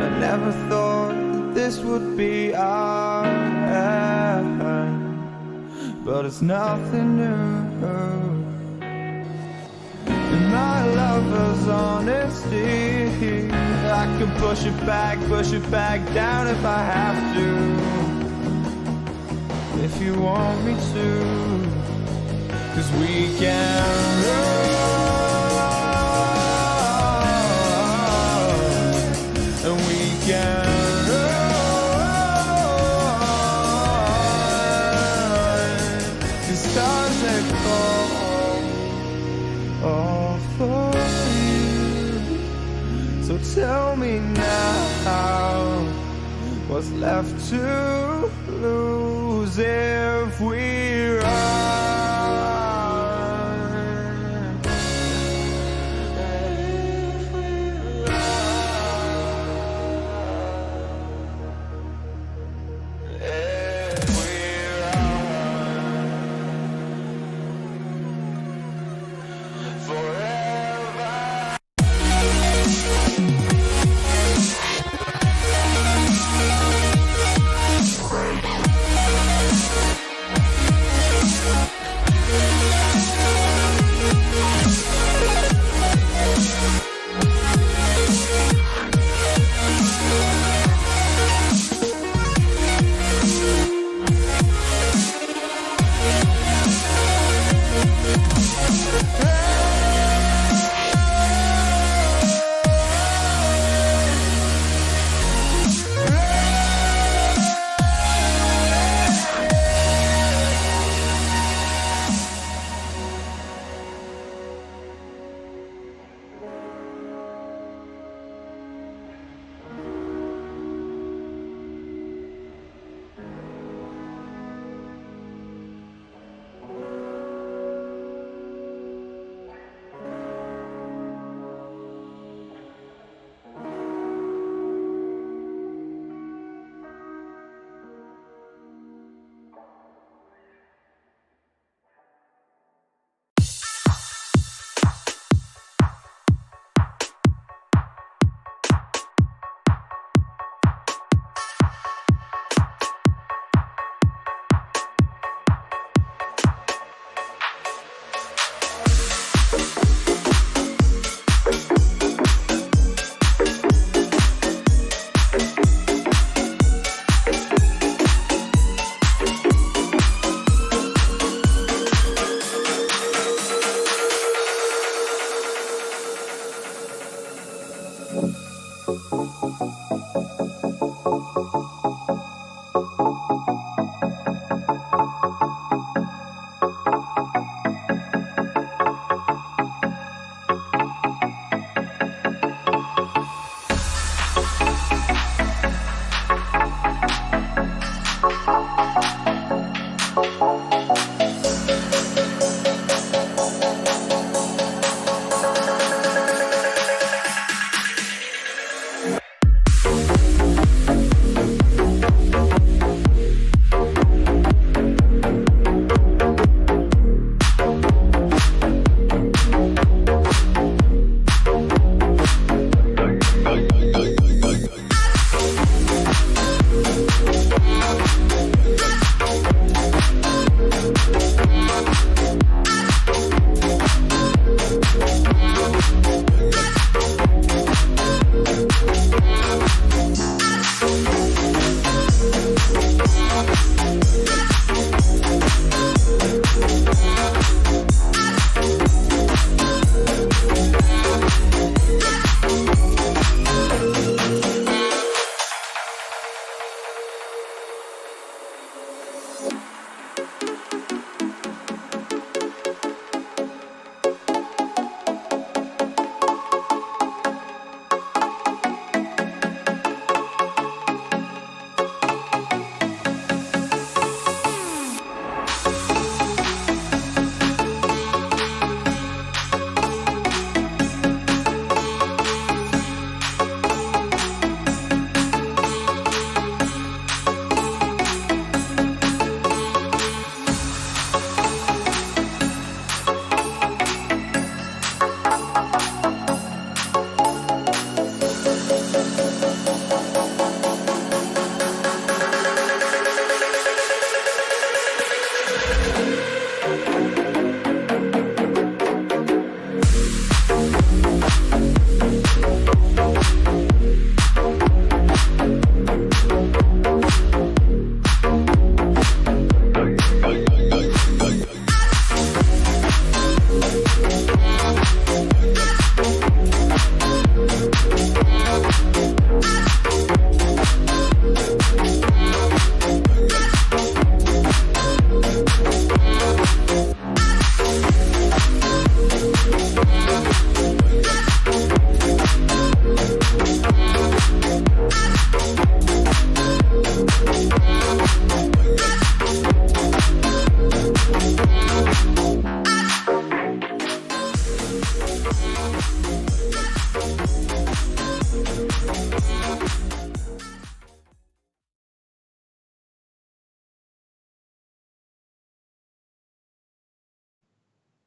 I never thought that this would be our end, but it's nothing new. And my lover's honesty, I can push it back down if I have to, if you want me to. 'Cause we can run, and we can run. These stars they fall all for you. So tell me now, what's left to lose if we run?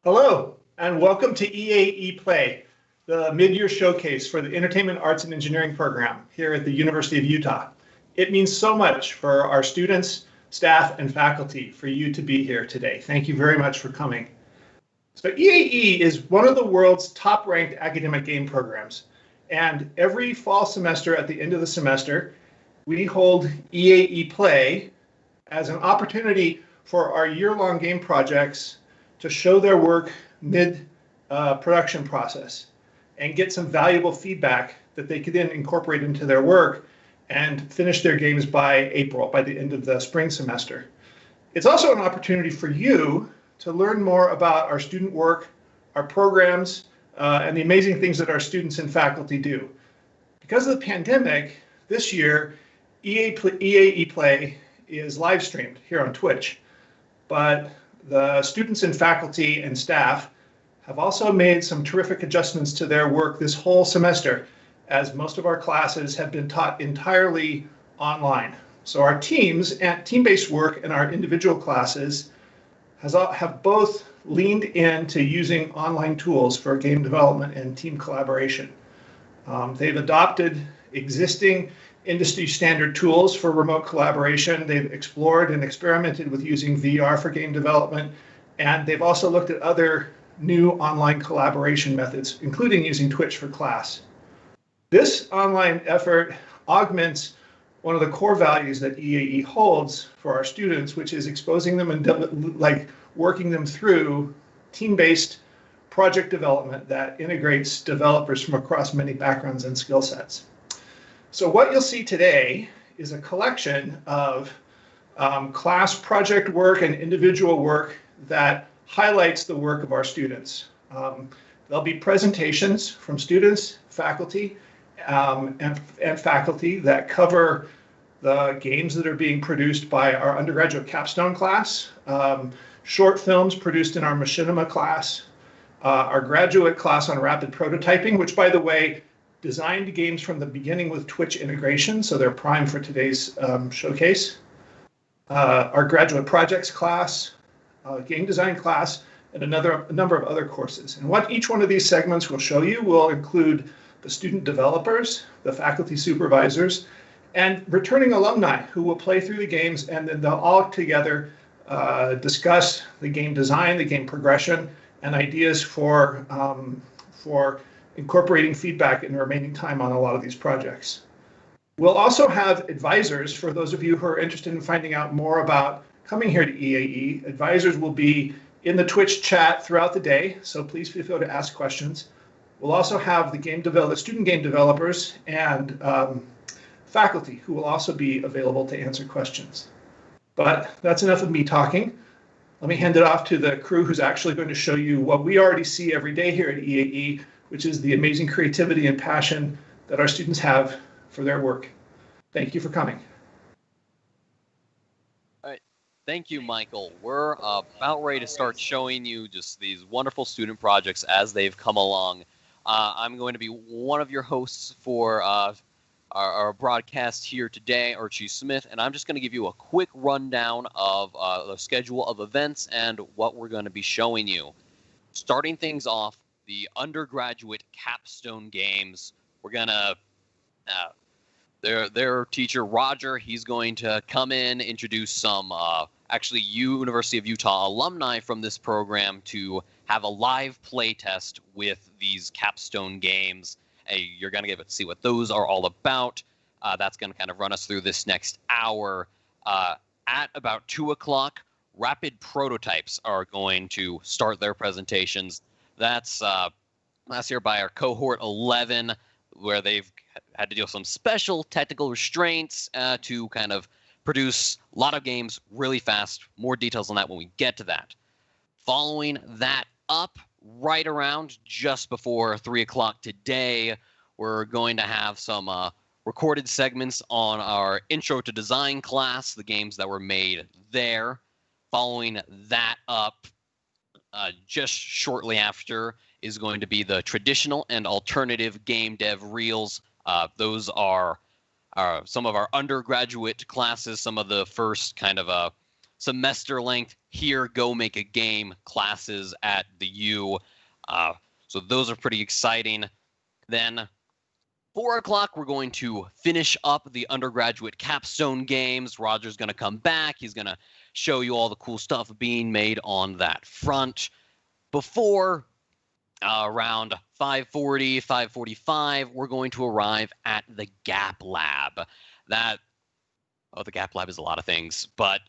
Hello, and welcome to EAE Play, the mid-year showcase for the Entertainment Arts and Engineering program here at the University of Utah. It means so much for our students, staff, and faculty for you to be here today. Thank you very much for coming. So EAE is one of the world's top-ranked academic game programs, and every fall semester at the end of the semester, we hold EAE Play as an opportunity for our year-long game projects to show their work mid-production process and get some valuable feedback that they could then incorporate into their work and finish their games by April, by the end of the spring semester. It's also an opportunity for you to learn more about our student work, our programs, and the amazing things that our students and faculty do. Because of the pandemic, this year, EAE Play is live streamed here on Twitch, but the students and faculty and staff have also made some terrific adjustments to their work this whole semester, as most of our classes have been taught entirely online. So our teams and team-based work and our individual classes have both leaned into using online tools for game development and team collaboration. They've adopted existing industry standard tools for remote collaboration. They've explored and experimented with using VR for game development, and they've also looked at other new online collaboration methods, including using Twitch for class. This online effort augments one of the core values that EAE holds for our students, which is exposing them and working them through team-based project development that integrates developers from across many backgrounds and skill sets. So what you'll see today is a collection of class project work and individual work that highlights the work of our students. There'll be presentations from students, faculty, and faculty that cover the games that are being produced by our undergraduate capstone class, short films produced in our machinima class, our graduate class on rapid prototyping, which, by the way, designed games from the beginning with Twitch integration, so they're prime for today's showcase. Our graduate projects class, game design class, and a number of other courses. And what each one of these segments will show you will include the student developers, the faculty supervisors, and returning alumni who will play through the games, and then they'll all together discuss the game design, the game progression, and ideas for incorporating feedback in the remaining time on a lot of these projects. We'll also have advisors for those of you who are interested in finding out more about coming here to EAE. Advisors will be in the Twitch chat throughout the day, so please feel free to ask questions. We'll also have the student game developers and faculty who will also be available to answer questions. But that's enough of me talking. Let me hand it off to the crew who's actually going to show you what we already see every day here at EAE, which is the amazing creativity and passion that our students have for their work. Thank you for coming. All right. Thank you, Michael. We're about ready to start showing you just these wonderful student projects as they've come along. I'm going to be one of your hosts for our broadcast here today, Archie Smith, and I'm just going to give you a quick rundown of the schedule of events and what we're going to be showing you. Starting things off, the undergraduate capstone games. We're gonna their teacher Roger, he's going to come in, introduce some actually University of Utah alumni from this program to have a live play test with these capstone games. You're gonna get to see what those are all about. That's gonna kind of run us through this next hour. At about 2 o'clock, Rapid Prototypes are going to start their presentations. That's last year by our cohort 11, where they've had to deal with some special technical restraints to kind of produce a lot of games really fast. More details on that when we get to that. Following that up, right around just before 3 o'clock today, we're going to have some recorded segments on our Intro to Design class, the games that were made there. Following that up, just shortly after, is going to be the traditional and alternative game dev reels. Those are some of our undergraduate classes, some of the first kind of semester length here, go make a game classes at the U. So those are pretty exciting. Then 4 o'clock, we're going to finish up the undergraduate capstone games. Roger's going to come back. He's going to show you all the cool stuff being made on that front. Before around 5:40, 5:45, we're going to arrive at the Gap Lab. The Gap Lab is a lot of things, but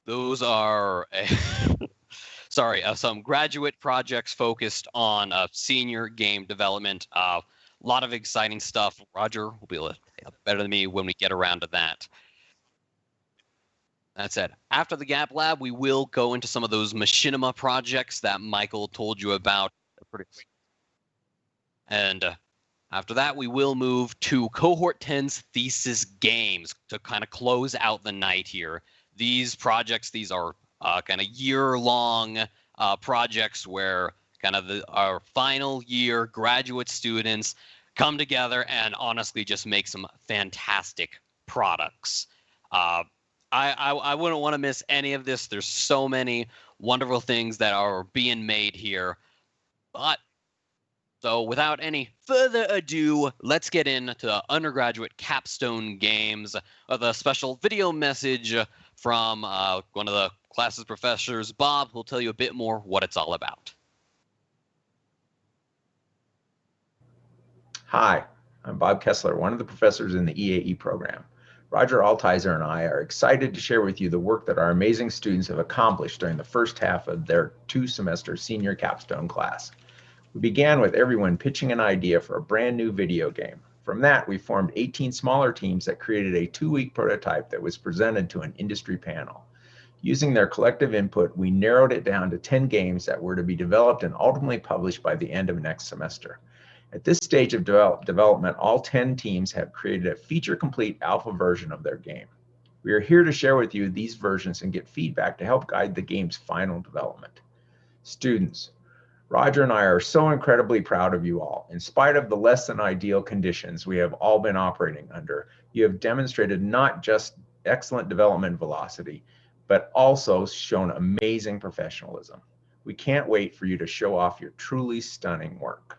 those are some graduate projects focused on senior game development. A lot of exciting stuff. Roger will be able to say better than me when we get around to that. That said, after the Gap Lab, we will go into some of those machinima projects that Michael told you about. And after that, we will move to Cohort 10's thesis games to kind of close out the night here. These projects, these are kind of year-long projects where kind of our final year graduate students come together and honestly just make some fantastic products. I wouldn't want to miss any of this. There's so many wonderful things that are being made here. So without any further ado, let's get into undergraduate capstone games with a special video message from one of the class's professors, Bob, who'll tell you a bit more what it's all about. Hi, I'm Bob Kessler, one of the professors in the EAE program. Roger Altizer and I are excited to share with you the work that our amazing students have accomplished during the first half of their 2-semester senior capstone class. We began with everyone pitching an idea for a brand new video game. From that, we formed 18 smaller teams that created a 2-week prototype that was presented to an industry panel. Using their collective input, we narrowed it down to 10 games that were to be developed and ultimately published by the end of next semester. At this stage of development, all 10 teams have created a feature-complete alpha version of their game. We are here to share with you these versions and get feedback to help guide the game's final development. Students, Roger and I are so incredibly proud of you all. In spite of the less than ideal conditions we have all been operating under, you have demonstrated not just excellent development velocity, but also shown amazing professionalism. We can't wait for you to show off your truly stunning work.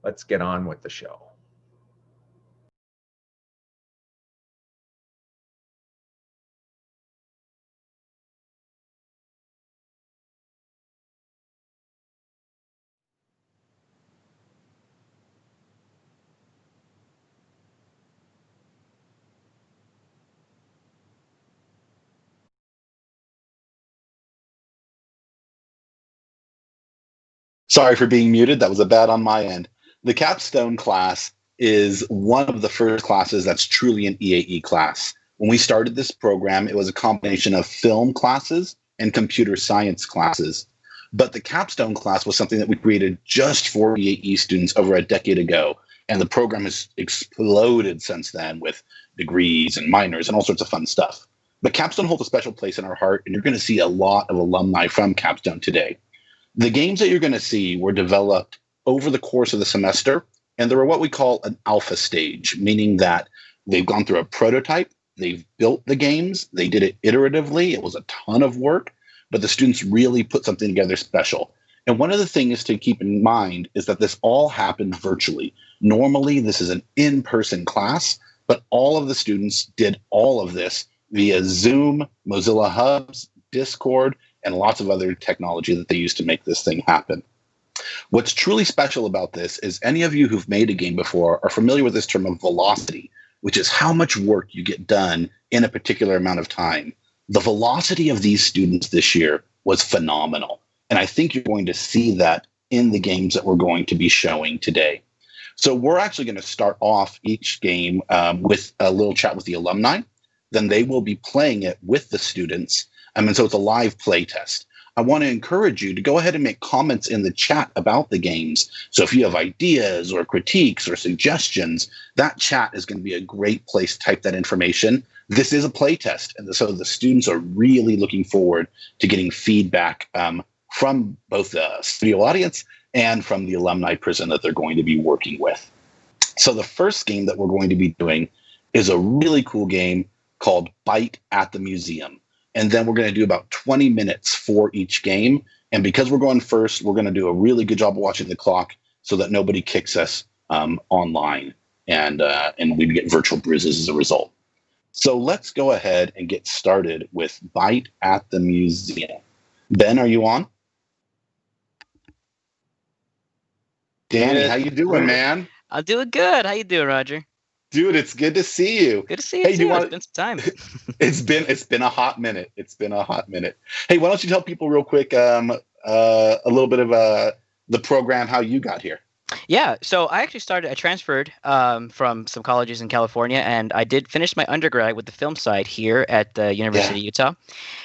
Let's get on with the show. Sorry for being muted. That was a bad on my end. The capstone class is one of the first classes that's truly an EAE class. When we started this program, it was a combination of film classes and computer science classes. But the capstone class was something that we created just for EAE students over a decade ago. And the program has exploded since then with degrees and minors and all sorts of fun stuff. But capstone holds a special place in our heart, and you're going to see a lot of alumni from capstone today. The games that you're going to see were developed over the course of the semester, and they're what we call an alpha stage, meaning that they've gone through a prototype, they've built the games, they did it iteratively, it was a ton of work, but the students really put something together special. And one of the things to keep in mind is that this all happened virtually. Normally, this is an in-person class, but all of the students did all of this via Zoom, Mozilla Hubs, Discord, and lots of other technology that they use to make this thing happen. What's truly special about this is any of you who've made a game before are familiar with this term of velocity, which is how much work you get done in a particular amount of time. The velocity of these students this year was phenomenal. And I think you're going to see that in the games that we're going to be showing today. So we're actually going to start off each game with a little chat with the alumni. Then they will be playing it with the students. And so it's a live play test. I want to encourage you to go ahead and make comments in the chat about the games. So if you have ideas or critiques or suggestions, that chat is going to be a great place to type that information. This is a play test, and so the students are really looking forward to getting feedback from both the studio audience and from the alumni prison that they're going to be working with. So the first game that we're going to be doing is a really cool game called Bite at the Museum. and then we're going to do about 20 minutes for each game. And because we're going first, we're going to do a really good job of watching the clock so that nobody kicks us online, and we get virtual bruises as a result. So let's go ahead and get started with Bite at the Museum. Ben, are you on? Danny, how you doing, man? I'm doing good. How you doing, Roger? Dude, it's good to see you. Good to see you too. It's been some time. It's been a hot minute. Hey, why don't you tell people real quick a little bit of the program, how you got here? Yeah, so I transferred from some colleges in California, and I did finish my undergrad with the film side here at the University of Utah.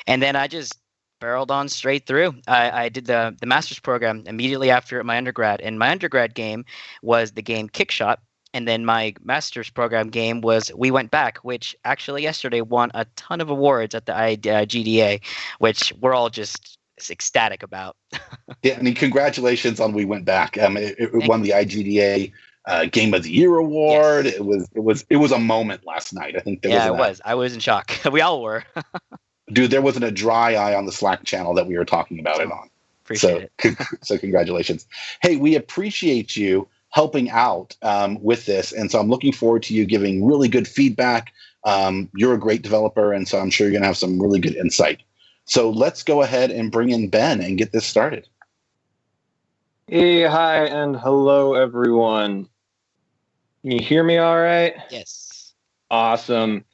And then I just barreled on straight through. I did the master's program immediately after my undergrad, and my undergrad game was the game Kickshot. And then my master's program game was We Went Back, which actually yesterday won a ton of awards at the GDA, which we're all just ecstatic about. Yeah, I mean, congratulations on We Went Back. It won the IGDA Game of the Year award. Yes. It was a moment last night. I think it was. I was in shock. We all were. Dude, there wasn't a dry eye on the Slack channel that we were talking about it on. Appreciate it. So congratulations. Hey, we appreciate you helping out with this, and so I'm looking forward to you giving really good feedback. You're a great developer, and so I'm sure you're going to have some really good insight. So let's go ahead and bring in Ben and get this started. Hey, hi, and hello, everyone. Can you hear me all right? Yes. Awesome.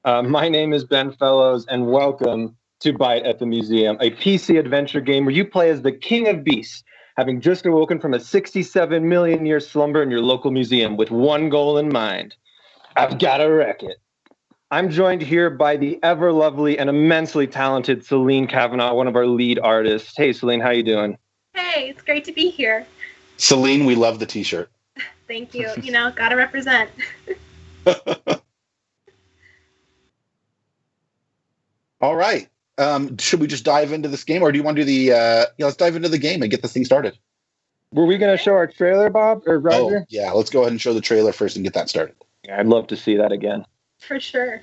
My name is Ben Fellows, and welcome to Bite at the Museum, a PC adventure game where you play as the King of Beasts, having just awoken from a 67 million year slumber in your local museum with one goal in mind. I've got to wreck it. I'm joined here by the ever lovely and immensely talented Celine Kavanaugh, one of our lead artists. Hey, Celine, how you doing? Hey, it's great to be here. Celine, we love the t-shirt. Thank you. Gotta represent. All right. Should we just dive into this game, or do you want to do let's dive into the game and get this thing started? Were we going to show our trailer, Bob or Roger? Oh, yeah. Let's go ahead and show the trailer first and get that started. Yeah, I'd love to see that again. For sure.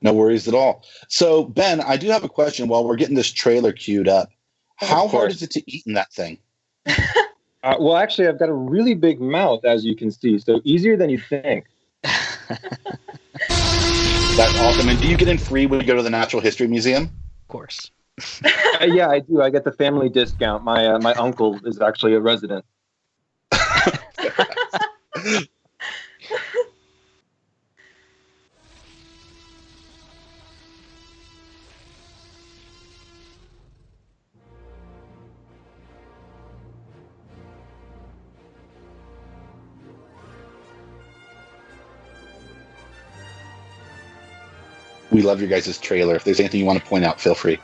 No worries at all. So, Ben, I do have a question while we're getting this trailer queued up. How hard is it to eat in that thing? Well, actually, I've got a really big mouth, as you can see, so easier than you think. That's awesome. And do you get in free when you go to the Natural History Museum? Of course. Yeah, I do. I get the family discount. My uncle is actually a resident. We love your guys' trailer. If there's anything you want to point out, feel free.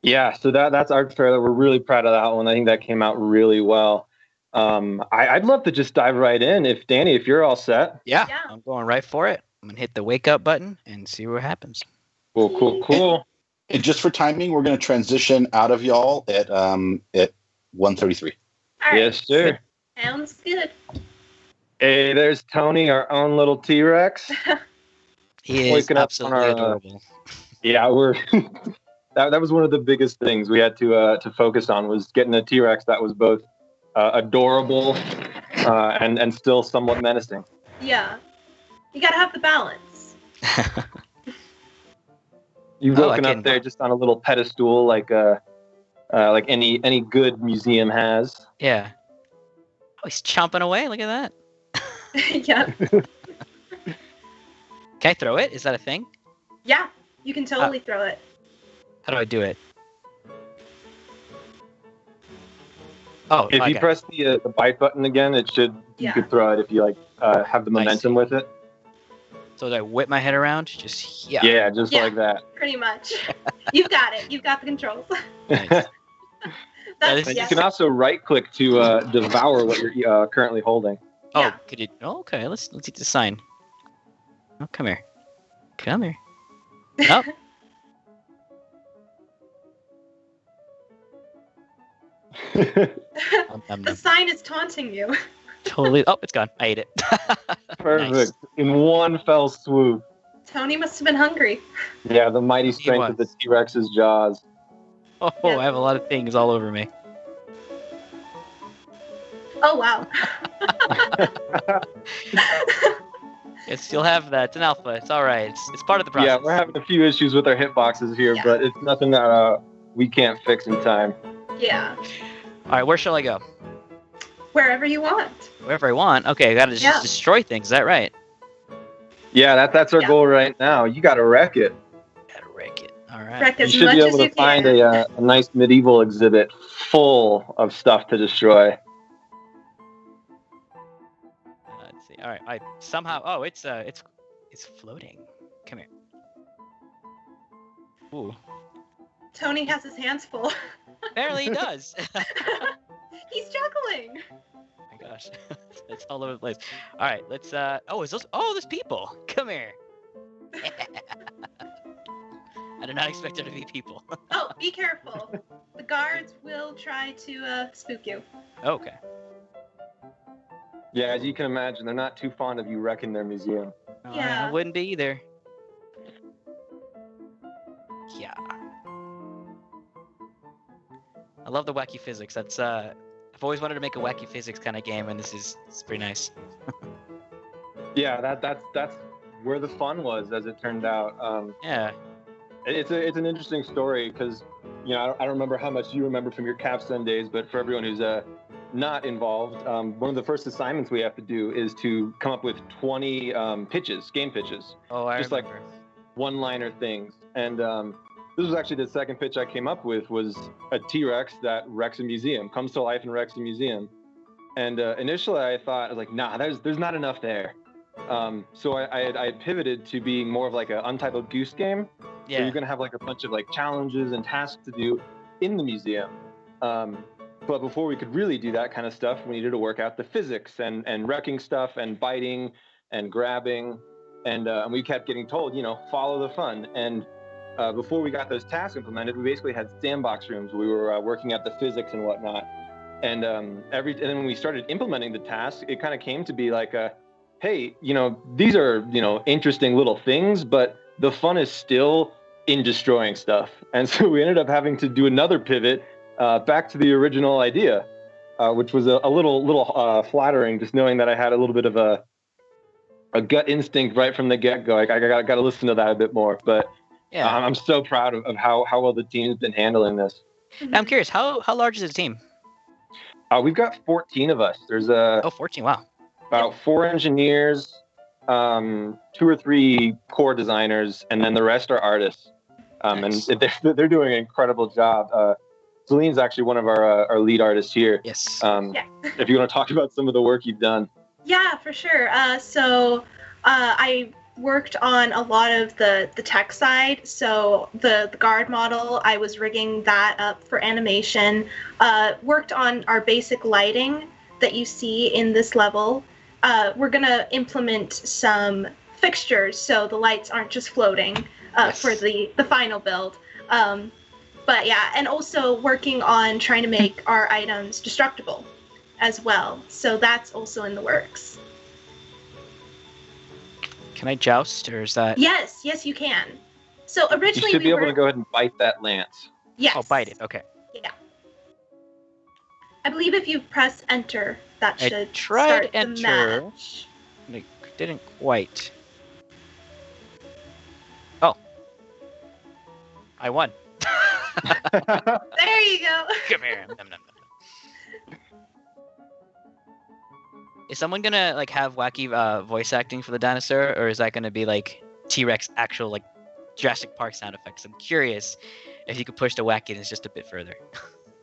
Yeah, so that's our trailer. We're really proud of that one. I think that came out really well. I'd love to just dive right in. If you're all set. Yeah, I'm going right for it. I'm going to hit the wake up button and see what happens. Cool. And just for timing, we're going to transition out of y'all at 1:33. All right. Yes, sir. Sounds good. Hey, there's Tony, our own little T-Rex. He is absolutely adorable. Yeah, we're... That was one of the biggest things we had to focus on, was getting a T-Rex that was both adorable and still somewhat menacing. Yeah, you gotta have the balance. You've woken up there just on a little pedestal, like any good museum has. Yeah. Oh, he's chomping away. Look at that. Yeah. Can I throw it? Is that a thing? Yeah, you can totally throw it. How do I do it? Oh, If you okay. press the bite button again, it should you Yeah. could throw it if you like have the I momentum see. with it. So do I whip my head around? Just yeah. Yeah, just Yeah. like that. Pretty much. You've got it. You've got the controls. Nice. That's And you can also right click to devour what you're currently holding. Oh, Yeah. could you? Oh, okay, let's eat the sign. Oh, come here. Come here. Oh. The sign is taunting you. Totally. Oh, it's gone. I ate it. Perfect. Nice. In one fell swoop. Tony must have been hungry. Yeah, the mighty strength of the was. T-Rex's jaws. Oh, I have a lot of things all over me. Oh wow. Yes, you'll have that. It's an alpha. It's all right. It's part of the process. Yeah, we're having a few issues with our hitboxes here, Yeah. but it's nothing that we can't fix in time. Yeah. All right, where shall I go? Wherever you want. Wherever I want. Okay, I gotta just Yeah. destroy things. Is that right? Yeah, that's our Yeah. goal right now. You got to wreck it. Gotta wreck it. All right. Wreck You as should much be as able you to find can. a nice medieval exhibit full of stuff to destroy. Let's see. All right. I somehow. Oh, it's floating. Come here. Ooh. Tony has his hands full. Apparently he does. He's juggling. Oh my gosh, it's all over the place. All right, let's. Oh, is those? Oh, there's people. Come here. I did not expect there to be people. Oh, be careful. The guards will try to spook you. Okay. Yeah, as you can imagine, they're not too fond of you wrecking their museum. No, Yeah. I wouldn't be either. Yeah. I love the wacky physics. That's I've always wanted to make a wacky physics kind of game, and it's pretty nice. Yeah, that's where the fun was, as it turned out. Yeah. It's an interesting story because I don't remember how much you remember from your capstone days, but for everyone who's not involved, one of the first assignments we have to do is to come up with 20 game pitches, Oh, I Just like- remember. one-liner things. And this was actually the second pitch I came up with, was a T-Rex that wrecks a museum, comes to life and wrecks a museum. And initially I thought, I was like, nah, there's not enough there. So I had pivoted to being more of like an Untitled Goose Game. So Yeah. you're gonna have like a bunch of like challenges and tasks to do in the museum. But before we could really do that kind of stuff, we needed to work out the physics and wrecking stuff and biting and grabbing. And we kept getting told, follow the fun. And before we got those tasks implemented, we basically had sandbox rooms. We were working out the physics and whatnot. And and then when we started implementing the tasks, it kind of came to be like, hey, these are interesting little things, but the fun is still in destroying stuff. And so we ended up having to do another pivot back to the original idea, which was a little flattering, just knowing that I had a little bit of a gut instinct right from the get-go. I got to listen to that a bit more. But Yeah. I'm so proud of how well the team's been handling this. Now I'm curious, how large is the team? We've got 14 of us. There's Oh, 14. Wow. about 4 engineers, 2 or 3 core designers, and then the rest are artists. Nice. And they're doing an incredible job. Celine's actually one of our lead artists here. Yes. Yeah. If you want to talk about some of the work you've done. Yeah, for sure. So I worked on a lot of the tech side. So the guard model, I was rigging that up for animation. Worked on our basic lighting that you see in this level. We're going to implement some fixtures so the lights aren't just floating Yes. for the final build. But yeah, and also working on trying to make our items destructible as well. So that's also in the works. Can I joust, or is that? Yes, you can. So You originally should be we able were to go ahead and bite that lance. yes. Oh, bite it. Okay. I believe if you press enter, that I should tried start enter. the match. It didn't quite. Oh. I won. There you go. Come here. Nom, nom, nom. Is someone gonna have wacky voice acting for the dinosaur, or is that gonna be like T-Rex actual Jurassic Park sound effects? I'm curious if you could push the wackiness just a bit further.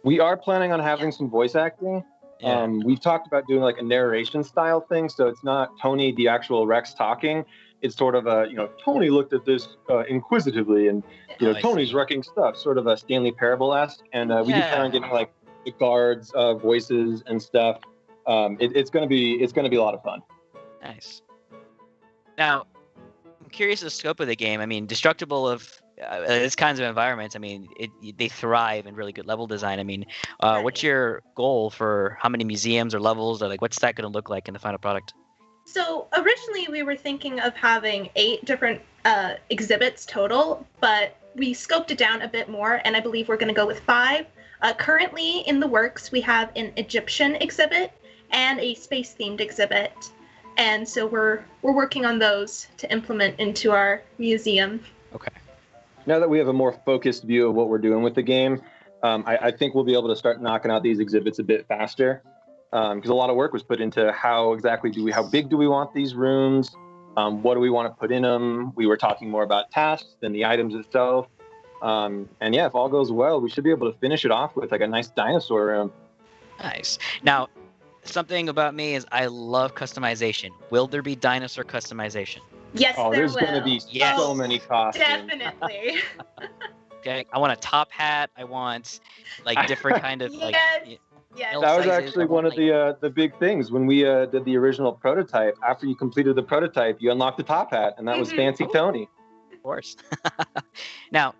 We are planning on having some voice acting. Yeah. We've talked about doing like a narration style thing, so it's not Tony, the actual Rex, talking. It's sort of a, Tony looked at this inquisitively, and I Tony's see. wrecking stuff, sort of a Stanley Parable-esque. And we do plan on Yeah. getting like the guards' voices and stuff. It's gonna be a lot of fun. Nice. Now, I'm curious the scope of the game. I mean, destructible of this kinds of environments. I mean, they thrive in really good level design. I mean, what's your goal for how many museums or levels, or like what's that going to look like in the final product? So originally we were thinking of having 8 different exhibits total, but we scoped it down a bit more, and I believe we're going to go with 5. Currently in the works, we have an Egyptian exhibit and a space-themed exhibit, and so we're working on those to implement into our museum. Okay. Now that we have a more focused view of what we're doing with the game, I think we'll be able to start knocking out these exhibits a bit faster. Because a lot of work was put into how big do we want these rooms? What do we want to put in them? We were talking more about tasks than the items itself. And yeah, if all goes well, we should be able to finish it off with like a nice dinosaur room. Nice. Now, something about me is I love customization. Will there be dinosaur customization? Yes, Oh, there there's will. going to be so many costumes. Definitely. Okay. I want a top hat. I want like different kind of like. Yes. That was sizes. actually I one want, of the big things when we did the original prototype. After you completed the prototype, you unlocked the top hat, and that was Fancy Tony. Of course. Now,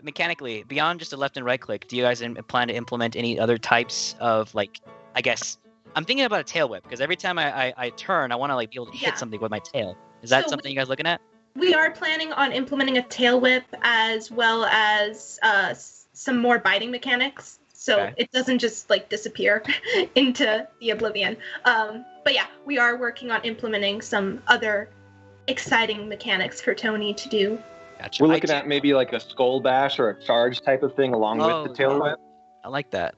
mechanically, beyond just a left and right click, do you guys plan to implement any other types of like? I guess I'm thinking about a tail whip, because every time I turn, I want to like be able to hit something with my tail. Is that something you guys looking at? We are planning on implementing a tail whip as well as some more biting mechanics. So it doesn't just like disappear into the oblivion. But yeah, we are working on implementing some other exciting mechanics for Tony to do. Gotcha. We're looking at maybe like a skull bash or a charge type of thing along with the tail whip. I like that.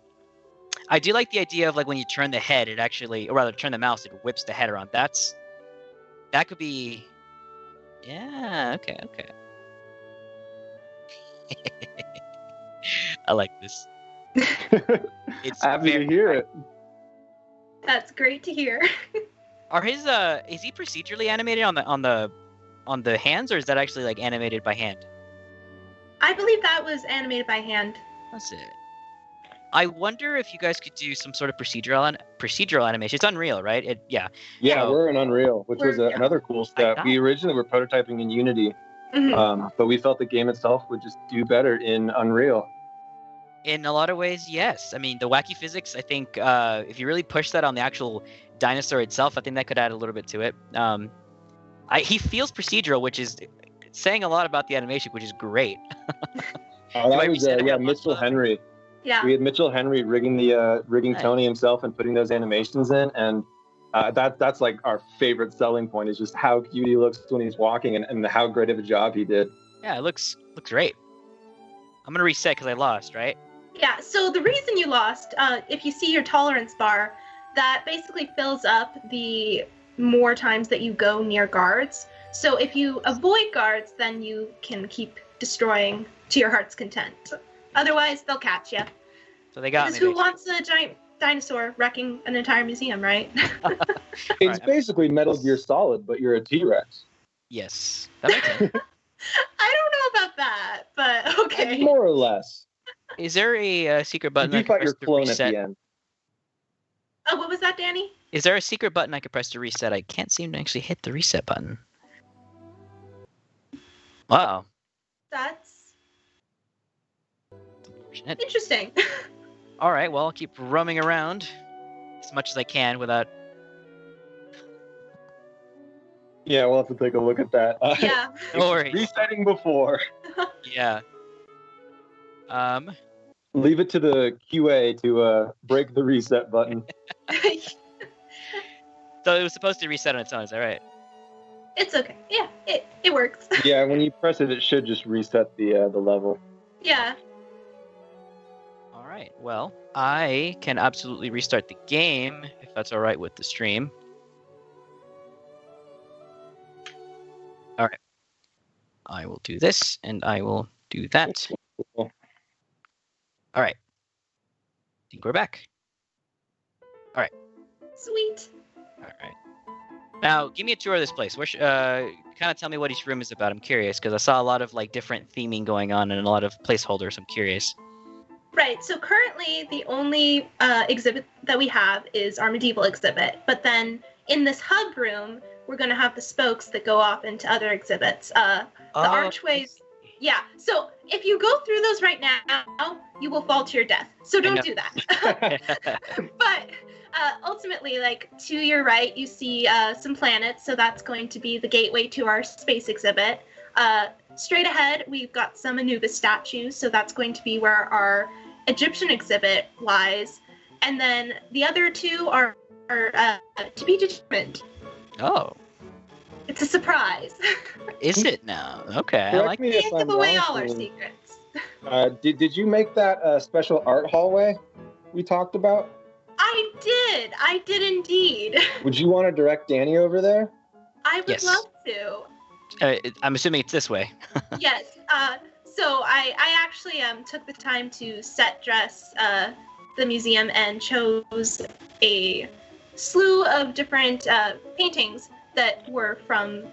I do like the idea of like when you turn the head, it actually, or rather turn the mouse, it whips the head around. That could be, yeah, okay. I like this. It's happy to hear it. That's great to hear. Are his is he procedurally animated on the hands, or is that actually like animated by hand? I believe that was animated by hand. That's it. I wonder if you guys could do some sort of procedural animation. It's Unreal, right? Yeah, so, we're in Unreal, which was another cool step. We originally were prototyping in Unity, but we felt the game itself would just do better in Unreal. In a lot of ways, yes. I mean, the wacky physics, I think if you really push that on the actual dinosaur itself, I think that could add a little bit to it. He feels procedural, which is saying a lot about the animation, which is great. That was Mitchell Henry. Yeah. We had Mitchell Henry rigging Tony himself and putting those animations in, and that's like our favorite selling point is just how cute he looks when he's walking and how great of a job he did. Yeah, it looks great. I'm gonna reset because I lost, right? Yeah. So the reason you lost, if you see your tolerance bar, that basically fills up the more times that you go near guards. So if you avoid guards, then you can keep destroying to your heart's content. Otherwise, they'll catch you. So they got me. Who wants a giant dinosaur wrecking an entire museum, right? It's basically Metal Gear Solid, but you're a T-Rex. Yes. That makes sense. I don't know about that, but okay. More or less. Is there a secret button? You fight your clone at the end. Oh, what was that, Danny? Is there a secret button I could press to reset? I can't seem to actually hit the reset button. Wow. That's unfortunate. Interesting. All right, well, I'll keep roaming around as much as I can without... Yeah, we'll have to take a look at that. Yeah. No worries. Resetting before. Yeah. Leave it to the QA to break the reset button. So it was supposed to reset on its own, is that right? It's okay. Yeah, it works. Yeah, when you press it, it should just reset the level. Yeah. All right. Well, I can absolutely restart the game if that's all right with the stream. All right. I will do this, and I will do that. Cool. All right. think we're back. Sweet. All right. Now, give me a tour of this place. Kind of tell me what each room is about. I'm curious because I saw a lot of like different theming going on and a lot of placeholders. I'm curious. Right. So currently, the only exhibit that we have is our medieval exhibit. But then in this hub room, we're going to have the spokes that go off into other exhibits. The archways. Yeah. So if you go through those right now, you will fall to your death. So don't do that. But ultimately, like to your right, you see some planets. So that's going to be the gateway to our space exhibit. Straight ahead, we've got some Anubis statues. So that's going to be where our Egyptian exhibit lies. And then the other two are to be determined. Oh. It's a surprise. Is it now? Okay. I Correct like me We if can't I'm give away wrong, all our Celine. secrets. Did you make that special art hallway we talked about? I did indeed. Would you want to direct Danny over there? I would Yes. love to. I'm assuming it's this way. Yes. So I actually took the time to set dress the museum and chose a slew of different paintings that were from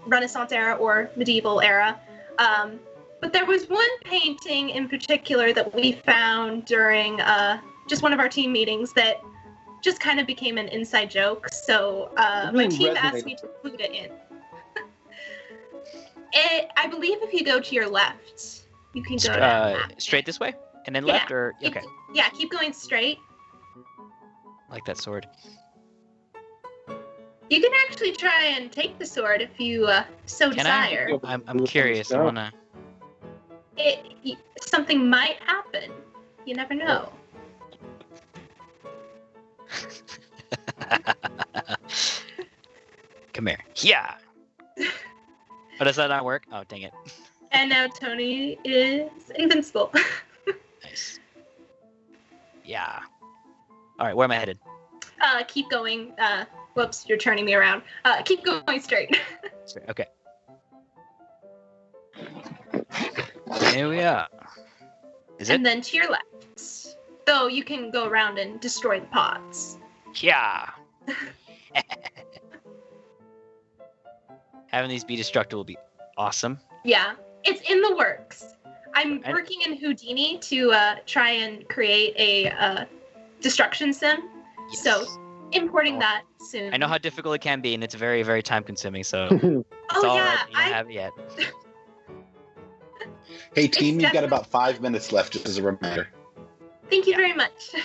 Renaissance era or medieval era. But there was one painting in particular that we found during just one of our team meetings that just kind of became an inside joke. So my really team resonated asked me to include it in. I believe if you go to your left, you can go to Straight this way? And then Yeah. left or Keep- okay. Yeah, keep going straight. I like that sword. You can actually try and take the sword if you so Can I? desire. I'm curious. I wanna. Something might happen. You never know. Come here. Yeah. Oh, does that not work? Oh, dang it. And now Tony is invincible. Nice. Yeah. All right, where am I headed? Keep going. Whoops, you're turning me around. Keep going straight. Straight. Okay. Here we are. Is it? And then to your left. Though you can go around and destroy the pots. Yeah. Having these be destructible will be awesome. Yeah, it's in the works. I'm And- working in Houdini to try and create a destruction sim. Yes. So importing that soon. I know how difficult it can be, and it's very, very time consuming. So Oh it's all yeah, right. You don't have it yet. Hey, team, you've got definitely- about 5 minutes left, just as a reminder. thank you very much.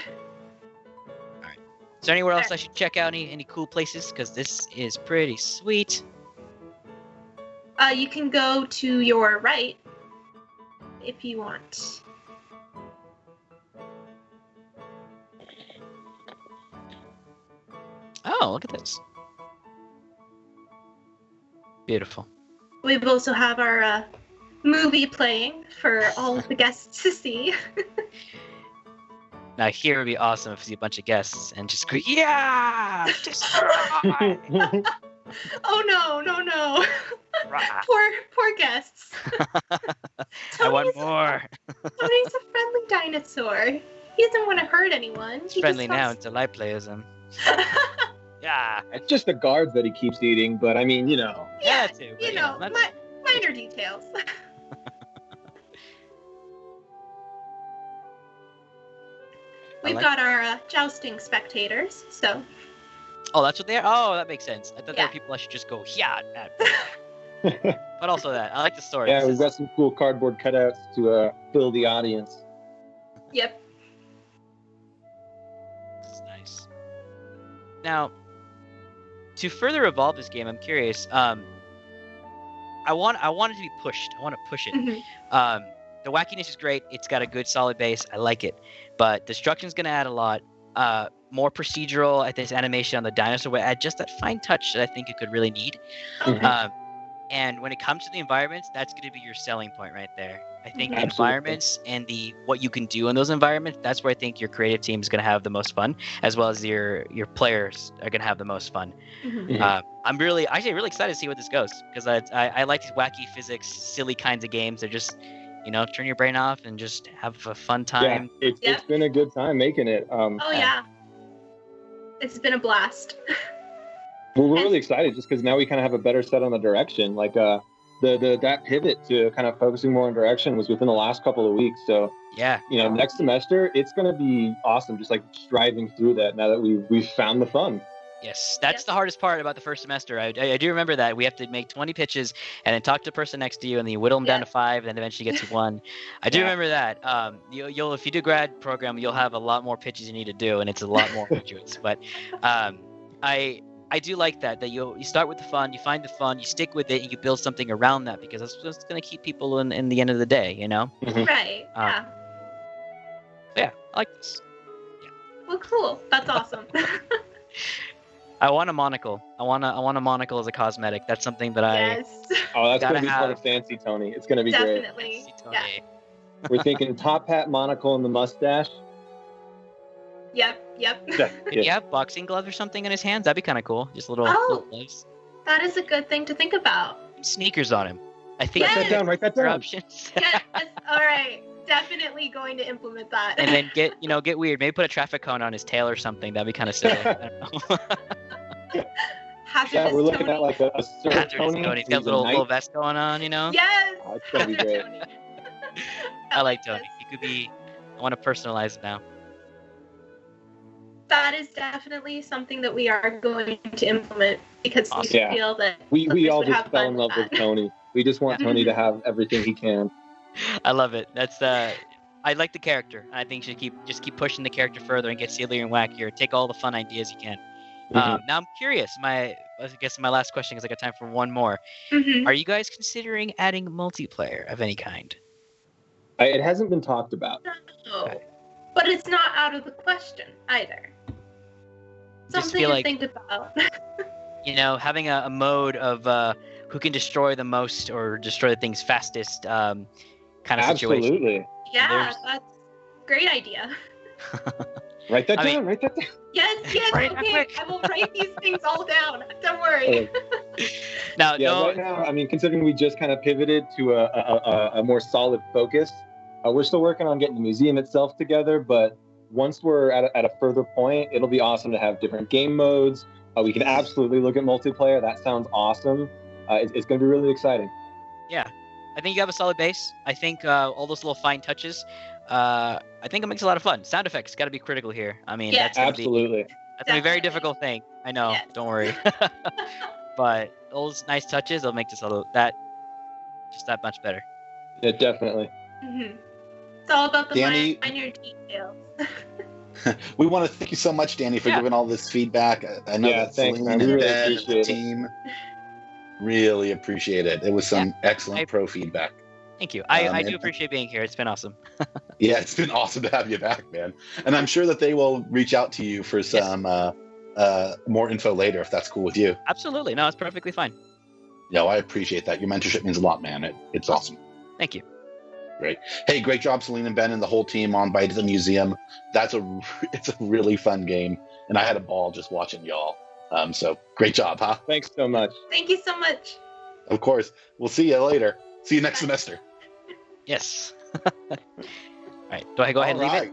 Is there anywhere else I should check out? Any cool places? Because this is pretty sweet. You can go to your right if you want. Oh, look at this. Beautiful. We also have our movie playing for all of the guests to see. Now here would be awesome if we see a bunch of guests and just go, yeah, destroy! Oh no. Rah. poor guests. I want Tony's- more. Tony's a friendly dinosaur. He doesn't want to hurt anyone. It's He friendly just now wants- until I play as him. Yeah. It's just the guards that he keeps eating, but I mean, you know. Yeah, that too, but, you know, that's- minor details. We've like- got our jousting spectators, so Oh, that's what they are? Oh, that makes sense. I thought there Yeah. were people I should just go, yeah. But also that. I like the story. Yeah, This we've is- got some cool cardboard cutouts to fill the audience. yep. This is nice. Now, to further evolve this game, I'm curious. I want it to be pushed. I want to push it. Mhm. The wackiness is great. It's got a good solid base. I like it. But destruction's gonna add a lot. More procedural at this animation on the dinosaur would add just that fine touch that I think it could really need. Okay. And when it comes to the environments, that's going to be your selling point right there. I think the Absolutely. environments and the what you can do in those environments, that's where I think your creative team is going to have the most fun, as well as your players are going to have the most fun. Mhm. I'm really excited to see where this goes because I like these wacky physics, silly kinds of games. They're just turn your brain off and just have a fun time. Yeah, it's been a good time making it. Oh yeah, it's been a blast. We're really excited just because now we kind of have a better set on the direction. Like that pivot to kind of focusing more on direction was within the last couple of weeks. So yeah, next semester it's going to be awesome. Just like striving through that now that we've found the fun. Yes, that's the hardest part about the first semester. I do remember that we have to make 20 pitches and then talk to the person next to you, and then you whittle them down to 5, and then eventually get to 1. I do remember that. You'll if you do grad program, you'll have a lot more pitches you need to do, and it's a lot more graduates. But I do like that you start with the fun, you find the fun, you stick with it, and you build something around that, because that's what's going to keep people in the end of the day, Mm-hmm. Right. Yeah. Yeah, I like this. Yeah. Well, cool. That's awesome. I want a monocle. I want a monocle as a cosmetic. That's something that Oh, that's gonna be have. part of Fancy Tony. It's gonna be Definitely. great. Yeah. We're thinking top hat, monocle, and the mustache. Yep. Did he have boxing gloves or something in his hands? That'd be kind of cool. Just little gloves. That is a good thing to think about. Sneakers on him. I think. Yes. Write that down. Options. Yes. All right. Definitely going to implement that. And then get weird. Maybe put a traffic cone on his tail or something. That'd be kind of silly. I don't know. Hazardous we're looking Tony. at like a Sir Hazardous Tony. Tony. He's got a little vest going on, Yes. Oh, it's gonna be great. Tony. I like Tony. He could be. I want to personalize it now. That is definitely something that we are going to implement, because we feel that we all would just have fell fun in love with that. Tony. We just want Tony to have everything he can. I love it. That's I like the character. I think you should keep pushing the character further and get sillier and wackier. Take all the fun ideas you can. Now I'm curious. I guess my last question, because I got time for one more. Are you guys considering adding multiplayer of any kind? It hasn't been talked about. No, Okay. but it's not out of the question either. Just Something feel to like- think about. Having a mode of who can destroy the most or destroy the things fastest kind of situation. Absolutely. Yeah, There's- that's a great idea. Write that I down. mean- Write that down. Yes, Right, okay. quick. I will write these things all down. Don't worry. Now, Right now, I mean, considering we just kind of pivoted to a more solid focus, we're still working on getting the museum itself together. But once we're at a further point, it'll be awesome to have different game modes. We can absolutely look at multiplayer. That sounds awesome. It's going to be really exciting. Yeah, I think you have a solid base. I think all those little fine touches. I think it makes a lot of fun. Sound effects got to be critical here. I mean, Yes. that's gonna be a very Definitely. difficult thing. I know. Yes. Don't worry. But those nice touches will make this that much better. Yeah, definitely. It's all about the Danny- minor details. We want to thank you so much, Danny, for giving all this feedback. I know Yeah, that thanks, Celine man. We and really Ben and the appreciate it. team really appreciate it. It was some excellent pro feedback. Thank you. I and- do appreciate being here. It's been awesome. Yeah, it's been awesome to have you back, man. And I'm sure that they will reach out to you for some more info later, if that's cool with you. Absolutely. No, it's perfectly fine. No, I appreciate that. Your mentorship means a lot, man. It's awesome. Thank you. Great. Hey, great job, Celine and Ben and the whole team on Bite at the Museum. It's a really fun game, and I had a ball just watching y'all. So great job, huh? Thanks so much. Thank you so much. Of course. We'll see you later. See you next semester. Yes. All right. Do I go ahead and leave it?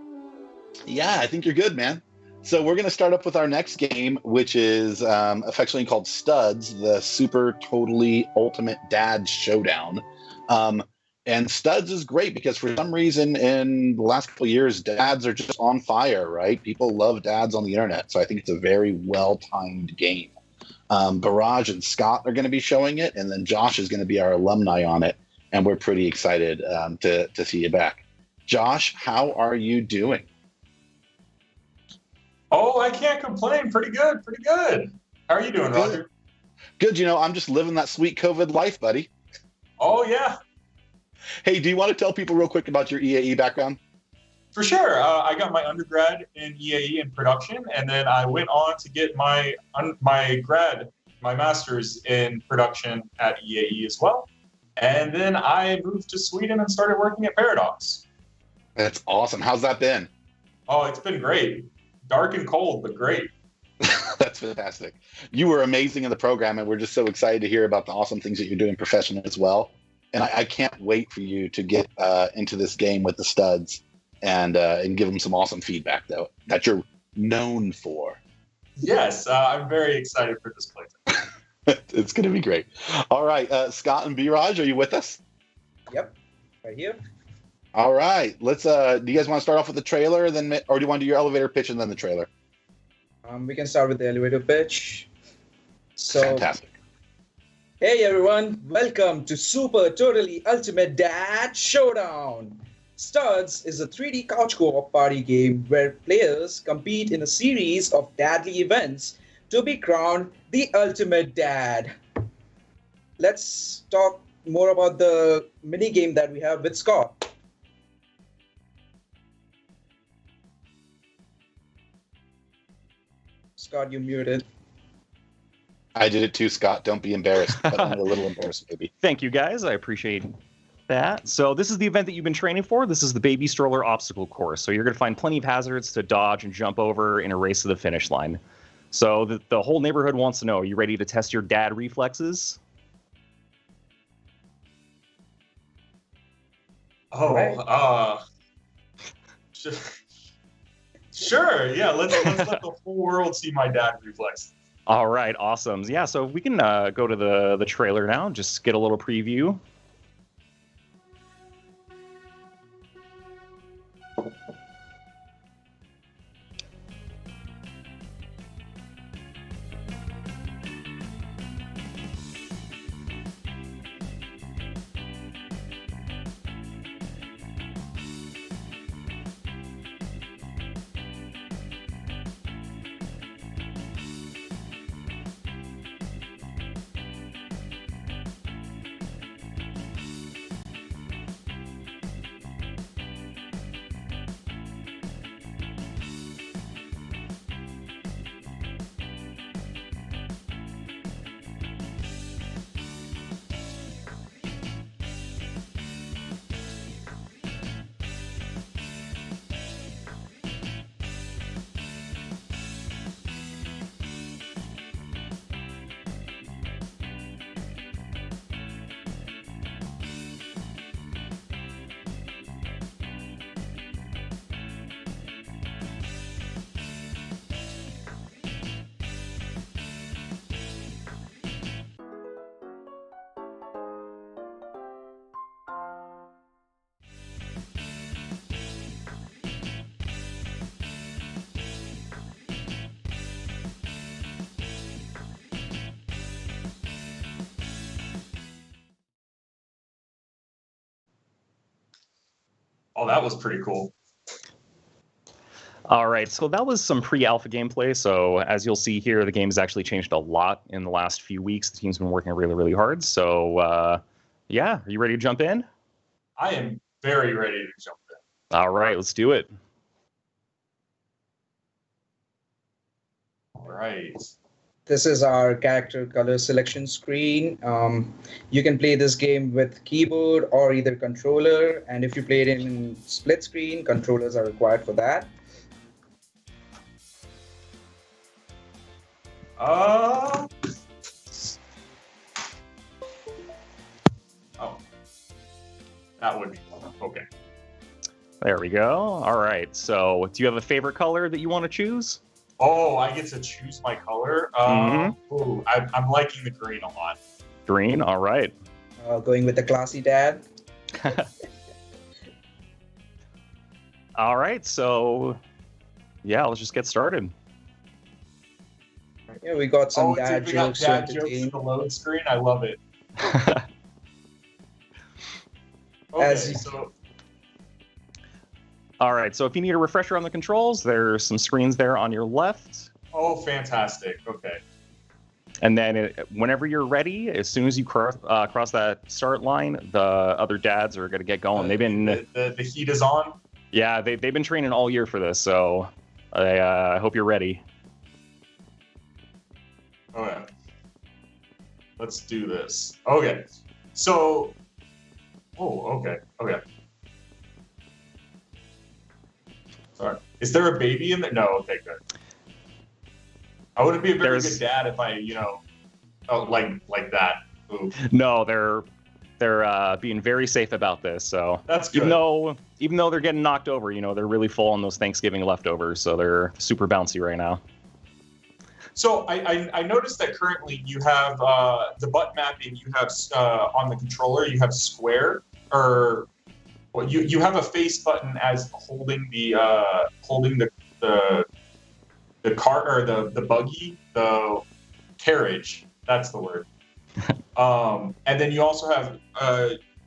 Yeah, I think you're good, man. So we're going to start up with our next game, which is affectionately called Studs, the Super Totally Ultimate Dad Showdown. And Studs is great because for some reason in the last couple of years, dads are just on fire, right? People love dads on the internet. So I think it's a very well-timed game. Barrage and Scott are going to be showing it, and then Josh is going to be our alumni on it. And we're pretty excited to see you back. Josh, how are you doing? Oh, I can't complain. Pretty good. How are you doing, Roger? Good. I'm just living that sweet COVID life, buddy. Oh, yeah. Hey, do you want to tell people real quick about your EAE background? For sure. I got my undergrad in EAE in production, and then I went on to get my master's in production at EAE as well. And then I moved to Sweden and started working at Paradox. That's awesome. How's that been? Oh, it's been great. Dark and cold, but great. That's fantastic. You were amazing in the program, and we're just so excited to hear about the awesome things that you're doing professionally as well. and I can't wait for you to get into this game with the studs and give them some awesome feedback though that you're known for. Yes, I'm very excited for this playtest. It's going to be great. All right, Scott and B-Raj, are you with us? Yep, right here. All right, let's. Do you guys want to start off with the trailer, or do you want to do your elevator pitch and then the trailer? We can start with the elevator pitch. So, Fantastic. hey everyone, welcome to Super Totally Ultimate Dad Showdown. Studs is a 3D couch co-op party game where players compete in a series of dadly events to be crowned the ultimate dad. Let's talk more about the mini game that we have with Scott. Scott, you muted. I did it too, Scott. Don't be embarrassed, but only a little embarrassed, maybe. Thank you, guys. I appreciate that. So this is the event that you've been training for. This is the baby stroller obstacle course. So you're going to find plenty of hazards to dodge and jump over in a race to the finish line. So the whole neighborhood wants to know, are you ready to test your dad reflexes? Oh, sure. Yeah, let's let the whole world see my dad reflex. All right, awesome. Yeah, so we can go to the trailer now, just get a little preview. Oh, that was pretty cool. All right, so that was some pre-alpha gameplay. So as you'll see here, the game's actually changed a lot in the last few weeks. The team's been working really, really hard. So yeah, are you ready to jump in? I am very ready to jump in. All right, let's do it. All right. This is our character color selection screen. You can play this game with keyboard or either controller, and if you play it in split screen, controllers are required for that. Oh, that would be okay. There we go. All right, so do you have a favorite color that you want to choose? Oh, I get to choose my color. Ooh, I'm liking the green a lot. Green, all right. Going with the classy dad. All right, so yeah, let's just get started. Yeah, we got some dad dad jokes jokes to to entertain. in the load screen. I love it. As you- so All right, so if you need a refresher on the controls, there's some screens there on your left. oh, fantastic. Okay. And then whenever you're ready, as soon as you cross that start line, the other dads are going to get going. They've been the heat is on. Yeah, they've been training all year for this, so I hope you're ready. Okay. Let's do this. Okay. So, okay. Sorry. Is there a baby in there? No. Okay, good. I wouldn't be a very good dad if I, like that. Ooh. No, they're They're being very safe about this. So That's good. Even though they're getting knocked over, they're really full on those Thanksgiving leftovers. So they're super bouncy right now. So I noticed that currently you have the button mapping. You have on the controller. You have square, or well, you have a face button as holding the car or the buggy, the carriage. That's the word. And then you also have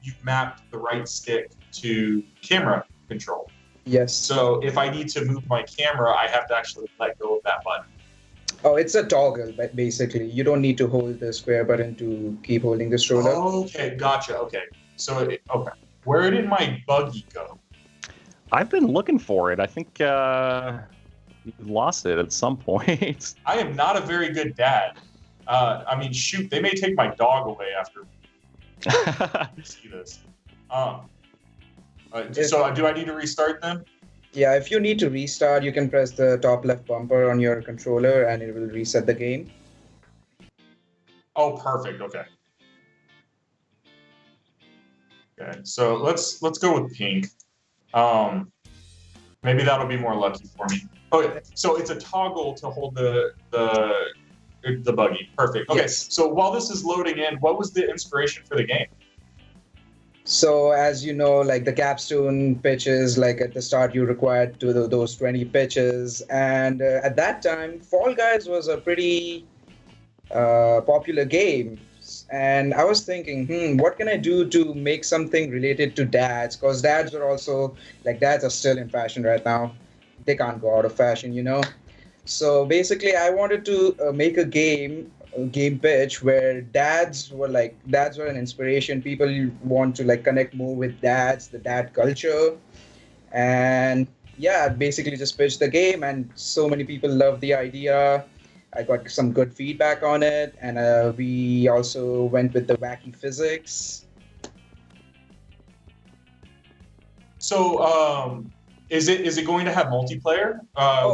you've mapped the right stick to camera control. Yes. So if I need to move my camera, I have to actually let go of that button. Oh, it's a toggle, but basically, you don't need to hold the square button to keep holding the stroller. Okay, gotcha. Okay, so okay, where did my buggy go? I've been looking for it. I think you lost it at some point. I am not a very good dad. I mean, shoot, they may take my dog away after you see this. So do I need to restart then? Yeah, if you need to restart, you can press the top left bumper on your controller and it will reset the game. Oh, perfect. Okay. Okay, so let's go with pink. Maybe that'll be more lucky for me. Okay, so it's a toggle to hold the buggy. Perfect. Okay, Yes. so while this is loading in, what was the inspiration for the game? So as you know, like the capstone pitches, like at the start you required to those 20 pitches. And at that time, Fall Guys was a pretty popular game. And I was thinking, what can I do to make something related to dads? Because dads are still in fashion right now. They can't go out of fashion. So basically, I wanted to make a game pitch where dads were an inspiration. People want to connect more with dads, the dad culture. And yeah, basically just pitched the game, and so many people love the idea. I got some good feedback on it, and we also went with the wacky physics. So, is it going to have multiplayer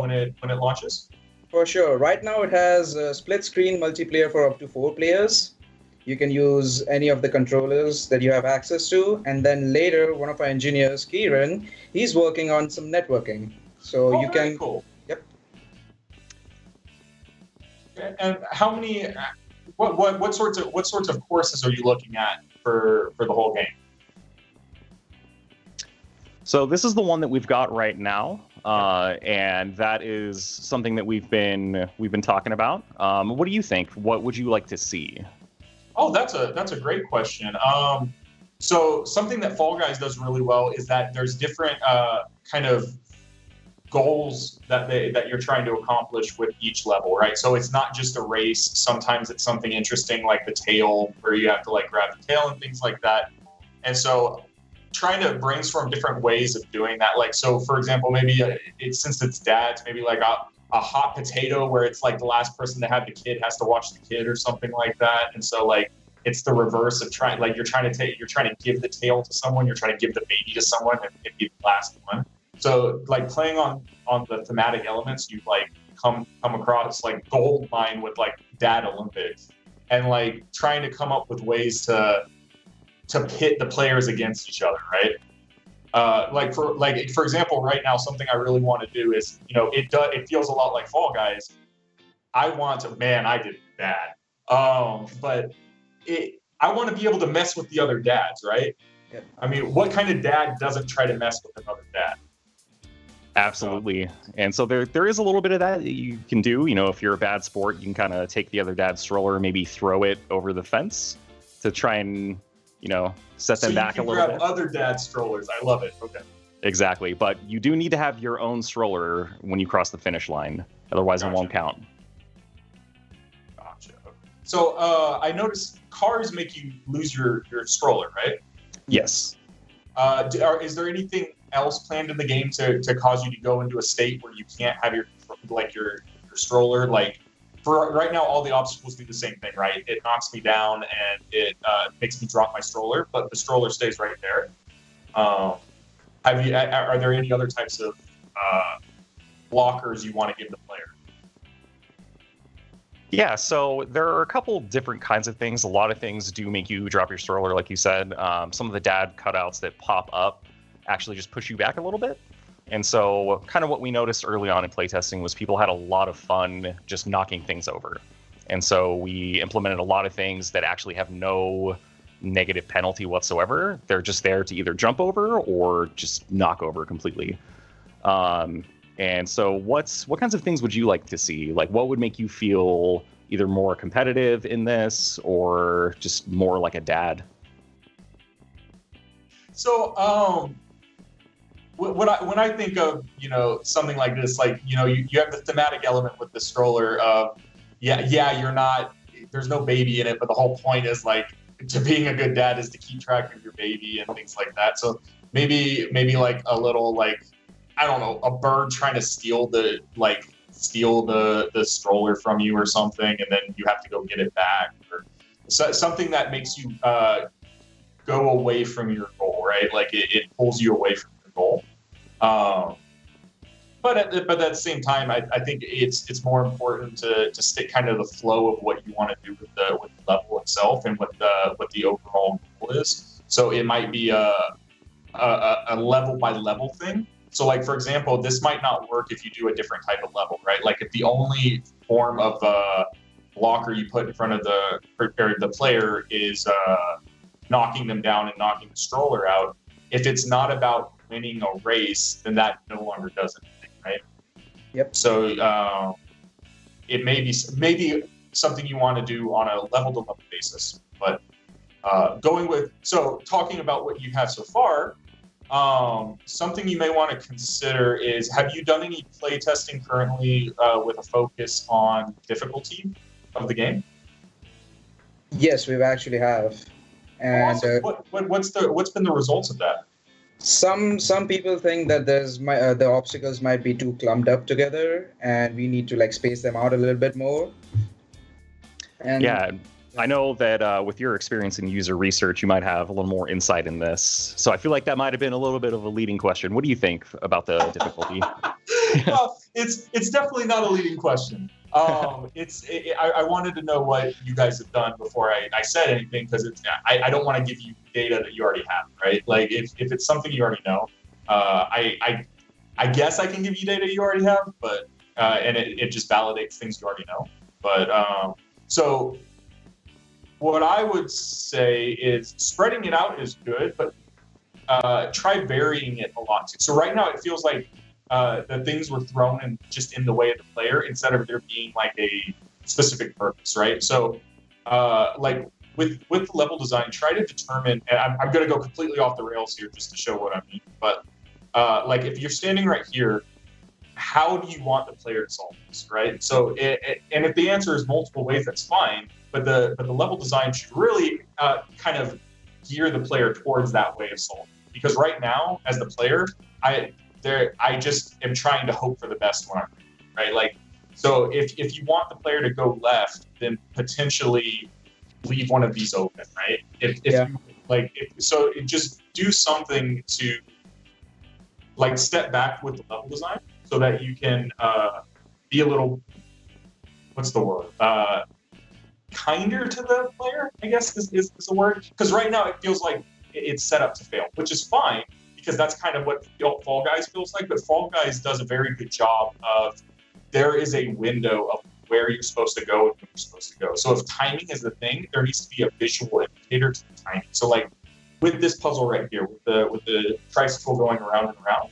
when it launches? For sure. Right now it has a split screen multiplayer for up to 4 players. You can use any of the controllers that you have access to, and then later one of our engineers, Kieran, he's working on some networking. So you very can cool. Yep. And how many? What sorts of courses are you looking at for the whole game? So this is the one that we've got right now, and that is something that we've been talking about. What do you think? What would you like to see? Oh, that's a great question. So something that Fall Guys does really well is that there's different kind of goals that you're trying to accomplish with each level, right? So it's not just a race. Sometimes it's something interesting like the tail, where you have to grab the tail and things like that. And so trying to brainstorm different ways of doing that. So for example, maybe since it's dads, maybe a hot potato where it's the last person to have the kid has to watch the kid or something like that. And so it's the reverse of you're trying to give the tail to someone, you're trying to give the baby to someone and be the last one. So playing on the thematic elements, you come across gold mine with dad Olympics, and trying to come up with ways to pit the players against each other, right? For example, right now, something I really want to do is, it feels a lot like Fall Guys. I did bad. But I want to be able to mess with the other dads, right? Yeah. I mean, what kind of dad doesn't try to mess with another dad? Absolutely. And so there is a little bit of that you can do. If you're a bad sport, you can kind of take the other dad's stroller and maybe throw it over the fence to try and set them back a little bit. So you can grab other dad strollers. I love it. Okay. Exactly. But you do need to have your own stroller when you cross the finish line. Otherwise, It won't count. Gotcha. Okay. So I noticed cars make you lose your stroller, right? Yes. Is there anything else planned in the game to cause you to go into a state where you can't have your stroller? For right now, all the obstacles do the same thing, right? It knocks me down and it makes me drop my stroller, but the stroller stays right there. Are there any other types of blockers you want to give the player? Yeah, so there are a couple different kinds of things. A lot of things do make you drop your stroller, like you said. Some of the dad cutouts that pop up actually just push you back a little bit. And so kind of what we noticed early on in playtesting was people had a lot of fun just knocking things over. And so we implemented a lot of things that actually have no negative penalty whatsoever. They're just there to either jump over or just knock over completely. And so what kinds of things would you like to see? Like, what would make you feel either more competitive in this or just more like a dad? So, when I think of, something like this, like, you have the thematic element with the stroller of, you're not, there's no baby in it, but the whole point is like, to being a good dad is to keep track of your baby and things like that. So maybe like a little, like, I don't know, a bird trying to steal the stroller from you or something, and then you have to go get it back, or something that makes you go away from your goal, right? Like it pulls you away from your goal. But at the same time, I think it's more important to stick kind of the flow of what you want to do with the level itself and what the overall goal is. So it might be a level by level thing. So, like, for example, this might not work if you do a different type of level, right? Like, if the only form of blocker you put in front of the player is knocking them down and knocking the stroller out, if it's not about winning a race, then that no longer does anything, right? Yep. So it may be something you want to do on a level-to-level basis. But talking about what you have so far, something you may want to consider is, have you done any play testing currently with a focus on difficulty of the game? Yes, we actually have. And what's been the results of that? Some people think that the obstacles might be too clumped up together, and we need to like space them out a little bit more. And yeah, I know that with your experience in user research, you might have a little more insight in this. So I feel like that might have been a little bit of a leading question. What do you think about the difficulty? Well, it's definitely not a leading question. I wanted to know what you guys have done before I said anything, because I don't want to give you data that you already have, right? Like if it's something you already know, I guess I can give you data you already have, but and it just validates things you already know. But so what I would say is spreading it out is good, but try varying it a lot too. So right now it feels like the things were thrown in just in the way of the player instead of there being like a specific purpose, right? So like with level design, try to determine, and I'm going to go completely off the rails here just to show what I mean, but like if you're standing right here, how do you want the player to solve this, right? So, and if the answer is multiple ways, that's fine, but the level design should really kind of gear the player towards that way of solving. Because right now, as the player, I just am trying to hope for the best when I'm right. Like, so if you want the player to go left, then potentially leave one of these open, right? So just do something to like step back with the level design so that you can be a little, what's the word? Kinder to the player, I guess is the word. Because right now it feels like it's set up to fail, which is fine, because that's kind of what Fall Guys feels like. But Fall Guys does a very good job of, there is a window of where you're supposed to go and when you're supposed to go. So if timing is the thing, there needs to be a visual indicator to the timing. So like with this puzzle right here, with the tricycle going around and around,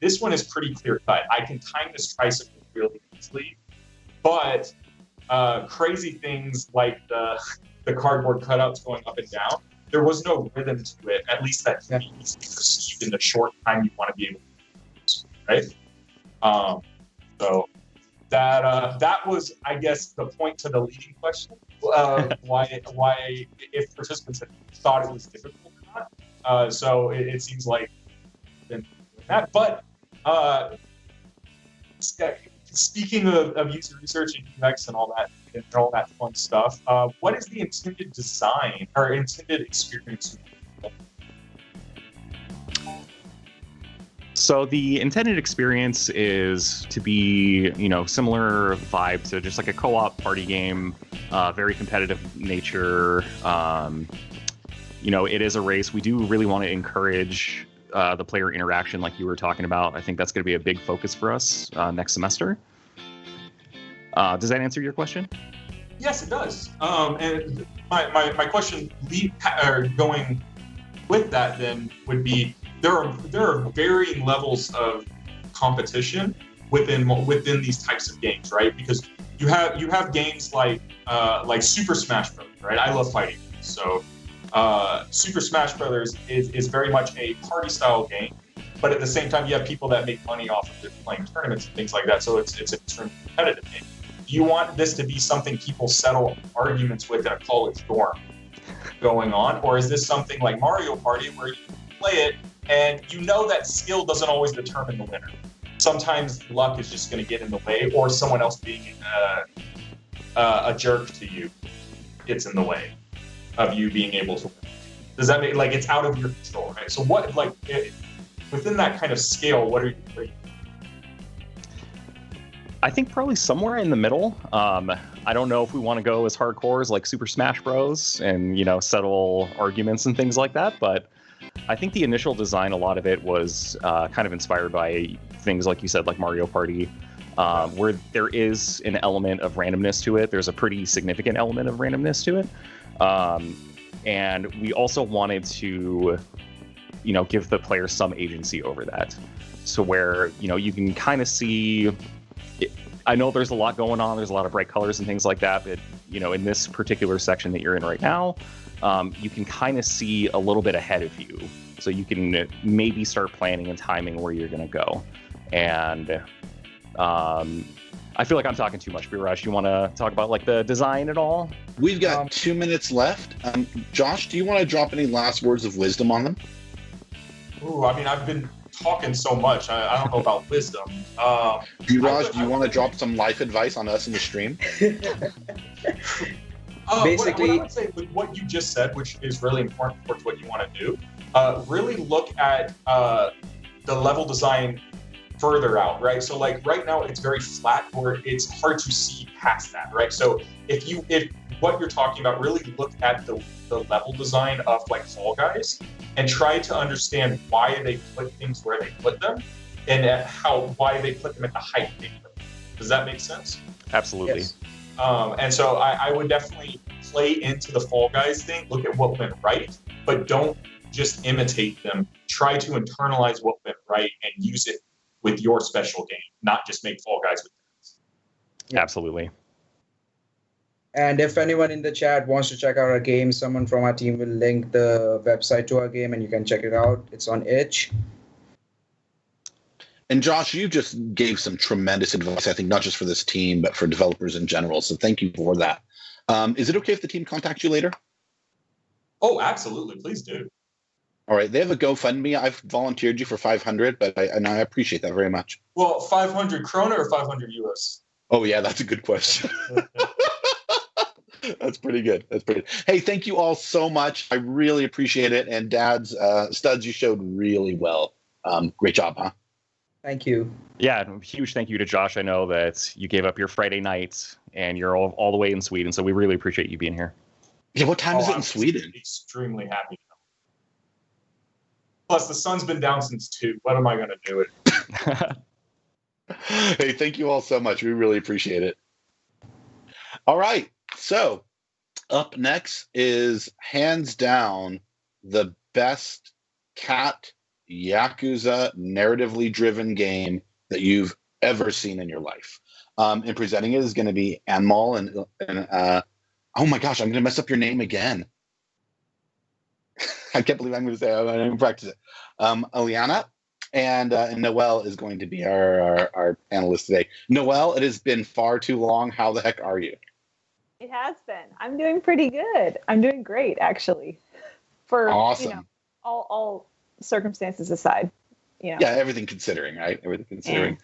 this one is pretty clear cut. I can time this tricycle really easily, but crazy things like the cardboard cutouts going up and down, there was no rhythm to it, at least that can be easily perceived in the short time you want to be able to do, right? So that was, I guess, the point to the leading question, why if participants had thought it was difficult or not. So it seems like that. But speaking of user research and UX and all that fun stuff, what is the intended design or intended experience? So the intended experience is to be, similar vibe to just like a co-op party game, very competitive nature. It is a race. We do really want to encourage the player interaction like you were talking about. I think that's going to be a big focus for us next semester. Does that answer your question? Yes, it does. And my question going with that then would be, there are varying levels of competition within these types of games, right? Because you have games like Super Smash Bros., right? I love fighting games, so Super Smash Bros. is very much a party style game, but at the same time you have people that make money off of it playing tournaments and things like that, so it's an extremely competitive game. Do you want this to be something people settle arguments with in a college dorm going on, or is this something like Mario Party where you play it and you know that skill doesn't always determine the winner? Sometimes luck is just going to get in the way, or someone else being a jerk to you gets in the way of you being able to win. Does that make, it's out of your control, right? So what, within that kind of scale, what are you I think probably somewhere in the middle. I don't know if we want to go as hardcore as like Super Smash Bros. And, settle arguments and things like that. But I think the initial design, a lot of it was kind of inspired by things like you said, like Mario Party, where there is an element of randomness to it. There's a pretty significant element of randomness to it. And we also wanted to, give the player some agency over that. So where, you can kind of see... I know there's a lot going on. There's a lot of bright colors and things like that. But, in this particular section that you're in right now, you can kind of see a little bit ahead of you. So you can maybe start planning and timing where you're going to go. And I feel like I'm talking too much. Biraj, you want to talk about the design at all? We've got 2 minutes left. Josh, do you want to drop any last words of wisdom on them? Ooh, I mean, I've been talking so much. I don't know about wisdom. Biraj, do you want to drop some life advice on us in the stream? Basically, what I would say with what you just said, which is really important towards what you want to do, really look at the level design further out, right? So right now it's very flat, or it's hard to see past that, right? So if what you're talking about, really look at the level design of Fall Guys and try to understand why they put things where they put them and why they put them at the height they put them. Does that make sense? Absolutely. yes. And so I would definitely play into the Fall Guys thing, look at what went right, but don't just imitate them. Try to internalize what went right and use it with your special game, not just make Fall Guys with things. Yeah. Absolutely. And if anyone in the chat wants to check out our game, someone from our team will link the website to our game and you can check it out. It's on itch. And Josh, you just gave some tremendous advice, I think, not just for this team, but for developers in general. So thank you for that. Is it okay if the team contacts you later? Oh, absolutely. Please do. All right. They have a GoFundMe. I've volunteered you for 500, but I appreciate that very much. Well, 500 krona or 500 US? Oh, yeah, that's a good question. That's pretty good. Hey, thank you all so much. I really appreciate it. And Dads, Studs, you showed really well. Great job, huh? Thank you. Yeah, huge thank you to Josh. I know that you gave up your Friday nights and you're all the way in Sweden, so we really appreciate you being here. Yeah, what time is it in I'm Sweden? Extremely happy. Plus, the sun's been down since 2. What am I going to do it? Hey, thank you all so much. We really appreciate it. All right. So up next is hands down the best cat Yakuza narratively driven game that you've ever seen in your life. And presenting it is going to be Anmol and oh my gosh, I'm going to mess up your name again. I can't believe I'm going to say it. I didn't even practice it. Aliana and Noelle is going to be our panelist today. Noelle, it has been far too long. How the heck are you? It has been. I'm doing pretty good. I'm doing great, actually. For awesome. All circumstances aside. Yeah, everything considering, right? Everything considering.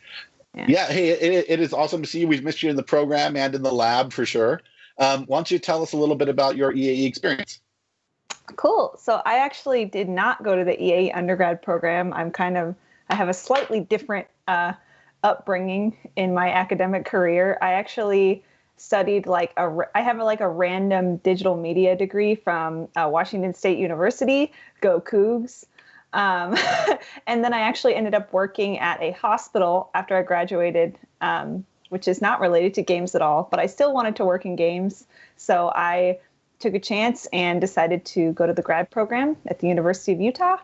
Yeah. Hey, it is awesome to see you. We've missed you in the program and in the lab for sure. Why don't you tell us a little bit about your EAE experience? Cool. So I actually did not go to the EAE undergrad program. I'm I have a slightly different upbringing in my academic career. I actually studied I have a random digital media degree from Washington State University. Go Cougs. And then I actually ended up working at a hospital after I graduated, which is not related to games at all, but I still wanted to work in games. So I took a chance and decided to go to the grad program at the University of Utah.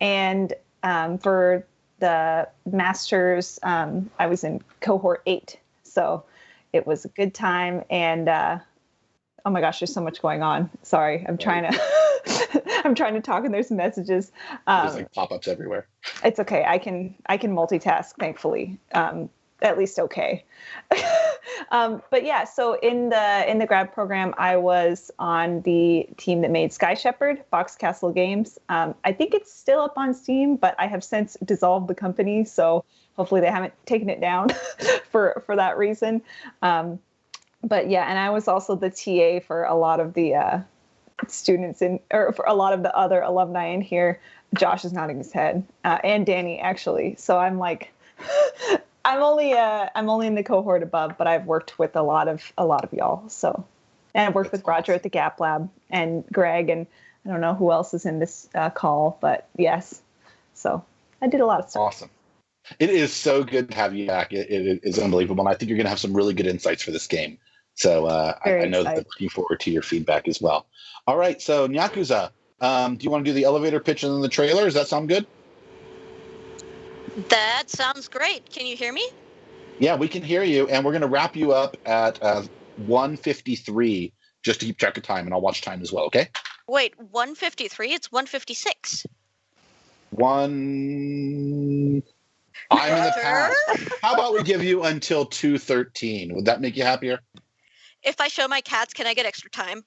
And for the master's, I was in cohort 8. So it was a good time. And oh my gosh, there's so much going on. Sorry, I'm trying to I'm trying to talk and there's messages. There's like pop-ups everywhere. It's okay. I can multitask, thankfully. At least okay. But yeah, so in the grad program, I was on the team that made Sky Shepherd, Box Castle Games. I think it's still up on Steam, but I have since dissolved the company, so hopefully they haven't taken it down for that reason. But yeah, and I was also the TA for a lot of the students or for a lot of the other alumni in here. Josh is nodding his head, and Danny actually. So I'm like, I'm only in the cohort above, but I've worked with a lot of y'all. So, and I've worked with Roger at the Gap Lab and Greg, and I don't know who else is in this call, but yes. So I did a lot of stuff. Awesome. It is so good to have you back. It is unbelievable, and I think you're going to have some really good insights for this game. So I know that I'm looking forward to your feedback as well. All right, so Nyakuza, do you want to do the elevator pitch and then the trailer? Does that sound good? That sounds great. Can you hear me? Yeah, we can hear you, and we're going to wrap you up at 1:53 just to keep track of time, and I'll watch time as well, okay? Wait, 1:53? It's 1:56. I'm in the past. How about we give you until 2:13? Would that make you happier? If I show my cats, can I get extra time?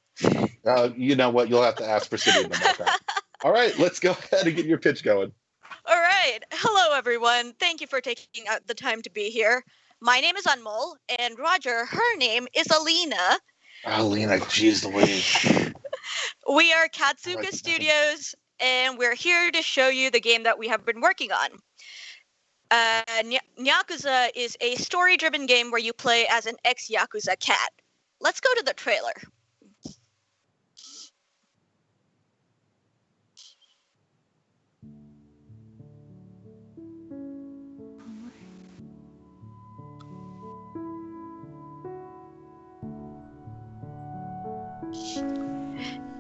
You know what? You'll have to ask Presidium about that. All right, let's go ahead and get your pitch going. All right. Hello, everyone. Thank you for taking out the time to be here. My name is Anmol, and Roger, her name is Alina. Alina, geez Louise. We are Katsuka Studios, and we're here to show you the game that we have been working on. Nyakuza is a story-driven game where you play as an ex-Yakuza cat. Let's go to the trailer.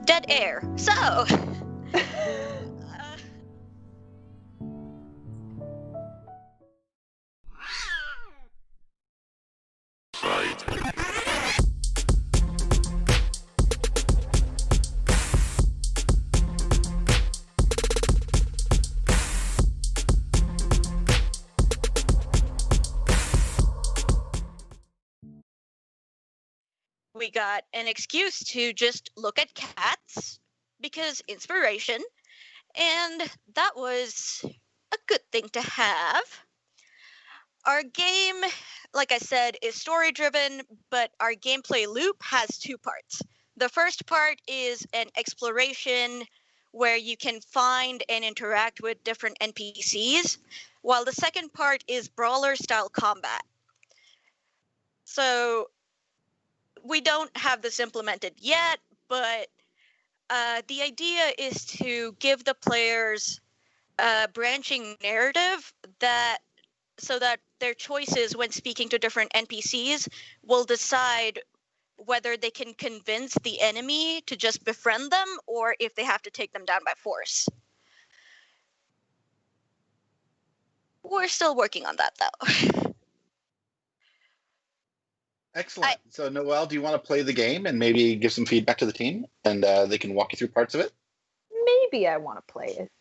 Dead air. So... we got an excuse to just look at cats because inspiration, and that was a good thing to have. Our game, like I said, is story driven, but our gameplay loop has 2 parts. The first part is an exploration where you can find and interact with different NPCs, while the second part is brawler style combat. So we don't have this implemented yet, but the idea is to give the players a branching narrative so that their choices when speaking to different NPCs will decide whether they can convince the enemy to just befriend them or if they have to take them down by force. We're still working on that, though. Excellent. So, Noelle, do you want to play the game and maybe give some feedback to the team, and they can walk you through parts of it? Maybe I want to play it.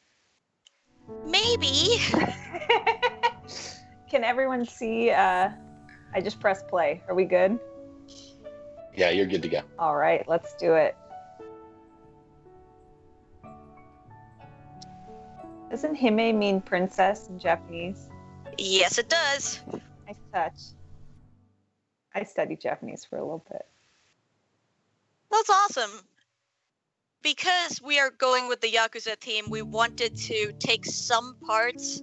Maybe. Can everyone see? I just pressed play. Are we good? Yeah, you're good to go. All right, let's do it. Doesn't hime mean princess in Japanese? Yes, it does. Nice touch. I studied Japanese for a little bit. That's awesome. Because we are going with the Yakuza theme, we wanted to take some parts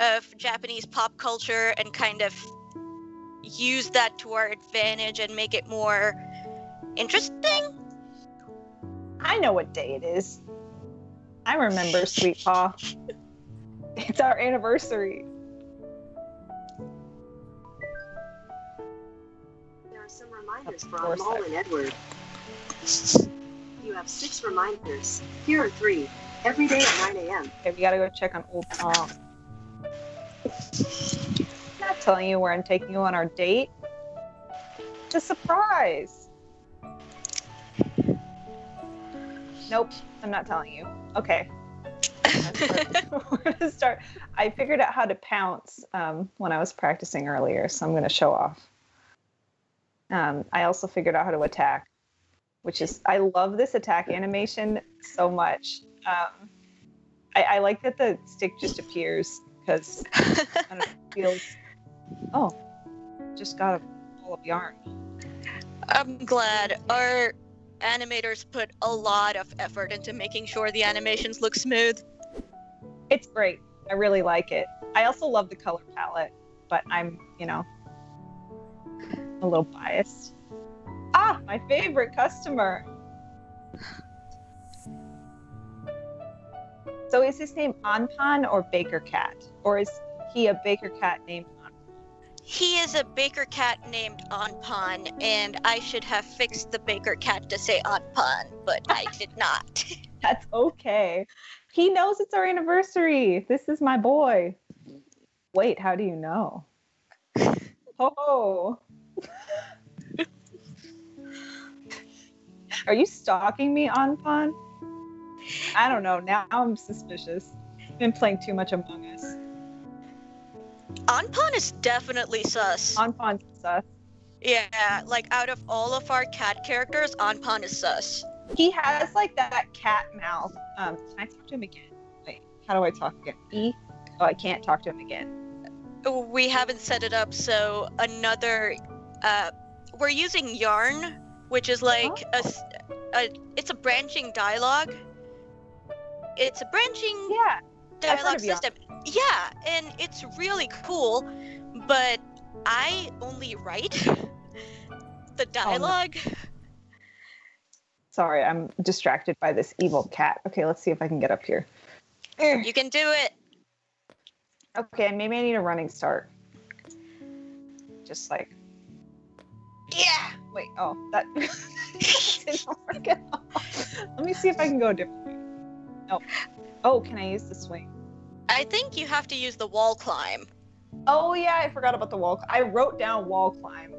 of Japanese pop culture and kind of use that to our advantage and make it more interesting? I know what day it is. I remember, Sweet Paw. It's our anniversary. There are some reminders for Mole and Edward. You have 6 reminders. Here are 3. Every day at 9 a.m. Okay, we gotta go check on old Tom. I'm not telling you where I'm taking you on our date. It's a surprise. Nope, I'm not telling you. Okay. We're gonna start. I figured out how to pounce when I was practicing earlier, so I'm gonna show off. I also figured out how to attack, which is, I love this attack animation so much. I like that the stick just appears because it feels. Oh, just got a ball of yarn. I'm glad. Our animators put a lot of effort into making sure the animations look smooth. It's great. I really like it. I also love the color palette, but I'm, a little biased. Ah, my favorite customer. So is his name Anpan or Baker Cat? Or is he a Baker Cat named Anpan? He is a Baker Cat named Anpan, and I should have fixed the Baker Cat to say Anpan, but I did not. That's okay. He knows it's our anniversary. This is my boy. Wait, how do you know? Oh. Are you stalking me, Anpan? I don't know. Now I'm suspicious. I've been playing too much Among Us. Anpan is definitely sus. Anpan's sus. Yeah, like out of all of our cat characters, Anpan is sus. He has like that cat mouth. Can I talk to him again? Wait, how do I talk again? E? Oh, I can't talk to him again. We haven't set it up, so we're using yarn, which is like it's a branching dialogue. It's a branching dialogue system. Yeah, and it's really cool, but I only write the dialogue. Oh, no. Sorry, I'm distracted by this evil cat. Okay, let's see if I can get up here. You can do it. Okay, maybe I need a running start. Just like... Yeah! Wait, oh, that didn't work at all. Let me see if I can go a different way. No. Oh, can I use the swing? I think you have to use the wall climb. Oh yeah, I forgot about the wall. I wrote down wall climb.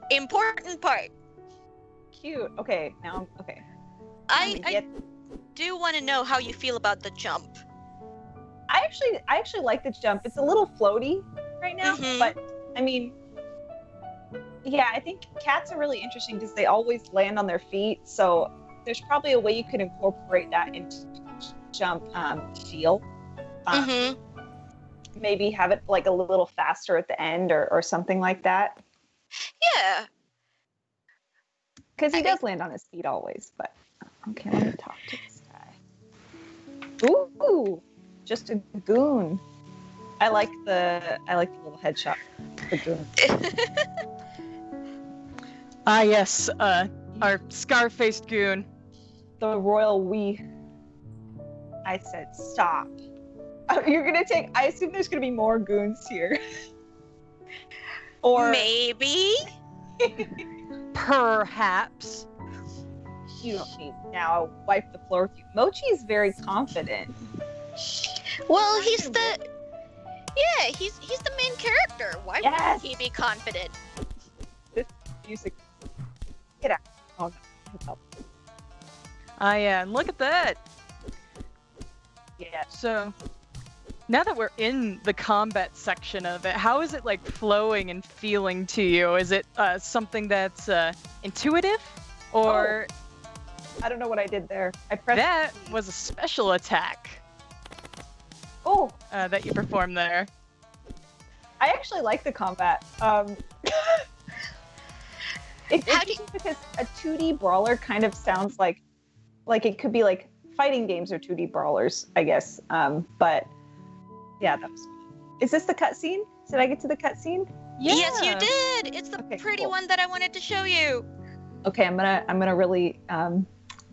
Important part. Cute. Okay, now I'm okay. I do want to know how you feel about the jump. I actually like the jump. It's a little floaty right now, but I mean, yeah, I think cats are really interesting because they always land on their feet. So there's probably a way you could incorporate that into jump feel. Maybe have it like a little faster at the end or something like that. Yeah. Because he does land on his feet always, but okay, let me talk to this guy. Ooh, just a goon. I like the little headshot. The goon. Ah yes, our scar-faced goon. The royal we. I said stop. You're gonna take. I assume there's gonna be more goons here. Or maybe. Perhaps. You don't need now. I'll wipe the floor with you. Mochi is very confident. Well, he's the main character. Why wouldn't he be confident? This music. Get out. Oh no. Ah yeah, and look at that. Yeah. So now that we're in the combat section of it, how is it like flowing and feeling to you? Is it something that's intuitive, or? Oh. I don't know what I did there. I pressed. That was a special attack. Oh. That you performed there. I actually like the combat. It's interesting because a 2D brawler kind of sounds like it could be like fighting games or 2D brawlers, I guess. But yeah, that was. Is this the cutscene? Did I get to the cutscene? Yeah. Yes, you did. It's the pretty one that I wanted to show you. Okay, I'm gonna really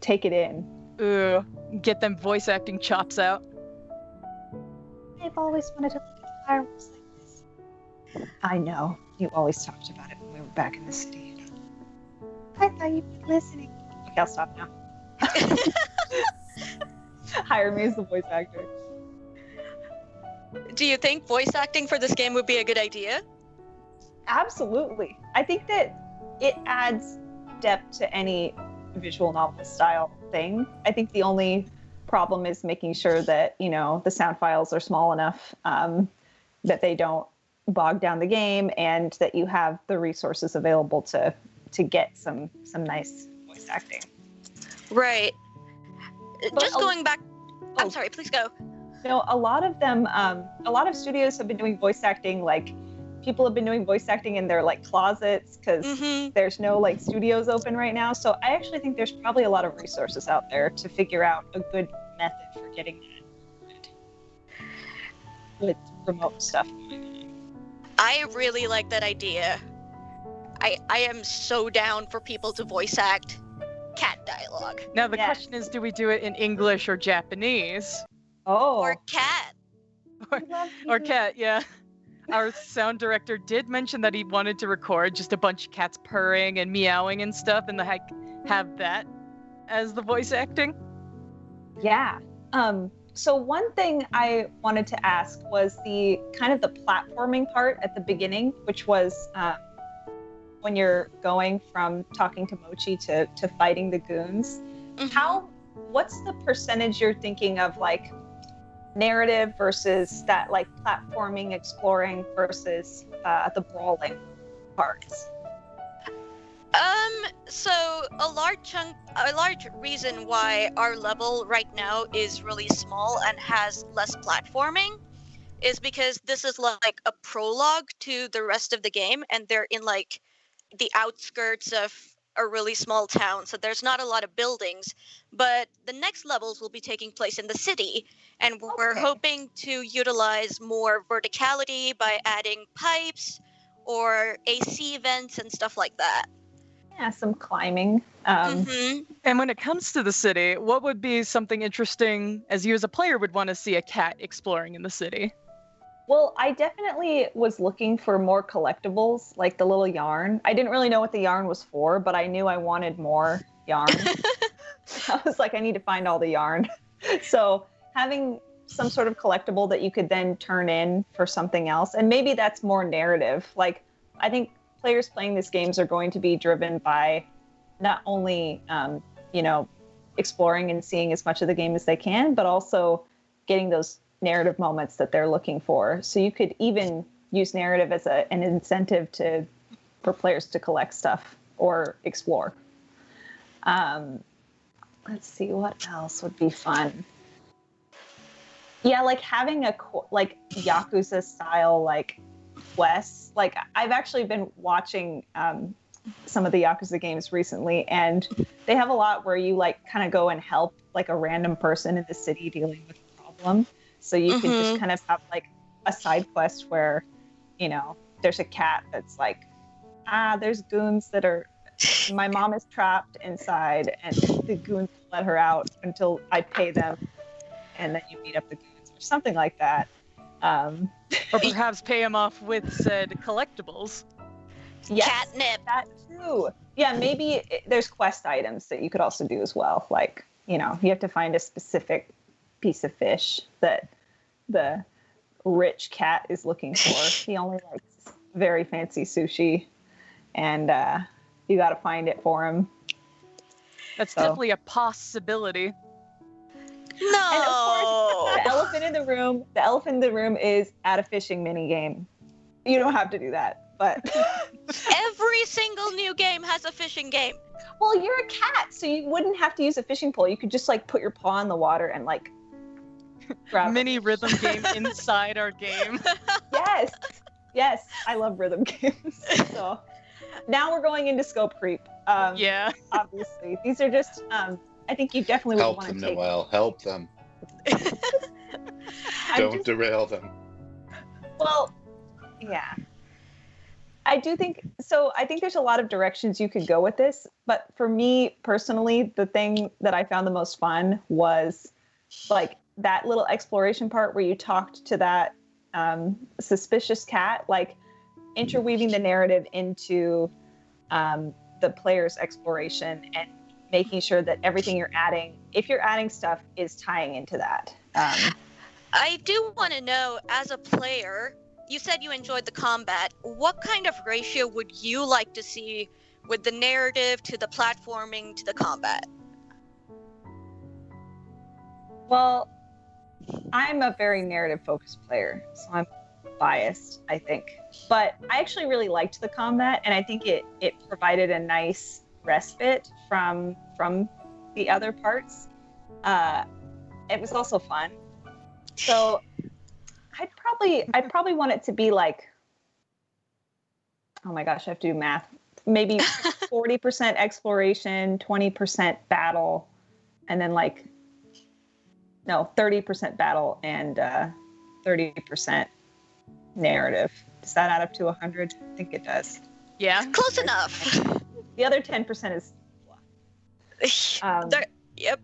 take it in. Ooh, get them voice acting chops out. I've always wanted to look at fireworks like this. I know. You always talked about it when we were back in the city. I thought you'd be listening. Okay, I'll stop now. Hire me as the voice actor. Do you think voice acting for this game would be a good idea? Absolutely. I think that it adds depth to any visual novel style thing. I think the only problem is making sure that, you know, the sound files are small enough that they don't bog down the game, and that you have the resources available to get some nice voice acting. Right. But Just going back. I'm sorry, please go. No, a lot of them, a lot of studios have been doing voice acting. Like, people have been doing voice acting in their like closets because there's no like studios open right now. So I actually think there's probably a lot of resources out there to figure out a good method for getting that with remote stuff. I really like that idea. I am so down for people to voice act cat dialogue. Now the question is, do we do it in English or Japanese? Oh. Or cat. Or cat, yeah. Our sound director did mention that he wanted to record just a bunch of cats purring and meowing and stuff, and have that as the voice acting. Yeah. So one thing I wanted to ask was the kind of the platforming part at the beginning, which was when you're going from talking to Mochi to fighting the goons. What's the percentage you're thinking of, like, narrative versus that like platforming, exploring versus the brawling parts? So a large reason why our level right now is really small and has less platforming is because this is like a prologue to the rest of the game, and they're in like the outskirts of a really small town, so there's not a lot of buildings. But the next levels will be taking place in the city, and we're hoping to utilize more verticality by adding pipes or AC vents and stuff like that. Yeah, some climbing. And when it comes to the city, what would be something interesting as you as a player would want to see a cat exploring in the city? Well, I definitely was looking for more collectibles, like the little yarn. I didn't really know what the yarn was for, but I knew I wanted more yarn. I was like, I need to find all the yarn. So having some sort of collectible that you could then turn in for something else, and maybe that's more narrative. Like, I think players playing these games are going to be driven by not only, exploring and seeing as much of the game as they can, but also getting those narrative moments that they're looking for. So you could even use narrative as an incentive for players to collect stuff or explore. Let's see, what else would be fun? Yeah, like having a Yakuza style like quests. Like, I've actually been watching some of the Yakuza games recently, and they have a lot where you like kind of go and help like a random person in the city dealing with a problem. So you can just kind of have like a side quest where, there's a cat that's like, there's goons that are, my mom is trapped inside, and the goons let her out until I pay them, and then you beat up the goons or something like that. Or perhaps pay them off with said collectibles. Yes, catnip. That too. Yeah, maybe there's quest items that you could also do as well. Like, you have to find a specific piece of fish that the rich cat is looking for. He only likes very fancy sushi, and you got to find it for him. That's definitely a possibility. No. And of course, the elephant in the room is add a fishing mini game. You don't have to do that, but every single new game has a fishing game. Well, you're a cat, so you wouldn't have to use a fishing pole. You could just like put your paw in the water and like grab mini rhythm game inside our game. Yes, I love rhythm games. So now we're going into scope creep. Yeah. Obviously, these are just I think you definitely would Help want them, to take. Noelle. Help them. Don't derail them. Well, yeah. I do think so. I think there's a lot of directions you could go with this, but for me personally, the thing that I found the most fun was like that little exploration part where you talked to that suspicious cat, like interweaving the narrative into the player's exploration and making sure that everything you're adding, if you're adding stuff, is tying into that. I do want to know, as a player, you said you enjoyed the combat. What kind of ratio would you like to see with the narrative to the platforming to the combat? Well, I'm a very narrative-focused player, so I'm biased, I think. But I actually really liked the combat, and I think it provided a nice respite from the other parts. It was also fun. So I'd probably want it to be like, oh my gosh, I have to do math. Maybe 40% exploration, 20% battle, and then 30% battle and 30% narrative. Does that add up to 100? I think it does. Yeah. Close enough. The other 10% is Yep.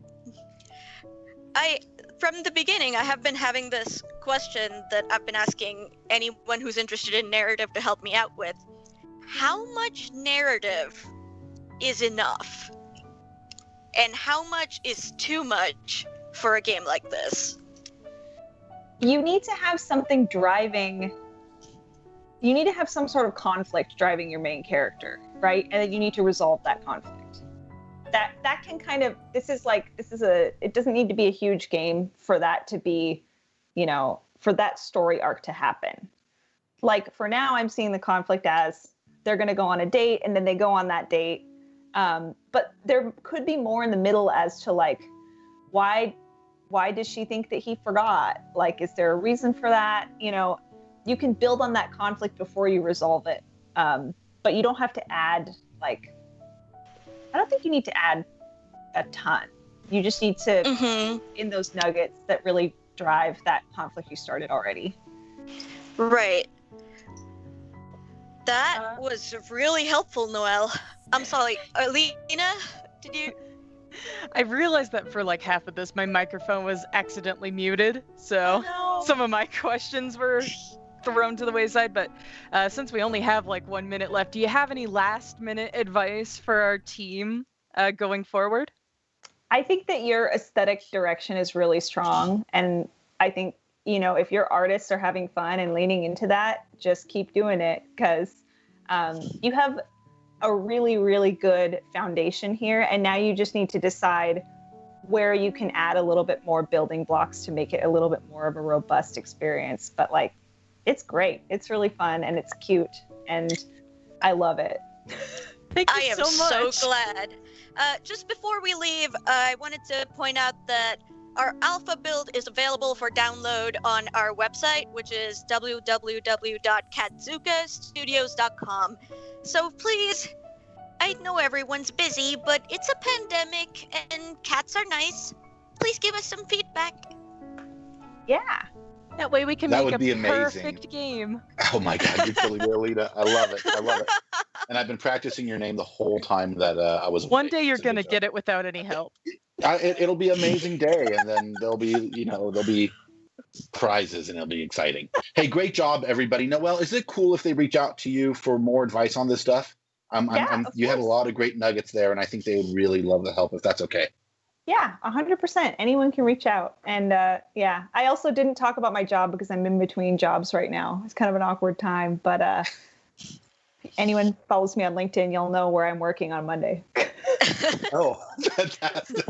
From the beginning, I have been having this question that I've been asking anyone who's interested in narrative to help me out with. How much narrative is enough? And how much is too much for a game like this? You need to have something driving. You need to have some sort of conflict driving your main character, right? And then you need to resolve that conflict. That can kind of, it doesn't need to be a huge game for that to be, for that story arc to happen. Like for now, I'm seeing the conflict as they're going to go on a date and then they go on that date. But there could be more in the middle as to why does she think that he forgot? Like, is there a reason for that? You can build on that conflict before you resolve it. But you don't have to add I don't think you need to add a ton. You just need to in those nuggets that really drive that conflict you started already. Right. That was really helpful, Noelle. I'm sorry, Alina, did you? I realized that for half of this, my microphone was accidentally muted, so some of my questions were thrown to the wayside. But since we only have 1 minute left, do you have any last-minute advice for our team going forward? I think that your aesthetic direction is really strong, and I think if your artists are having fun and leaning into that, just keep doing it, because you have a really, really good foundation here, and now you just need to decide where you can add a little bit more building blocks to make it a little bit more of a robust experience. But it's great. It's really fun and it's cute, and I love it. Thank you I am so much. so glad. Just before we leave, I wanted to point out that our alpha build is available for download on our website, which is www.katsukastudios.com. So please, I know everyone's busy, but it's a pandemic and cats are nice. Please give us some feedback. Yeah. That way we can That make would be a amazing. perfect game. Oh my God, you're killing me, Alina. I love it. I love it. And I've been practicing your name the whole time that I was. One day you're gonna get it without any help. It'll be an amazing day, and then there'll be prizes, and it'll be exciting. Hey, great job, everybody. Noelle, is it cool if they reach out to you for more advice on this stuff? You had a lot of great nuggets there, and I think they would really love the help if that's okay. Yeah, 100%. Anyone can reach out. And I also didn't talk about my job because I'm in between jobs right now. It's kind of an awkward time, but anyone follows me on LinkedIn, you'll know where I'm working on Monday. Oh, fantastic.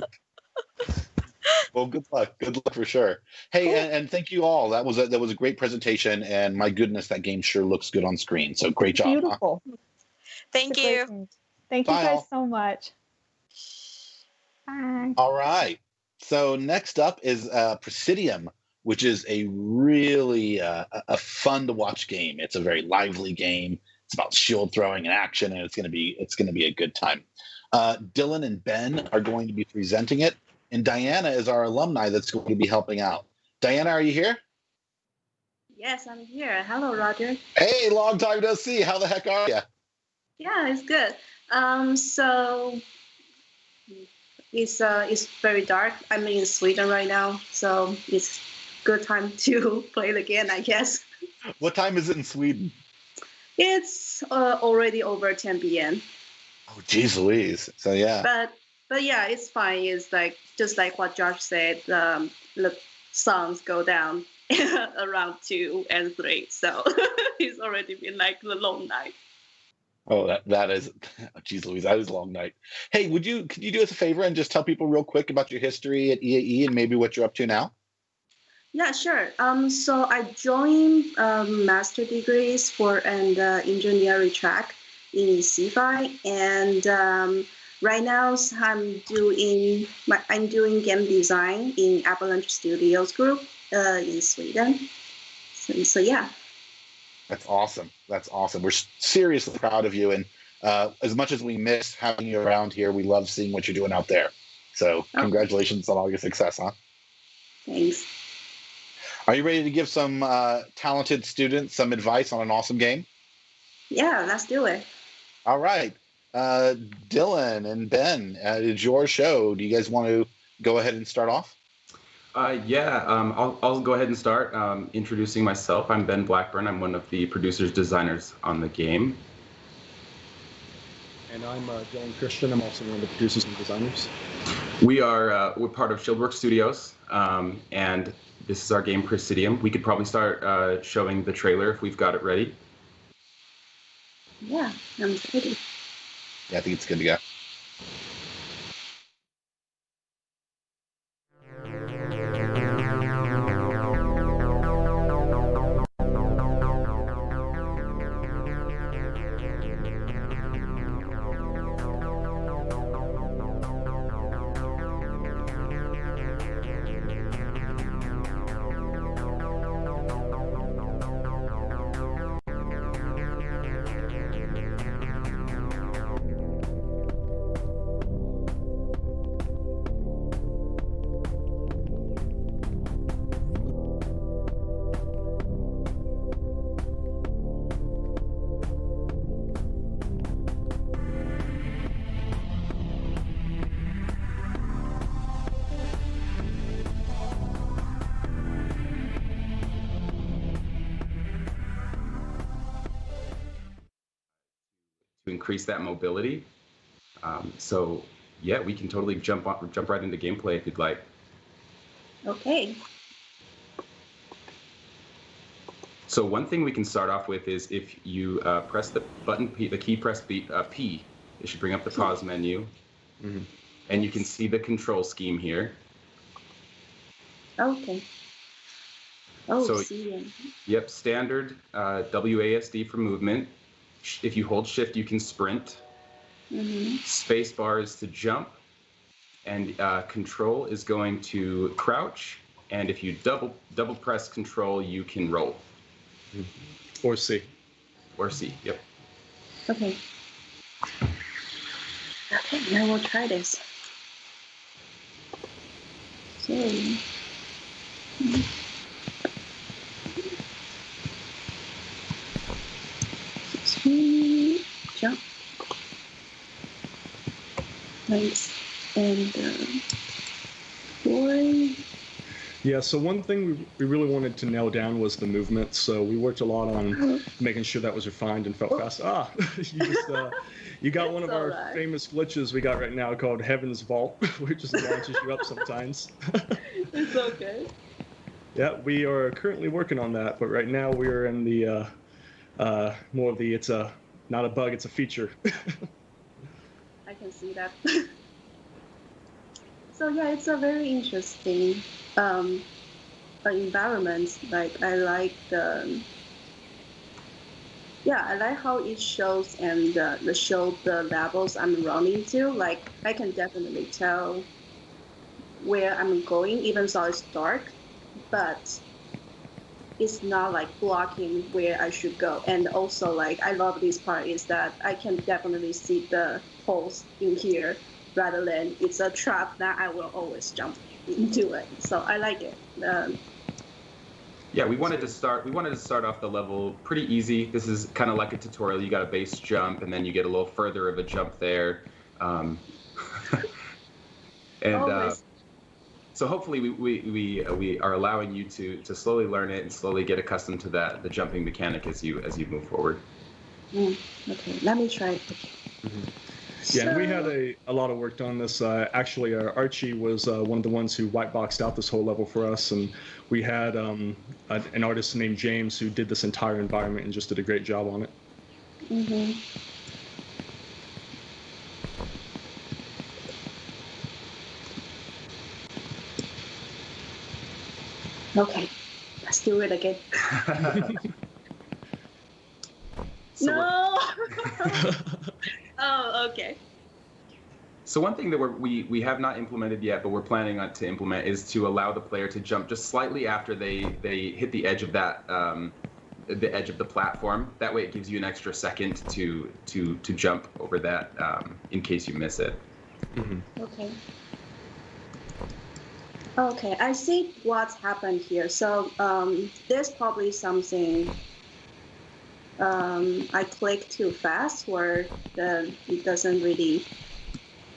Well, good luck. Good luck for sure. Hey, cool. and thank you all. That was a great presentation, and my goodness, that game sure looks good on screen. So great job. Beautiful. Huh? Thank you. Thank you guys so much. Bye. All right. So next up is Presidium, which is a really a fun to watch game. It's a very lively game. It's about shield throwing and action, and it's gonna be a good time. Dylan and Ben are going to be presenting it, and Diana is our alumni that's going to be helping out. Diana, are you here? Yes, I'm here. Hello, Roger. Hey, long time no see. How the heck are you? Yeah, it's good. So it's very dark. I'm in Sweden right now, so it's good time to play the game, I guess. What time is it in Sweden? It's already over 10 p.m. Oh, geez Louise. So, yeah. But yeah, it's fine. It's like just like what Josh said. The suns go down around 2 and 3, so it's already been like the long night. Oh, that is, geez Louise, that is a long night. Hey, could you do us a favor and just tell people real quick about your history at EAE and maybe what you're up to now? Yeah, sure. So I joined master degrees for an engineering track in CFI, and right now I'm doing game design in Avalanche Studios Group in Sweden. So yeah. That's awesome. That's awesome. We're seriously proud of you, and as much as we miss having you around here, we love seeing what you're doing out there. So congratulations on all your success, huh? Thanks. Are you ready to give some talented students some advice on an awesome game? Yeah, let's do it. All right. Dylan and Ben, it's your show. Do you guys want to go ahead and start off? I'll go ahead and start introducing myself. I'm Ben Blackburn. I'm one of the producers, designers on the game. And I'm Dylan Christian. I'm also one of the producers and designers. We're part of Shieldworks Studios, and this is our game Presidium. We could probably start showing the trailer if we've got it ready. Yeah, I'm ready. Yeah, I think it's good to go. To increase that mobility. So yeah, we can totally jump right into gameplay if you'd like. Okay. So one thing we can start off with is if you press the button P, the key press P, it should bring up the pause menu, and you can see the control scheme here. Okay. Oh, So, see. Yep, standard WASD for movement. If you hold shift, you can sprint. Space bar is to jump, and control is going to crouch. And if you double press control, you can roll. Or C. Or C. Yep. Okay. Okay, now we'll try this. So. Jump. Nice. And boy. Yeah, so one thing we really wanted to nail down was the movement. So we worked a lot on making sure that was refined and felt fast. You got one of our famous glitches we got right now called Heaven's Vault, which just launches you up sometimes. It's okay. Yeah, we are currently working on that, but right now we are in the more of the it's not a bug, it's a feature. I can see that. So yeah, it's a very interesting environment. Like I like I like how it shows and the levels I'm running to. Like I can definitely tell where I'm going, even though it's dark. But it's not like blocking where I should go. And also like I love this part is that I can definitely see the holes in here rather than it's a trap that I will always jump into it. So I like it. Yeah, we wanted to start off the level pretty easy. This is kind of like a tutorial. You got a base jump, and then you get a little further of a jump there. So hopefully we are allowing you to slowly learn it and slowly get accustomed to the jumping mechanic as you move forward. Okay, let me try it. Yeah, and we had a lot of work done this. Actually, Archie was one of the ones who white boxed out this whole level for us, and we had an artist named James who did this entire environment and just did a great job on it. Okay, let's do it again. No! Oh, okay. So one thing that we have not implemented yet, but we're planning on to implement, is to allow the player to jump just slightly after they hit the edge of that the edge of the platform. That way, it gives you an extra second to jump over that in case you miss it. Okay. Okay, I see what's happened here. So there's probably something I click too fast, or it doesn't really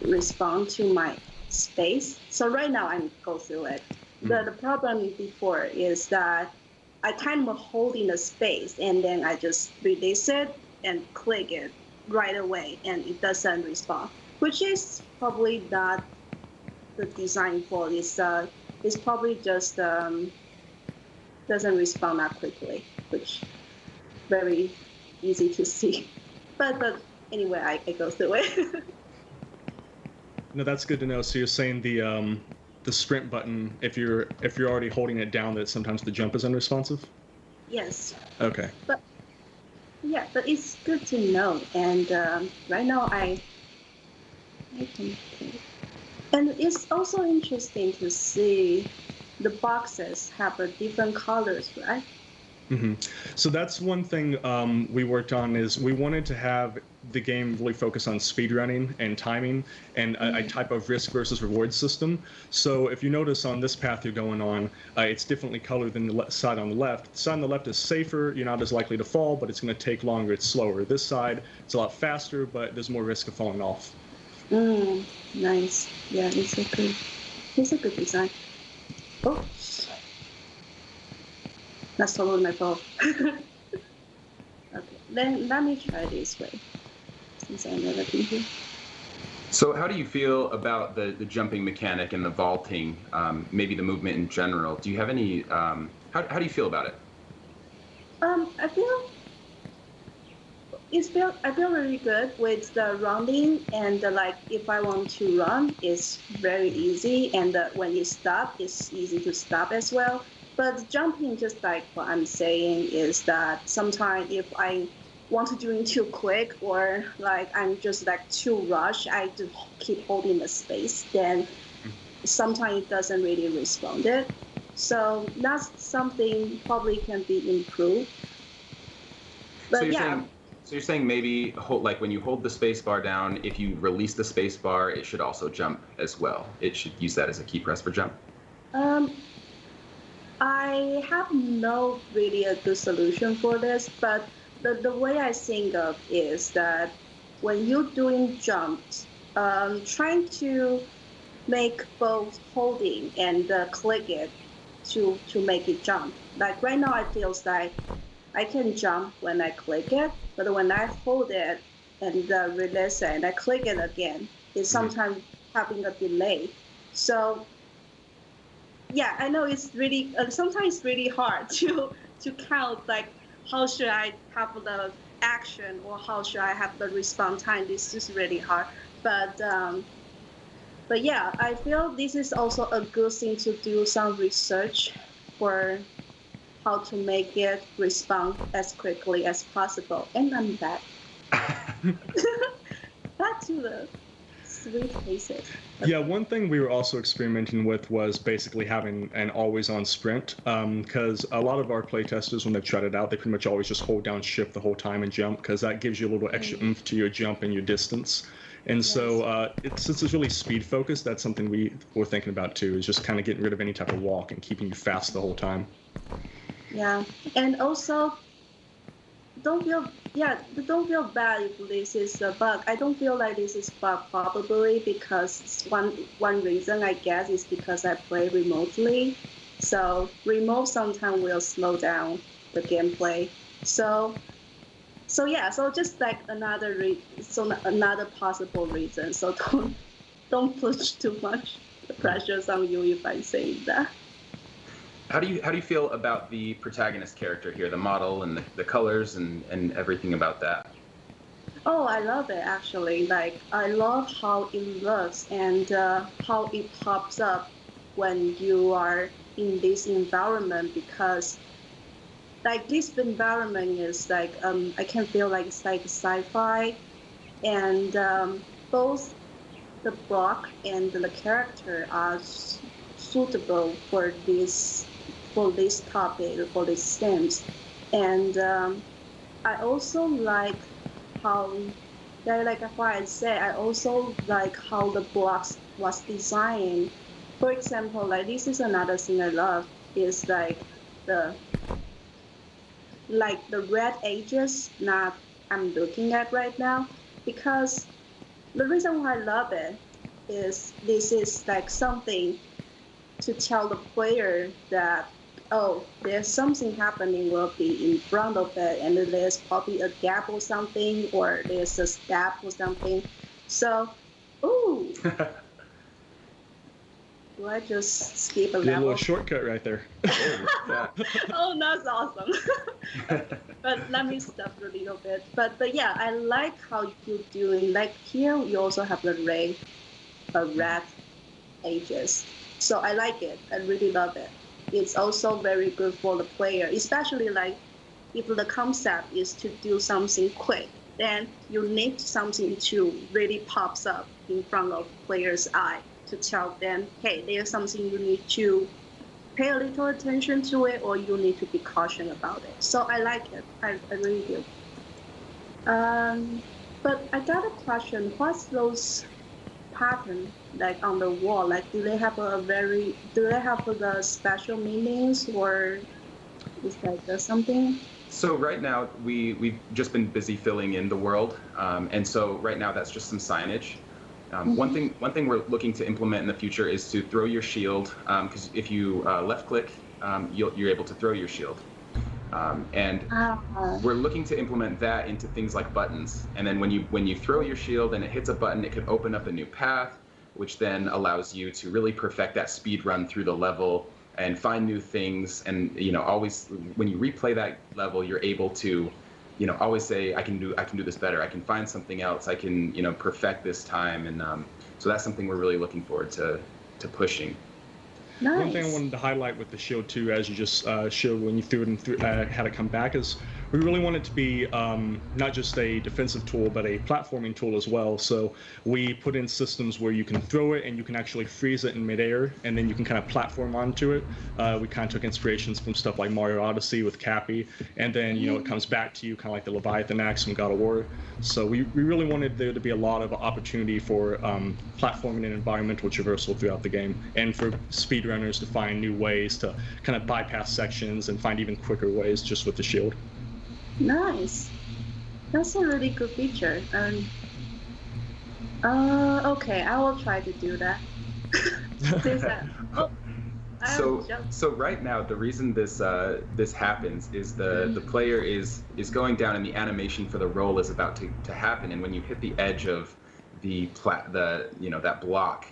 respond to my space. So right now I go through it. The problem before is that I kind of holding the space and then I just release it and click it right away and it doesn't respond, which is probably not the design fault. It's probably just doesn't respond that quickly, which very easy to see. But anyway, I go through it. No, that's good to know. So you're saying the sprint button, if you're already holding it down, that sometimes the jump is unresponsive? Yes. Okay. But it's good to know. And right now I can. And it's also interesting to see the boxes have a different colors, right? So that's one thing we worked on, is we wanted to have the game really focus on speedrunning and timing and a type of risk versus reward system. So if you notice on this path you're going on, it's differently colored than the side on the left. The side on the left is safer, you're not as likely to fall, but it's going to take longer, it's slower. This side, it's a lot faster, but there's more risk of falling off. Nice. Yeah, it's a good design. Oh. That's totally my fault. Okay, then let me try this way, since I never been here. So how do you feel about the jumping mechanic and the vaulting, maybe the movement in general? Do you have any, how do you feel about it? I feel really good with the running, and like if I want to run, it's very easy, and when you stop, it's easy to stop as well. But jumping, just like what I'm saying, is that sometimes if I want to do it too quick, or like I'm just like too rushed, I just keep holding the space, then sometimes it doesn't really respond it. So that's something probably can be improved. But So you're saying maybe like when you hold the space bar down, if you release the space bar, it should also jump as well. It should use that as a key press for jump. I have no really a good solution for this, but the way I think of is that when you're doing jumps, trying to make both holding and click it to make it jump. Like right now, it feels like I can jump when I click it, but when I hold it and release it and I click it again, it's sometimes having a delay. So yeah, I know it's really sometimes it's really hard to count like how should I have the action or how should I have the response time. This is really hard, but yeah, I feel this is also a good thing to do some research for how to make it respond as quickly as possible. And I'm back. Back to the sweet faces. Yeah, one thing we were also experimenting with was basically having an always-on sprint, because a lot of our playtesters, when they've tried it out, they pretty much always just hold down shift the whole time and jump, because that gives you a little extra oomph to your jump and your distance. And so since it's really speed focused, that's something we were thinking about too, is just kind of getting rid of any type of walk and keeping you fast the whole time. Yeah, and also don't feel bad if this is a bug. I don't feel like this is bug probably because one reason I guess is because I play remotely. So remote sometimes will slow down the gameplay. So just like another possible reason. So don't push too much the pressures on you if I say that. How do you feel about the protagonist character here, the model and the colors and everything about that? Oh, I love it actually. Like I love how it looks and how it pops up when you are in this environment, because like this environment is like I can feel like it's like sci-fi, and both the block and the character are suitable for this topic, for these themes. And I also like how, like what I said, I also like how the blocks was designed. For example, like this is another thing I love, is like the red edges that I'm looking at right now, because the reason why I love it is this is like something to tell the player that, oh, there's something happening will be in front of it, and there's probably a gap or something, or there's a stab or something. So, ooh. Do I just skip a Did a level? little shortcut right there. Oh, that's awesome. But let me stop a little bit. But yeah, I like how you're doing. Like here, you also have the red edges. So I like it. I really love it. It's also very good for the player, especially like if the concept is to do something quick, then you need something to really pops up in front of player's eye to tell them, hey, there's something you need to pay a little attention to it, or you need to be cautious about it. So I like it. I really do. But I got a question. What's those pattern like on the wall? Like, do they have the special meanings, or is that something? So right now we've just been busy filling in the world, and so right now that's just some signage. One thing we're looking to implement in the future is to throw your shield, because if you left click, you're able to throw your shield. And we're looking to implement that into things like buttons. And then when you throw your shield and it hits a button, it can open up a new path, which then allows you to really perfect that speed run through the level and find new things. And always when you replay that level, you're able to always say, I can do this better. I can find something else. I can perfect this time. And so that's something we're really looking forward to pushing. Nice. One thing I wanted to highlight with the shield too, as you just showed when you threw it and had it come back, is we really want it to be not just a defensive tool, but a platforming tool as well. So we put in systems where you can throw it and you can actually freeze it in midair, and then you can kind of platform onto it. We kind of took inspirations from stuff like Mario Odyssey with Cappy, and then it comes back to you kind of like the Leviathan axe from God of War. So we really wanted there to be a lot of opportunity for platforming and environmental traversal throughout the game, and for speedrunners to find new ways to kind of bypass sections and find even quicker ways just with the shield. Nice. That's a really good feature. Okay, I will try to do that. So right now, the reason this happens is the player is going down and the animation for the roll is about to happen, and when you hit the edge of that block,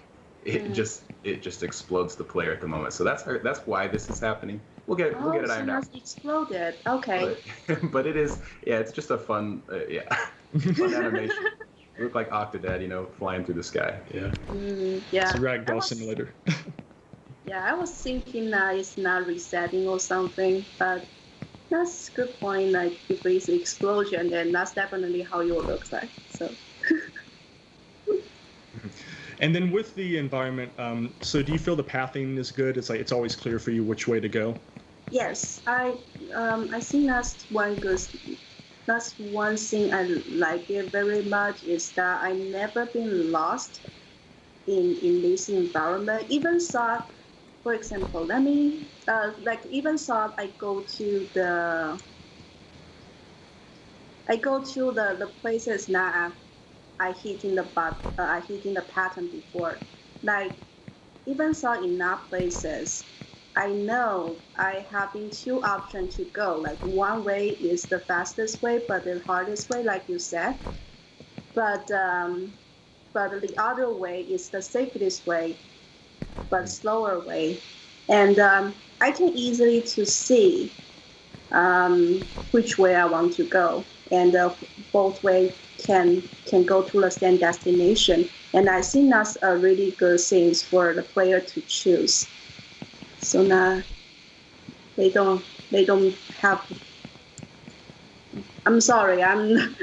it just explodes the player at the moment. So that's why this is happening. We'll get it ironed out. It exploded. Okay. But it is, it's just a fun animation. You look like Octodad, flying through the sky. Yeah. Yeah. It's a ragdoll simulator. Yeah, I was thinking that it's not resetting or something, but that's a good point. Like if it's an explosion, then that's definitely how it looks like. So. And then with the environment, so do you feel the pathing is good? It's like it's always clear for you which way to go. Yes, I think that's one thing I like it very much is that I never been lost in this environment. Even so, for example, let me even so I go to the places that I hit in the pattern before. Like even so in that places, I know I having two options to go. Like one way is the fastest way, but the hardest way, like you said. But the other way is the safest way, but slower way. And I can easily to see which way I want to go, and both way can go to the same destination. And I think that's a really good thing for the player to choose. So now they don't have. I'm sorry, I'm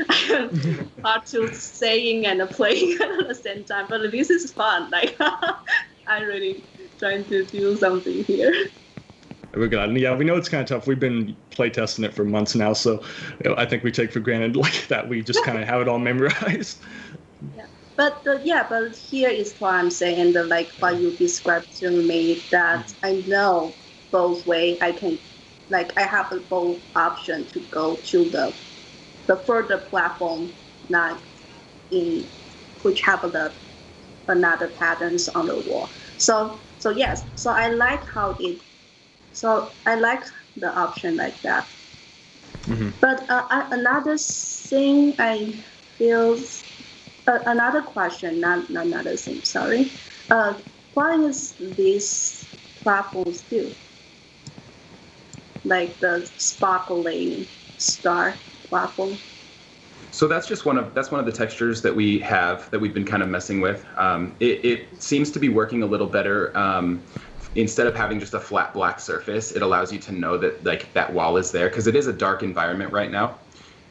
hard to saying and playing at the same time, but this is fun. Like I really trying to do something here. We're good. Yeah, we know it's kind of tough. We've been playtesting it for months now, so I think we take for granted like that we just kind of have it all memorized. Yeah, but here is what I'm saying. Like what you described to me, that I know both way. I can, like, I have a both option to go to the further platform, not in which have another patterns on the wall. So yes. So I like how it. So I like the option like that. Mm-hmm. But another thing I feel, another question, not another thing, sorry. What is these platforms do? Like the sparkling star platform? So that's just one of the textures that we have that we've been kind of messing with. It seems to be working a little better. Instead of having just a flat black surface, it allows you to know that like that wall is there because it is a dark environment right now.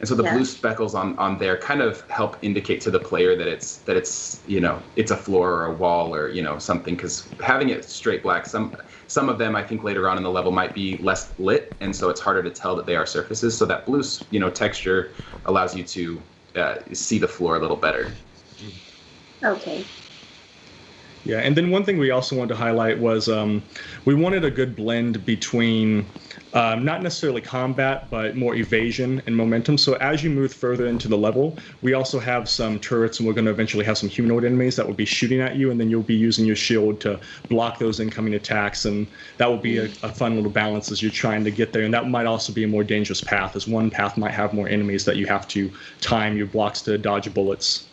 And so the blue speckles on there kind of help indicate to the player that it's it's a floor or a wall or something, because having it straight black, some of them I think later on in the level might be less lit, and so it's harder to tell that they are surfaces. So that blue texture allows you to see the floor a little better. Okay. Yeah, and then one thing we also wanted to highlight was we wanted a good blend between not necessarily combat, but more evasion and momentum. So as you move further into the level, we also have some turrets, and we're going to eventually have some humanoid enemies that will be shooting at you, and then you'll be using your shield to block those incoming attacks, and that will be a fun little balance as you're trying to get there. And that might also be a more dangerous path, as one path might have more enemies that you have to time your blocks to dodge bullets.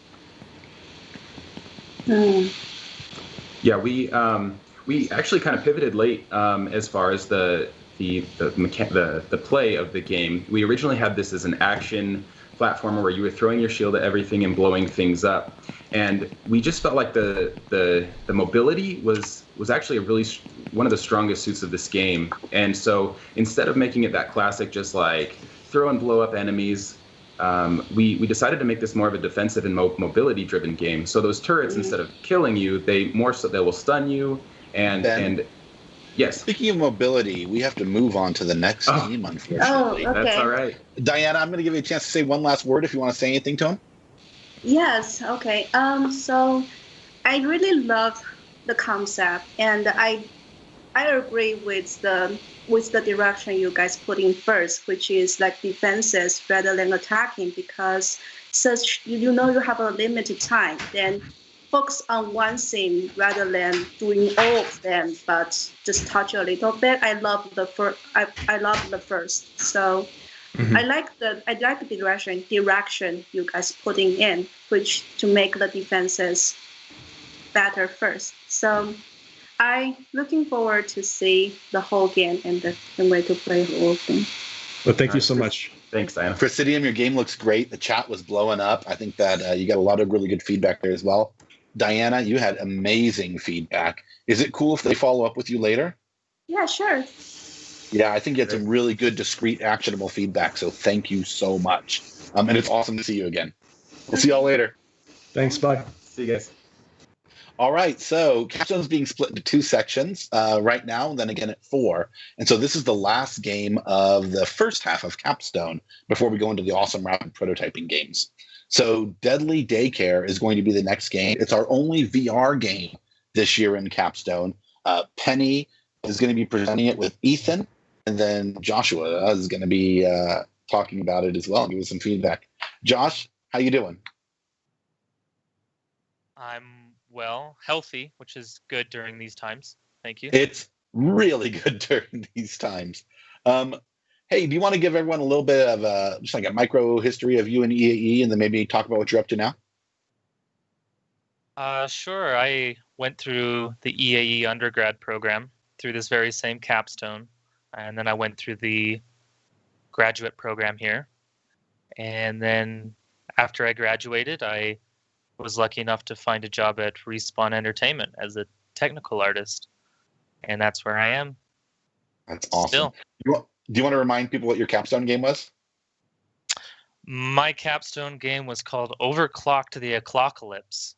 Yeah, we actually kind of pivoted late as far as the play of the game. We originally had this as an action platformer where you were throwing your shield at everything and blowing things up, and we just felt like the mobility was actually one of the strongest suits of this game. And so instead of making it that classic just like throw and blow up enemies, we decided to make this more of a defensive and mobility-driven game. So those turrets, instead of killing you, they will stun you. And yes. Speaking of mobility, we have to move on to the next team, unfortunately. Oh, okay. That's all right. Diana, I'm going to give you a chance to say one last word if you want to say anything to him. Yes. Okay. So I really love the concept, and I agree with the direction you guys put in first, which is like defenses rather than attacking, because you have a limited time, then focus on one thing rather than doing all of them, but just touch a little bit. I love the first. So I like the direction you guys putting in, which to make the defenses better first. So I looking forward to see the whole game and the way to play the whole thing. Well, thank you so much. Thanks, Diana. Presidium, your game looks great. The chat was blowing up. I think that you got a lot of really good feedback there as well. Diana, you had amazing feedback. Is it cool if they follow up with you later? Yeah, sure. Yeah, I think you had some really good, discrete, actionable feedback. So thank you so much. And it's awesome to see you again. We'll see y'all later. Thanks. Bye. See you guys. All right, so Capstone's being split into 2 sections right now, and then again at 4. And so this is the last game of the first half of Capstone before we go into the awesome rapid prototyping games. So Deadly Daycare is going to be the next game. It's our only VR game this year in Capstone. Penny is going to be presenting it with Ethan, and then Joshua is going to be talking about it as well and give us some feedback. Josh, how you doing? I'm well, healthy, which is good during these times. Thank you. It's really good during these times. Hey, do you want to give everyone a little bit of just like a micro history of you and EAE, and then maybe talk about what you're up to now? Sure. I went through the EAE undergrad program through this very same capstone, and then I went through the graduate program here. And then after I graduated, I was lucky enough to find a job at Respawn Entertainment as a technical artist, and that's where I am. That's awesome. Still. Do you want to remind people what your capstone game was? My capstone game was called Overclocked the O'Clockalypse.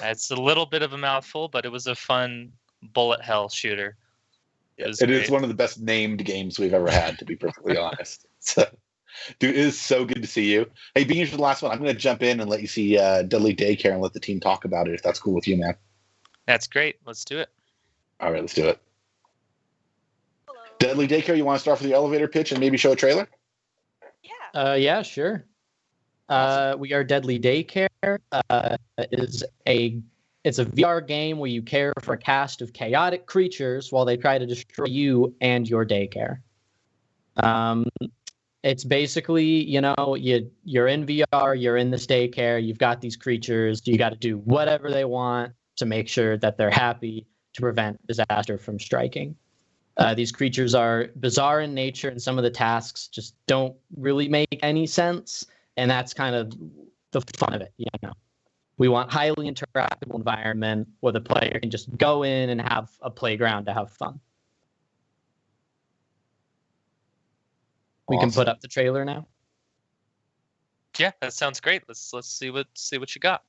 It's a little bit of a mouthful, but it was a fun bullet hell shooter. It is one of the best named games we've ever had, to be perfectly honest. So, dude, it is so good to see you. Hey, being here for the last one, I'm going to jump in and let you see Deadly Daycare and let the team talk about it, if that's cool with you, man. That's great. Let's do it. All right, let's do it. Deadly Daycare, you want to start with the elevator pitch and maybe show a trailer? Yeah, sure. We are Deadly Daycare. It's a VR game where you care for a cast of chaotic creatures while they try to destroy you and your daycare. It's basically, you're in VR, you're in this daycare, you've got these creatures, you got to do whatever they want to make sure that they're happy to prevent disaster from striking. These creatures are bizarre in nature, and some of the tasks just don't really make any sense, and that's kind of the fun of it, We want highly interactive environment where the player can just go in and have a playground to have fun. We can put up the trailer now. Yeah, that sounds great. Let's see what you got.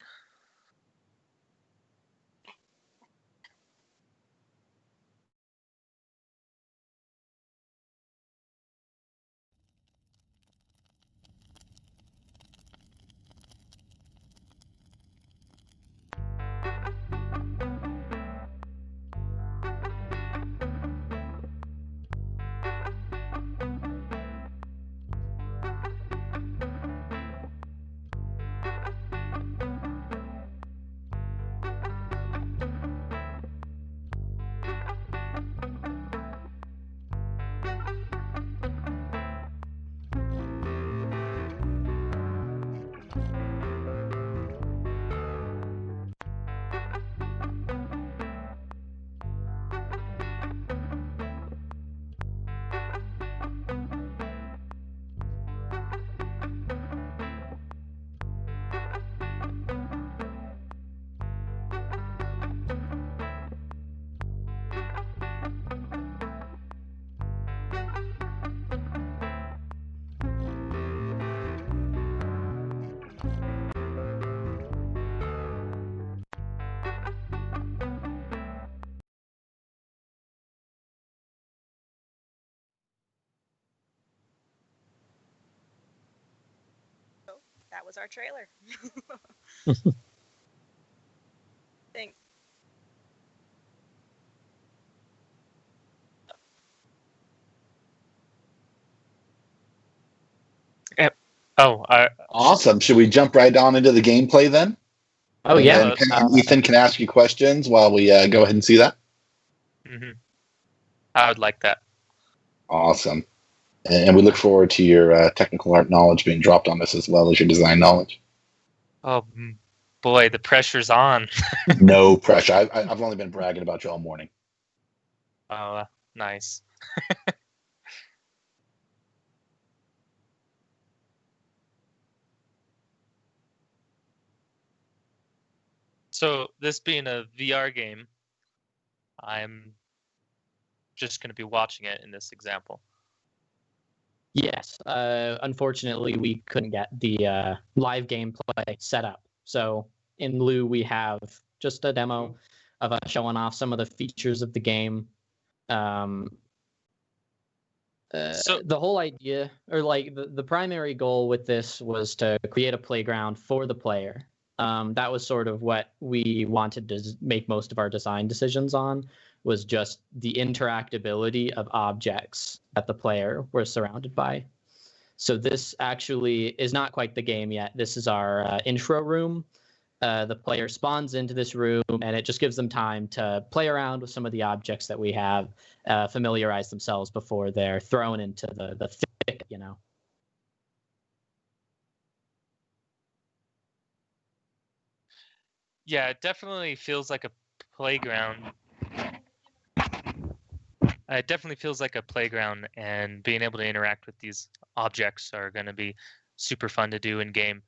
That was our trailer. Thanks. Yep. Awesome. Should we jump right on into the gameplay then? Oh, yeah. And Penny and Ethan can ask you questions while we go ahead and see that. Mm-hmm. I would like that. Awesome. And we look forward to your technical art knowledge being dropped on this as well as your design knowledge. Oh, boy, the pressure's on. No pressure. I've only been bragging about you all morning. Oh, nice. So, this being a VR game, I'm just going to be watching it in this example. Yes. Unfortunately, we couldn't get the live gameplay set up. So in lieu, we have just a demo of us showing off some of the features of the game. The whole idea, or like the primary goal with this, was to create a playground for the player. That was sort of what we wanted to make most of our design decisions on, was just the interactability of objects that the player were surrounded by. So this actually is not quite the game yet. This is our intro room. The player spawns into this room, and it just gives them time to play around with some of the objects that we have, familiarize themselves before they're thrown into the thick, you know. Yeah, it definitely feels like a playground. It definitely feels like a playground, and being able to interact with these objects are going to be super fun to do in game.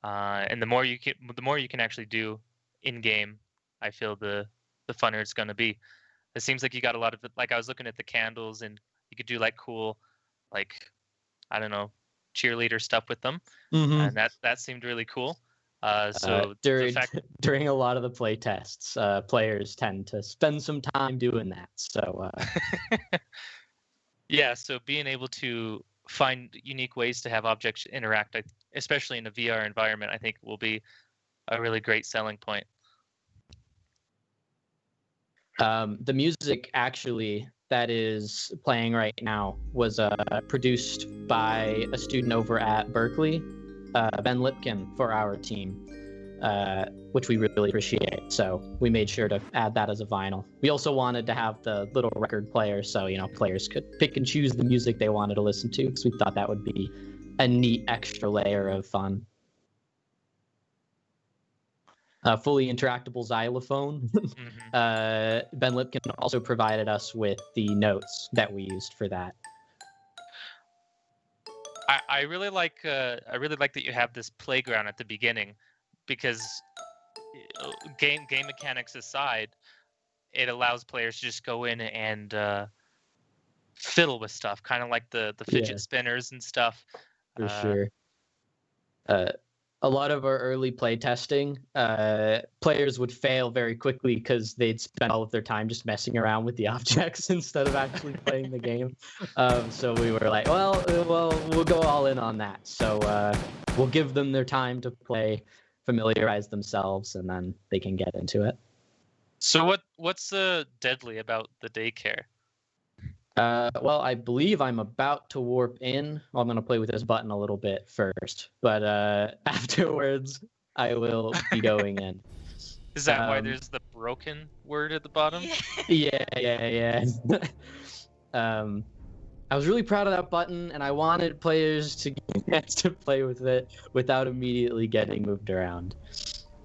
And the more you can actually do in game, I feel the funner it's going to be. It seems like you got a lot of, like, I was looking at the candles, and you could do like cool, like, I don't know, cheerleader stuff with them, and that seemed really cool. During a lot of the play tests, players tend to spend some time doing that. So yeah, so being able to find unique ways to have objects interact, especially in a VR environment, I think will be a really great selling point. The music actually that is playing right now was produced by a student over at Berkeley, Ben Lipkin, for our team, which we really appreciate. So we made sure to add that as a vinyl. We also wanted to have the little record player, so players could pick and choose the music they wanted to listen to, because we thought that would be a neat extra layer of fun. Fully interactable xylophone. Ben Lipkin also provided us with the notes that we used for that. I really like that you have this playground at the beginning, because game mechanics aside, it allows players to just go in and fiddle with stuff, kind of like the fidget spinners and stuff. For sure. A lot of our early play testing, players would fail very quickly because they'd spend all of their time just messing around with the objects instead of actually playing the game. So we were like, well, we'll go all in on that. So we'll give them their time to play, familiarize themselves, and then they can get into it. So what's deadly about the daycare? Well, I believe I'm about to warp in. Well, I'm going to play with this button a little bit first, but afterwards I will be going in. Is that why there's the broken word at the bottom? Yeah. I was really proud of that button, and I wanted players to get a chance to play with it without immediately getting moved around.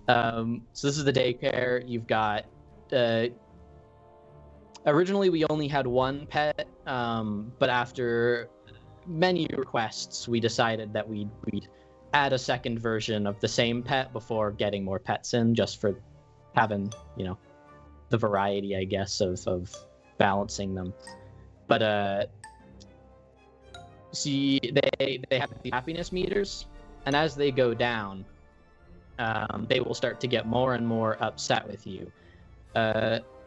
So this is the daycare. You've got... Originally, we only had one pet, but after many requests, we decided that we'd add a second version of the same pet before getting more pets in, just for having, the variety, I guess, of balancing them. But see, they have the happiness meters, and as they go down, they will start to get more and more upset with you.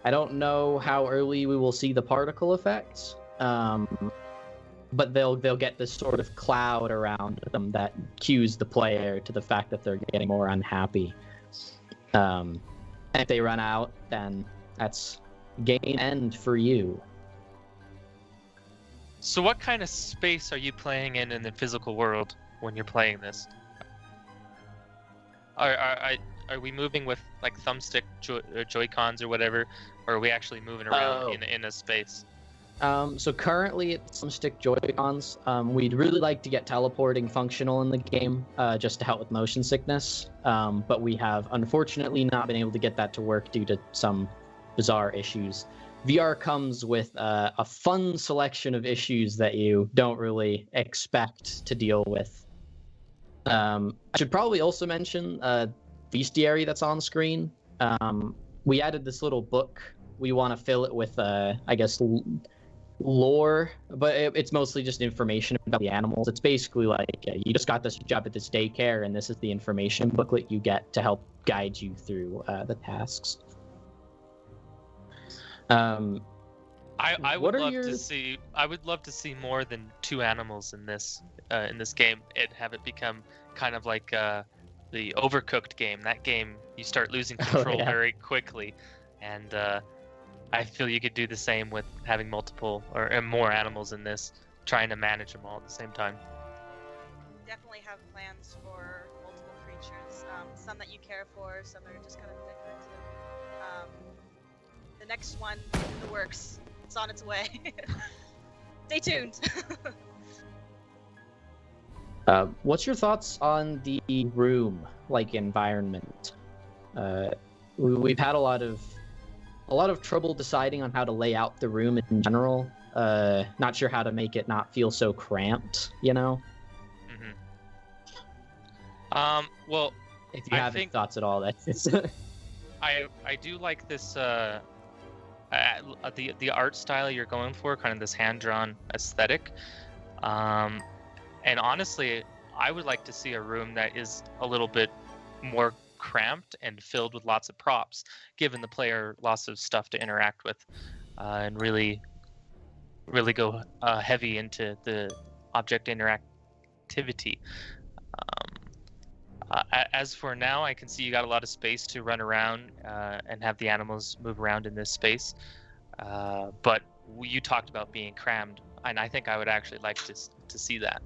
I don't know how early we will see the particle effects, but they'll get this sort of cloud around them that cues the player to the fact that they're getting more unhappy. And if they run out, then that's game end for you. So what kind of space are you playing in the physical world when you're playing this? Are we moving with like thumbstick Joy-Cons or whatever, or are we actually moving around in a space? So currently it's thumbstick Joy-Cons. We'd really like to get teleporting functional in the game, just to help with motion sickness. But we have unfortunately not been able to get that to work due to some bizarre issues. VR comes with a fun selection of issues that you don't really expect to deal with. I should probably also mention bestiary that's on screen. We added this little book. We want to fill it with, I guess, lore, but it's mostly just information about the animals. It's basically like you just got this job at this daycare, and this is the information booklet you get to help guide you through the tasks. I would love to see more than 2 animals in this game, and have it become kind of like the Overcooked game. That game, you start losing control very quickly, and I feel you could do the same with having multiple or more animals in this, trying to manage them all at the same time. Definitely have plans for multiple creatures. Some that you care for, some that are just kind of decorative. The next one in the works. It's on its way. Stay tuned. What's your thoughts on the room, like environment? We've had a lot of trouble deciding on how to lay out the room in general. Not sure how to make it not feel so cramped, you know? Well, if you have any thoughts at all, that's I do like this the art style you're going for, kind of this hand-drawn aesthetic. And honestly, I would like to see a room that is a little bit more cramped and filled with lots of props, giving the player lots of stuff to interact with, and really go heavy into the object interactivity. As for now, I can see you got a lot of space to run around and have the animals move around in this space. But you talked about being crammed, and I think I would actually like to see that.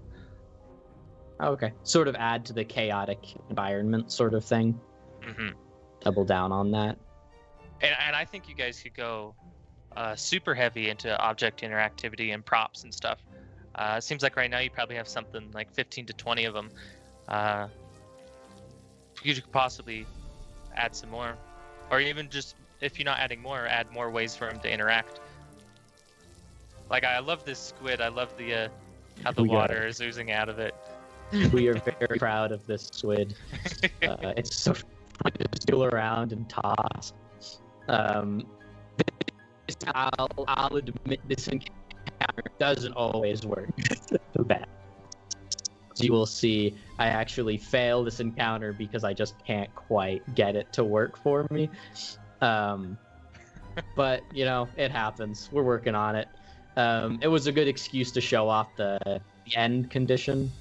Okay, sort of add to the chaotic environment sort of thing. Double down on that. And I think you guys could go super heavy into object interactivity and props and stuff. It seems like right now you probably have something like 15 to 20 of them. You could possibly add some more, or even just, if you're not adding more, add more ways for him to interact. Like, I love this squid. I love the how the water is oozing out of it. We are very proud of this squid. It's so fun to stool around and toss. I'll admit this encounter doesn't always work the best. You will see I actually fail this encounter because I just can't quite get it to work for me. But, you know, it happens. We're working on it. It was a good excuse to show off the end condition,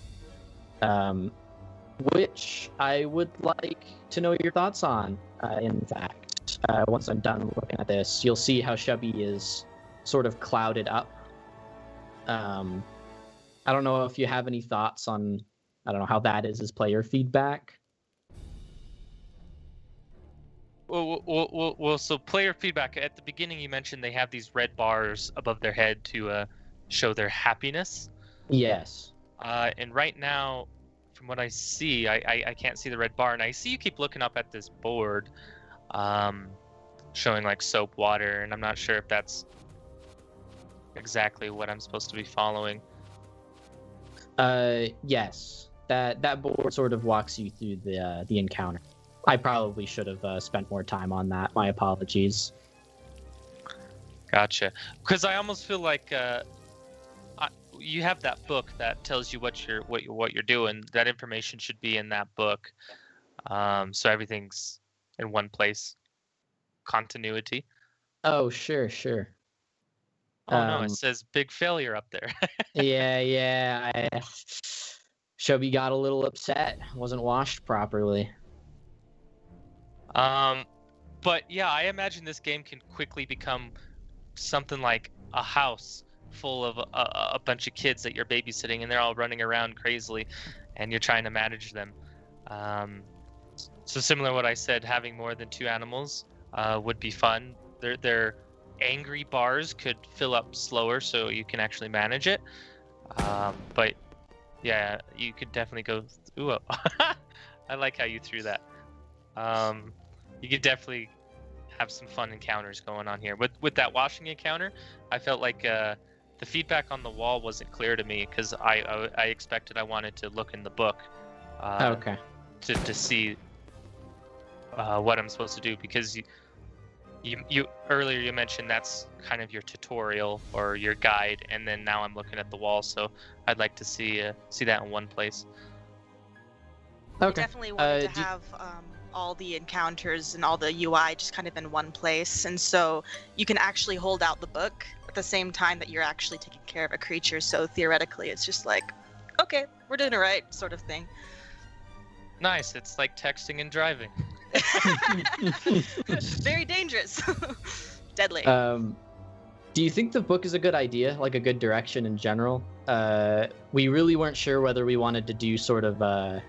which I would like to know your thoughts on, in fact. Once I'm done looking at this, you'll see how Chubby is sort of clouded up. I don't know if you have any thoughts on, I don't know, how that is as player feedback. Well, so player feedback, at the beginning you mentioned they have these red bars above their head to show their happiness. Yes. And right now, from what I see, I can't see the red bar, and I see you keep looking up at this board showing like soap water, and I'm not sure if that's exactly what I'm supposed to be following. Yes. That board sort of walks you through the encounter. I probably should have spent more time on that. My apologies. Gotcha. Because I almost feel like you have that book that tells you what you're doing. That information should be in that book, so everything's in one place. Continuity. Oh, sure. Oh no, it says big failure up there. yeah. Chubby got a little upset. Wasn't washed properly. But yeah, I imagine this game can quickly become something like a house full of a bunch of kids that you're babysitting, and they're all running around crazily, and you're trying to manage them. So similar to what I said, having more than 2 animals would be fun. Their angry bars could fill up slower, so you can actually manage it. But yeah, you could definitely go. Ooh, I like how you threw that. You could definitely have some fun encounters going on here. With that washing encounter, I felt like the feedback on the wall wasn't clear to me, because I expected I wanted to look in the book. Okay. To see what I'm supposed to do, because You earlier you mentioned that's kind of your tutorial or your guide, and then now I'm looking at the wall, so I'd like to see that in one place. Okay. We definitely wanted to have all the encounters and all the UI just kind of in one place, and so you can actually hold out the book at the same time that you're actually taking care of a creature. So theoretically, it's just like, okay, we're doing it right, sort of thing. Nice. It's like texting and driving. Very dangerous. Deadly. Do you think the book is a good idea, like a good direction in general? We really weren't sure whether we wanted to do sort of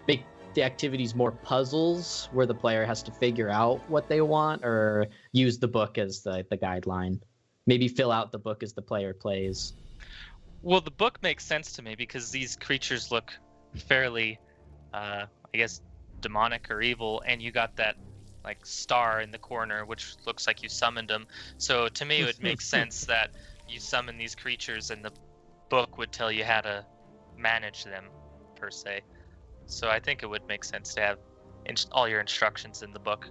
make the activities more puzzles where the player has to figure out what they want, or use the book as the guideline. Maybe fill out the book as the player plays. Well, the book makes sense to me because these creatures look fairly, I guess, demonic or evil, and you got that like star in the corner, which looks like you summoned them. So to me, it would make sense that you summon these creatures, and the book would tell you how to manage them, per se. So I think it would make sense to have all your instructions in the book.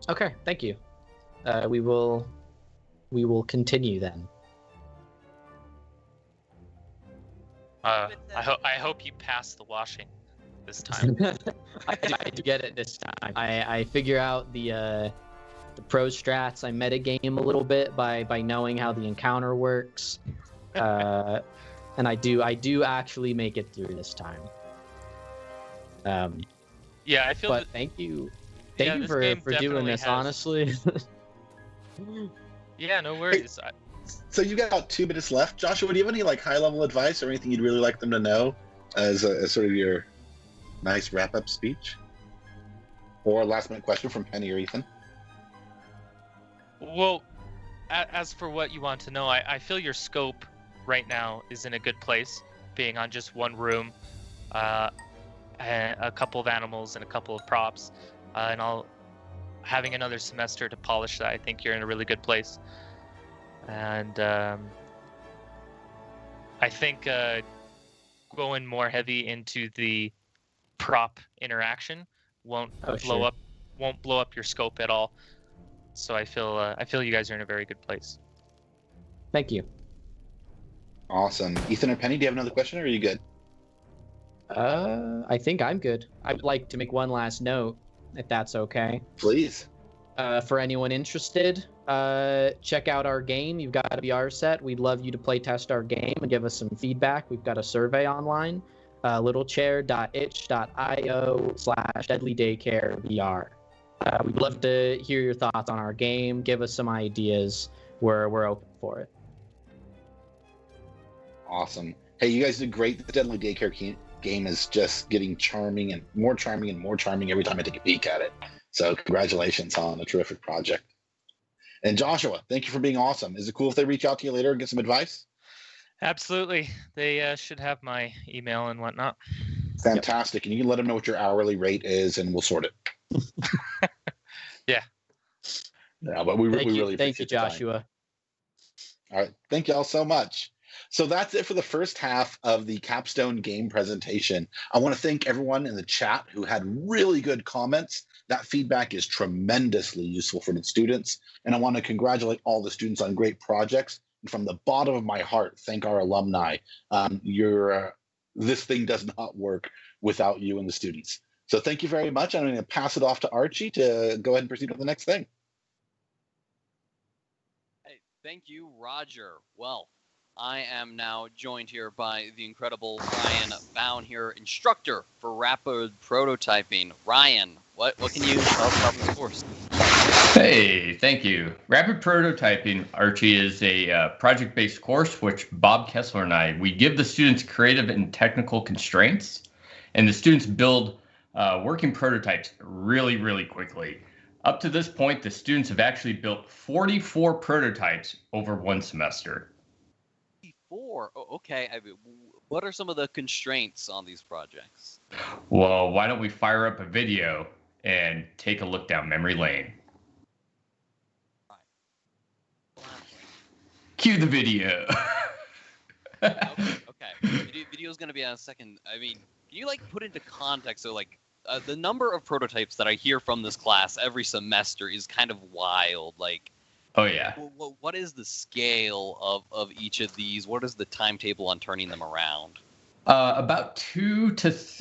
Okay, thank you. We will continue then. I hope you pass the washing this time. I do get it this time. I figure out the pro strats. I metagame a little bit by knowing how the encounter works, and I do actually make it through this time. Yeah, I feel. But thank you for doing this. Honestly. Yeah, no worries. So you got about 2 minutes left. Joshua, do you have any like high-level advice or anything you'd really like them to know as sort of your nice wrap-up speech? Or last-minute question from Penny or Ethan? Well, as for what you want to know, I feel your scope right now is in a good place, being on just one room, a couple of animals and a couple of props, and having another semester to polish that. I think you're in a really good place. And I think going more heavy into the prop interaction won't blow up your scope at all. So I feel you guys are in a very good place. Thank you. Awesome. Ethan or Penny, do you have another question, or are you good? I think I'm good. I'd like to make one last note, if that's okay. Please. For anyone interested, check out our game. You've got a VR set. We'd love you to play test our game and give us some feedback. We've got a survey online, littlechair.itch.io/deadlydaycarevr. We'd love to hear your thoughts on our game. Give us some ideas. We're open for it. Awesome. Hey, you guys did great. The Deadly Daycare game is just getting charming and more charming every time I take a peek at it. So congratulations on a terrific project. And Joshua, thank you for being awesome. Is it cool if they reach out to you later and get some advice? Absolutely. They should have my email and whatnot. Fantastic. And you can let them know what your hourly rate is, and we'll sort it. Yeah. Yeah, but we really appreciate Thank you, Joshua. All right. Thank you all so much. So that's it for the first half of the capstone game presentation. I want to thank everyone in the chat who had really good comments. That feedback is tremendously useful for the students. And I want to congratulate all the students on great projects. And from the bottom of my heart, thank our alumni. This thing does not work without you and the students. So thank you very much. I'm going to pass it off to Archie to go ahead and proceed with the next thing. Hey, thank you, Roger. Well, I am now joined here by the incredible Ryan Bown here, instructor for rapid prototyping. Ryan, what can you tell us about this course? Hey, thank you. Rapid prototyping, Archie, is a project-based course which Bob Kessler and we give the students creative and technical constraints, and the students build working prototypes really, really quickly. Up to this point, the students have actually built 44 prototypes over one semester. 44? Oh, okay. What are some of the constraints on these projects? Well, why don't we fire up a video and take a look down memory lane? Cue the video. Okay. Video's gonna be on a second. I mean, can you put into context? So the number of prototypes that I hear from this class every semester is kind of wild. Like, oh yeah, what is the scale of each of these? What is the timetable on turning them around? About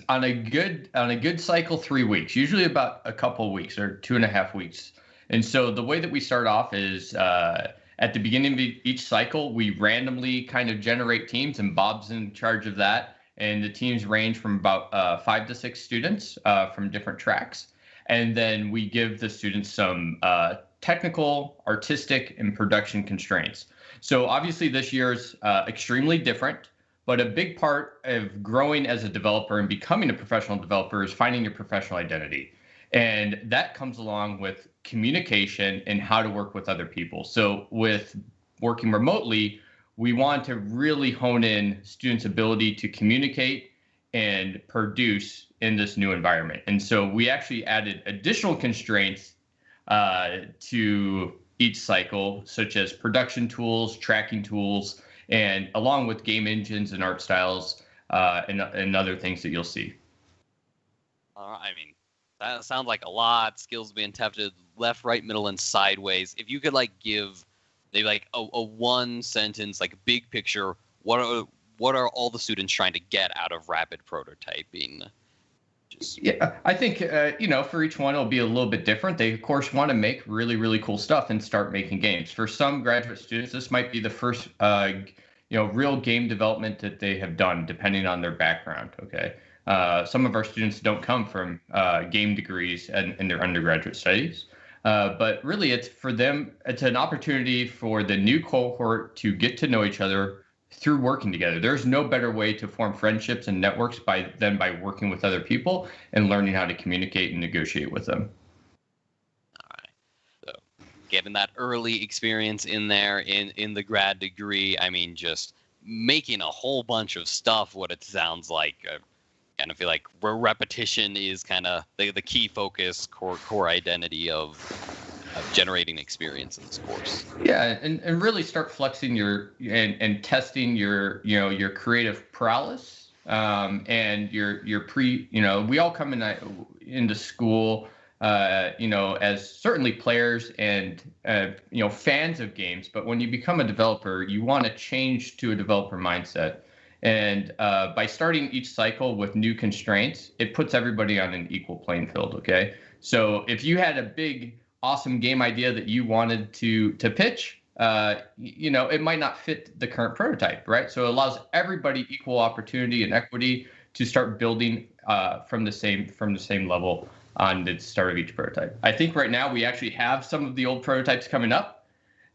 on a good cycle, 3 weeks. Usually about a couple weeks or 2.5 weeks. And so the way that we start off is at the beginning of each cycle, we randomly kind of generate teams, and Bob's in charge of that. And the teams range from about 5 to 6 students from different tracks. And then we give the students some technical, artistic, and production constraints. So obviously this year's extremely different. But a big part of growing as a developer and becoming a professional developer is finding your professional identity. And that comes along with communication and how to work with other people. So with working remotely, we want to really hone in students' ability to communicate and produce in this new environment. And so we actually added additional constraints to each cycle, such as production tools, tracking tools, and along with game engines and art styles and other things that you'll see. I mean, that sounds like a lot. Skills being tested left, right, middle, and sideways. If you could like give maybe like a one sentence, like big picture, what are all the students trying to get out of rapid prototyping? Yeah, I think, for each one, it'll be a little bit different. They, of course, want to make really, really cool stuff and start making games. For some graduate students, this might be the first, real game development that they have done, depending on their background, okay? Some of our students don't come from game degrees in their undergraduate studies. But really, it's for them, it's an opportunity for the new cohort to get to know each other through working together. There's no better way to form friendships and networks than by working with other people and learning how to communicate and negotiate with them. All right. So getting that early experience in there in the grad degree, I mean, just making a whole bunch of stuff, what it sounds like. I kind of feel like repetition is kind of the key focus, core identity of generating experience in this course. Yeah, and really start flexing and testing your creative prowess and your we all come into school as certainly players and fans of games, but when you become a developer, you want to change to a developer mindset. And by starting each cycle with new constraints, it puts everybody on an equal playing field. Okay, so if you had a big awesome game idea that you wanted to pitch, it might not fit the current prototype, right? So it allows everybody equal opportunity and equity to start building from the same level on the start of each prototype. I think right now we actually have some of the old prototypes coming up,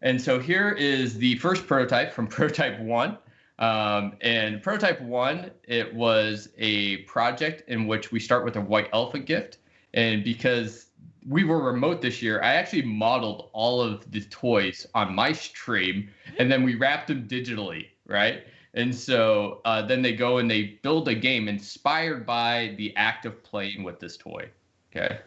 and so here is the first prototype from Prototype 1. And Prototype 1, it was a project in which we start with a white elephant gift, and because we were remote this year, I actually modeled all of the toys on my stream, and then we wrapped them digitally, right? And so then they go and they build a game inspired by the act of playing with this toy, okay?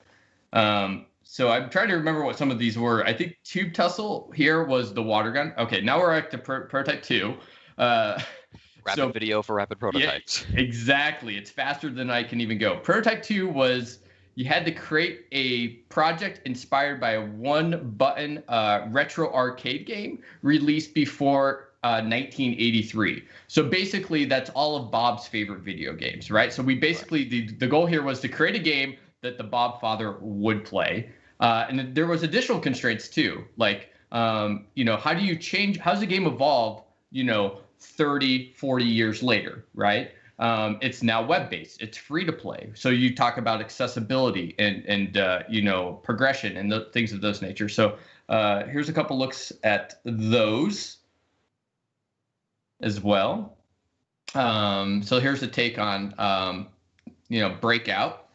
So I'm trying to remember what some of these were. I think Tube Tussle here was the water gun. Okay, now we're at the Prototype 2. Rapid video for rapid prototypes. Yeah, exactly. It's faster than I can even go. Prototype 2 was you had to create a project inspired by a one-button retro arcade game released before 1983. So basically, that's all of Bob's favorite video games, right? So we basically, the goal here was to create a game that the Bob father would play. And there was additional constraints too, like, how do you change, how's the game evolve, 30, 40 years later, right? It's now web-based. It's free to play. So you talk about accessibility and progression and the things of those nature. So here's a couple looks at those as well. So here's a take on Breakout.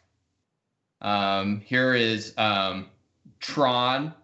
Here is Tron,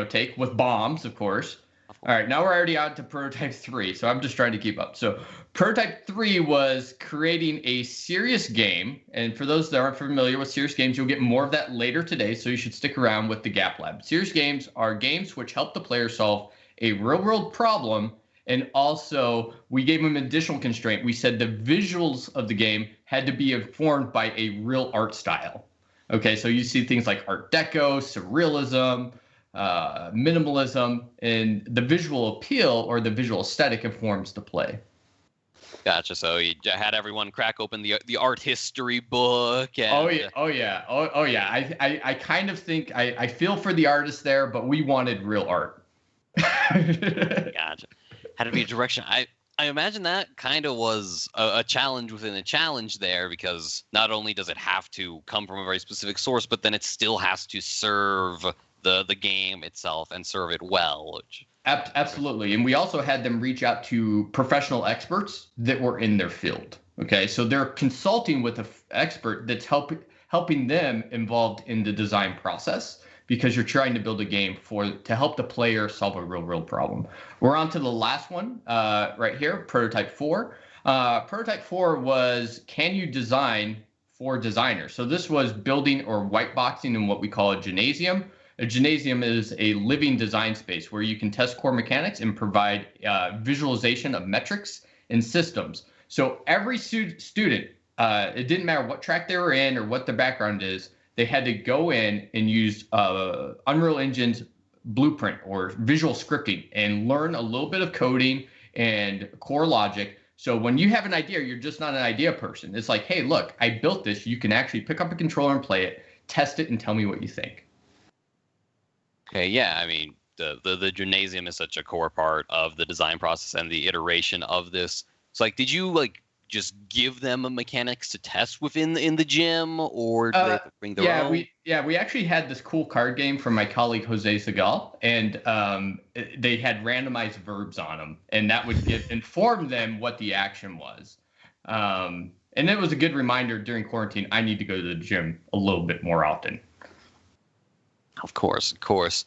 take with bombs, of course. All right, now we're already on to Prototype 3, so I'm just trying to keep up. So Prototype 3 was creating a serious game, and for those that aren't familiar with serious games, you'll get more of that later today, so you should stick around with the Gap Lab. Serious games are games which help the player solve a real-world problem And also, we gave them an additional constraint. We said the visuals of the game had to be informed by a real art style. Okay, so you see things like Art Deco, Surrealism, minimalism, and the visual appeal or the visual aesthetic informs the play. Gotcha. So you had everyone crack open the art history book. And, oh yeah. I kind of think I feel for the artists there, but we wanted real art. Gotcha. Had to be a direction. I imagine that kind of was a challenge within a challenge there, because not only does it have to come from a very specific source, but then it still has to serve the game itself and serve it well. Which... Absolutely. And we also had them reach out to professional experts that were in their field. Okay, so they're consulting with an expert that's helping them involved in the design process, because you're trying to build a game to help the player solve a real problem. We're on to the last one right here, Prototype 4. Prototype 4 was, can you design for designers? So this was building or whiteboxing in what we call a gymnasium. A gymnasium is a living design space where you can test core mechanics and provide visualization of metrics and systems. So every student, it didn't matter what track they were in or what their background is, they had to go in and use Unreal Engine's blueprint or visual scripting and learn a little bit of coding and core logic. So when you have an idea, you're just not an idea person. It's like, hey, look, I built this. You can actually pick up a controller and play it, test it, and tell me what you think. Okay, yeah, I mean, the gymnasium is such a core part of the design process and the iteration of this. So, like, did you just give them a mechanics to test within in the gym, or did they bring their own? We actually had this cool card game from my colleague Jose Segal, and they had randomized verbs on them, and that would inform them what the action was. And it was a good reminder during quarantine. I need to go to the gym a little bit more often. Of course.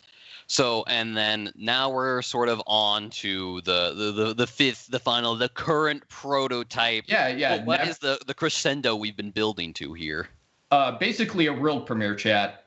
So, and then now we're sort of on to the fifth, the final, the current prototype. Yeah. What is the crescendo we've been building to here? Basically a world premiere, chat.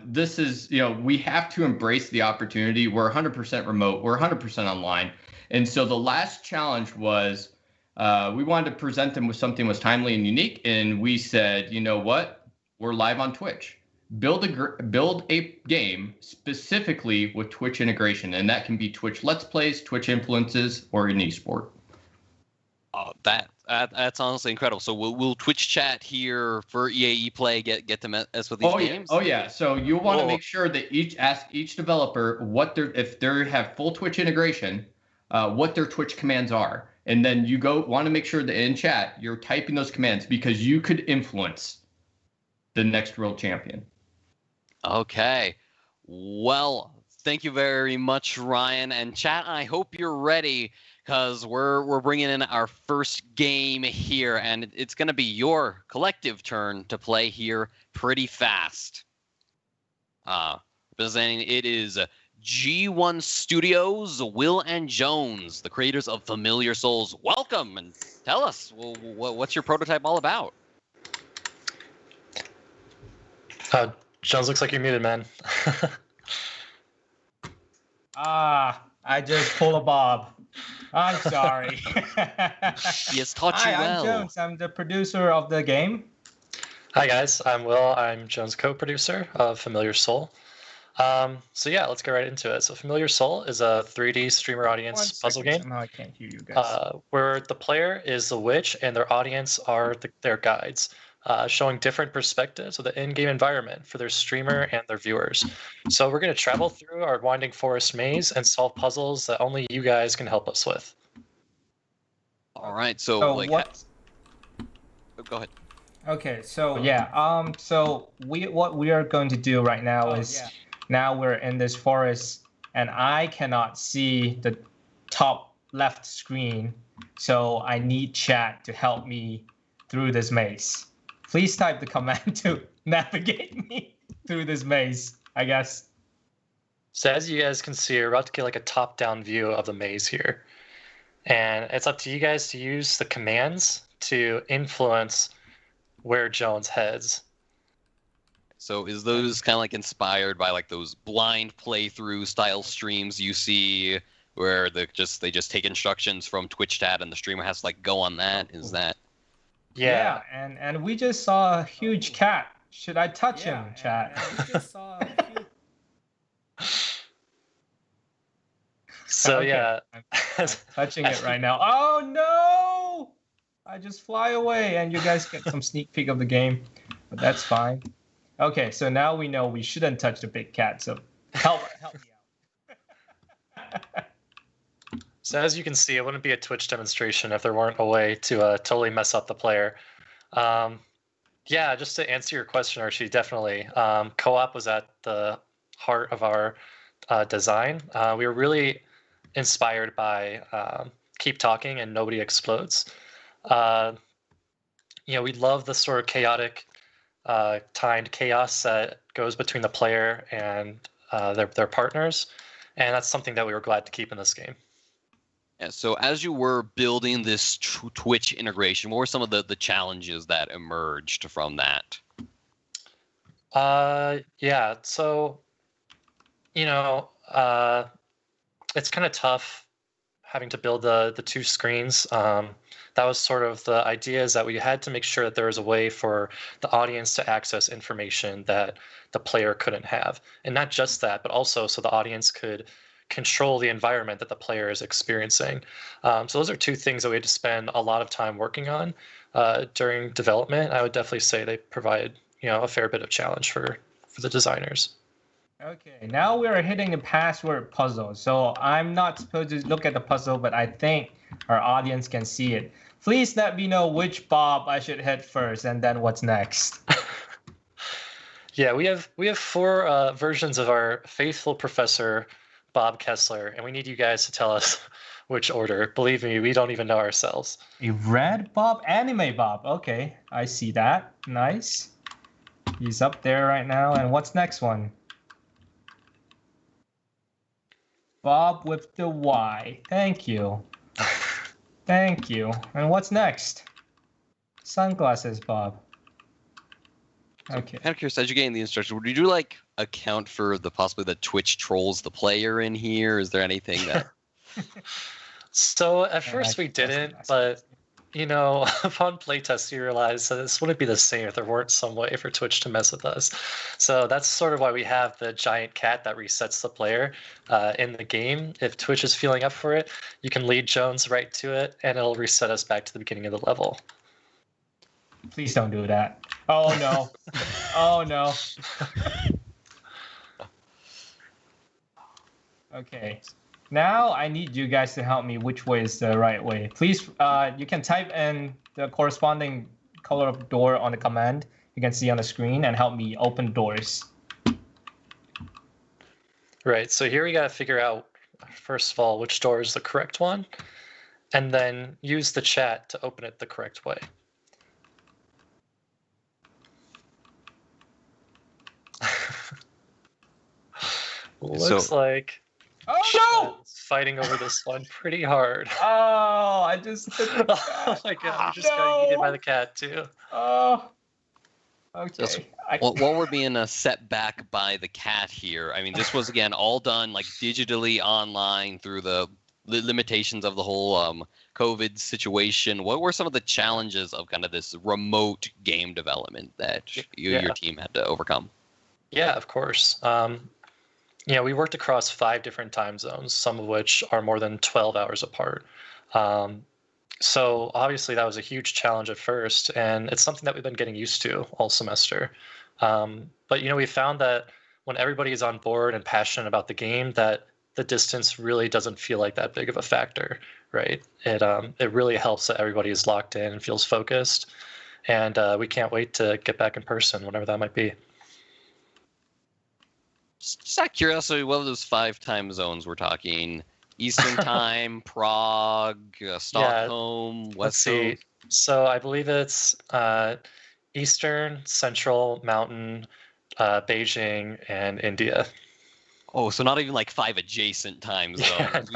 This is, we have to embrace the opportunity. We're 100% remote. We're 100% online. And so the last challenge was we wanted to present them with something that was timely and unique. And we said, you know what? We're live on Twitch. Build a game specifically with Twitch integration, and that can be Twitch Let's Plays, Twitch influences, or an esport. That's honestly incredible. So will Twitch chat here for EAE Play get to mess with these games? Yeah. So you'll want to make sure that ask each developer if they have full Twitch integration, what their Twitch commands are, and then you want to make sure that in chat you're typing those commands, because you could influence the next world champion. Okay. Well, thank you very much, Ryan. And chat, I hope you're ready, because we're bringing in our first game here, and it's going to be your collective turn to play here pretty fast. Representing it is G1 Studios, Will and Jones, the creators of Familiar Souls. Welcome, and tell us, what's your prototype all about? Jones, looks like you're muted, man. I just pulled a Bob. I'm sorry. He has taught you well. I'm Jones. I'm the producer of the game. Hi, guys. I'm Will. I'm Jones' co-producer of Familiar Soul. So yeah, let's get right into it. So Familiar Soul is a 3D streamer audience puzzle game. Somehow I can't hear you guys. Where the player is the witch and their audience are their guides. Showing different perspectives of the in-game environment for their streamer and their viewers. So we're going to travel through our winding forest maze and solve puzzles that only you guys can help us with. All right, so what? Go ahead. Okay, so yeah, so what we are going to do right now is now we're in this forest, and I cannot see the top left screen, so I need chat to help me through this maze. Please type the command to navigate me through this maze, I guess. So as you guys can see, we're about to get like a top-down view of the maze here. And it's up to you guys to use the commands to influence where Jones heads. So is those kind of like inspired by like those blind playthrough style streams you see where they just take instructions from Twitch chat and the streamer has to like go on that? Is that? Yeah, and we just saw a huge cat. Should I touch him, chat? So Okay, yeah, I'm touching it right now. Oh no! I just fly away, and you guys get some sneak peek of the game, but that's fine. Okay, so now we know we shouldn't touch the big cat. So help me out. So as you can see, it wouldn't be a Twitch demonstration if there weren't a way to totally mess up the player. Yeah, just to answer your question, Archie, definitely. Co-op was at the heart of our design. We were really inspired by Keep Talking and Nobody Explodes. We love the sort of chaotic, timed chaos that goes between the player and their partners, and that's something that we were glad to keep in this game. Yeah, so as you were building this Twitch integration, what were some of the challenges that emerged from that? Yeah, so, it's kind of tough having to build the two screens. That was sort of the idea, is that we had to make sure that there was a way for the audience to access information that the player couldn't have. And not just that, but also so the audience could control the environment that the player is experiencing. So those are two things that we had to spend a lot of time working on during development. I would definitely say they provide a fair bit of challenge for the designers. Okay, now we're hitting the password puzzle. So I'm not supposed to look at the puzzle, but I think our audience can see it. Please let me know which Bob I should hit first, and then what's next. Yeah, we have 4 versions of our faithful professor, Bob Kessler, and we need you guys to tell us which order. Believe me, we don't even know ourselves. A red Bob? Anime Bob. Okay, I see that. Nice. He's up there right now. And what's next one? Bob with the Y. Thank you. Thank you. And what's next? Sunglasses Bob. Okay. Kind of curious, as you're getting the instructions, would you account for the possibility that Twitch trolls the player in here? Is there anything that? So at first we didn't, but upon playtest we realized that this wouldn't be the same if there weren't some way for Twitch to mess with us. So that's sort of why we have the giant cat that resets the player in the game. If Twitch is feeling up for it, you can lead Jones right to it, and it'll reset us back to the beginning of the level. Please don't do that. Oh no. Oh no. Okay. Now I need you guys to help me which way is the right way. Please, you can type in the corresponding color of door on the command you can see on the screen and help me open doors. Right, so here we got to figure out, first of all, which door is the correct one, and then use the chat to open it the correct way. Looks like fighting over this one pretty hard. Oh, I just hit the cat. Oh my god, we just got eaten by the cat too. Oh. Okay. So, while we're being set back by the cat here, I mean, this was again all done digitally online through the limitations of the whole COVID situation. What were some of the challenges of kind of this remote game development that your team had to overcome? Yeah, of course. We worked across 5 different time zones, some of which are more than 12 hours apart. So obviously that was a huge challenge at first, and it's something that we've been getting used to all semester. But we found that when everybody is on board and passionate about the game, that the distance really doesn't feel like that big of a factor, right? It really helps that everybody is locked in and feels focused, and we can't wait to get back in person, whenever that might be. Just out of curiosity, what are those 5 time zones we're talking? Eastern Time, Prague, Stockholm, West Coast? So I believe it's Eastern, Central, Mountain, Beijing, and India. Oh, so not even 5 adjacent time zones.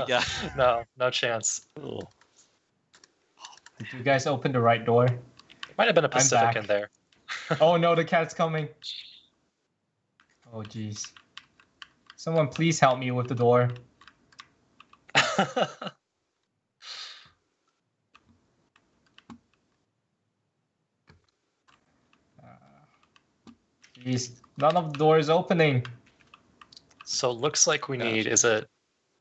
No chance. Did you guys open the right door? Might have been a Pacific in there. Oh no, the cat's coming. Oh jeez. Someone please help me with the door. Jeez, none of the doors opening. So it looks like we need, is it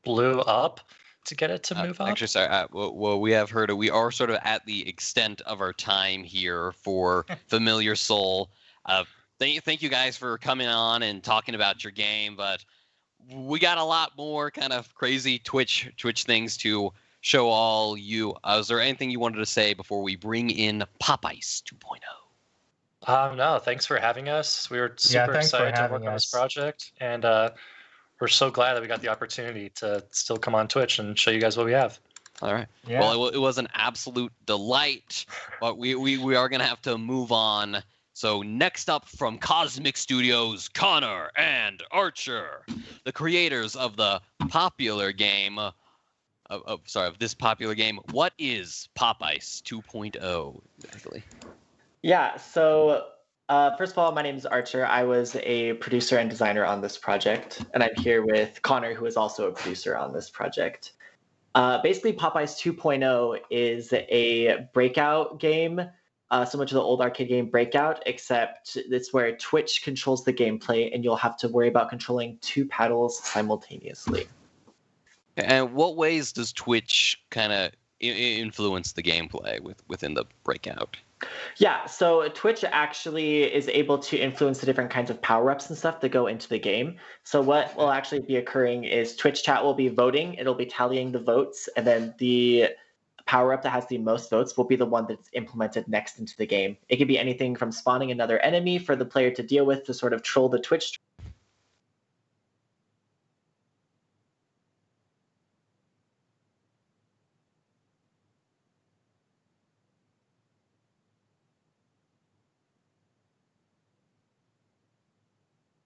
blue up to get it to move up? Actually, sorry. Well, we have heard it. We are sort of at the extent of our time here for Familiar Soul. Thank you guys for coming on and talking about your game, but we got a lot more kind of crazy Twitch things to show all you. Is there anything you wanted to say before we bring in Popeyes 2.0? No, thanks for having us. We were super excited to work on this project, and we're so glad that we got the opportunity to still come on Twitch and show you guys what we have. All right. Yeah. Well, it was an absolute delight, but we are going to have to move on. So next up from Cosmic Studios, Connor and Archer, the creators of the popular game, of this popular game. What is Popeyes 2.0 exactly? Yeah, so first of all, my name is Archer. I was a producer and designer on this project, and I'm here with Connor, who is also a producer on this project. Basically, Popeyes 2.0 is a breakout game, similar to the old arcade game Breakout, except it's where Twitch controls the gameplay, and you'll have to worry about controlling two paddles simultaneously. And what ways does Twitch kind of influence the gameplay within the Breakout? Yeah, so Twitch actually is able to influence the different kinds of power-ups and stuff that go into the game. So what will actually be occurring is Twitch chat will be voting, it'll be tallying the votes, and then the power-up that has the most votes will be the one that's implemented next into the game. It could be anything from spawning another enemy for the player to deal with to sort of troll the Twitch.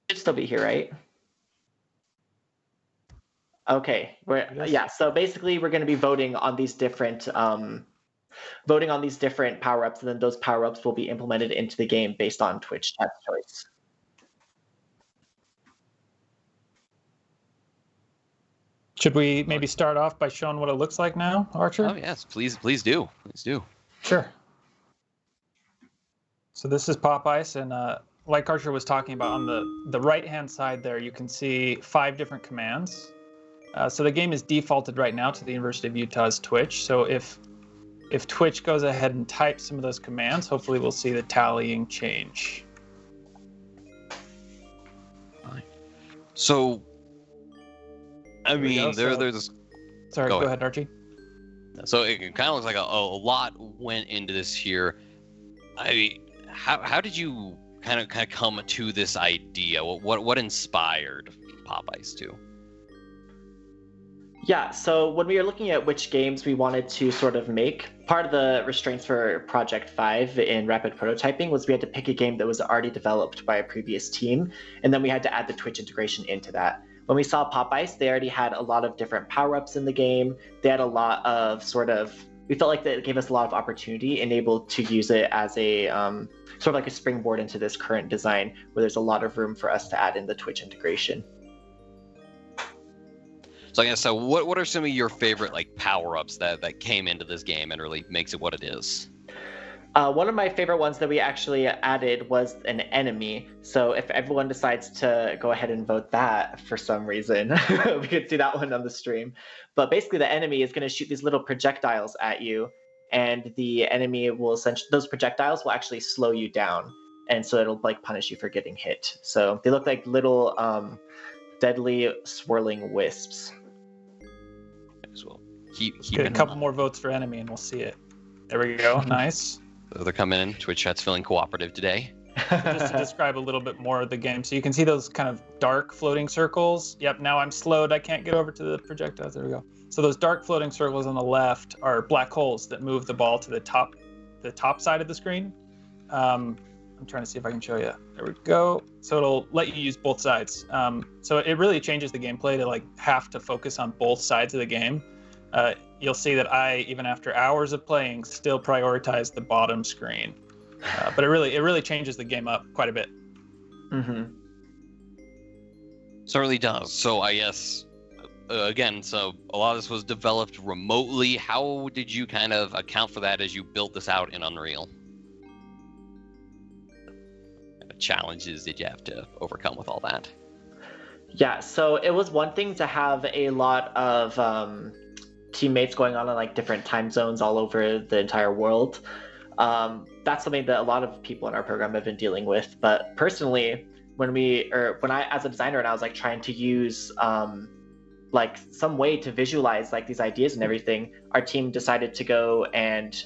Should still be here, right? Okay, yeah. So basically, we're going to be voting on these different power-ups, and then those power-ups will be implemented into the game based on Twitch chat's choice. Should we maybe start off by showing what it looks like now, Archer? Oh yes, please do. Sure. So this is Popeyes, and like Archer was talking about, on the right-hand side there, you can see 5 different commands. So the game is defaulted right now to the University of Utah's Twitch. So if Twitch goes ahead and types some of those commands, hopefully we'll see the tallying change. So, I mean, there's. Sorry, go ahead, Archie. So it kind of looks like a lot went into this here. I mean, how did you kind of come to this idea? What inspired Popeyes 2? Yeah, so when we were looking at which games we wanted to sort of make, part of the restraints for Project 5 in rapid prototyping was we had to pick a game that was already developed by a previous team, and then we had to add the Twitch integration into that. When we saw Popeyes, they already had a lot of different power-ups in the game. They had a lot of we felt like that gave us a lot of opportunity and able to use it as a sort of like a springboard into this current design where there's a lot of room for us to add in the Twitch integration. So I guess, so what are some of your favorite power-ups that came into this game and really makes it what it is? One of my favorite ones that we actually added was an enemy. So if everyone decides to go ahead and vote that for some reason, we could see that one on the stream. But basically the enemy is going to shoot these little projectiles at you, and the enemy will those projectiles will actually slow you down. And so it'll punish you for getting hit. So they look like little deadly swirling wisps. Well, keep get a couple more votes for enemy and we'll see it. There we go. Nice. So they're coming in. Twitch chat's feeling cooperative today. Just to describe a little bit more of the game. So you can see those kind of dark floating circles. Yep, now I'm slowed. I can't get over to the projectiles. There we go. So those dark floating circles on the left are black holes that move the ball to the top side of the screen. I'm trying to see if I can show you. There we go. So it'll let you use both sides. So it really changes the gameplay to have to focus on both sides of the game. You'll see that I, even after hours of playing, still prioritize the bottom screen. But it really changes the game up quite a bit. Mm-hmm. Certainly does. So I guess again, so a lot of this was developed remotely. How did you kind of account for that as you built this out in Unreal? What challenges did you have to overcome with all that? Yeah, so it was one thing to have a lot of teammates going on in like different time zones all over the entire world. That's something that a lot of people in our program have been dealing with. But personally, when I, as a designer, and I was like trying to use like some way to visualize like these ideas and everything, our team decided to go and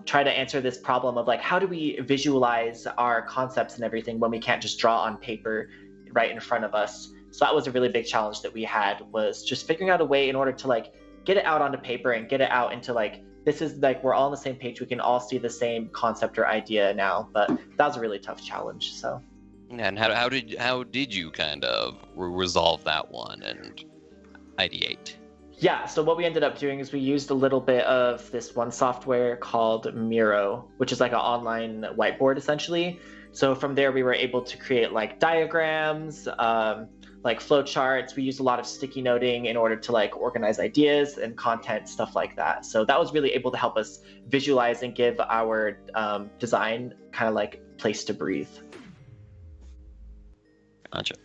try to answer this problem of like, how do we visualize our concepts and everything when we can't just draw on paper right in front of us? So that was a really big challenge that we had, was just figuring out a way in order to like get it out onto paper and get it out into like, this is like, we're all on the same page. We can all see the same concept or idea now, but that was a really tough challenge. So. And how did you kind of resolve that one and ideate? Yeah, so what we ended up doing is we used a little bit of this one software called Miro, which is like an online whiteboard essentially. So from there we were able to create like diagrams, like flowcharts. We used a lot of sticky noting in order to like organize ideas and content, stuff like that. So that was really able to help us visualize and give our design kind of like place to breathe. Gotcha.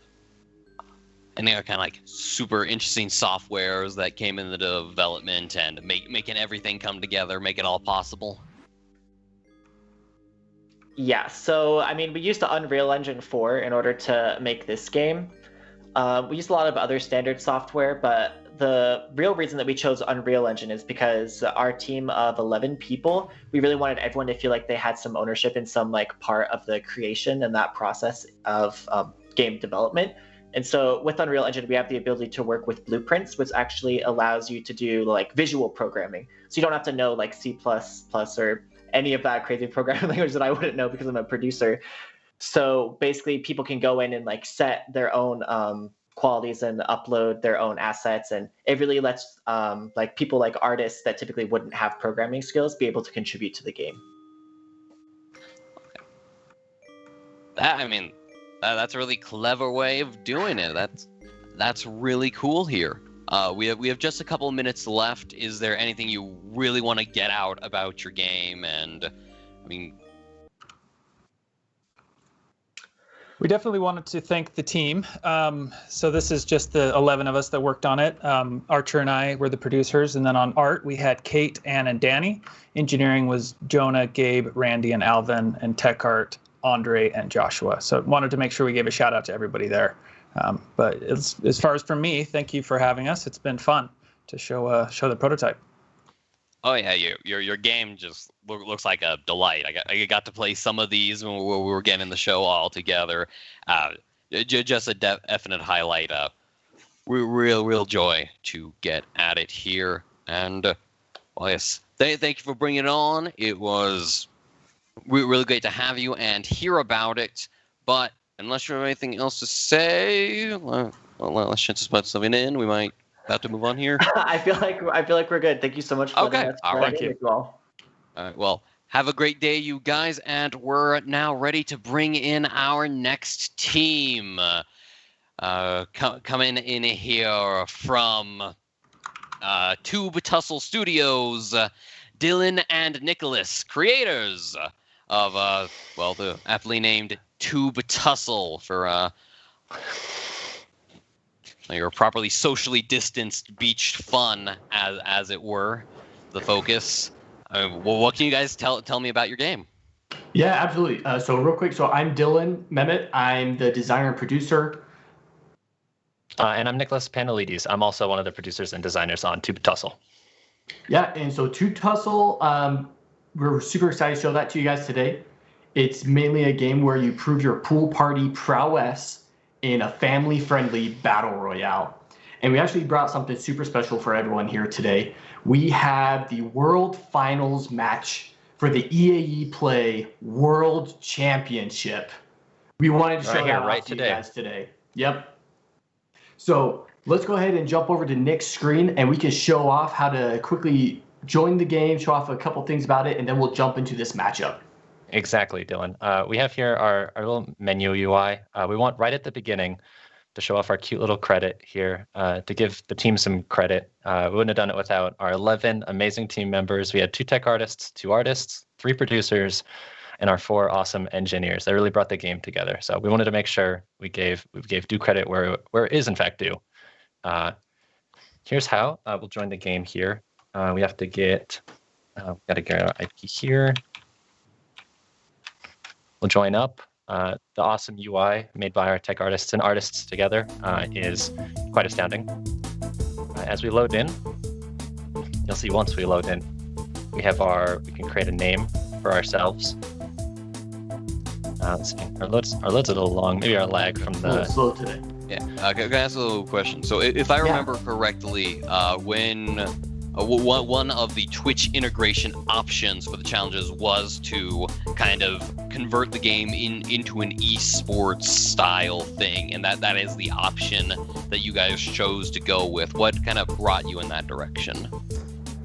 Any other kind of like super interesting softwares that came in the development and making everything come together, make it all possible? Yeah, so I mean, we used the Unreal Engine 4 in order to make this game. We used a lot of other standard software, but the real reason that we chose Unreal Engine is because our team of 11 people, we really wanted everyone to feel like they had some ownership in some like part of the creation and that process of game development. And so with Unreal Engine, we have the ability to work with blueprints, which actually allows you to do like visual programming. So you don't have to know like C++ or any of that crazy programming language that I wouldn't know because I'm a producer. So basically people can go in and like set their own qualities and upload their own assets. And it really lets like people like artists that typically wouldn't have programming skills be able to contribute to the game. That's a really clever way of doing it. That's really cool here. We have just a couple of minutes left. Is there anything you really want to get out about your game? And I mean, we definitely wanted to thank the team. So this is just the 11 of us that worked on it. Archer and I were the producers, and then on art we had Kate, Ann, and Danny. Engineering was Jonah, Gabe, Randy, and Alvin, and tech art, Andre and Joshua. So wanted to make sure we gave a shout out to everybody there. But as far as for me, thank you for having us. It's been fun to show the prototype. Oh yeah, your game just looks like a delight. I got to play some of these when we were getting the show all together. Just a definite highlight. Real joy to get at it here. And well, yes, thank you for bringing it on. It was really great to have you and hear about it. But unless you have anything else to say, let's just put something in. We might have to move on here. I feel like we're good. Thank you so much for okay. All right. Thank you all. All right. Well, have a great day, you guys, and we're now ready to bring in our next team. Coming in here from Tube Tussle Studios, Dylan and Nicholas, creators of the aptly named Tube Tussle for your properly socially distanced beach fun, as it were, the focus. What can you guys tell me about your game? Yeah, absolutely. So real quick, so I'm Dylan Mehmet. I'm the designer and producer. And I'm Nicholas Panelides. I'm also one of the producers and designers on Tube Tussle. Yeah, and so Tube Tussle, we're super excited to show that to you guys today. It's mainly a game where you prove your pool party prowess in a family-friendly battle royale. And we actually brought something super special for everyone here today. We have the World Finals match for the EAE Play World Championship. We wanted to show that off to you guys today. Yep. So let's go ahead and jump over to Nick's screen and we can show off how to quickly join the game, show off a couple things about it, and then we'll jump into this matchup. Exactly, Dylan. We have here our little menu UI. We want right at the beginning to show off our cute little credit here, to give the team some credit. We wouldn't have done it without our 11 amazing team members. We had 2 tech artists, 2 artists, 3 producers, and our 4 awesome engineers. They really brought the game together. So we wanted to make sure we gave due credit where it is in fact due. Here's how we'll join the game here. We have to get, got to get our IP here. We'll join up. The awesome UI made by our tech artists and artists together is quite astounding. As we load in, you'll see once we load in, we can create a name for ourselves. Let's see, our load's a little long. Maybe our lag from the... slow today. Yeah, can I ask a little question? So if I remember correctly, when one of the Twitch integration options for the challenges was to kind of convert the game into an esports style thing, and that is the option that you guys chose to go with. What kind of brought you in that direction?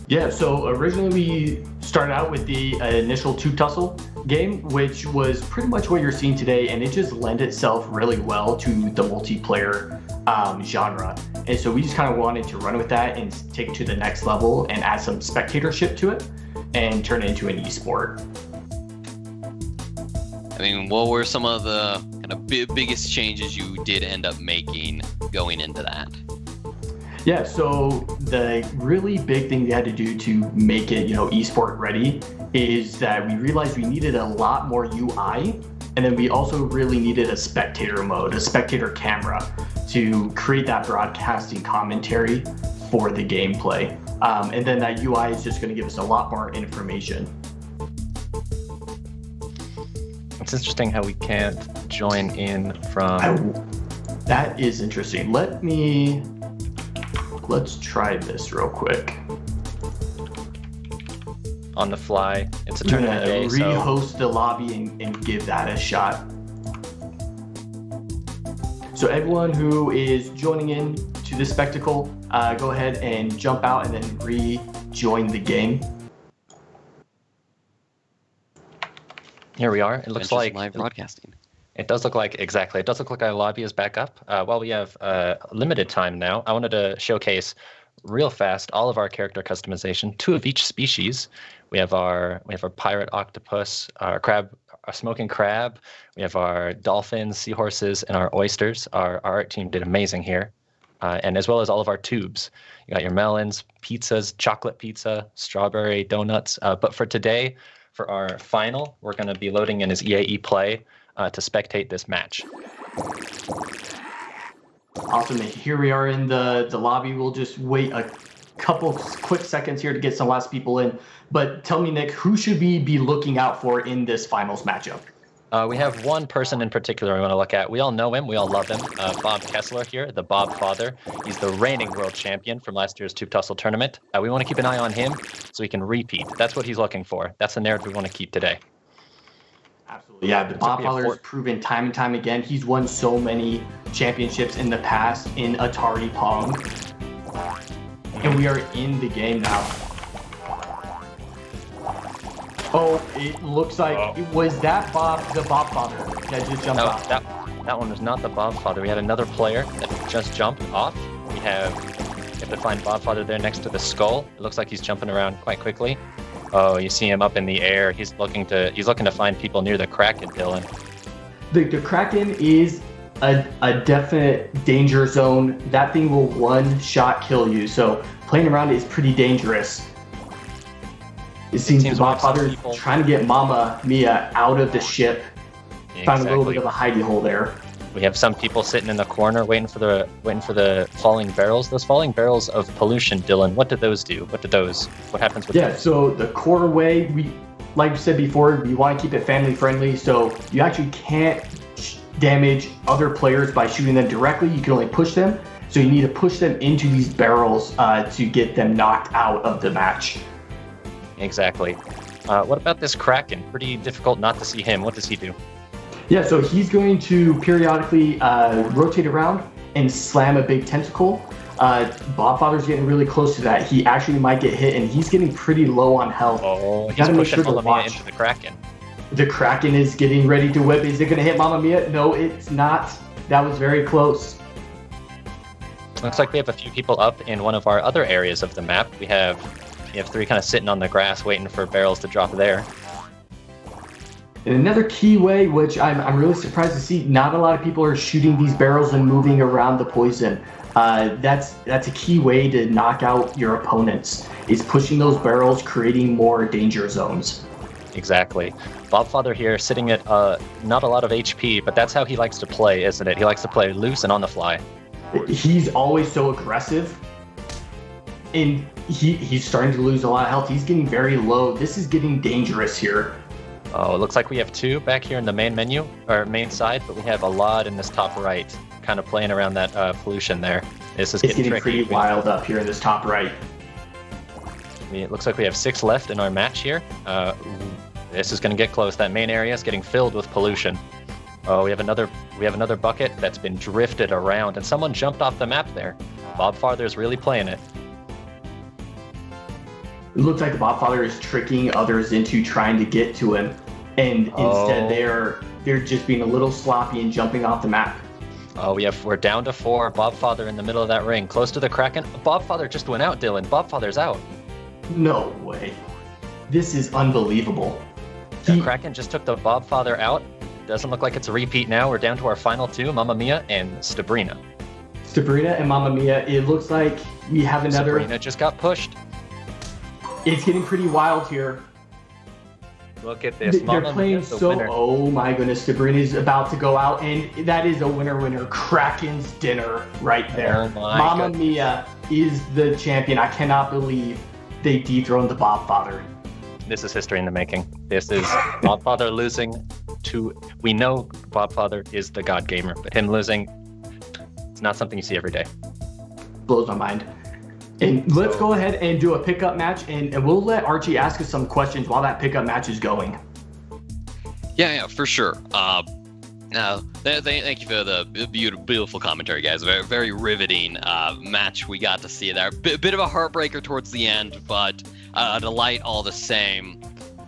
Yeah, so originally we started out with the initial Tube Tussle game, which was pretty much what you're seeing today, and it just lent itself really well to the multiplayer genre. And so we just kind of wanted to run with that and take it to the next level and add some spectatorship to it and turn it into an esport. I mean, what were some of the kind of biggest changes you did end up making going into that? Yeah, so the really big thing we had to do to make it, esport ready is that we realized we needed a lot more UI, and then we also really needed a spectator mode, a spectator camera, to create that broadcasting commentary for the gameplay. And then that UI is just going to give us a lot more information. It's interesting how we can't join in from... That is interesting. Let's try this real quick. On the fly. It's a tournament day, so... Rehost the lobby and give that a shot. So everyone who is joining in to this spectacle, go ahead and jump out and then rejoin the game. Here we are. It looks like live broadcasting. It does look like, exactly. It does look like our lobby is back up. While we have limited time now, I wanted to showcase real fast all of our character customization, 2 of each species. We have our pirate octopus, our crab, our smoking crab. We have our dolphins, seahorses, and our oysters. Our art team did amazing here. And as well as all of our tubes. You got your melons, pizzas, chocolate pizza, strawberry donuts. But for today, for our final, we're going to be loading in his EAE play to spectate this match. Awesome. Here we are in the lobby. We'll just wait a couple quick seconds here to get some last people in. But tell me, Nick, who should we be looking out for in this finals matchup? We have one person in particular we want to look at. We all know him. We all love him. Bob Kessler here, the Bob Father. He's the reigning world champion from last year's Tube Tussle tournament. We want to keep an eye on him so he can repeat. That's what he's looking for. That's the narrative we want to keep today. Absolutely. Yeah, the Bob Father has proven time and time again. He's won so many championships in the past in Atari Pong. And we are in the game now. Oh, it looks like was that the Bob Father that just jumped off? That one was not the Bob Father. We had another player that just jumped off. We have to find Bob Father there next to the skull. It looks like he's jumping around quite quickly. Oh, you see him up in the air. He's looking to find people near the Kraken, Dylan. The Kraken is a definite danger zone. That thing will one-shot kill you. So playing around it is pretty dangerous. It seems Bob Father is trying to get Mama Mia out of the ship. Exactly. Found a little bit of a hidey hole there. We have some people sitting in the corner waiting for the falling barrels. Those falling barrels of pollution, Dylan. What do those do? What happens with those? Yeah, so the core way, like you said before, we want to keep it family friendly. So you actually can't damage other players by shooting them directly. You can only push them. So you need to push them into these barrels to get them knocked out of the match. Exactly. What about this Kraken? Pretty difficult not to see him. What does he do? Yeah, so he's going to periodically rotate around and slam a big tentacle. Bob Father's getting really close to that. He actually might get hit, and he's getting pretty low on health. Oh, he's pushing Mamma Mia into the Kraken. The Kraken is getting ready to whip. Is it going to hit Mamma Mia? No, it's not. That was very close. Looks like we have a few people up in one of our other areas of the map. We have 3 kind of sitting on the grass waiting for barrels to drop there. And another key way, which I'm really surprised to see, not a lot of people are shooting these barrels and moving around the poison. That's a key way to knock out your opponents, is pushing those barrels, creating more danger zones. Exactly. Bobfather here sitting at not a lot of HP, but that's how he likes to play, isn't it? He likes to play loose and on the fly. He's always so aggressive, and he's starting to lose a lot of health. He's getting very low. This is getting dangerous here. Oh, it looks like we have 2 back here in the main menu, or main side, but we have a lot in this top right, kind of playing around that pollution there. This is getting tricky. Pretty wild up here in this top right. It looks like we have 6 left in our match here. This is going to get close. That main area is getting filled with pollution. Oh, we have another bucket that's been drifted around, and someone jumped off the map there. Bobfather's really playing it. It looks like the Bobfather is tricking others into trying to get to him, and instead they're just being a little sloppy and jumping off the map. Oh, we're down to 4. Bobfather in the middle of that ring, close to the Kraken. Bobfather just went out, Dylan. Bobfather's out. No way. This is unbelievable. The Kraken just took the Bobfather out. Doesn't look like it's a repeat now. We're down to our final 2, Mamma Mia and Stabrina. Stabrina and Mamma Mia, it looks like we have another... Stabrina just got pushed. It's getting pretty wild here. Look at this. They're playing so... Winner. Oh my goodness, Sabrina's about to go out, and that is a winner. Kraken's dinner right there. Oh my Mamma Mia is the champion. I cannot believe they dethroned the Bobfather. This is history in the making. This is Bobfather losing to... We know Bobfather is the god gamer, but him losing, it's not something you see every day. Blows my mind. And let's go ahead and do a pickup match, and we'll let Archie ask us some questions while that pickup match is going. Yeah, for sure. Thank you for the beautiful commentary, guys. Very, very riveting match we got to see there. Bit of a heartbreaker towards the end, but a delight all the same.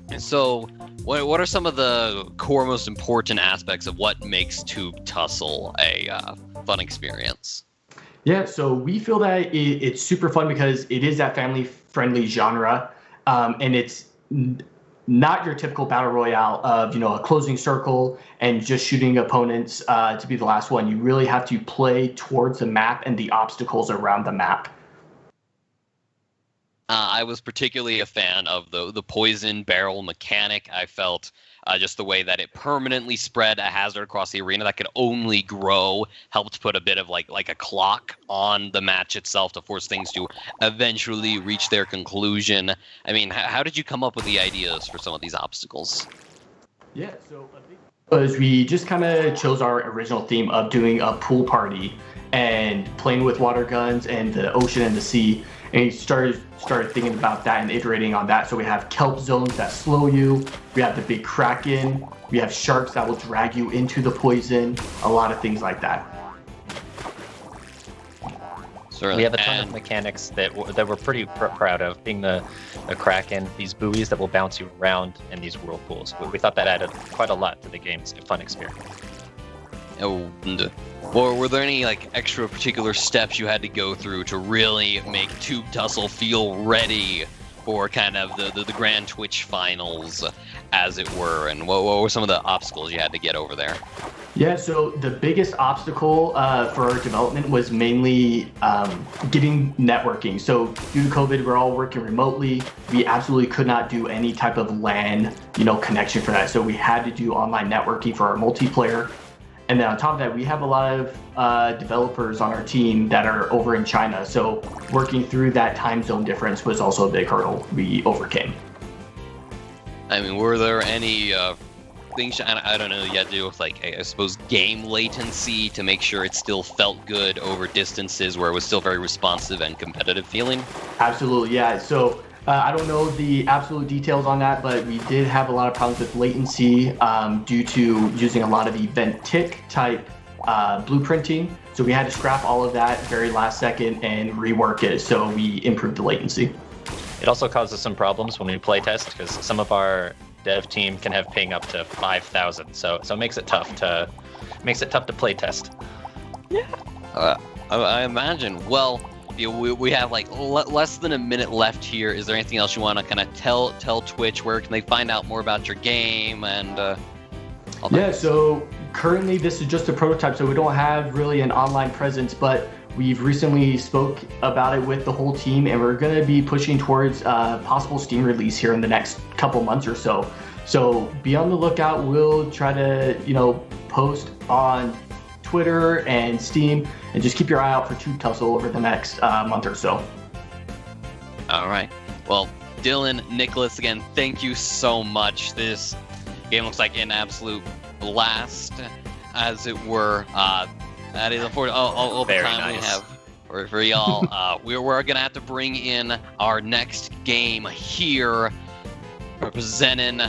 And so, what are some of the core, most important aspects of what makes Tube Tussle a fun experience? Yeah, so we feel that it's super fun because it is that family-friendly genre, and it's not your typical battle royale of a closing circle and just shooting opponents to be the last one. You really have to play towards the map and the obstacles around the map. I was particularly a fan of the poison barrel mechanic. I felt just the way that it permanently spread a hazard across the arena that could only grow helped put a bit of like a clock on the match itself to force things to eventually reach their conclusion. I mean, how did you come up with the ideas for some of these obstacles? Yeah, so was we just kind of chose our original theme of doing a pool party and playing with water guns and the ocean and the sea, and we started thinking about that and iterating on that. So we have kelp zones that slow you, we have the big kraken, we have sharks that will drag you into the poison, a lot of things like that. We have a ton of mechanics that we're pretty proud of, being the kraken, these buoys that will bounce you around, and these whirlpools. We thought that added quite a lot to the game's fun experience. Oh, or were there any extra particular steps you had to go through to really make Tube Tussle feel ready for kind of the Grand Twitch finals, as it were? And what were some of the obstacles you had to get over there? Yeah, so the biggest obstacle for our development was mainly getting networking. So due to COVID, we're all working remotely. We absolutely could not do any type of LAN, connection for that. So we had to do online networking for our multiplayer. And then on top of that, we have a lot of developers on our team that are over in China. So working through that time zone difference was also a big hurdle we overcame. I mean, were there any things, I don't know, you had to do with I suppose game latency to make sure it still felt good over distances where it was still very responsive and competitive feeling? Absolutely, yeah. So I don't know the absolute details on that, but we did have a lot of problems with latency due to using a lot of event tick type blueprinting. So we had to scrap all of that very last second and rework it, so we improved the latency. It also causes some problems when we playtest, because some of our dev team can have ping up to 5,000, so it makes it tough to playtest. Yeah. I imagine. Well, we have like less than a minute left here. Is there anything else you want to kind of tell Twitch? Where can they find out more about your game and all that? Yeah, so currently this is just a prototype, so we don't have really an online presence, but we've recently spoke about it with the whole team, and we're going to be pushing towards possible Steam release here in the next couple months or so. So be on the lookout. We'll try to, post on Twitter and Steam, and just keep your eye out for Tube Tussle over the next month or so. All right. Well, Dylan, Nicholas, again, thank you so much. This game looks like an absolute blast, as it were. That is unfortunately all the time we have for y'all. We're gonna have to bring in our next game here, representing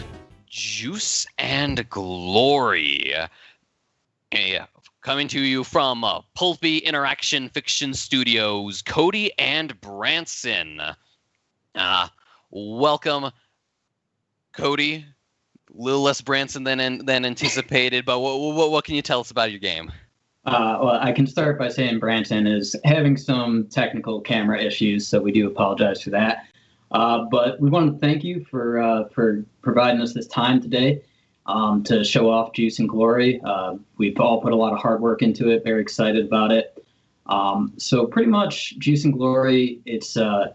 Juice and Glory. Coming to you from Pulpy Interaction Fiction Studios, Cody and Branson. Welcome, Cody. A little less Branson than anticipated, but what can you tell us about your game? Well, I can start by saying Branson is having some technical camera issues, so we do apologize for that. But we want to thank you for providing us this time today to show off Juice and Glory. We've all put a lot of hard work into it, very excited about it. So pretty much Juice and Glory, it's a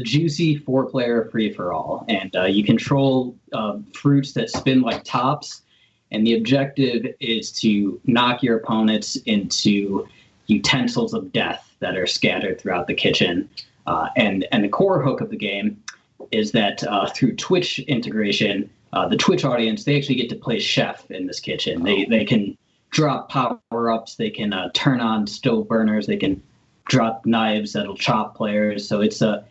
juicy 4-player free-for-all, and you control fruits that spin like tops, and the objective is to knock your opponents into utensils of death that are scattered throughout the kitchen. And the core hook of the game is that through Twitch integration, the Twitch audience, they actually get to play chef in this kitchen. They can drop power-ups, they can turn on stove burners, they can drop knives that'll chop players. So it's a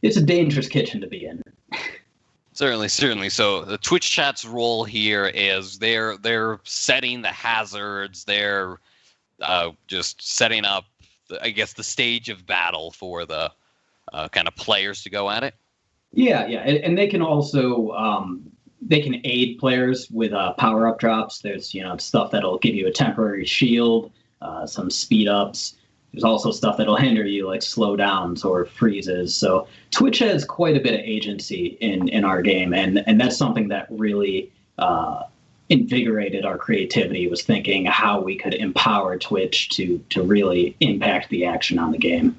dangerous kitchen to be in. Certainly. So the Twitch chat's role here is they're setting the hazards. They're just setting up, I guess, the stage of battle for the kind of players to go at it. Yeah, and they can also they can aid players with power-up drops. There's stuff that'll give you a temporary shield, some speed ups. There's also stuff that'll hinder you, like slowdowns or freezes. So Twitch has quite a bit of agency in our game, and that's something that really invigorated our creativity, was thinking how we could empower Twitch to really impact the action on the game.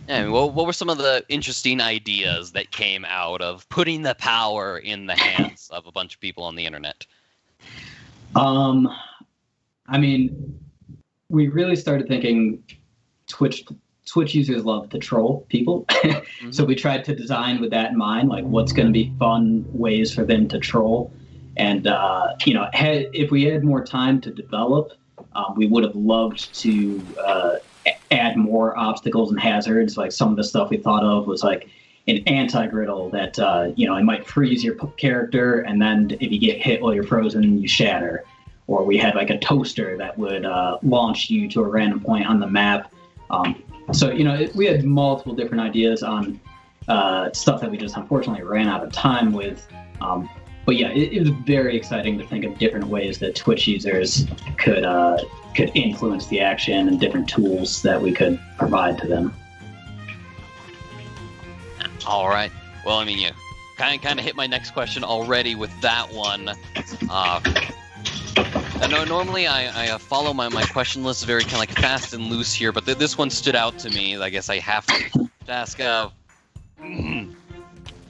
Yeah, what were some of the interesting ideas that came out of putting the power in the hands of a bunch of people on the internet? I mean, we really started thinking Twitch users love to troll people. Mm-hmm. So we tried to design with that in mind, like what's going to be fun ways for them to troll. And, if we had more time to develop, we would have loved to add more obstacles and hazards. Like some of the stuff we thought of was like an anti-griddle that, it might freeze your character, and then if you get hit while you're frozen, you shatter. Or we had like a toaster that would launch you to a random point on the map. We had multiple different ideas on stuff that we just unfortunately ran out of time with. But yeah, it was very exciting to think of different ways that Twitch users could influence the action, and different tools that we could provide to them. All right. Well, I mean, you kind of hit my next question already with that one. I know normally I follow my question list very kind of like fast and loose here, but this one stood out to me. I guess I have to ask.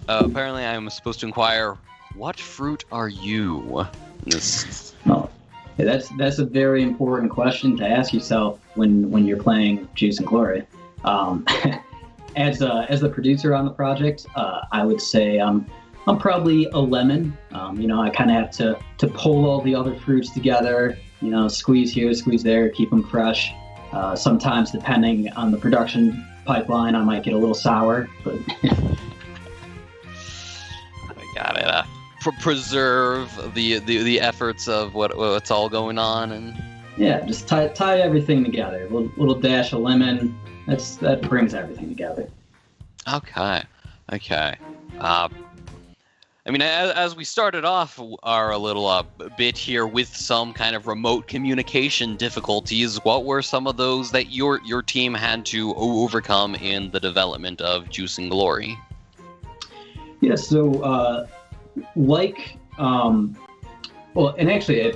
Apparently, I'm supposed to inquire, what fruit are you? That's a very important question to ask yourself when you're playing Juice and Glory. As the producer on the project, I would say I'm probably a lemon. I kind of have to pull all the other fruits together, squeeze here, squeeze there, keep them fresh. Sometimes, depending on the production pipeline, I might get a little sour. But I got it. Preserve the efforts of what's all going on, and yeah, just tie everything together. A little dash of lemon. That brings everything together. Okay. I mean, as we started off our little bit here with some kind of remote communication difficulties, what were some of those that your team had to overcome in the development of Juice and Glory? Yeah, so well, and actually,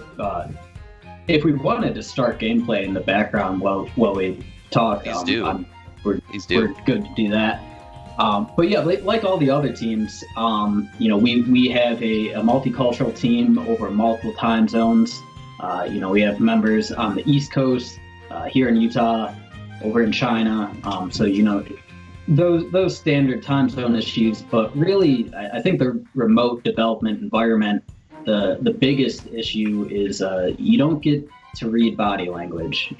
if we wanted to start gameplay in the background while we talk, we're good to do that. But yeah, like all the other teams, we have a multicultural team over multiple time zones. We have members on the East Coast, here in Utah, over in China. So those standard time zone issues. But really, I think the remote development environment, the biggest issue is you don't get to read body language.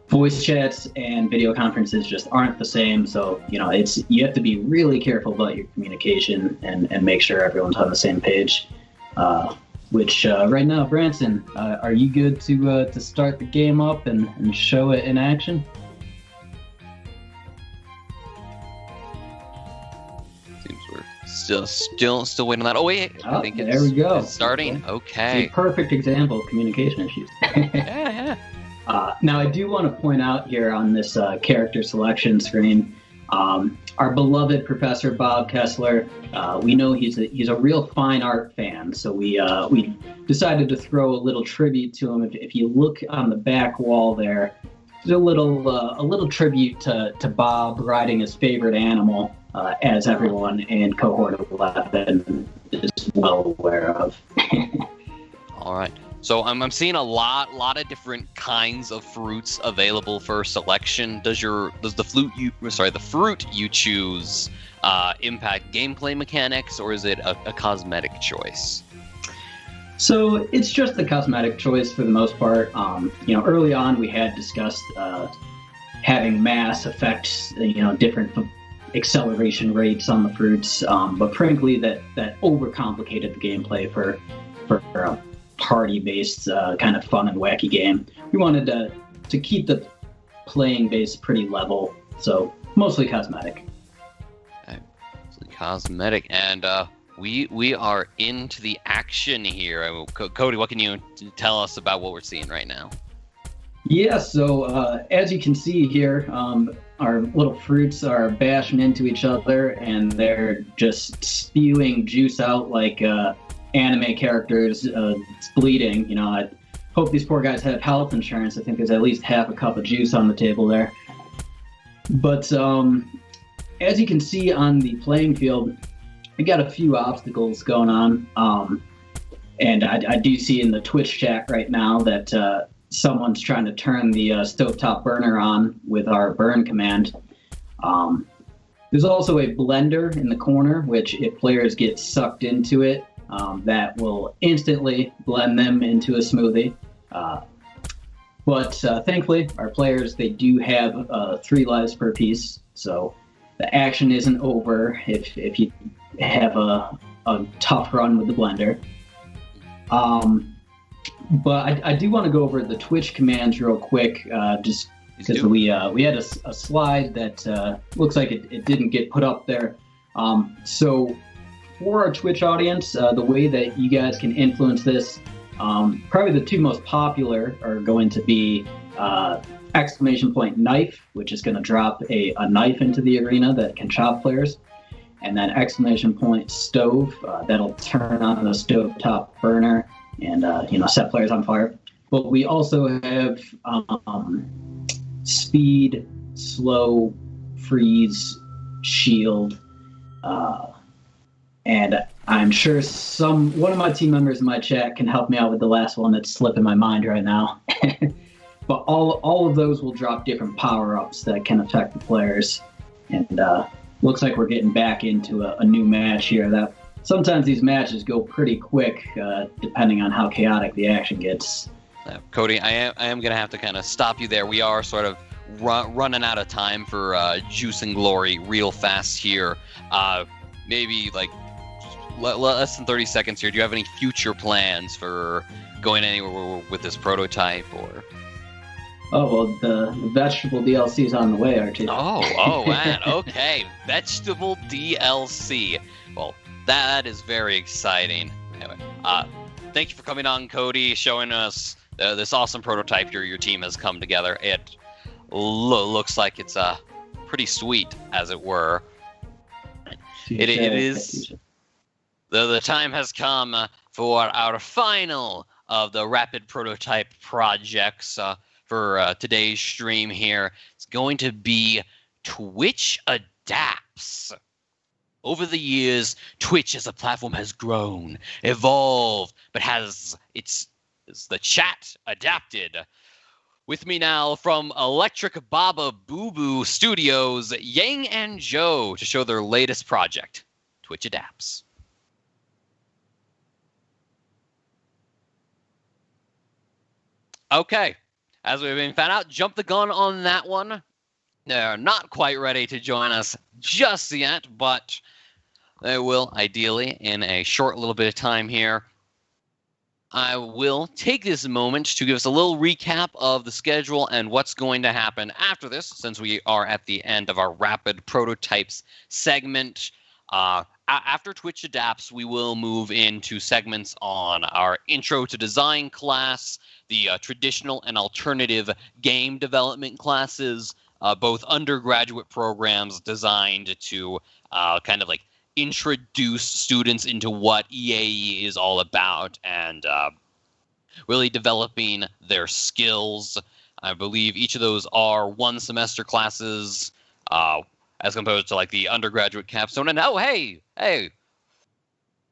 Voice chats and video conferences just aren't the same. So, you have to be really careful about your communication and make sure everyone's on the same page. Which right now, Branson, are you good to start the game up and show it in action? Seems we're still waiting on that. Oh wait, I think there we go. It's starting. Okay. It's a perfect example of communication issues. Yeah. Now, I do want to point out here on this character selection screen, our beloved Professor Bob Kessler. We know he's a real fine art fan, so we decided to throw a little tribute to him. If you look on the back wall there, there's a little tribute to Bob riding his favorite animal, as everyone in Cohort 11 is well aware of. All right. So I'm seeing a lot of different kinds of fruits available for selection. Does the fruit you choose impact gameplay mechanics, or is it a cosmetic choice? So it's just a cosmetic choice for the most part. Early on we had discussed having mass affect different acceleration rates on the fruits, but frankly that overcomplicated the gameplay for party-based kind of fun and wacky game. We wanted to keep the playing base pretty level, so mostly cosmetic. Okay. Mostly cosmetic, and we are into the action here. Cody, what can you tell us about what we're seeing right now? Yeah, so as you can see here, our little fruits are bashing into each other, and they're just spewing juice out like anime characters. It's bleeding. I hope these poor guys have health insurance. I think there's at least half a cup of juice on the table there. But as you can see on the playing field, we got a few obstacles going on. And I do see in the Twitch chat right now that someone's trying to turn the stovetop burner on with our burn command. There's also a blender in the corner, which if players get sucked into it, that will instantly blend them into a smoothie. But thankfully, our players, they do have 3 lives per piece, so the action isn't over if you have a tough run with the blender. But I do want to go over the Twitch commands real quick, just because we had a slide that looks like it didn't get put up there. So for our Twitch audience, the way that you guys can influence this, probably the 2 most popular are going to be !knife, which is going to drop a knife into the arena that can chop players, and then !stove, that'll turn on the stovetop burner and set players on fire. But we also have speed, slow, freeze, shield, and I'm sure one of my team members in my chat can help me out with the last one that's slipping my mind right now. But all of those will drop different power-ups that can affect the players. And looks like we're getting back into a new match here. That sometimes these matches go pretty quick, depending on how chaotic the action gets. Cody, I am going to have to kind of stop you there. We are sort of running out of time for Juice and Glory real fast here. Maybe like less than 30 seconds here. Do you have any future plans for going anywhere with this prototype, or? Oh, well, the vegetable DLC is on the way, RT. Oh, man. Okay. Vegetable DLC. Well, That is very exciting. Anyway, thank you for coming on, Cody, showing us this awesome prototype your team has come together. It looks like it's pretty sweet, as it were. It is. The time has come for our final of the rapid prototype projects for today's stream here. It's going to be Twitch Adapts. Over the years, Twitch as a platform has grown, evolved, but has the chat adapted. With me now from Electric Baba Boo Boo Studios, Yang and Joe, to show their latest project, Twitch Adapts. Okay, as we've been found out, jump the gun on that one. They're not quite ready to join us just yet, but they will, ideally, in a short little bit of time here. I will take this moment to give us a little recap of the schedule and what's going to happen after this, since we are at the end of our Rapid Prototypes segment. After Twitch Adapts, we will move into segments on our Intro to Design class, the traditional and alternative game development classes, both undergraduate programs designed to kind of like introduce students into what EAE is all about and really developing their skills. I believe each of those are one semester classes as opposed to like the undergraduate capstone. And hey,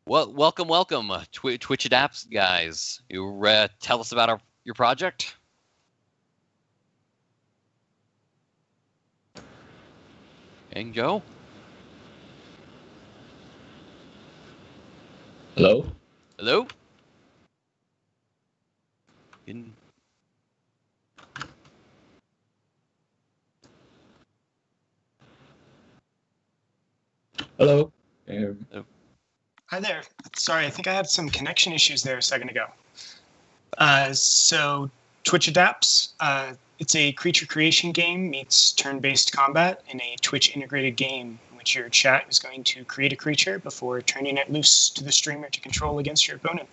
well, welcome, Twitch Adapts guys. You tell us about your project. And Joe. Hello? Hello? Hello? Hi there. Sorry, I think I had some connection issues there a second ago. So Twitch Adapts, it's a creature creation game meets turn-based combat in a Twitch integrated game in which your chat is going to create a creature before turning it loose to the streamer to control against your opponent.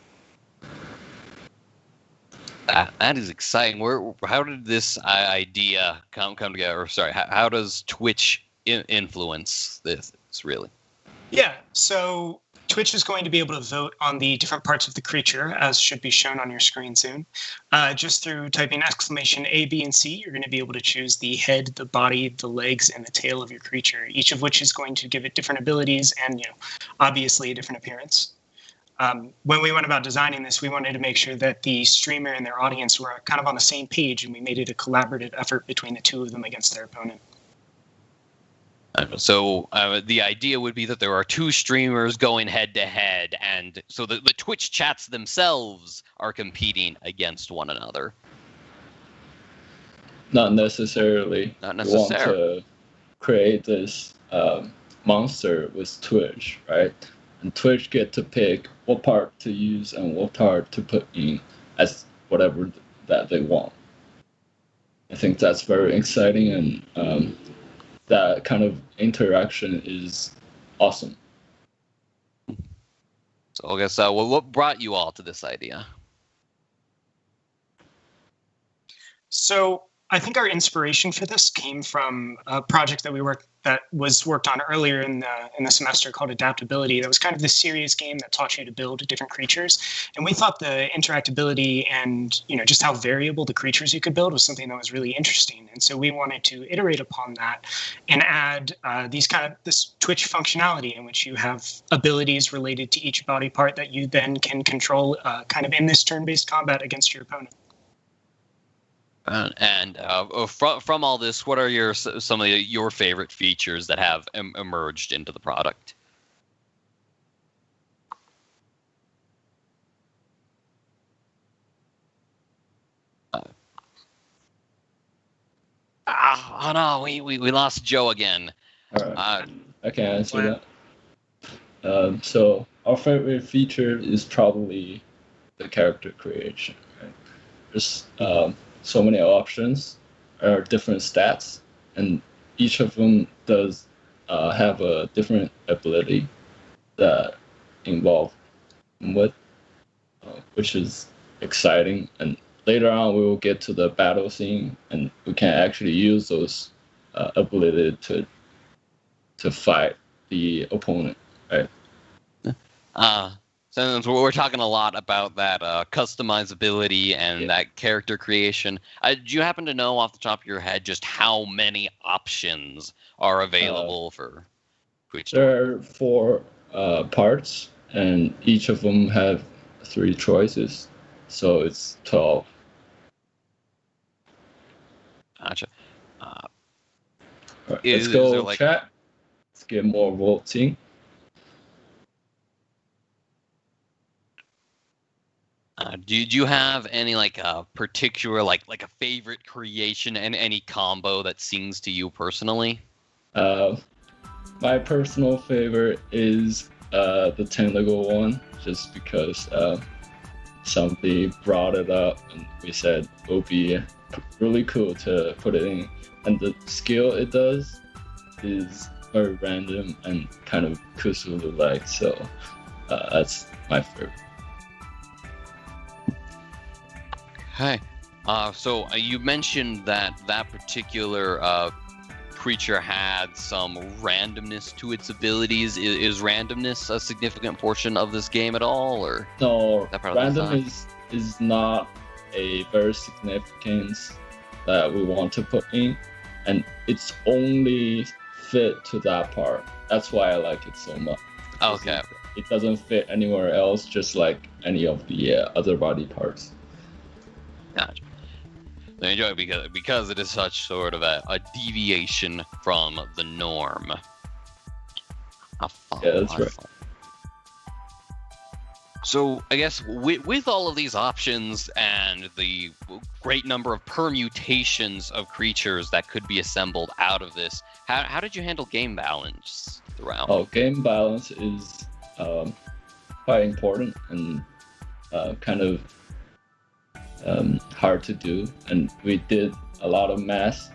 That is exciting. How did this idea come together? Or sorry, how does Twitch influence this really? Yeah, so Twitch is going to be able to vote on the different parts of the creature, as should be shown on your screen soon. Just through typing exclamation A, B, and C, you're going to be able to choose the head, the body, the legs, and the tail of your creature, each of which is going to give it different abilities and, obviously a different appearance. When we went about designing this, we wanted to make sure that the streamer and their audience were kind of on the same page, and we made it a collaborative effort between the two of them against their opponent. So the idea would be that there are two streamers going head-to-head, and so the Twitch chats themselves are competing against one another. Not necessarily. Not necessarily. We want to create this monster with Twitch, right? And Twitch get to pick what part to use and what part to put in as whatever that they want. I think that's very exciting, and that kind of interaction is awesome. So I guess, what brought you all to this idea? So I think our inspiration for this came from a project that was worked on earlier in the semester called Adaptability. That was kind of this serious game that taught you to build different creatures. And we thought the interactability and just how variable the creatures you could build was something that was really interesting. And so we wanted to iterate upon that and add this Twitch functionality in which you have abilities related to each body part that you then can control kind of in this turn-based combat against your opponent. And from all this, what are some of your favorite features that have emerged into the product? Oh no, we lost Joe again. All right. I can answer that. So our favorite feature is probably the character creation. Right? There's so many options, or different stats, and each of them does have a different ability that involved with, which is exciting. And later on, we will get to the battle scene, and we can actually use those ability to fight the opponent, right? Since we're talking a lot about that customizability and that character creation, do you happen to know off the top of your head just how many options are available for Twitch? There are 4 parts, and each of them have 3 choices, so it's 12. Gotcha. Right, let's go chat. Let's get more voting. Do you have any particular like a favorite creation and any combo that sings to you personally? My personal favorite is the tentacle one, just because somebody brought it up and we said it would be really cool to put it in, and the skill it does is very random and kind of Cthulhu-like, so that's my favorite. Okay. So you mentioned that particular creature had some randomness to its abilities. Is randomness a significant portion of this game at all, or no? Random is not a very significant that we want to put in, and it's only fit to that part. That's why I like it so much. Okay. It doesn't fit anywhere else, just like any of the other body parts. Gotcha. I enjoy it because it is such sort of a deviation from the norm. Yeah, that's right. So I guess with all of these options and the great number of permutations of creatures that could be assembled out of this, how did you handle game balance throughout? Oh, game balance is quite important and kind of hard to do, and we did a lot of math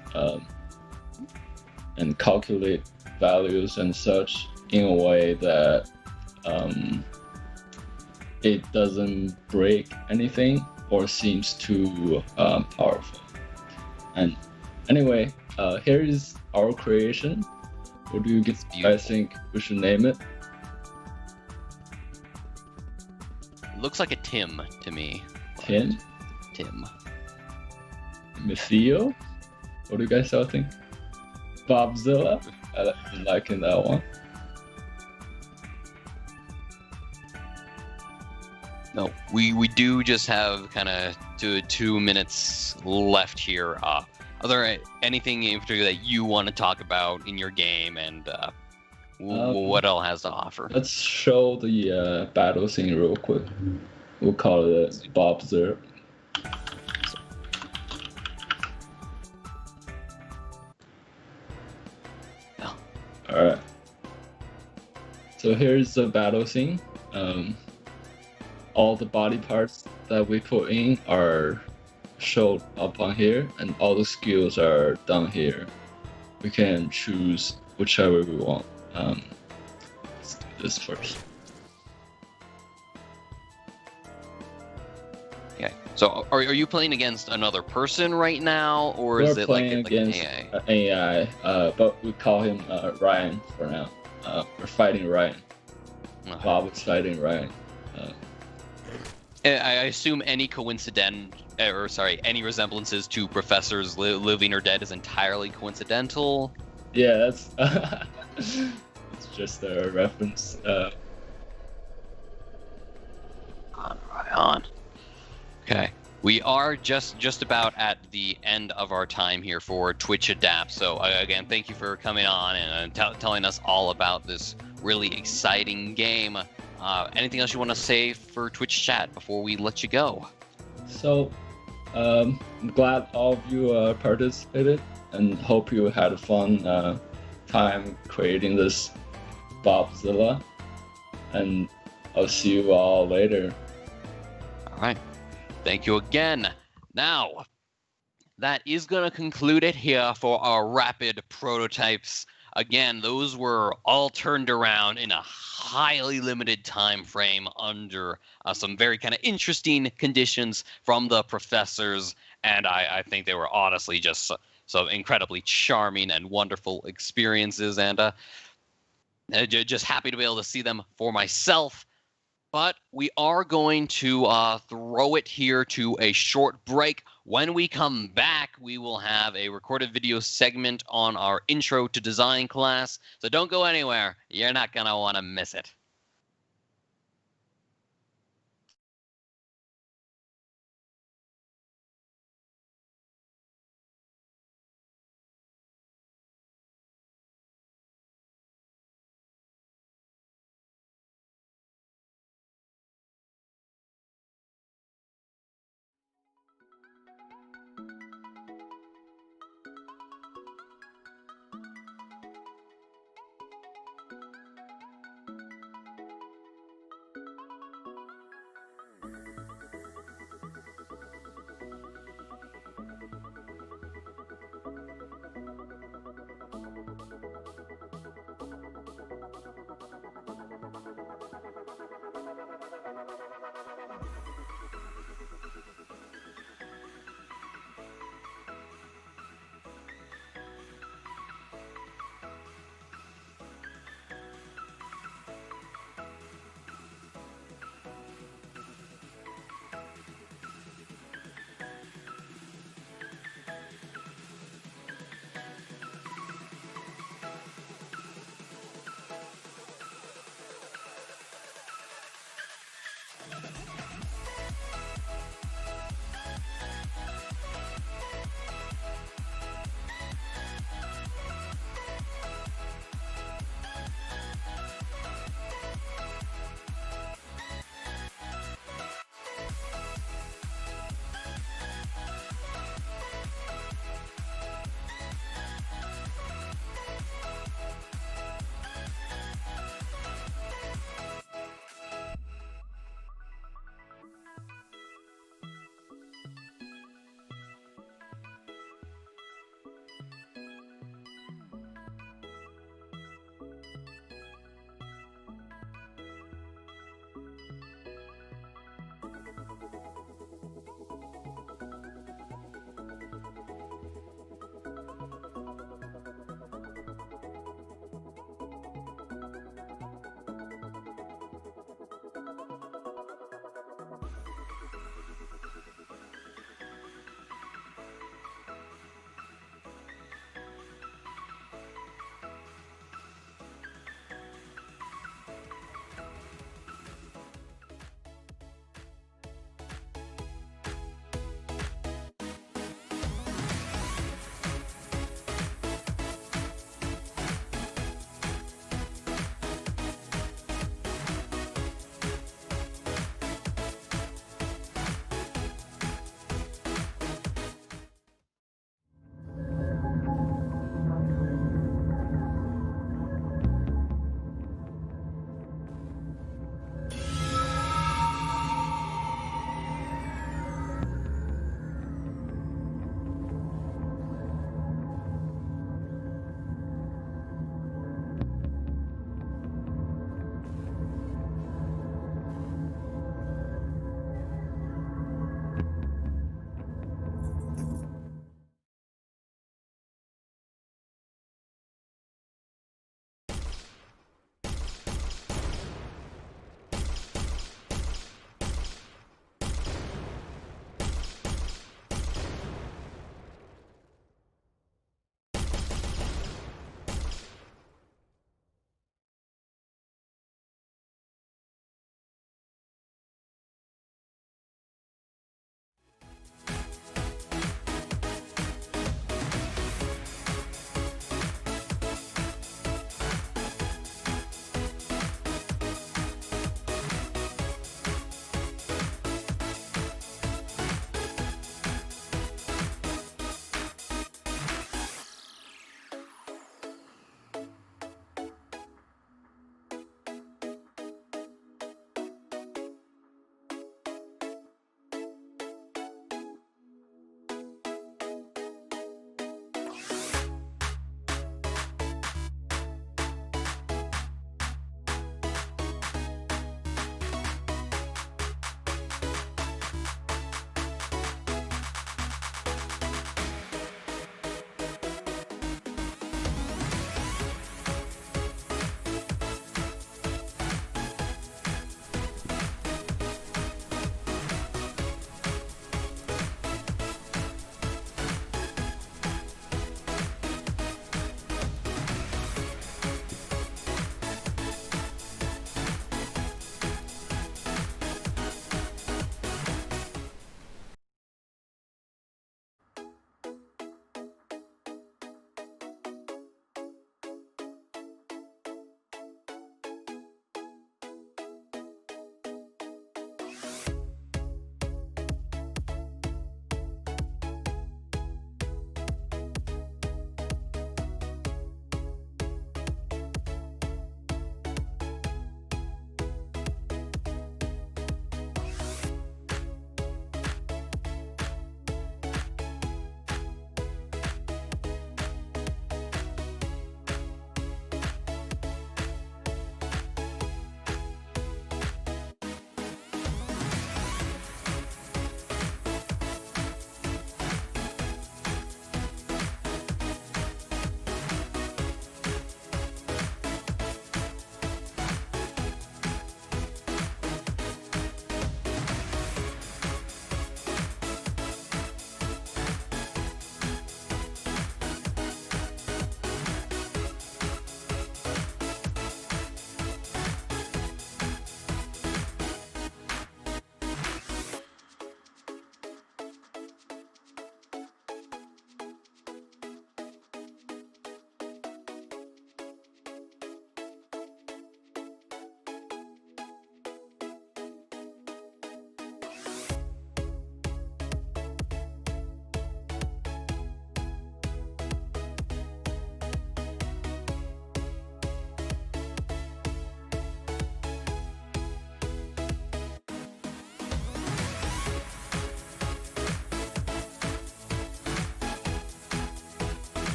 and calculate values and such in a way that it doesn't break anything or seems too powerful. And anyway, here is our creation. What do you guys think we should name it? It looks like a Tim to me. Tim? Tim. Mithio? What do you guys all think? Bobzilla? I'm liking that one. No, we do just have kind of 2 minutes left here. Are there anything in particular that you want to talk about in your game, and what all has to offer? Let's show the battle scene real quick. We'll call it Bobzilla. Alright. So here's the battle scene. All the body parts that we put in are shown up on here, and all the skills are down here. We can choose whichever we want. Let's do this first. Okay. So are you playing against another person right now, or is it like an AI? But we call him Ryan for now. We're fighting Ryan. Bob is fighting Ryan. I assume any any resemblances to professors living or dead is entirely coincidental. Yeah, that's it's just a reference. On. Okay. We are just about at the end of our time here for Twitch Adapt. So again, thank you for coming on and telling us all about this really exciting game. Anything else you want to say for Twitch chat before we let you go? So, I'm glad all of you participated and hope you had a fun time creating this Bobzilla. And I'll see you all later. All right. Thank you again. Now, that is going to conclude it here for our rapid prototypes again, those were all turned around in a highly limited time frame under some very kind of interesting conditions from the professors, and I think they were honestly just so incredibly charming and wonderful experiences, and just happy to be able to see them for myself. But we are going to throw it here to a short break. When we come back, we will have a recorded video segment on our Intro to Design class. So don't go anywhere. You're not going to want to miss it.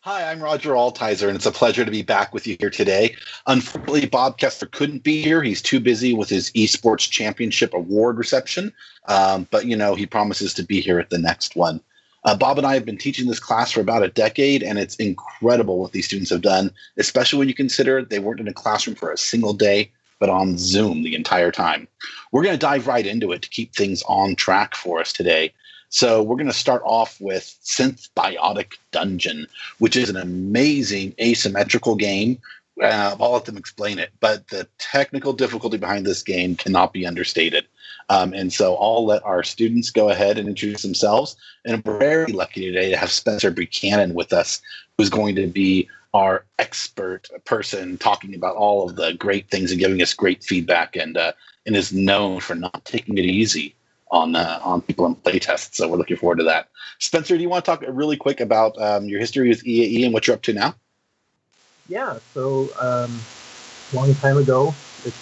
Hi, I'm Roger Altizer, and it's a pleasure to be back with you here today. Unfortunately, Bob Kessler couldn't be here. He's too busy with his esports championship award reception, but he promises to be here at the next one. Bob and I have been teaching this class for about a decade, and it's incredible what these students have done, especially when you consider they weren't in a classroom for a single day, but on Zoom the entire time. We're going to dive right into it to keep things on track for us today. So we're going to start off with Synthbiotic Dungeon, which is an amazing asymmetrical game. I'll let them explain it, but the technical difficulty behind this game cannot be understated. And so I'll let our students go ahead and introduce themselves. And we're very lucky today to have Spencer Buchanan with us, who's going to be our expert person talking about all of the great things and giving us great feedback, and is known for not taking it easy on people in playtests. So we're looking forward to that. Spencer, do you want to talk really quick about your history with EAE and what you're up to now? Yeah, so long time ago,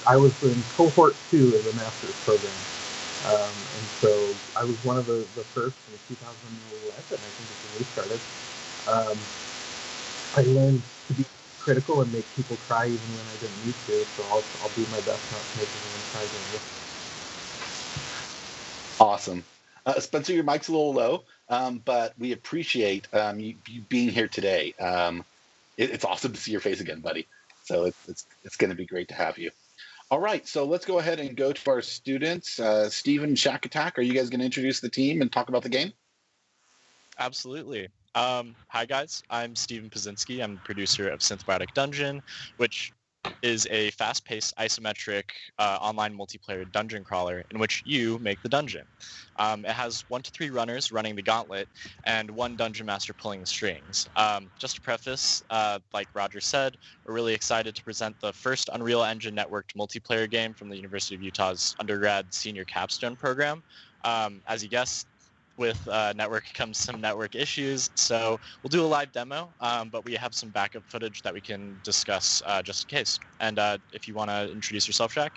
I was in cohort 2 of the master's program. And so I was one of the first in 2011, I think is when we started. I learned to be critical and make people cry even when I didn't need to, so I'll do my best not to make anyone cry again. Awesome. Spencer, your mic's a little low, but we appreciate you being here today. It's awesome to see your face again, buddy. So it's going to be great to have you. All right, so let's go ahead and go to our students. Steven, Shack Attack, are you guys going to introduce the team and talk about the game? Absolutely. Hi, guys. I'm Steven Pazinski. I'm the producer of Synthbiotic Dungeon, which is a fast-paced isometric online multiplayer dungeon crawler in which you make the dungeon. It has 1 to 3 runners running the gauntlet and 1 dungeon master pulling the strings. Just to preface, like Roger said, we're really excited to present the first Unreal Engine networked multiplayer game from the University of Utah's undergrad senior capstone program. As you guessed, with network comes some network issues, so we'll do a live demo, but we have some backup footage that we can discuss just in case. And if you want to introduce yourself, Shaq.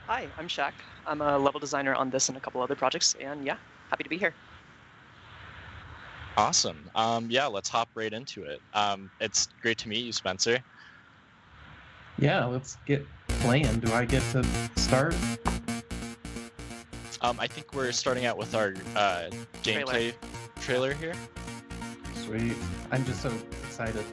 Hi, I'm Shaq. I'm a level designer on this and a couple other projects, and yeah, happy to be here. Awesome. Yeah, let's hop right into it. It's great to meet you, Spencer. Yeah, let's get playing. Do I get to start? I think we're starting out with our gameplay trailer here. Sweet. I'm just so excited.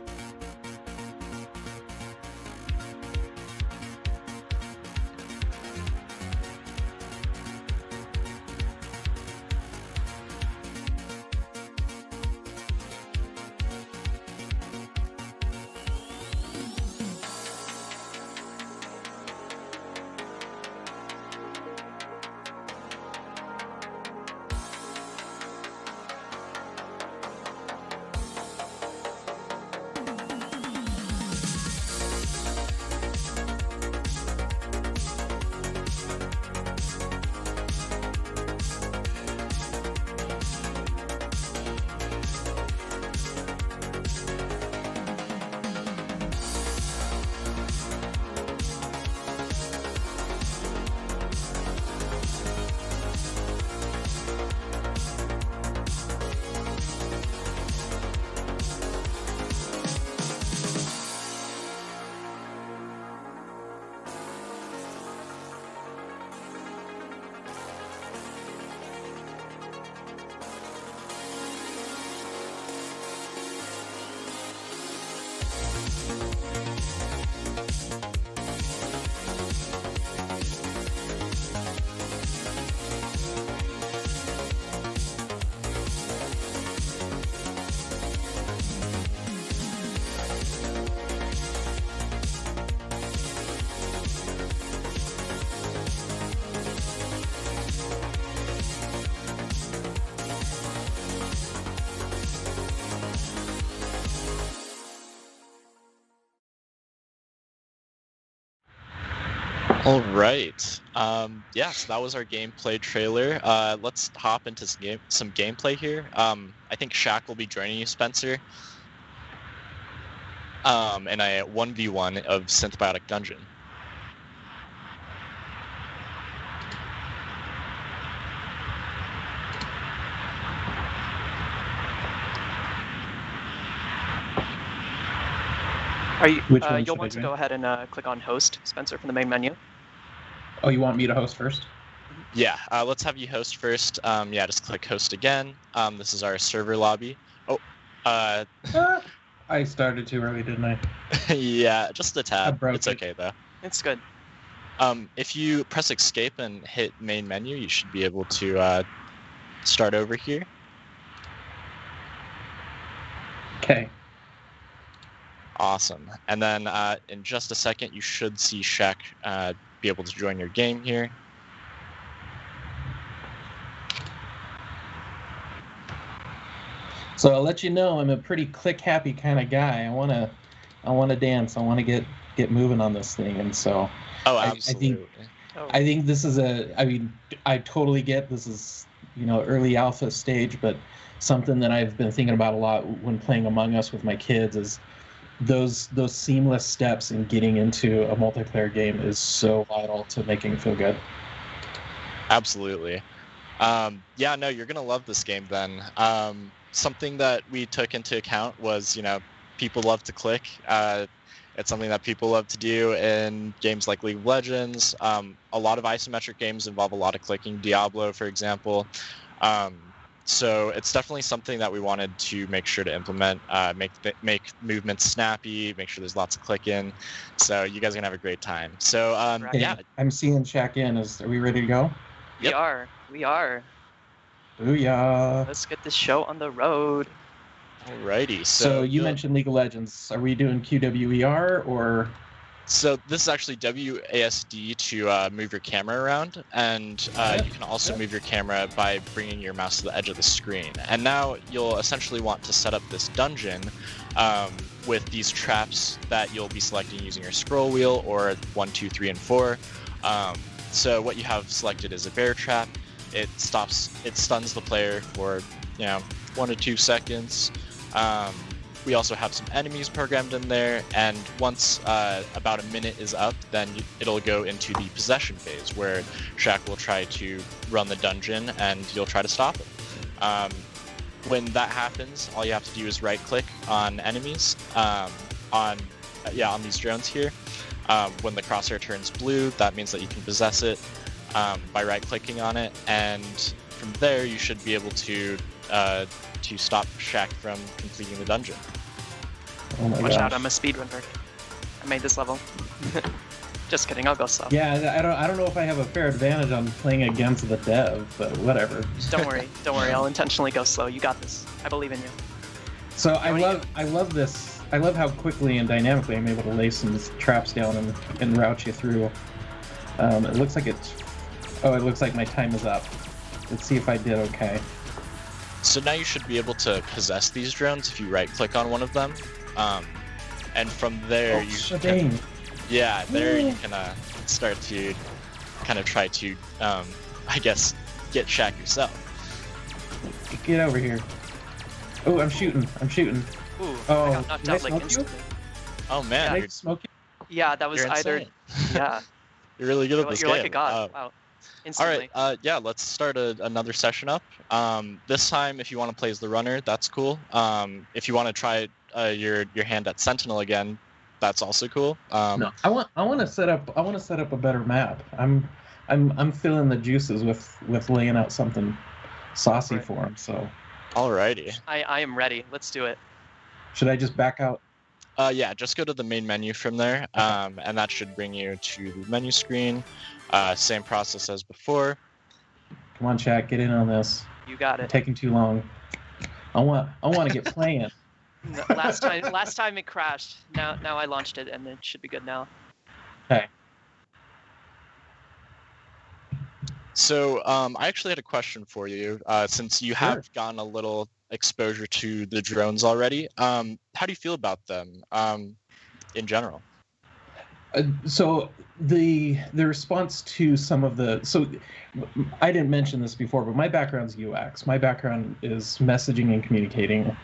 All right. Yeah, so that was our gameplay trailer. Let's hop into some gameplay here. I think Shaq will be joining you, Spencer, in a 1v1 of Synthbiotic Dungeon. Are you? Which one You'll should I want to join? go ahead and click on host, Spencer, from the main menu. Oh, you want me to host first? Yeah, let's have you host first. Yeah, just click host again. This is our server lobby. Oh, I started too early, didn't I? yeah, just a tad. broke It's it. okay though. It's good. If you press escape and hit main menu, you should be able to start over here. Okay. Awesome. And then in just a second, you should see Shaq be able to join your game here. So I'll let you know I'm a pretty click happy kind of guy. I wanna dance. I wanna get moving on this thing, and so absolutely. I think this is I totally get this is early alpha stage, but something that I've been thinking about a lot when playing Among Us with my kids is those seamless steps in getting into a multiplayer game is so vital to making it feel good. Absolutely. Yeah, no, you're gonna love this game then. Something that we took into account was, people love to click. It's something that people love to do in games like League of Legends. A lot of isometric games involve a lot of clicking. Diablo, for example. So it's definitely something that we wanted to make sure to implement, make movements snappy, make sure there's lots of clicking. So you guys are gonna have a great time. So yeah, I'm seeing Shaq in. Are we ready to go? We are. Booyah. Let's get this show on the road. Alrighty. So you mentioned League of Legends. Are we doing QWER or? So this is actually WASD to move your camera around, and you can also move your camera by bringing your mouse to the edge of the screen. And now you'll essentially want to set up this dungeon with these traps that you'll be selecting using your scroll wheel or 1, 2, 3, and 4. So what you have selected is a bear trap. It stuns the player for 1 to 2 seconds. We also have some enemies programmed in there, and once about a minute is up, then it'll go into the possession phase, where Shaq will try to run the dungeon, and you'll try to stop him. When that happens, all you have to do is right-click on enemies, on these drones here. When the crosshair turns blue, that means that you can possess it by right-clicking on it, and from there you should be able to stop Shaq from completing the dungeon. Oh my Watch gosh. out, I'm a speedrunner. I made this level. Just kidding, I'll go slow. Yeah, I don't know if I have a fair advantage on playing against the dev, but whatever. Don't worry, I'll intentionally go slow. You got this. I believe in you. So I love this. I love how quickly and dynamically I'm able to lay some traps down and route you through. It looks like my time is up. Let's see if I did okay. So now you should be able to possess these drones if you right-click on one of them, and from there you can start to kind of try to, get Shaq yourself. Get over here. Oh, I'm shooting. Ooh, Oh, I got knocked did I out like smoke you? instantly. Oh man, Did I smoke you? Yeah, that was You're either. insane. Yeah. You're really good at this You're game. like a god. Wow. Instantly. All right, let's start another session up. This time, if you want to play as the runner, that's cool. If you want to try your hand at Sentinel again, that's also cool. No, I want to set up a better map. I'm feeling the juices with laying out something saucy for him. So. Alrighty. I am ready. Let's do it. Should I just back out? Yeah, just go to the main menu from there, and that should bring you to the menu screen. Same process as before. Come on, chat, get in on this. You got it. It's taking too long. I want to get playing. No, last time it crashed. Now I launched it, and it should be good now. Okay. So I actually had a question for you. Since you have gotten a little exposure to the drones already, how do you feel about them in general? So the response to some of I didn't mention this before, but my background's UX. My background is messaging and communicating,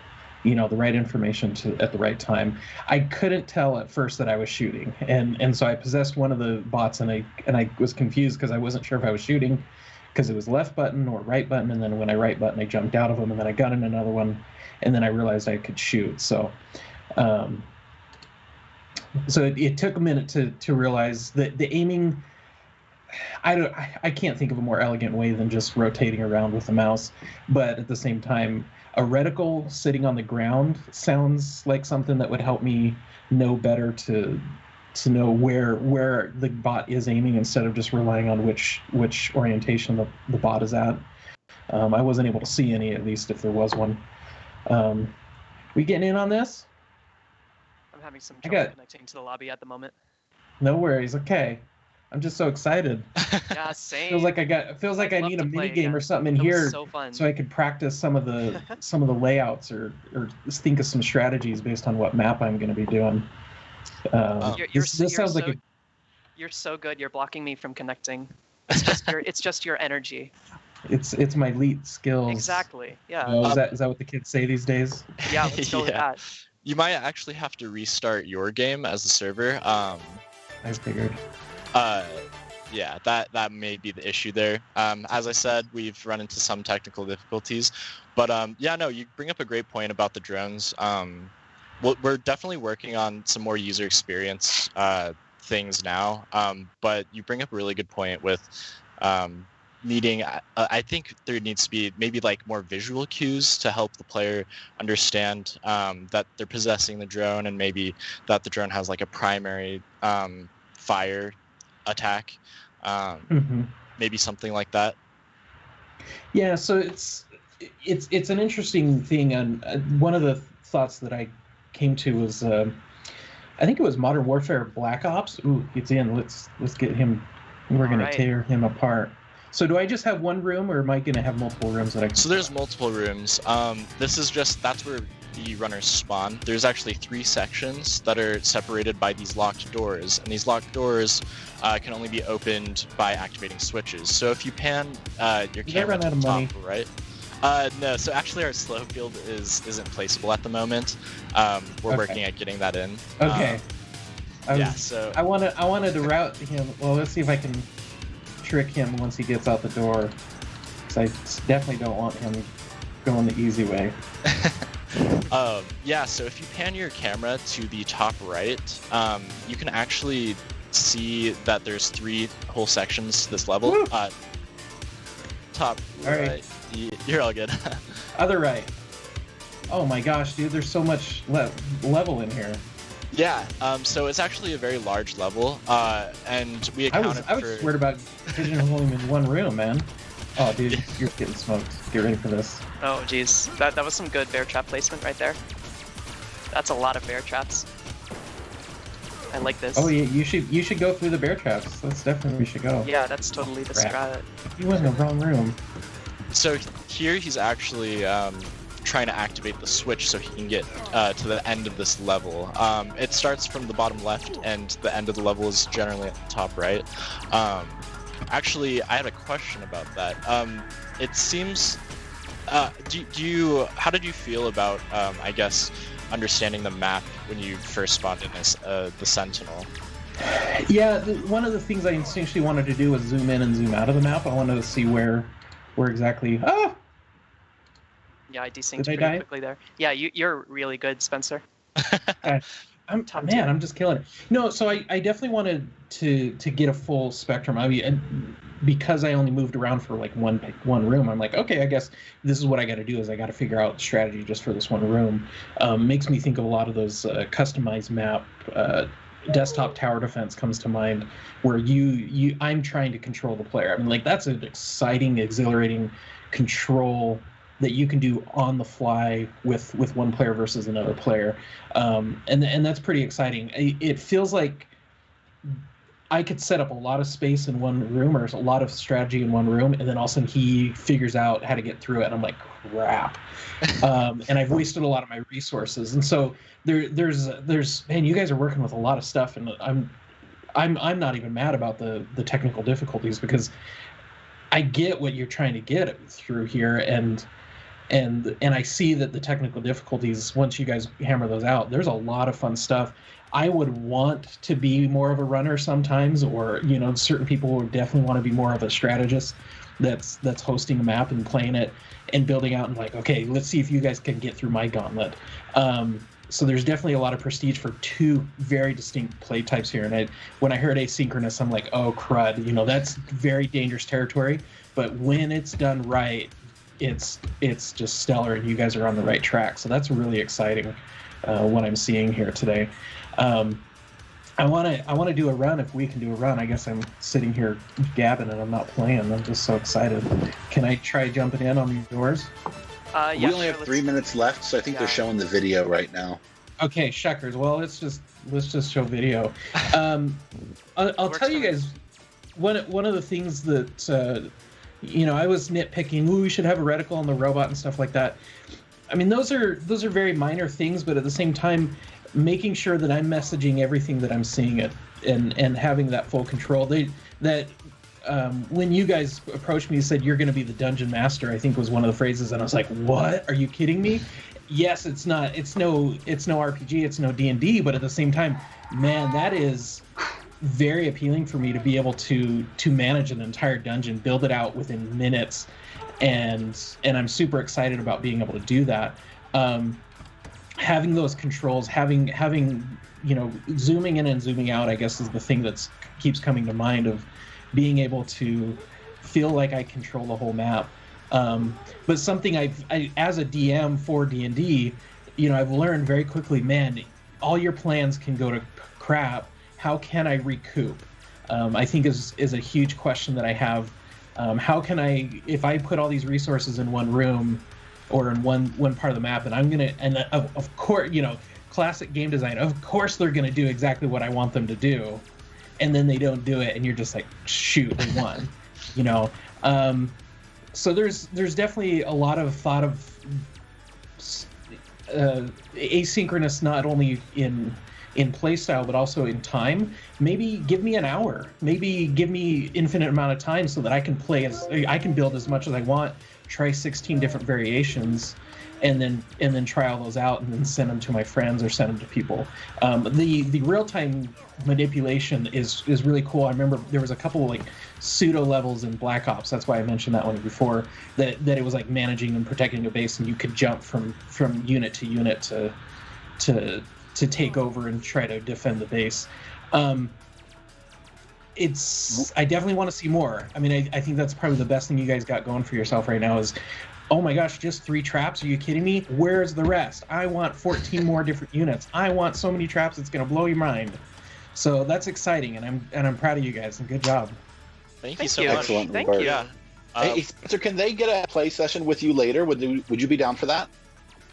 the right information at the right time. I couldn't tell at first that I was shooting, and so I possessed one of the bots, and I was confused because I wasn't sure if I was shooting because it was left button or right button, and then when I right button, I jumped out of him, and then I got in another one, and then I realized I could shoot. So. So it took a minute to realize that the aiming. I can't think of a more elegant way than just rotating around with the mouse, but at the same time, a reticle sitting on the ground sounds like something that would help me know better to know where the bot is aiming instead of just relying on which orientation the bot is at. I wasn't able to see any, at least if there was one. We getting in on this? I'm having some trouble connecting to the lobby at the moment. No worries. Okay. I'm just so excited. Yeah, same. Feels like I need a mini game or something in here, so fun. So I could practice some of the layouts or think of some strategies based on what map I'm going to be doing. This sounds like you're so good. You're blocking me from connecting. It's just your energy. It's my elite skills. Exactly. Yeah. Oh, is that what the kids say these days? Yeah. Let's go with that. You might actually have to restart your game as a server. I figured. Yeah, that may be the issue there. As I said, we've run into some technical difficulties, but yeah, no, you bring up a great point about the drones. We're definitely working on some more user experience things now, but you bring up a really good point with needing. I think there needs to be maybe like more visual cues to help the player understand that they're possessing the drone, and maybe that the drone has like a primary fire attack, maybe something like that. Yeah, so it's an interesting thing, and one of the thoughts that I came to was I think it was Modern Warfare Black Ops. Ooh, it's in. Let's get him. We're gonna tear him apart. So do I just have one room, or am I gonna have multiple rooms that I can? So there's multiple rooms. This is that's where the runners spawn. There's actually 3 sections that are separated by these locked doors, and these locked doors can only be opened by activating switches. So if you pan your camera to the top right. No, so actually our slow field isn't placeable at the moment. We're working at getting that in. Okay. So I wanted to route him. Well, let's see if I can trick him once he gets out the door. Because I definitely don't want him going the easy way. Yeah, so if you pan your camera to the top right, you can actually see that there's 3 whole sections to this level. Top right. You're all good. Other right. Oh my gosh, dude, there's so much level in here. Yeah, so it's actually a very large level, and we accounted I was worried about pigeonholing him in one room, man. Oh, dude, you're getting smoked. Get ready for this. Oh, geez. That was some good bear trap placement right there. That's a lot of bear traps. I like this. Oh, yeah, you should go through the bear traps. That's definitely where you should go. Yeah, that's totally the strat. You went in the wrong room. So here he's actually trying to activate the switch so he can get to the end of this level. It starts from the bottom left, and the end of the level is generally at the top right. Actually, I had a question about that. It seems, how did you feel about, I guess, understanding the map when you first spawned in as the Sentinel? Yeah, one of the things I instinctually wanted to do was zoom in and zoom out of the map. I wanted to see where exactly. Ah! Yeah, I desynced pretty quickly there. Yeah, you're really good, Spencer. I'm just killing it. No, so I definitely wanted to get a full spectrum. I mean, because I only moved around for like one room, I'm like, okay, I guess this is what I got to do is I got to figure out strategy just for this one room. Makes me think of a lot of those customized map. Desktop tower defense comes to mind, where I'm trying to control the player. I mean, like that's an exciting, exhilarating control that you can do on the fly with one player versus another player, and that's pretty exciting. It feels like I could set up a lot of space in one room, or a lot of strategy in one room, and then all of a sudden he figures out how to get through it, and I'm like, crap. And I've wasted a lot of my resources. And so there's man, you guys are working with a lot of stuff, and I'm not even mad about the technical difficulties, because I get what you're trying to get through here, and I see that the technical difficulties, once you guys hammer those out, there's a lot of fun stuff. I would want to be more of a runner sometimes, or certain people would definitely want to be more of a strategist that's hosting a map and playing it and building out and like, okay, let's see if you guys can get through my gauntlet. so there's definitely a lot of prestige for two very distinct play types here. And when I heard asynchronous, I'm like, oh crud, that's very dangerous territory. But when it's done right, it's just stellar, and you guys are on the right track. So that's really exciting, what I'm seeing here today. I want to do a run if we can do a run. I guess I'm sitting here gabbing and I'm not playing. I'm just so excited. Can I try jumping in on yours? We only have 3 minutes left, so I think they're showing the video right now. Okay, shuckers. Well, let's just show video. I'll tell you guys one of the things that I was nitpicking. Ooh, we should have a reticle on the robot and stuff like that. I mean, those are very minor things, but at the same time, making sure that I'm messaging everything that I'm seeing it and having that full control. When you guys approached me and said you're going to be the dungeon master, I think was one of the phrases, and I was like, "What? Are you kidding me?" Yes, it's no RPG, it's no D&D, but at the same time, man, that is very appealing for me to be able to manage an entire dungeon, build it out within minutes, and I'm super excited about being able to do that. Having those controls, having zooming in and zooming out, I guess, is the thing that keeps coming to mind, of being able to feel like I control the whole map. But something I as a DM for D&D, I've learned very quickly, man, all your plans can go to crap. How can I recoup? I think is a huge question that I have. How can I, if I put all these resources in one room or in one part of the map, and of course, classic game design, of course they're gonna do exactly what I want them to do, and then they don't do it, and you're just like, shoot, they won. So there's definitely a lot of thought of asynchronous, not only in play style but also in time. Maybe give me an hour, maybe give me infinite amount of time so that I can build as much as I want, try 16 different variations, and then try all those out and then send them to my friends or send them to people. The real-time manipulation is really cool. I remember there was a couple like pseudo levels in Black Ops. That's why I mentioned that one before, that it was like managing and protecting a base, and you could jump from unit to unit to take over and try to defend the base. I definitely want to see more. I mean, I think that's probably the best thing you guys got going for yourself right now is, oh my gosh, just 3 traps? Are you kidding me? Where's the rest? I want 14 more different units. I want so many traps, it's going to blow your mind. So that's exciting, and I'm proud of you guys, and good job. Thank you so much. Excellent. Thank you. Yeah. Hey, Spencer, can they get a play session with you later? Would you be down for that?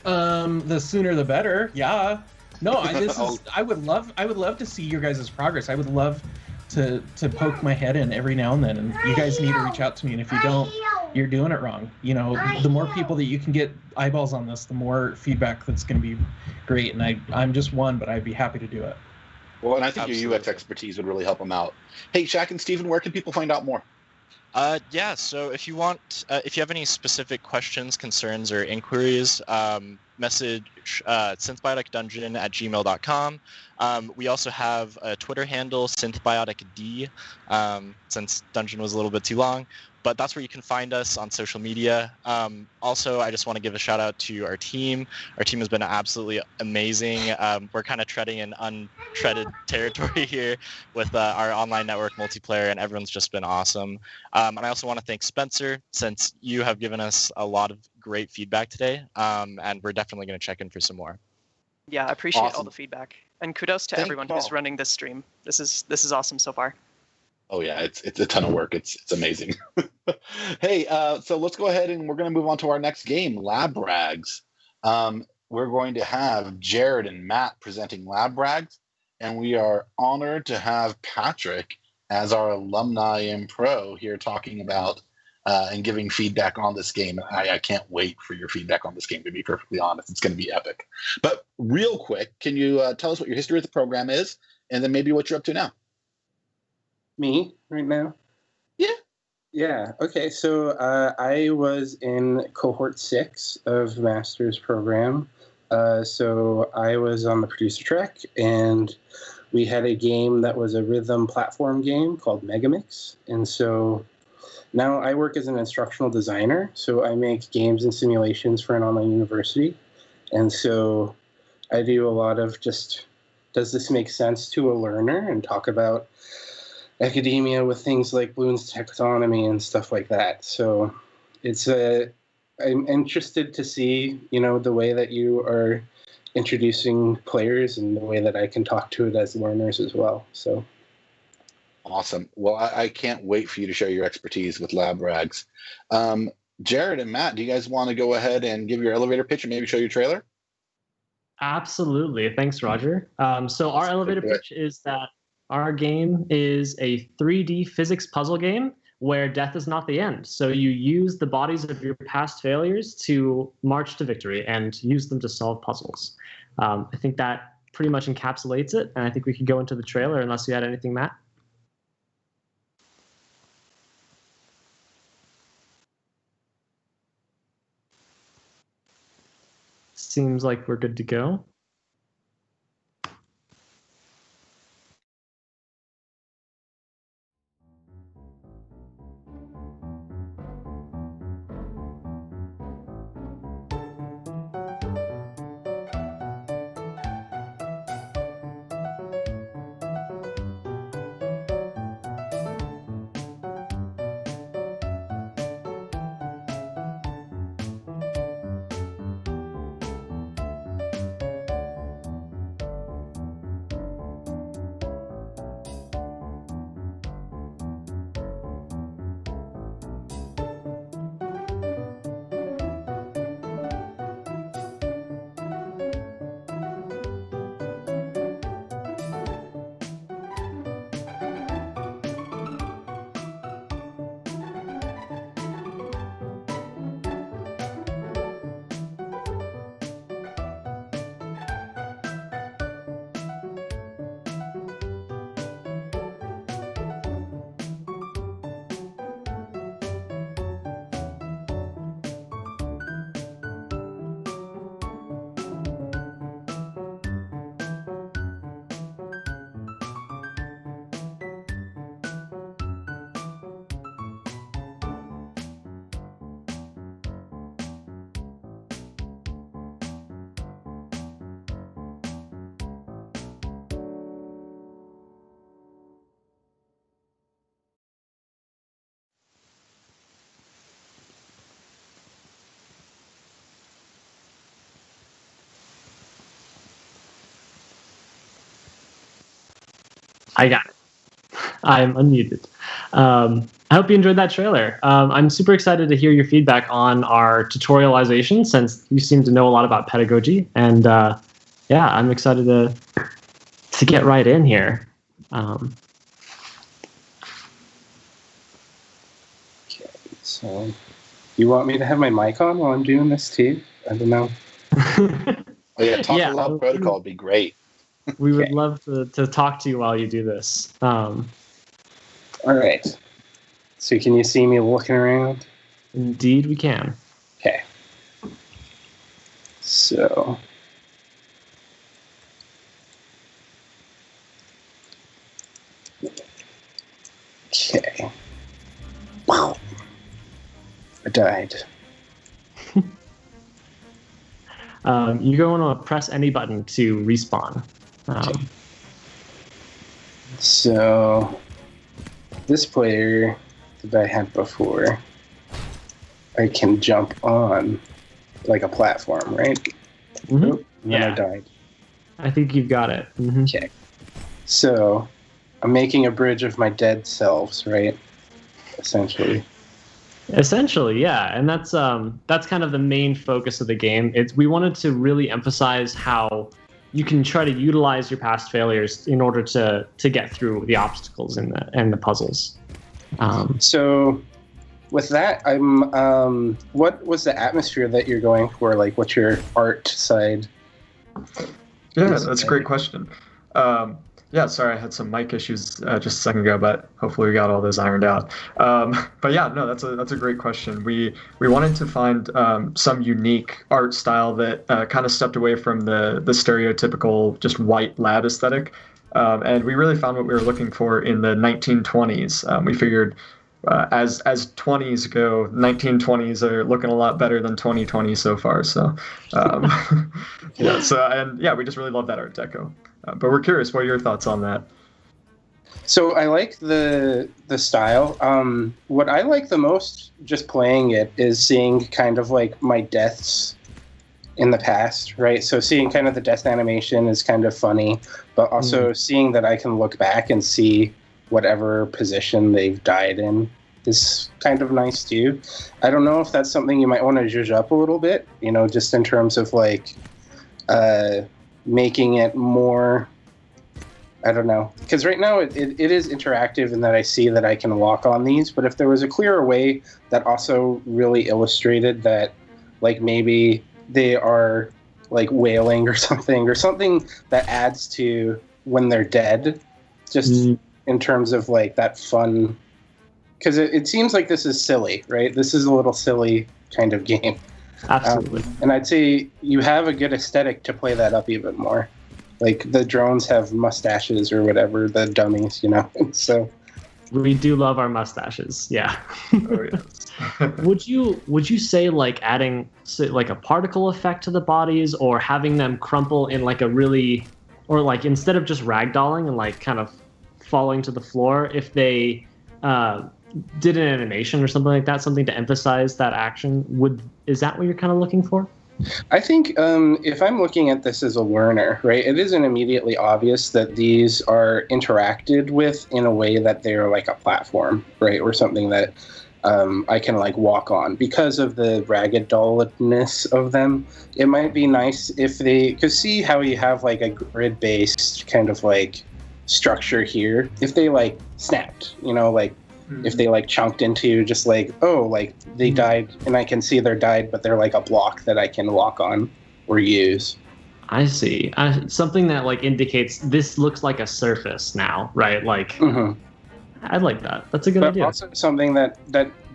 The sooner the better. Yeah. No, I would love to see your guys' progress. I would love to poke my head in every now and then, and you guys need to reach out to me, and if you don't, you're doing it wrong. The more people that you can get eyeballs on this, the more feedback that's going to be great. And I'm just one, but I'd be happy to do it. Well, and I think your UX expertise would really help them out. Hey, Shaq and Steven, where can people find out more? So if you have any specific questions, concerns, or inquiries, message synthbioticdungeon@gmail.com. We also have a Twitter handle, synthbioticd, since dungeon was a little bit too long. But that's where you can find us on social media. Also, I just want to give a shout out to our team. Our team has been absolutely amazing. We're kind of treading in untreaded territory here with our online network multiplayer, and everyone's just been awesome. And I also want to thank Spencer, since you have given us a lot of great feedback today, and we're definitely going to check in for some more. Yeah, I appreciate Awesome. all the feedback, and kudos to Thank everyone you. who's running this stream. This is awesome so far. Oh yeah, it's a ton of work. It's amazing. Hey, so let's go ahead and we're going to move on to our next game, Lab Rags. We're going to have Jared and Matt presenting Lab Rags, and we are honored to have Patrick as our alumni in pro here talking about and giving feedback on this game. I can't wait for your feedback on this game, to be perfectly honest. It's going to be epic. But real quick, can you tell us what your history with the program is, and then maybe what you're up to now? Me right now? Yeah. Yeah. Okay. So I was in cohort 6 of master's program. So I was on the producer track, and we had a game that was a rhythm platform game called Megamix. And so now I work as an instructional designer. So I make games and simulations for an online university. And so I do a lot of just, does this make sense to a learner, and talk about academia with things like Bloom's taxonomy and stuff like that. So I'm interested to see, the way that you are introducing players and the way that I can talk to it as learners as well. So awesome. Well, I can't wait for you to share your expertise with Lab Rags. Jared and Matt, do you guys want to go ahead and give your elevator pitch and maybe show your trailer? Absolutely. Thanks, Roger. So our elevator pitch is that our game is a 3D physics puzzle game where death is not the end. So you use the bodies of your past failures to march to victory and use them to solve puzzles. I think that pretty much encapsulates it, and I think we could go into the trailer unless you had anything, Matt. Seems like we're good to go. I got it. I'm unmuted. I hope you enjoyed that trailer. I'm super excited to hear your feedback on our tutorialization, since you seem to know a lot about pedagogy. And yeah, I'm excited to get right in here. Okay, so you want me to have my mic on while I'm doing this too? I don't know. Oh yeah, talk aloud protocol would be great. We would love to talk to you while you do this. All right. So can you see me looking around? Indeed, we can. Okay. So. Okay. Wow. I died. You're going to press any button to respawn. So, this player that I had before, I can jump on like a platform, right? Mm-hmm. And then I died. I think you've got it. Mm-hmm. Okay. So, I'm making a bridge of my dead selves, right? Essentially. Essentially, yeah, and that's kind of the main focus of the game. We wanted to really emphasize how you can try to utilize your past failures in order to get through the obstacles and the puzzles. So, with that, what was the atmosphere that you're going for? Like, what's your art side? Yeah, that's a great question. Yeah, sorry, I had some mic issues just a second ago, but hopefully we got all those ironed out. But yeah, no, that's a great question. We wanted to find some unique art style that kind of stepped away from the stereotypical just white lab aesthetic, and we really found what we were looking for in the 1920s. We figured as 20s go, 1920s are looking a lot better than 2020 so far. So yeah, we just really love that Art Deco. But we're curious, what are your thoughts on that? So I like the style. What I like the most just playing it is seeing kind of like my deaths in the past, right? So seeing kind of the death animation is kind of funny, but also seeing that I can look back and see whatever position they've died in is kind of nice too. I don't know if that's something you might want to zhuzh up a little bit, just in terms of like making it more, I don't know, because right now it is interactive in that I see that I can walk on these, but if there was a clearer way that also really illustrated that, like maybe they are like wailing or something that adds to when they're dead, just in terms of like that fun, because it seems like this is silly, right? This is a little silly kind of game. Absolutely. And I'd say you have a good aesthetic to play that up even more. Like the drones have mustaches or whatever, the dummies, So we do love our mustaches. Yeah. Oh, yes. Would you say like adding like a particle effect to the bodies, or having them crumple in like a really, or like instead of just ragdolling and like kind of falling to the floor, if they did an animation or something like that, something to emphasize that action, is that what you're kind of looking for? I think if I'm looking at this as a learner, right, it isn't immediately obvious that these are interacted with in a way that they're like a platform, right, or something that I can like walk on because of the ragged dolledness of them. It might be nice if they could see how you have like a grid-based kind of like structure here. If they like snapped, like if they like chunked into just like, oh, like they died and I can see they're died, but they're like a block that I can walk on or use. I see. Something that like indicates this looks like a surface now, right? Like, I like that. That's a good idea. Also something that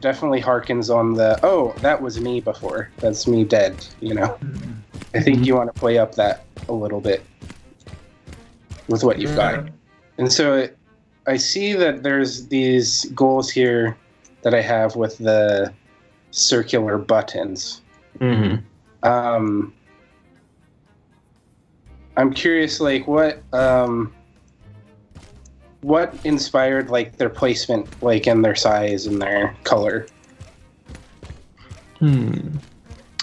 definitely harkens on the, oh, that was me before. That's me dead, I think you want to play up that a little bit with what you've got. And so I see that there's these goals here that I have with the circular buttons. I'm curious, like what inspired like their placement, like in their size and their color?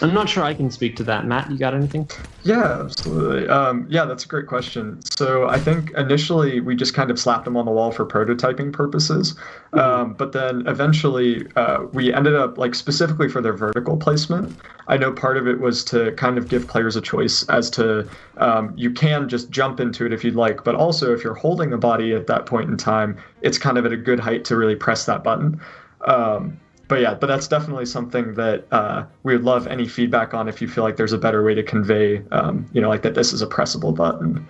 I'm not sure I can speak to that. Matt, you got anything? Yeah, absolutely. That's a great question. So I think initially we just kind of slapped them on the wall for prototyping purposes. But then eventually we ended up, like specifically for their vertical placement, I know part of it was to kind of give players a choice as to you can just jump into it if you'd like, but also if you're holding the body at that point in time, it's kind of at a good height to really press that button. But that's definitely something that we would love any feedback on if you feel like there's a better way to convey, like that this is a pressable button.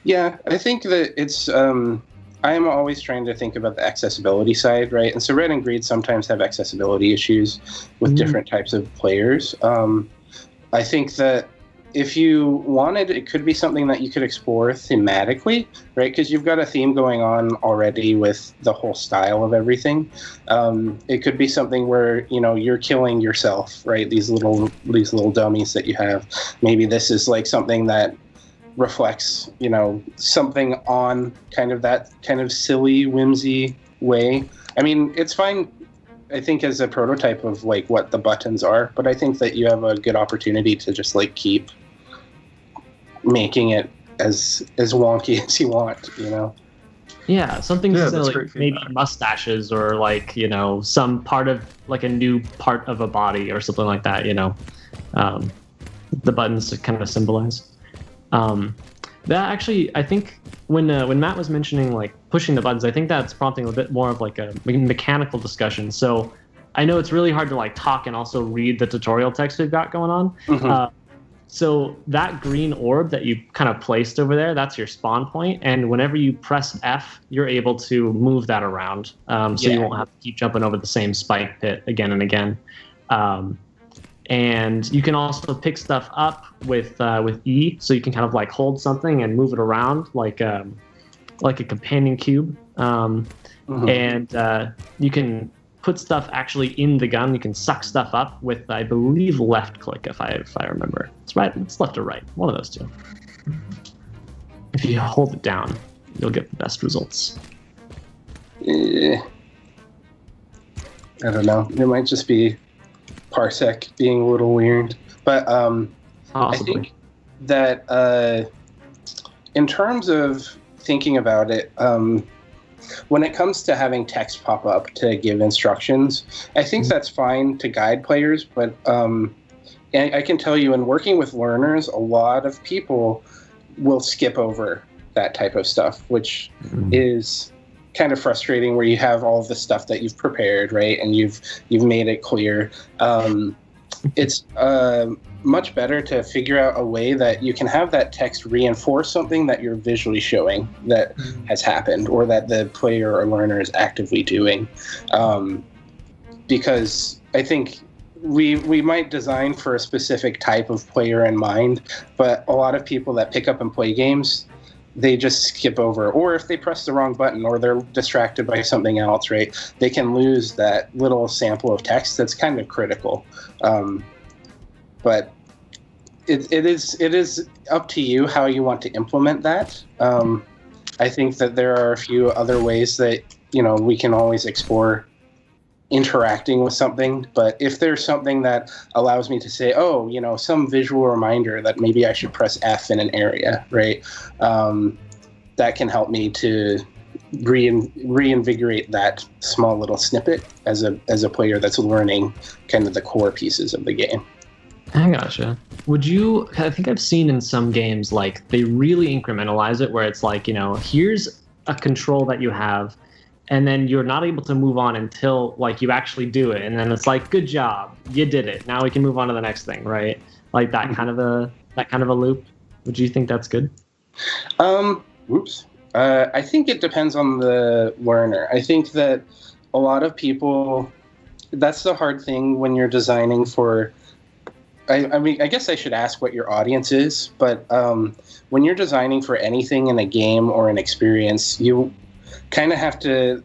Yeah, I think that it's, I'm always trying to think about the accessibility side, right? And so Red and Greed sometimes have accessibility issues with different types of players. I think that if you wanted, it could be something that you could explore thematically, right? Because you've got a theme going on already with the whole style of everything. It could be something where, you're killing yourself, right? These little dummies that you have. Maybe this is like something that reflects, something on kind of that kind of silly, whimsy way. I mean, it's fine, I think, as a prototype of like what the buttons are, but I think that you have a good opportunity to just like keep making it as wonky as you want, Yeah, something silly, like maybe mustaches or like, some part of like a new part of a body or something like that, the buttons to kind of symbolize. That actually, I think when Matt was mentioning like pushing the buttons, I think that's prompting a bit more of like a mechanical discussion. So I know it's really hard to like talk and also read the tutorial text we've got going on. So that green orb that you kind of placed over there, that's your spawn point. And whenever you press F, you're able to move that around. So you won't have to keep jumping over the same spike pit again and again. And you can also pick stuff up with E. So you can kind of like hold something and move it around like a companion cube. And you can put stuff actually in the gun. You can suck stuff up with, I believe, left click, if I remember. It's left or right, one of those two. If you hold it down, you'll get the best results. I don't know. It might just be Parsec being a little weird. But I think that in terms of thinking about it, when it comes to having text pop up to give instructions, I think that's fine to guide players. But I can tell you, in working with learners, a lot of people will skip over that type of stuff, which is kind of frustrating, where you have all of the stuff that you've prepared, right, and you've made it clear. It's much better to figure out a way that you can have that text reinforce something that you're visually showing that has happened, or that the player or learner is actively doing. Because I think we might design for a specific type of player in mind, but a lot of people that pick up and play games, they just skip over, or if they press the wrong button or they're distracted by something else, right, they can lose that little sample of text that's kind of critical. But it is up to you how you want to implement that. I think that there are a few other ways that, we can always explore interacting with something. But if there's something that allows me to say, some visual reminder that maybe I should press F in an area, right, that can help me to reinvigorate that small little snippet as a player that's learning kind of the core pieces of the game. I gotcha. I think I've seen in some games, like, they really incrementalize it, where it's like, here's a control that you have, and then you're not able to move on until, like, you actually do it, and then it's like, good job, you did it, now we can move on to the next thing, right? Like that kind of a loop. Would you think that's good? I think it depends on the learner. I think that a lot of people, that's the hard thing when you're designing for, I mean, I guess I should ask what your audience is, but when you're designing for anything in a game or an experience, you kind of have to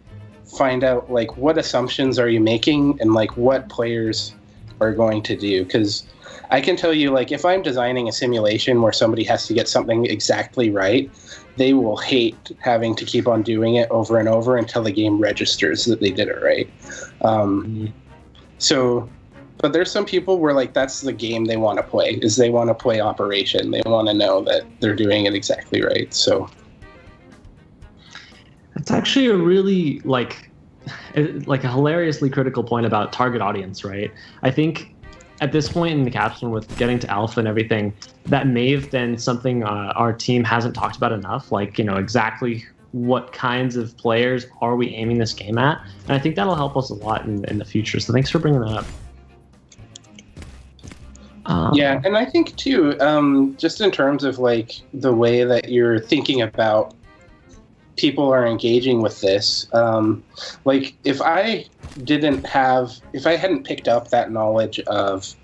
find out, like, what assumptions are you making and, like, what players are going to do. Because I can tell you, like, if I'm designing a simulation where somebody has to get something exactly right, they will hate having to keep on doing it over and over until the game registers that they did it right. But there's some people where, like, that's the game they want to play, is they want to play Operation. They want to know that they're doing it exactly right. So it's actually a really, like a hilariously critical point about target audience, right? I think at this point in the capstone, with getting to alpha and everything, that may have been something our team hasn't talked about enough, like, exactly what kinds of players are we aiming this game at? And I think that'll help us a lot in the future. So thanks for bringing that up. Yeah, and I think too, just in terms of, like, the way that you're thinking about people are engaging with this, like, if I hadn't picked up that knowledge of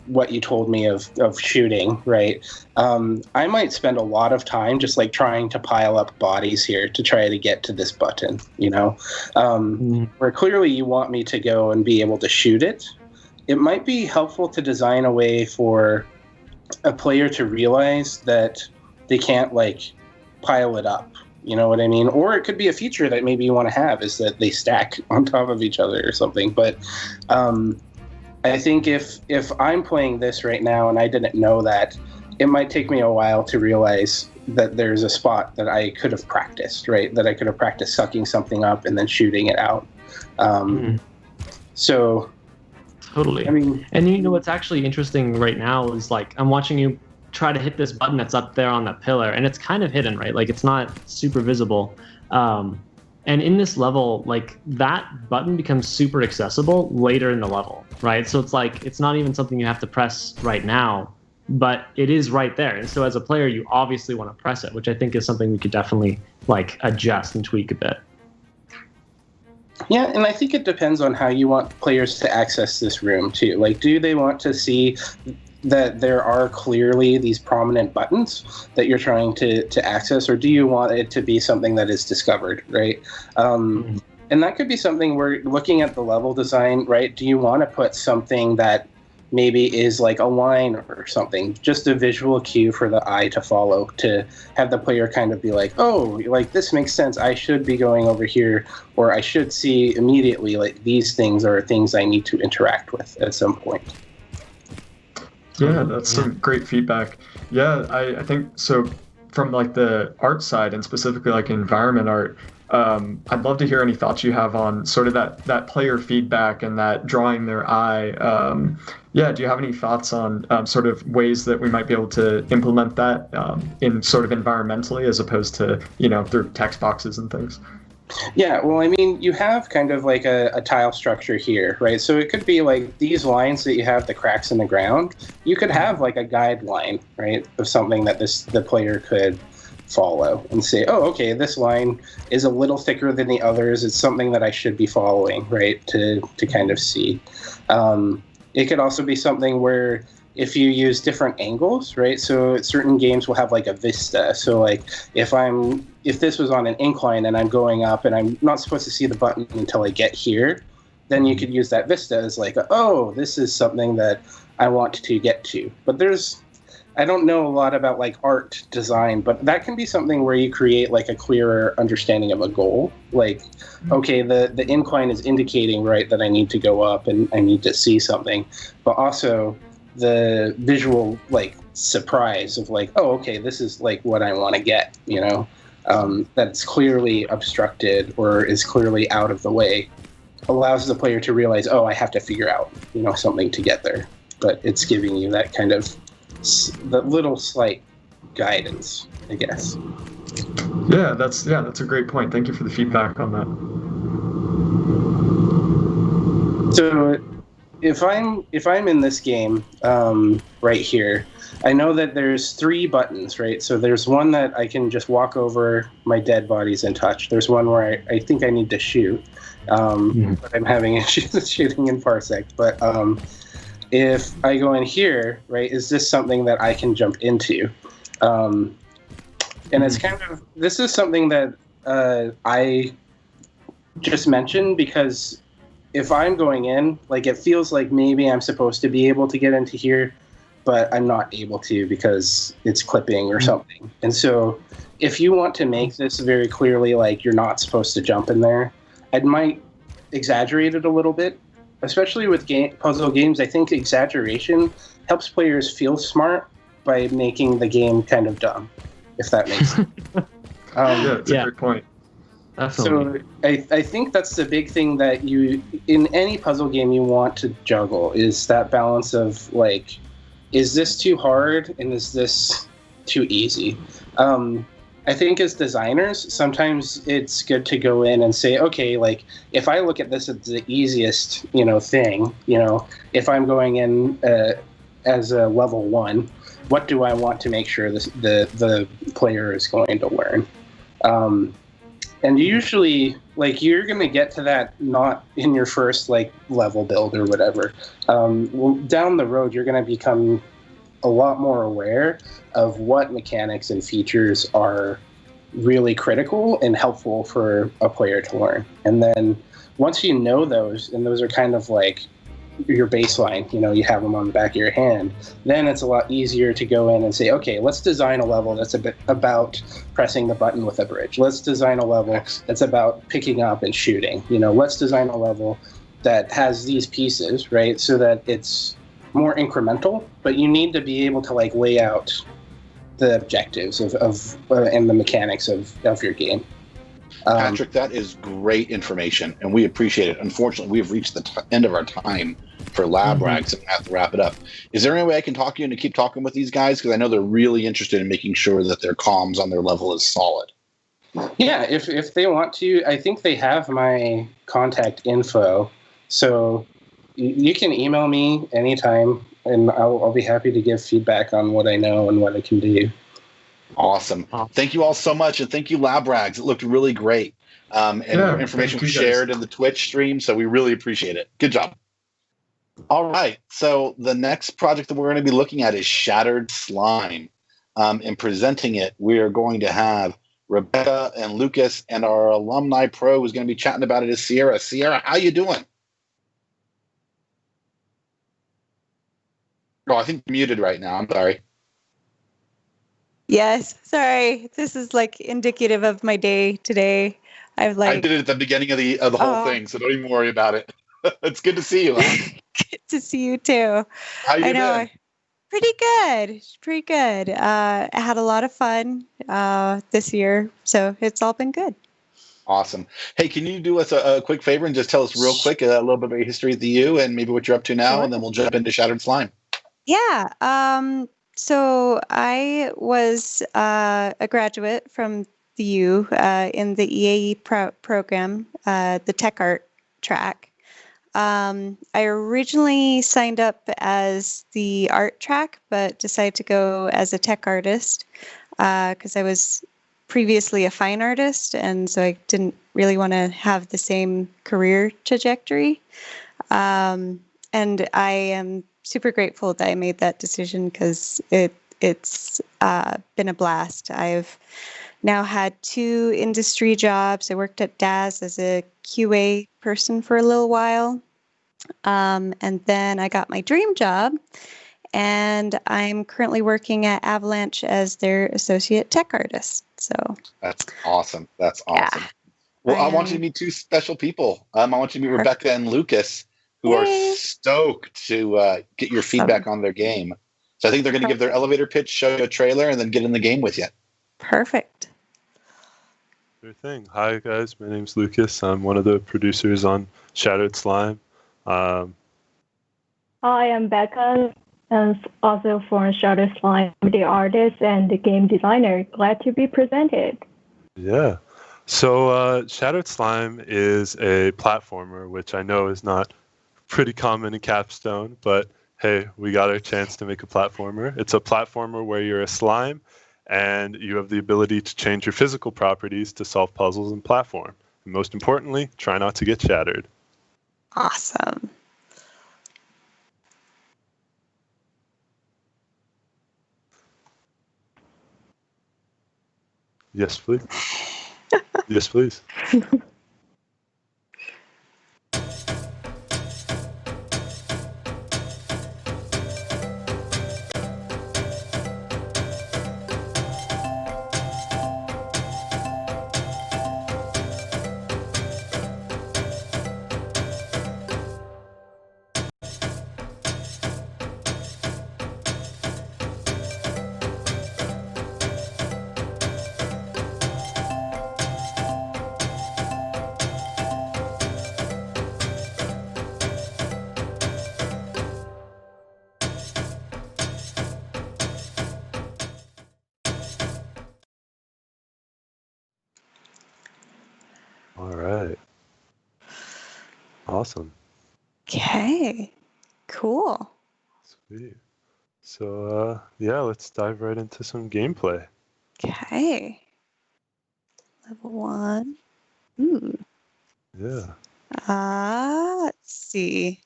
what you told me of shooting, right, I might spend a lot of time just, like, trying to pile up bodies here to try to get to this button, where clearly you want me to go and be able to shoot it. It might be helpful to design a way for a player to realize that they can't, like, pile it up. You know what I mean? Or it could be a feature that maybe you want to have, is that they stack on top of each other or something. But I think if I'm playing this right now and I didn't know that, it might take me a while to realize that there's a spot that I could have practiced, right? That I could have practiced sucking something up and then shooting it out. So... Totally. I mean, and what's actually interesting right now is, like, I'm watching you try to hit this button that's up there on that pillar, and it's kind of hidden, right? Like, it's not super visible. And in this level, like, that button becomes super accessible later in the level, right? So it's like, it's not even something you have to press right now, but it is right there. And so as a player, you obviously want to press it, which I think is something we could definitely, like, adjust and tweak a bit. Yeah, and I think it depends on how you want players to access this room, too. Like, do they want to see that there are clearly these prominent buttons that you're trying to access, or do you want it to be something that is discovered, right? And And that could be something where looking at the level design, right? Do you want to put something that maybe is like a line or something, just a visual cue for the eye to follow, to have the player kind of be like, oh, like this makes sense. I should be going over here, or I should see immediately like these things are things I need to interact with at some point. Yeah, that's some great feedback. Yeah, I think so. From like the art side and specifically like environment art, I'd love to hear any thoughts you have on sort of that player feedback and that drawing their eye. Yeah, do you have any thoughts on sort of ways that we might be able to implement that in sort of environmentally as opposed to, through text boxes and things? Yeah, well, I mean, you have kind of like a tile structure here, right? So it could be like these lines that you have, the cracks in the ground. You could have like a guideline, right, of something that the player could follow and say, oh, okay, this line is a little thicker than the others. It's something that I should be following, right, to kind of see. It could also be something where if you use different angles, right? So certain games will have like a vista. So like if this was on an incline and I'm going up and I'm not supposed to see the button until I get here, then you could use that vista as like, oh, this is something that I want to get to. But I don't know a lot about like art design, but that can be something where you create like a clearer understanding of a goal. Like, okay, the incline is indicating, right, that I need to go up and I need to see something, but also the visual like surprise of like, oh, okay, this is like what I want to get, that's clearly obstructed or is clearly out of the way, allows the player to realize, oh, I have to figure out, something to get there. But it's giving you that kind of the little slight guidance, I guess. Yeah, that's a great point. Thank you for the feedback on that. So if I'm in this game right here, I know that there's 3 buttons, right? So there's one that I can just walk over my dead bodies and touch. There's one where I think I need to shoot, but I'm having issues shooting in Parsec. But if I go in here, right, is this something that I can jump into? And it's this is something that I just mentioned because if I'm going in, like it feels like maybe I'm supposed to be able to get into here, but I'm not able to because it's clipping or something. And so if you want to make this very clearly like you're not supposed to jump in there, I might exaggerate it a little bit. Especially with puzzle games, I think exaggeration helps players feel smart by making the game kind of dumb, if that makes sense. That's a great point. Absolutely. So I think that's the big thing that in any puzzle game you want to juggle is that balance of like, is this too hard and is this too easy? I think as designers, sometimes it's good to go in and say, okay, like if I look at this as the easiest, thing, if I'm going in as a level 1, what do I want to make sure the player is going to learn? And usually, like you're going to get to that not in your first like level build or whatever. Down the road, you're going to become a lot more aware of what mechanics and features are really critical and helpful for a player to learn. And then once you know those, and those are kind of like your baseline, you have them on the back of your hand, then it's a lot easier to go in and say, okay, let's design a level that's a bit about pressing the button with a bridge. Let's design a level that's about picking up and shooting. Let's design a level that has these pieces, right? So that it's more incremental, but you need to be able to like lay out the objectives of and the mechanics of your game. Patrick, that is great information, and we appreciate it. Unfortunately, we've reached the end of our time for Lab Rags, and we have to wrap it up. Is there any way I can talk to you and to keep talking with these guys? Because I know they're really interested in making sure that their comms on their level is solid. Yeah, if they want to, I think they have my contact info, so you can email me anytime, and I'll be happy to give feedback on what I know and what I can do. Awesome. Thank you all so much, and thank you, Lab Rags. It looked really great. And your information was shared in the Twitch stream, so we really appreciate it. Good job. All right, so the next project that we're going to be looking at is Shattered Slime. And presenting it, we are going to have Rebecca and Lucas, and our alumni pro who's going to be chatting about it is Sierra. Sierra, how you doing? Oh, I think you're muted right now. I'm sorry. Yes, sorry. This is like indicative of my day today. I've I like did it at the beginning of the whole thing, so don't even worry about it. It's good to see you, huh? good to see you too. How you I know. been? Pretty good. Pretty good. I had a lot of fun this year, so it's all been good. Awesome. Hey, can you do us a quick favor and just tell us real quick a little bit about your history at the U and maybe what you're up to now, Sure. and then we'll jump into Shattered Slime. Yeah. So I was a graduate from the U in the EAE program, the Tech Art track. I originally signed up as the art track, but decided to go as a tech artist because I was previously a fine artist, and so I didn't really want to have the same career trajectory. And I am super grateful that I made that decision because it's been a blast. I've now had 2 industry jobs. I worked at DAS as a QA person for a little while. And then I got my dream job, and I'm currently working at Avalanche as their associate tech artist. So That's awesome. That's awesome. Well, I want you to meet 2 special people. I want you to meet Rebecca and Lucas, who are stoked to get your feedback on their game. So I think they're going to give their elevator pitch, show you a trailer, and then get in the game with you. Perfect. Sure thing. Hi, guys. My name's Lucas. I'm one of the producers on Shattered Slime. Hi, I'm Becca, and also from Shattered Slime, the artist and the game designer. Glad to be presented. Yeah. So Shattered Slime is a platformer, which I know is not pretty common in Capstone, but hey, we got our chance to make a platformer. It's a platformer where you're a slime and you have the ability to change your physical properties to solve puzzles and platform. And most importantly, try not to get shattered. Awesome. Yes, please. Yes, please. All right. Awesome. Okay. Cool. Sweet. So, yeah, let's dive right into some gameplay. Okay. Level 1. Ooh. Yeah. Let's see.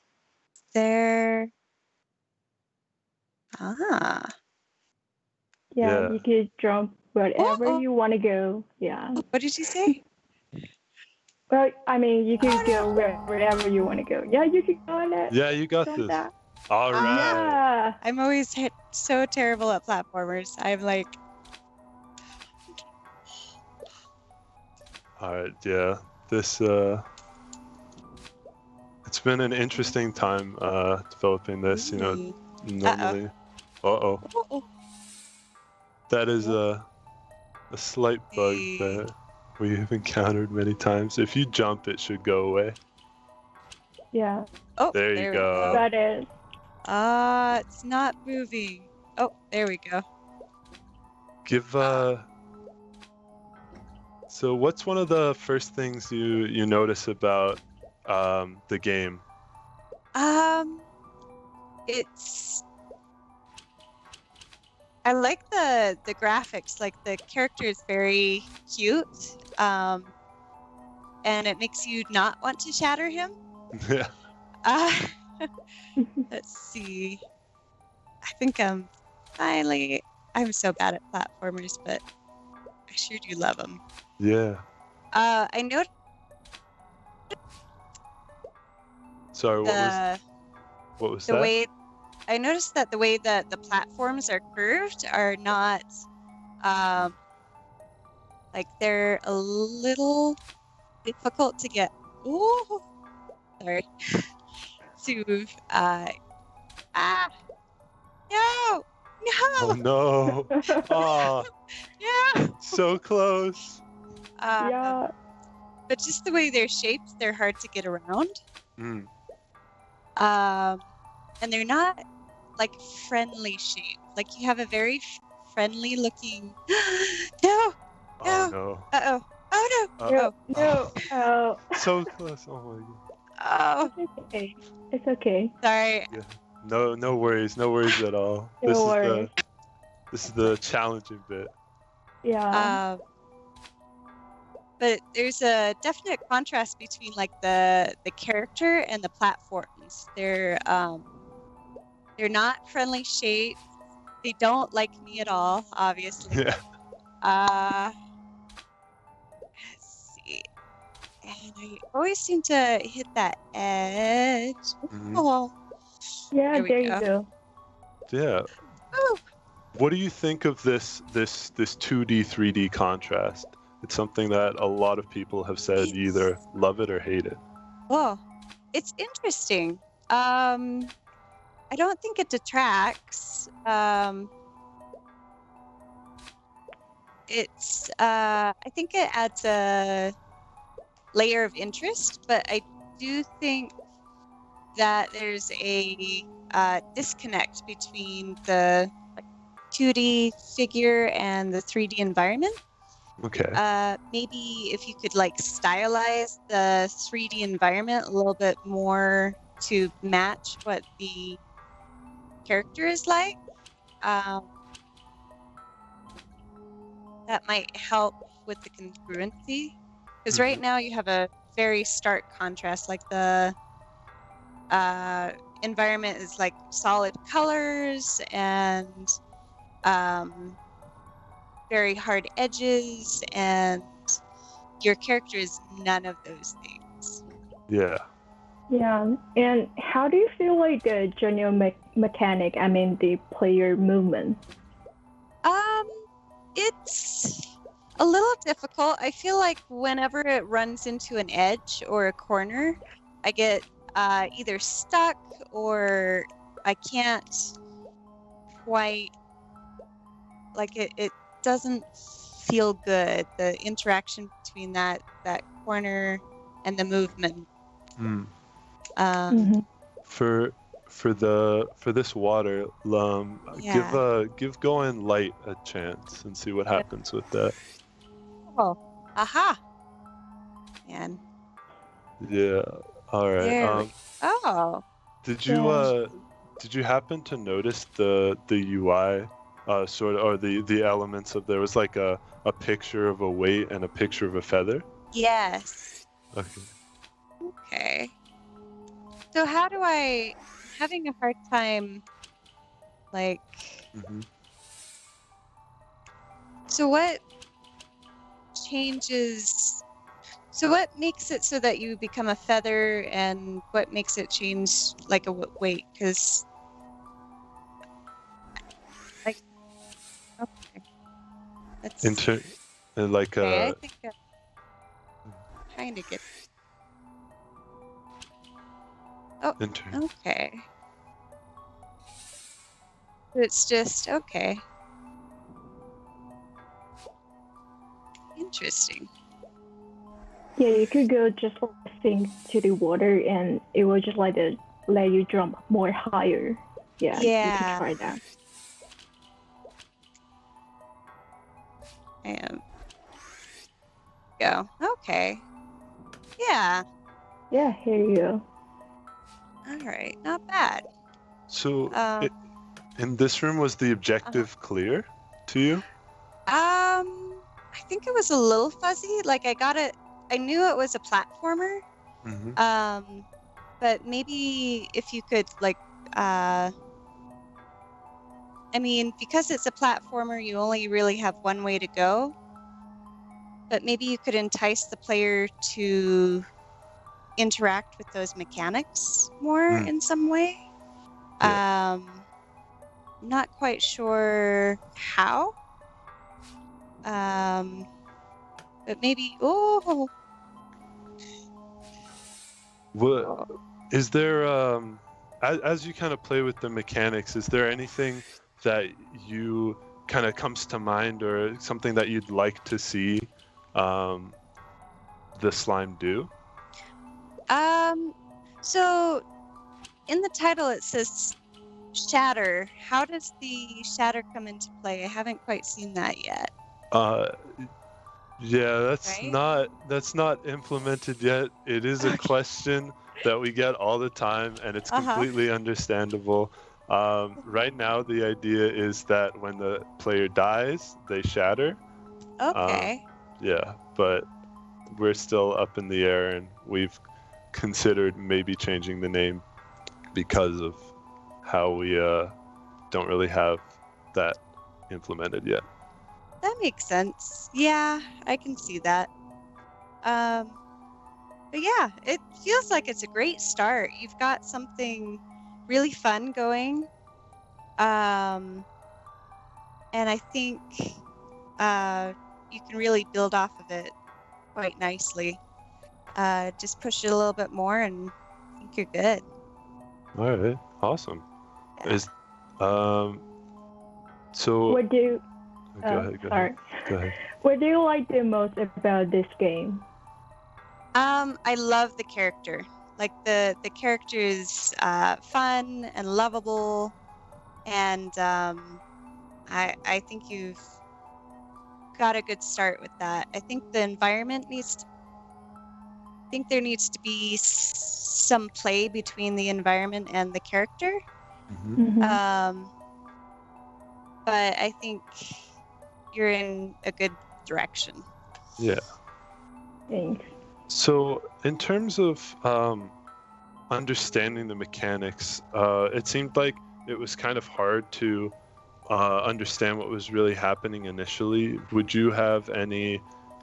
There. Yeah, you could jump wherever you want to go. Yeah. What did you say? Well, I mean, you could go wherever you want to go. Yeah, you could go on it. Yeah, you got Jump this. that. All right. Yeah. I'm always so terrible at platformers. I'm like, All right, yeah. This it's been an interesting time developing this, you know, normally. Uh-oh. That is a slight bug that we've encountered many times. If you jump, it should go away. Yeah. oh, There you go. That is. It's not moving. Oh, there we go. Give So what's one of the first things you notice about the game? It's. I like the graphics. Like the character is very cute. And it makes you not want to shatter him. Yeah. Let's see. I think I'm so bad at platformers, but I sure do love them. Yeah. I noticed Sorry, what was the that? way I noticed that the way that the platforms are curved are not like they're a little difficult to get. Ooh, sorry. To no, Oh no! Ah, yeah. so close. Yeah. But just the way they're shaped, they're hard to get around. Mm. And they're not like friendly shaped. Like you have a very friendly looking. No. Oh no! Uh-oh. Oh no. No. Oh. So close! Oh my god! Oh. It's okay. It's okay. Sorry. Yeah. No worries. No worries at all. No worries. This is the challenging bit. Yeah. But there's a definite contrast between like the character and the platforms. They're not friendly shaped. They don't like me at all, obviously. Yeah. Let's see. And I always seem to hit that edge. Oh. Yeah, there we you go. Yeah. Ooh. What do you think of this 2D 3D contrast? It's something that a lot of people have said you either love it or hate it. Oh, it's interesting. I don't think it detracts. I think it adds a layer of interest, but I do think that there's a disconnect between the 2D figure and the 3D environment. Okay. Maybe if you could like stylize the 3D environment a little bit more to match what the character is like. That might help with the congruency. Because right now you have a very stark contrast. Like the environment is like solid colors and very hard edges, and your character is none of those things. Yeah. Yeah. And how do you feel like the general mechanic? I mean, the player movement. It's a little difficult. I feel like whenever it runs into an edge or a corner, I get either stuck or I can't quite, like it doesn't feel good, the interaction between that corner and the movement. For this water, give going light a chance and see what happens with that. Oh, aha. Man. Yeah. All right. There oh. Did you happen to notice the UI sort of, or the elements of, there was like a picture of a weight and a picture of a feather? Yes. Okay. So how do having a hard time, like, so what changes, so what makes it so that you become a feather, and what makes it change like a weight? Because, like, okay. That's, okay, I think I'm trying to get. Oh, okay. It's just, okay. Interesting. Yeah, you could go just sink to the water, and it will just like let you jump more higher. Yeah. You can try that. Go. Okay. Yeah. Yeah, here you go. All right, not bad. So, in this room, was the objective clear to you? I think it was a little fuzzy. Like I knew it was a platformer. But maybe if you could like, I mean, because it's a platformer, you only really have one way to go. but maybe you could entice the player to interact with those mechanics more in some way. Yeah. Not quite sure how. But maybe, What is there? As you kind of play with the mechanics, is there anything that you kind of comes to mind, or something that you'd like to see the slime do? So in the title it says shatter. How does the shatter come into play? I haven't quite seen that yet. Yeah, Right? that's not implemented yet. It is a question that we get all the time, and it's completely understandable. Right now, the idea is that when the player dies, they shatter. Okay. Yeah, but we're still up in the air, and we've considered maybe changing the name because of how we don't really have that implemented yet. That makes sense. Yeah, I can see that. But yeah, it feels like it's a great start. You've got something really fun going. And I think you can really build off of it quite nicely. Just push it a little bit more and I think you're good. All right, awesome. Yeah. Is so. What do you, Go ahead. sorry. Go ahead. What do you like the most about this game? I love the character. Like the character is fun and lovable, and I think you've got a good start with that. I think the environment I think there needs to be some play between the environment and the character. But I think you're in a good direction. Yeah. Thanks. So, in terms of understanding the mechanics, it seemed like it was kind of hard to understand what was really happening initially. Would you have any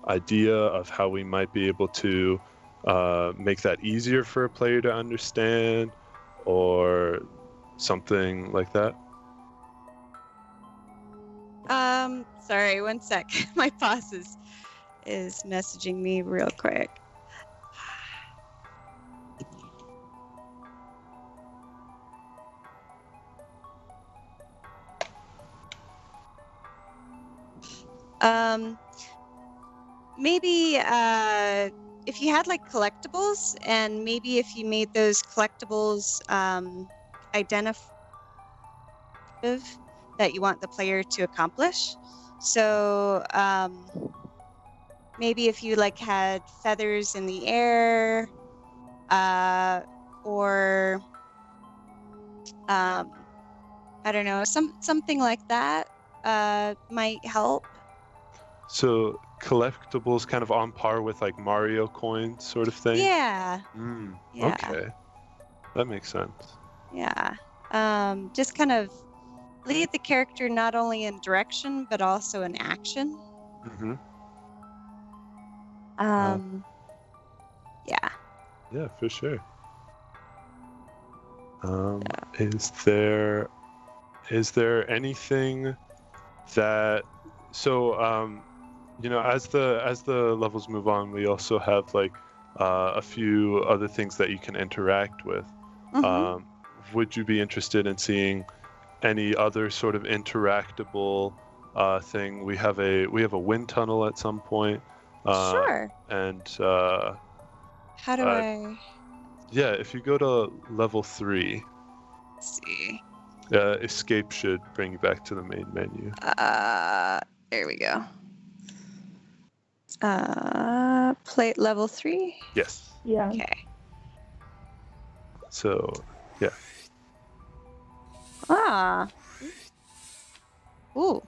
idea of how we might be able to make that easier for a player to understand, or something like that? Sorry, one sec. My boss is messaging me real quick. Maybe if you had like collectibles, and maybe if you made those collectibles identifiable that you want the player to accomplish. So maybe if you like had feathers in the air, or I don't know, something like that might help. So collectibles kind of on par with like Mario coins sort of thing? Yeah. Yeah. Okay. That makes sense. Yeah. Just kind of lead the character not only in direction, but also in action. Mm-hmm. Yeah. Yeah, for sure. Is there anything that, so as the levels move on, we also have like a few other things that you can interact with. Would you be interested in seeing any other sort of interactable thing? We have a wind tunnel at some point. Sure. And how do I? Yeah, if you go to level 3. Let's see. Escape should bring you back to the main menu. There we go. Play level 3? Yes. Yeah. Okay. So, yeah. Ooh.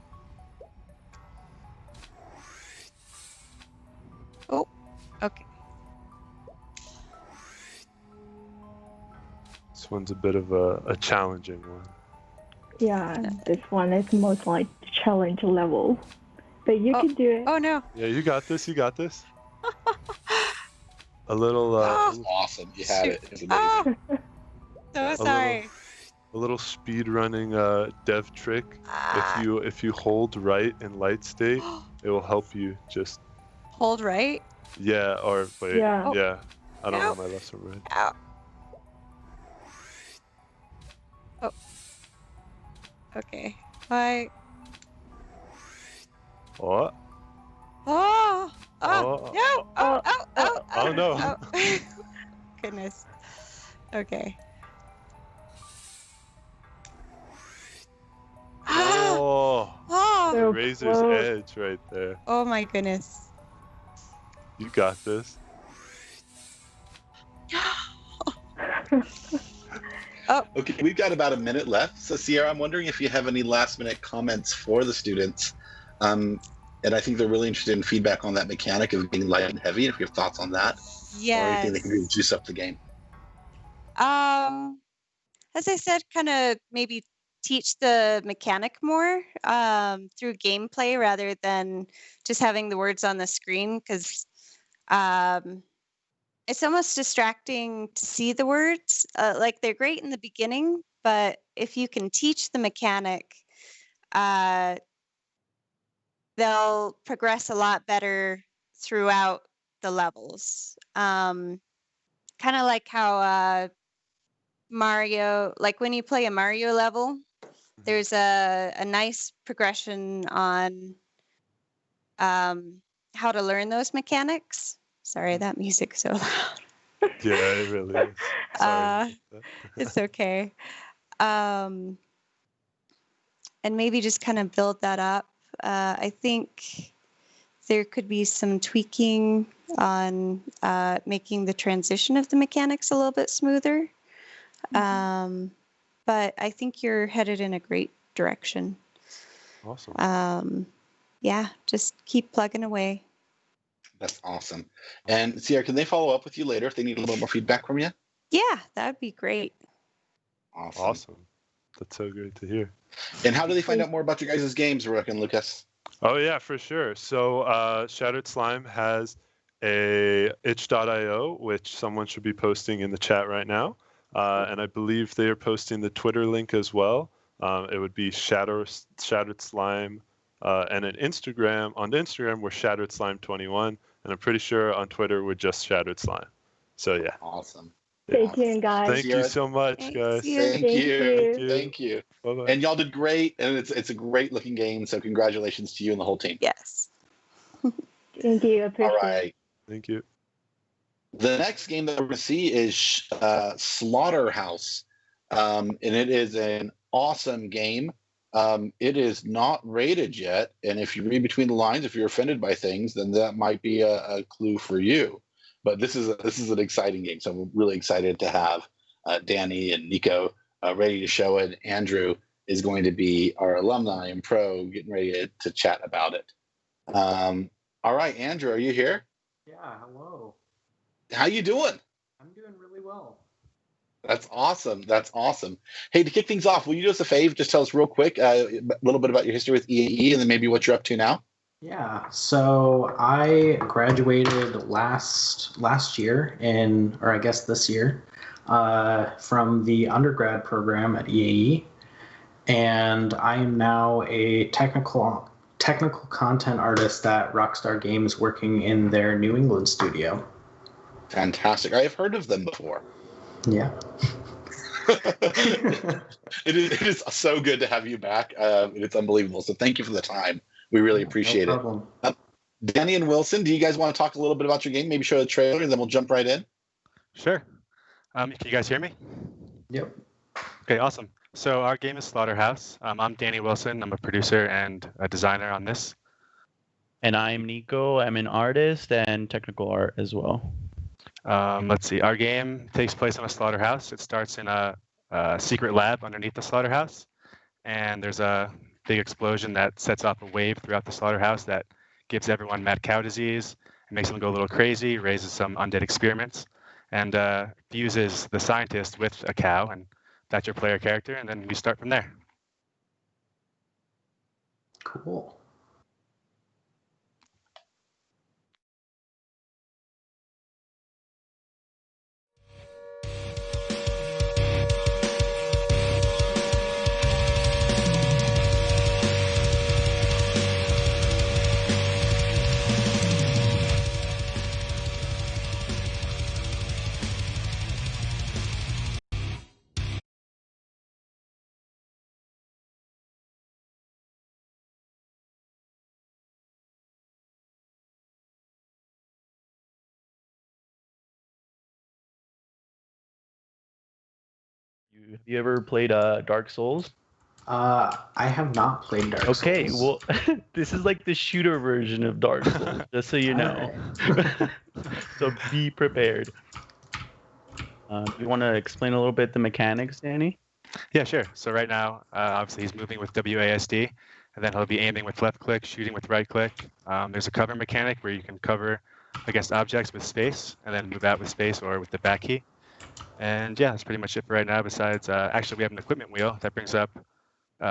Oh, okay. This one's a bit of a challenging one. Yeah, this one is most like challenge level. But you can do it. Oh no. Yeah, you got this. You got this. A little. That was awesome. You had it. It was amazing. So sorry. A little speed running dev trick. If you hold right in light state, it will help you just. Hold right. Yeah, or wait. Yeah. Yeah. I don't know my left or right. Ow. Oh. Okay. Bye. Oh. Oh. Oh. No. Oh. Oh. Oh. Oh no. Oh. Goodness. Okay. Oh. Oh. Razor's edge right there. Oh my goodness. You got this. Okay, we've got about a minute left. So, Sierra, I'm wondering if you have any last-minute comments for the students. And I think they're really interested in feedback on that mechanic of being light and heavy. If you have thoughts on that, or anything they can do to juice up the game. As I said, kind of maybe teach the mechanic more through gameplay rather than just having the words on the screen, because it's almost distracting to see the words. Like they're great in the beginning, but if you can teach the mechanic, they'll progress a lot better throughout the levels. Kind of like how Mario, like when you play a Mario level, there's a nice progression on how to learn those mechanics. Sorry, that music's so loud. Yeah, it really is. Sorry. It's okay. And maybe just kind of build that up. I think there could be some tweaking on making the transition of the mechanics a little bit smoother. But I think you're headed in a great direction. Awesome. Yeah, just keep plugging away. That's awesome. And Sierra, can they follow up with you later if they need a little more feedback from you? Yeah, that would be great. Awesome. That's so great to hear. And how do they find out more about your guys' games, Rook and Lucas? Oh yeah, for sure. So Shattered Slime has a itch.io, which someone should be posting in the chat right now. And I believe they are posting the Twitter link as well. It would be Shattered Slime, and an Instagram. On Instagram, we're Shattered Slime 21, and I'm pretty sure on Twitter we're just Shattered Slime. So yeah. Awesome. Stay tuned, guys. Thank you so much, guys. Thank you. Bye-bye. And y'all did great, and it's a great looking game. So congratulations to you and the whole team. Yes. Thank you. Appreciate All right. Thank you. The next game that we're going to see is Slaughterhouse, and it is an awesome game. It is not rated yet, and if you read between the lines, if you're offended by things, then that might be a clue for you. But this is an exciting game, so I'm really excited to have Danny and Nico ready to show it. Andrew is going to be our alumni and pro, getting ready to chat about it. All right, Andrew, are you here? Yeah, hello. How you doing? I'm doing really well. That's awesome. That's awesome. Hey, to kick things off, will you do us a favor? Just tell us real quick a little bit about your history with EAE and then maybe what you're up to now. Yeah, so I graduated last year or I guess this year, from the undergrad program at EAE, and I am now a technical content artist at Rockstar Games, working in their New England studio. Fantastic. I have heard of them before. Yeah. It is so good to have you back. It's unbelievable. So thank you for the time. We really appreciate no it. Danny and Wilson, do you guys want to talk a little bit about your game? Maybe show the trailer, and then we'll jump right in. Sure. Can you guys hear me? Yep. Okay, awesome. So our game is Slaughterhouse. I'm Danny Wilson. I'm a producer and a designer on this. And I'm Nico. I'm an artist and technical art as well. Let's see. Our game takes place on a slaughterhouse. It starts in a secret lab underneath the slaughterhouse, and there's a big explosion that sets off a wave throughout the slaughterhouse that gives everyone mad cow disease and makes them go a little crazy, raises some undead experiments, and fuses the scientist with a cow, and that's your player character, and then we start from there. Cool. Have you ever played Dark Souls? I have not played Dark Souls. Okay, well, this is like the shooter version of Dark Souls, just so you know. So be prepared. You want to explain a little bit the mechanics, Danny? Yeah, sure. So right now, obviously he's moving with WASD, and then he'll be aiming with left click, shooting with right click. There's a cover mechanic where you can cover against objects with space, and then move out with space or with the back key. And yeah, that's pretty much it for right now. Besides, actually we have an equipment wheel that brings up,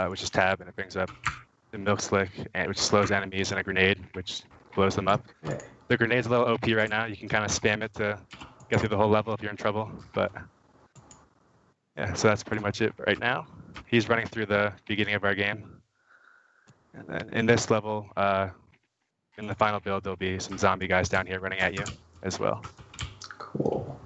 which is tab, and it brings up the milk slick, which slows enemies, and a grenade, which blows them up. The grenade's a little OP right now. You can kind of spam it to get through the whole level if you're in trouble. But yeah, so that's pretty much it right now. He's running through the beginning of our game. And then in this level, in the final build, there'll be some zombie guys down here running at you as well. Cool.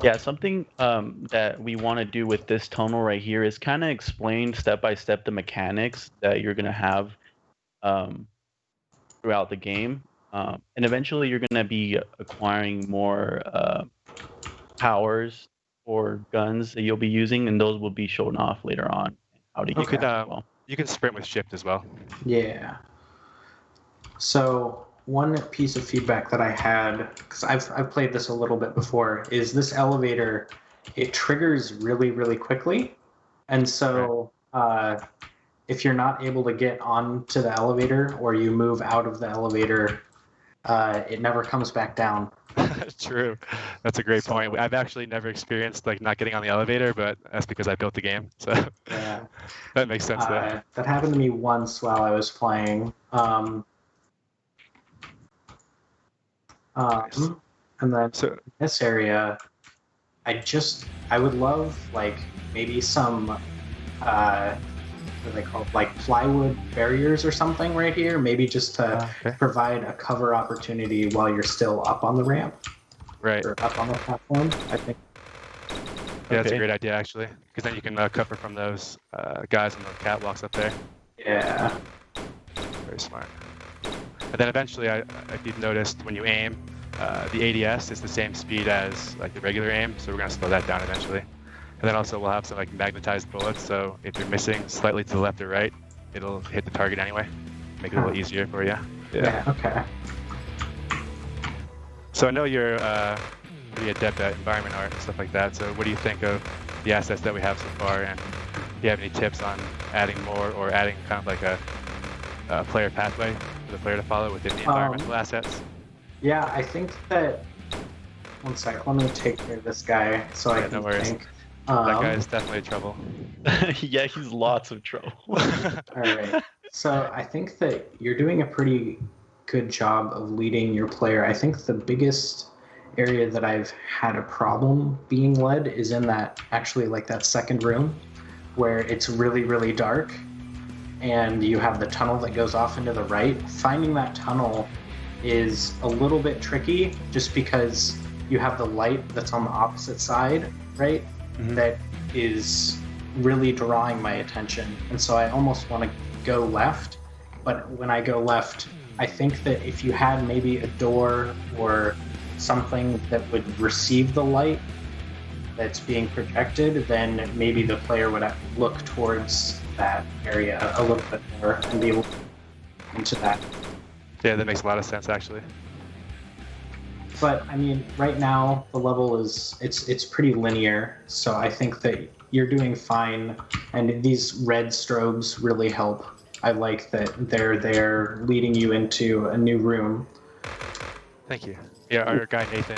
Yeah, something that we want to do with this tunnel right here is kind of explain step by step the mechanics that you're going to have throughout the game. And eventually you're going to be acquiring more powers or guns that you'll be using, and those will be shown off later on. How to use them. You can sprint with shift as well. Yeah. So one piece of feedback that I had, because I've played this a little bit before, is this elevator, it triggers really, really quickly. And so if you're not able to get onto the elevator or you move out of the elevator, it never comes back down. True. That's a great point. I've actually never experienced like not getting on the elevator, but that's because I built the game. So yeah, that makes sense though. That happened to me once while I was playing. And then in this area, I would love like maybe some what are they called, like plywood barriers or something right here, maybe just to provide a cover opportunity while you're still up on the ramp, right, or up on the platform. I think yeah, that's a great idea actually, because then you can cover from those guys on the catwalks up there. Yeah, very smart. And then eventually, if you've noticed, when you aim, the ADS is the same speed as like the regular aim, so we're gonna slow that down eventually. And then also we'll have some like magnetized bullets, so if you're missing slightly to the left or right, it'll hit the target anyway. Make it a little easier for you. Yeah. Okay. So I know you're pretty adept at environment art and stuff like that. So what do you think of the assets that we have so far? And do you have any tips on adding more or adding kind of like a player pathway for the player to follow within the environmental assets? Yeah, I think that. One sec, let me take care of this guy so I can no worries. think. That guy is definitely trouble. Yeah, he's lots of trouble. All right. So I think that you're doing a pretty good job of leading your player. I think the biggest area that I've had a problem being led is in that, actually like that second room where it's really, really dark and you have the tunnel that goes off into the right. Finding that tunnel is a little bit tricky just because you have the light that's on the opposite side, right? That is really drawing my attention. And so I almost want to go left, but when I go left, I think that if you had maybe a door or something that would receive the light that's being projected, then maybe the player would look towards that area a little bit more and be able to into that. Yeah, that makes a lot of sense actually. But I mean, right now the level is it's pretty linear, so I think that you're doing fine. And these red strobes really help. I like that they're there, leading you into a new room. Thank you. Yeah, our guy Nathan,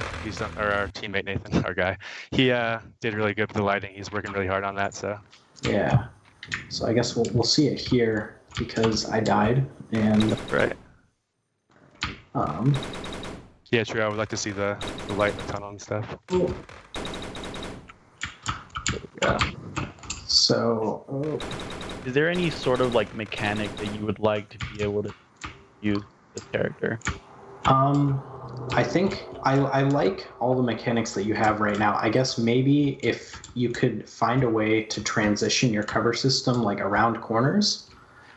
or our teammate Nathan, our guy, he did really good with the lighting. He's working really hard on that. So yeah. So I guess we'll see it here because I died and right. Yeah, true. I would like to see the light in the tunnel and stuff. Cool. Yeah. So, is there any sort of like mechanic that you would like to be able to use this character? I think I like all the mechanics that you have right now. I guess maybe if you could find a way to transition your cover system like around corners,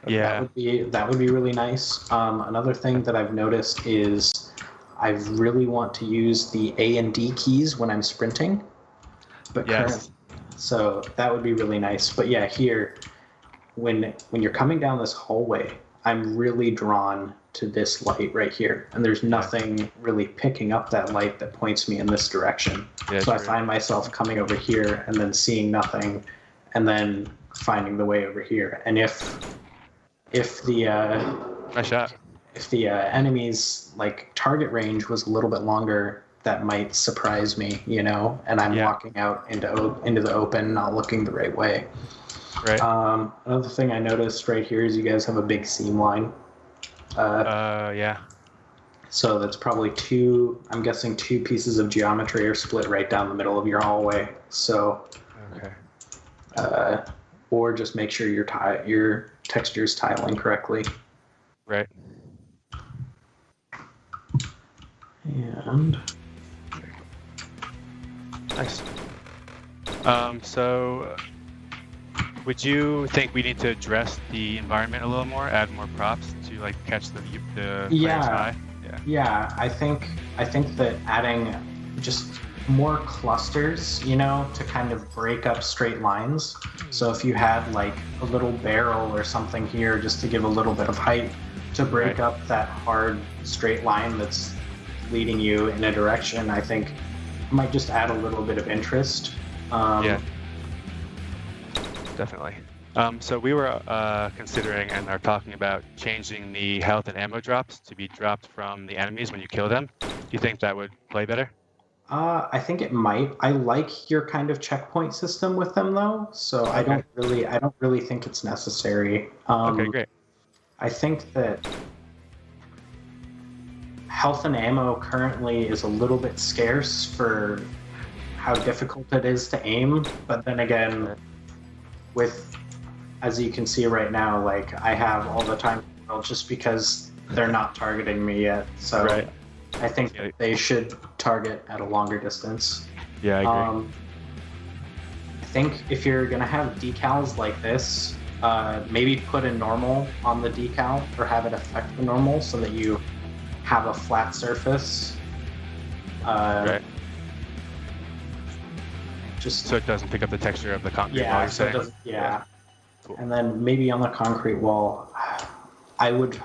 that would be really nice. Another thing that I've noticed is I really want to use the A and D keys when I'm sprinting. But Yes. so that would be really nice. But yeah, here, when you're coming down this hallway, I'm really drawn to this light right here, and there's nothing really picking up that light that points me in this direction. Yeah, so I true. find myself coming over here and then seeing nothing, and then finding the way over here. And if the Nice shot. if the enemy's like target range was a little bit longer, that might surprise me, you know. And I'm walking out into the open, not looking the right way. Right. Another thing I noticed right here is you guys have a big seam line. Yeah. So that's probably I'm guessing two pieces of geometry are split right down the middle of your hallway. So, okay. Or just make sure your texture's tiling correctly. Right. And nice. So, would you think we need to address the environment a little more, add more props to like catch the player's eye? Yeah, I think that adding just more clusters, you know, to kind of break up straight lines. So if you had like a little barrel or something here just to give a little bit of height to break up that hard straight line that's leading you in a direction, I think might just add a little bit of interest. Yeah. Definitely. So we were considering and are talking about changing the health and ammo drops to be dropped from the enemies when you kill them. Do you think that would play better? I think it might. I like your kind of checkpoint system with them though, so I don't really think it's necessary. Okay, great. I think that health and ammo currently is a little bit scarce for how difficult it is to aim, but then again, as you can see right now, like I have all the time in the world just because they're not targeting me yet. So I think they should target at a longer distance. Yeah, I agree. I think if you're gonna have decals like this, maybe put a normal on the decal or have it affect the normal so that you have a flat surface. Just so it doesn't pick up the texture of the concrete wall. Yeah, so it doesn't, Cool. And then maybe on the concrete wall, I would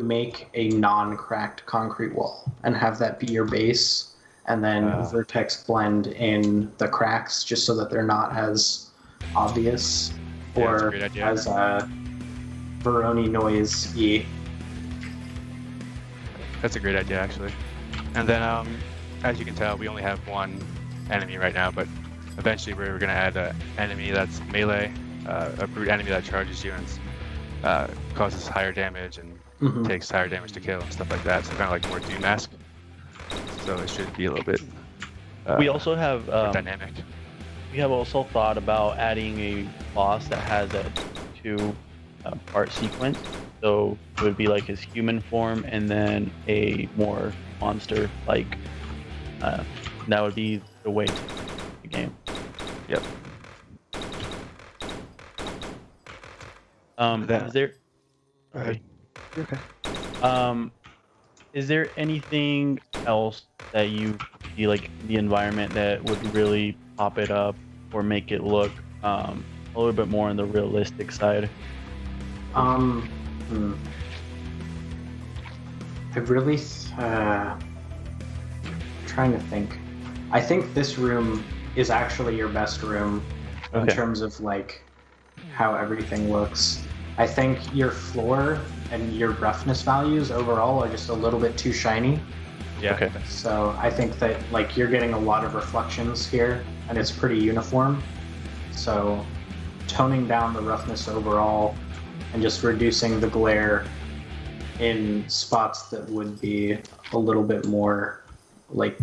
make a non-cracked concrete wall and have that be your base, and then vertex blend in the cracks just so that they're not as obvious or as Veroni noise-y. That's a great idea, actually. And then, as you can tell, we only have one enemy right now, but eventually we're going to add an enemy that's melee, a brute enemy that charges you and causes higher damage and takes higher damage to kill and stuff like that. So kind of like more Doom Mask. So it should be a little bit we also have dynamic. We have also thought about adding a boss that has a two-part sequence. So it would be like his human form and then a more monster-like. That would be the way to the game. Yep. Is there? Okay. Is there anything else that you see like the environment that would really pop it up or make it look a little bit more on the realistic side? I really trying to think. I think this room is actually your best room in terms of like how everything looks. I think your floor and your roughness values overall are just a little bit too shiny. Yeah. Okay. So I think that like you're getting a lot of reflections here and it's pretty uniform. So toning down the roughness overall and just reducing the glare in spots that would be a little bit more rough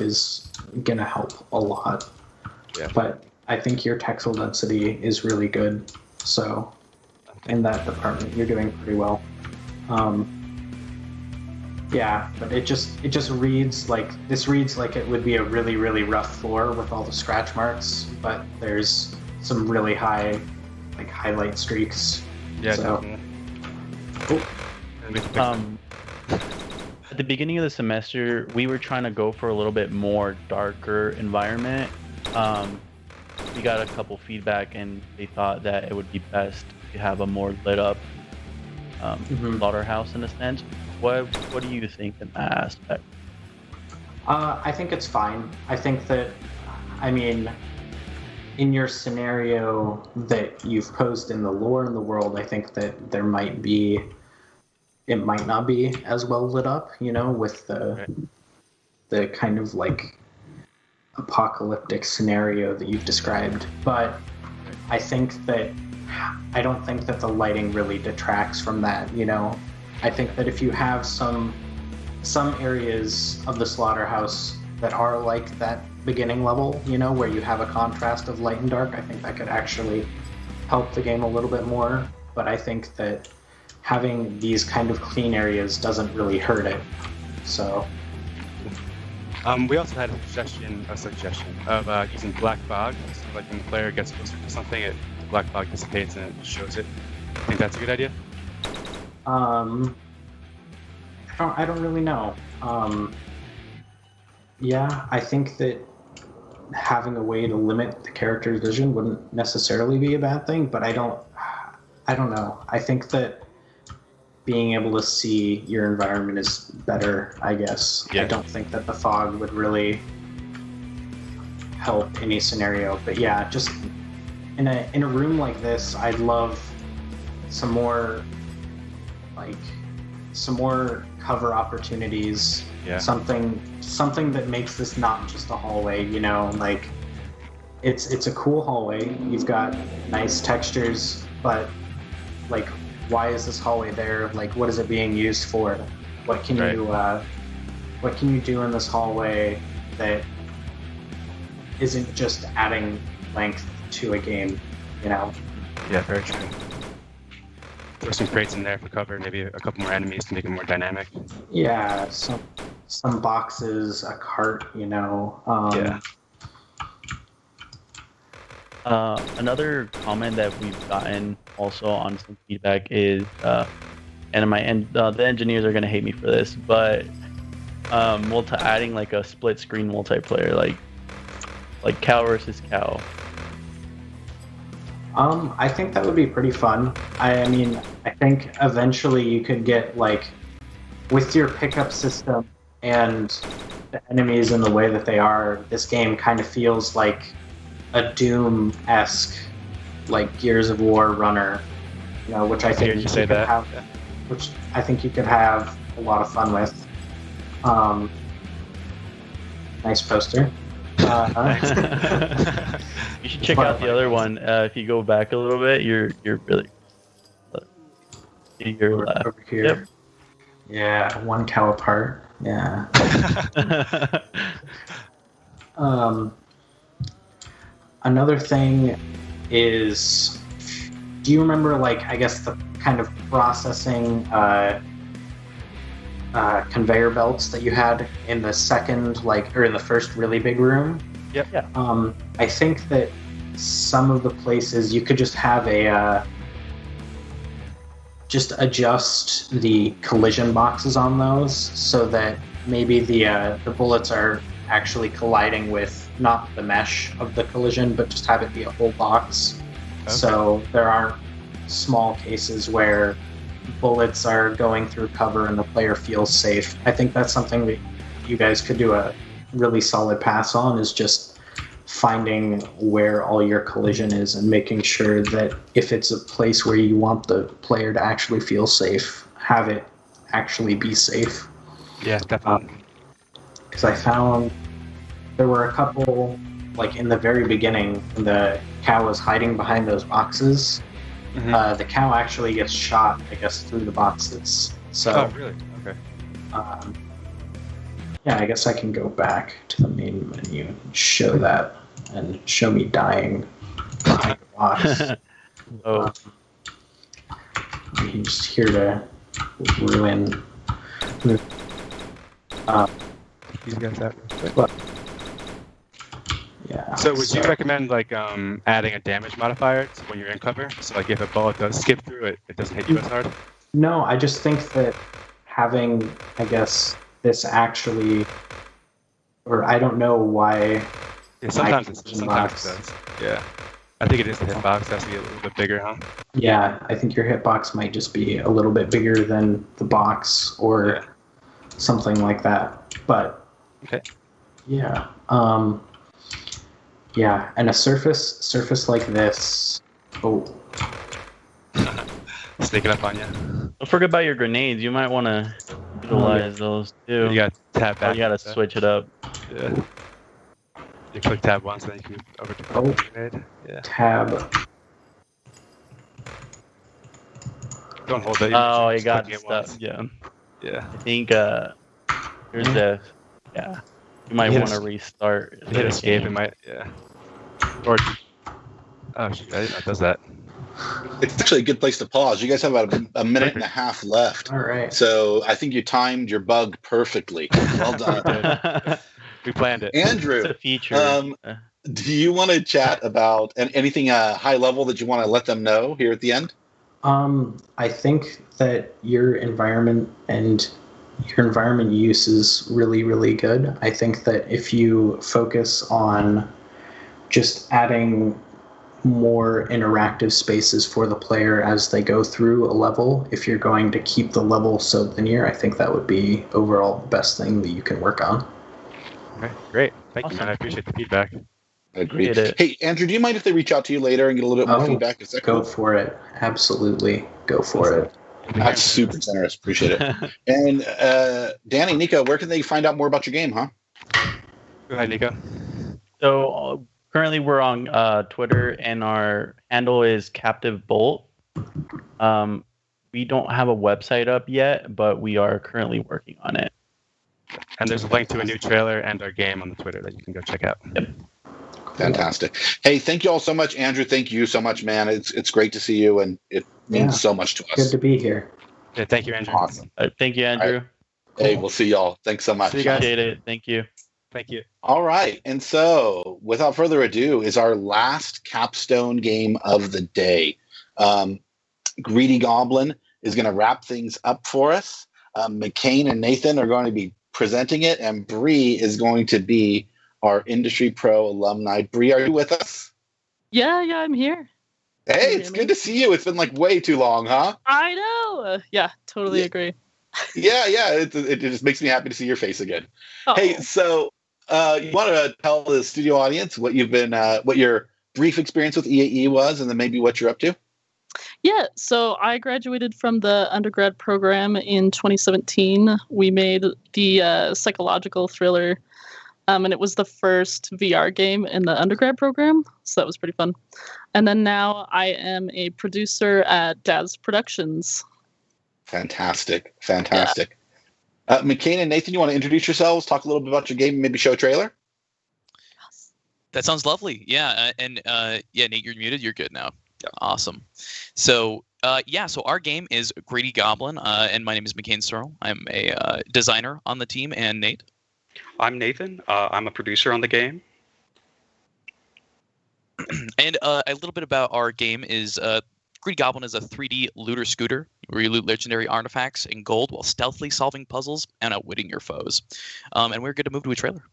is gonna help a lot. Yeah. But I think your texel density is really good. So in that department, you're doing pretty well. Yeah, but it just reads like it would be a really, really rough floor with all the scratch marks, but there's some really high like highlight streaks. Yeah, so. At the beginning of the semester, we were trying to go for a little bit more darker environment. We got a couple feedback, and they thought that it would be best to have a more lit up slaughterhouse in a sense. What do you think in that aspect? I think it's fine. I think that, I mean, in your scenario that you've posed in the lore in the world, I think that it might not be as well lit up, with the kind of like apocalyptic scenario that you've described. But I don't think that the lighting really detracts from that, I think that if you have some areas of the slaughterhouse that are like that beginning level, where you have a contrast of light and dark, I think that could actually help the game a little bit more. But I think that having these kind of clean areas doesn't really hurt it. So we also had a suggestion of using black fog. So like when the player gets closer to something, the black fog dissipates and it shows it. I think that's a good idea. I don't really know. Yeah, I think that having a way to limit the character's vision wouldn't necessarily be a bad thing, but I don't know. I think that being able to see your environment is better, I guess. Yeah. I don't think that the fog would really help any scenario. But yeah, just in a room like this, I'd love some more cover opportunities. Yeah. Something that makes this not just a hallway, like it's a cool hallway. You've got nice textures, but like, why is this hallway there? Like, what is it being used for? What can you do in this hallway that isn't just adding length to a game, Yeah, very true. Throw some crates in there for cover, maybe a couple more enemies to make it more dynamic. Yeah, some boxes, a cart, Yeah. Another comment that we've gotten also on some feedback is, the engineers are going to hate me for this, but adding like a split screen multiplayer, like cow versus cow. I think that would be pretty fun. I mean, I think eventually you could get with your pickup system and the enemies in the way that they are, this game kind of feels like a Doom-esque, like Gears of War runner, which I think which I think you could have a lot of fun with. Nice poster. You should check out the other one. If you go back a little bit, you're really left. Over here. Yep. Yeah, one cow apart. Yeah. Another thing is, do you remember, I guess the kind of processing conveyor belts that you had in the second, or in the first really big room? Yep. Yeah. I think that some of the places you could just have just adjust the collision boxes on those so that maybe the bullets are actually colliding with not the mesh of the collision, but just have it be a whole box. Okay. So there aren't small cases where bullets are going through cover and the player feels safe. I think that's something that you guys could do a really solid pass on, is just finding where all your collision is and making sure that if it's a place where you want the player to actually feel safe, have it actually be safe. Yeah, definitely. Because I found there were a couple, in the very beginning, when the cow was hiding behind those boxes, the cow actually gets shot, I guess, through the boxes. So, oh, really? Okay. Yeah, I guess I can go back to the main menu and show that, and show me dying behind the box. He's just here to ruin. He's got that real quick. But, yeah. So would you recommend adding a damage modifier to when you're in cover? So if a bullet does skip through it, it doesn't hit you as hard? No, I just think that having, I guess, this actually, or I don't know why. Yeah, sometimes it does. Yeah. I think it is the hitbox has to get a little bit bigger, huh? Yeah, I think your hitbox might just be a little bit bigger than the box or something like that. But okay. Yeah. Yeah, and a surface like this. Oh. Sneaking up on you. Don't forget about your grenades. You might want to utilize those too. You got tab back. You got to switch it up. Yeah. You click tab once, and then you can over to the grenade. Yeah. Tab. Don't hold that. Oh, you got stuff. Yeah. Yeah. I think here's the. Yeah. You might want to restart. Hit escape. It might. Yeah. Or. Oh shoot! I didn't know it does that. It's actually a good place to pause. You guys have about a minute and a half left. All right. So I think you timed your bug perfectly. Well done. We planned it. Andrew, it's a feature. Do you want to chat about anything high level that you want to let them know here at the end? I think that your environment use is really, really good. I think that if you focus on just adding more interactive spaces for the player as they go through a level, if you're going to keep the level so linear, I think that would be overall the best thing that you can work on. Okay, great. Thank you, man. I appreciate the feedback. Agreed. Hey, Andrew, do you mind if they reach out to you later and get a little bit more feedback? Is that Go for it. Absolutely. Go for it. That's super generous. Appreciate it. And Danny, Nico, where can they find out more about your game, huh? Go ahead, Nico. So currently we're on Twitter, and our handle is Captive Bolt. We don't have a website up yet, but we are currently working on it. And there's a link to a new trailer and our game on the Twitter that you can go check out. Yep. Fantastic. Hey, thank you all so much. Andrew, thank you so much, man. It's great to see you, and it means so much to us. Good to be here. Yeah, thank you, Andrew. Awesome. Thank you, Andrew. Right. Hey, we'll see y'all. Thanks so much. See you guys. Appreciate it. Thank you. Thank you. All right. And so, without further ado, is our last capstone game of the day. Greedy Goblin is going to wrap things up for us. McCain and Nathan are going to be presenting it, and Bree is going to be our Industry Pro alumni. Bree, are you with us? Yeah, I'm here. Hey, it's good to see you. It's been like way too long, huh? I know. Yeah, totally agree. Yeah. It just makes me happy to see your face again. Oh. Hey, so you want to tell the studio audience what you've been, what your brief experience with EAE was, and then maybe what you're up to? Yeah, so I graduated from the undergrad program in 2017. We made the psychological thriller, and it was the first VR game in the undergrad program, so that was pretty fun. And then now I am a producer at Daz Productions. Fantastic. Yeah. McCain and Nathan, you want to introduce yourselves, talk a little bit about your game, and maybe show a trailer? That sounds lovely. Yeah, Nate, you're muted. You're good now. Awesome. So, so our game is Greedy Goblin, and my name is McCain Searle. I'm a designer on the team, and Nate? I'm Nathan. I'm a producer on the game. And a little bit about our game is Greedy Goblin is a 3D looter scooter where you loot legendary artifacts and gold while stealthily solving puzzles and outwitting your foes. And we're good to move to a trailer.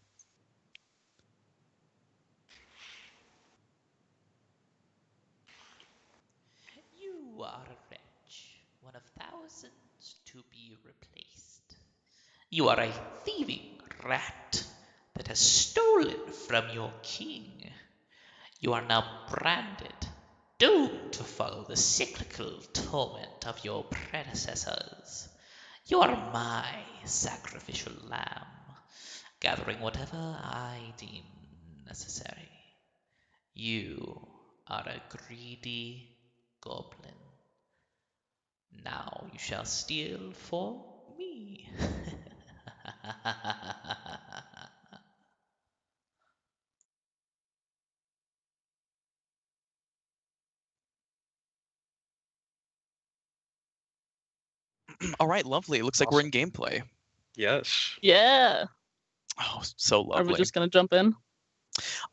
You are a wretch, one of thousands to be replaced. You are a thieving rat that has stolen from your king. You are now branded, doomed to follow the cyclical torment of your predecessors. You are my sacrificial lamb, gathering whatever I deem necessary. You are a greedy goblin. Now you shall steal for me. All right, lovely. It looks like we're in gameplay. Yes. Yeah. Oh, so lovely. Are we just going to jump in?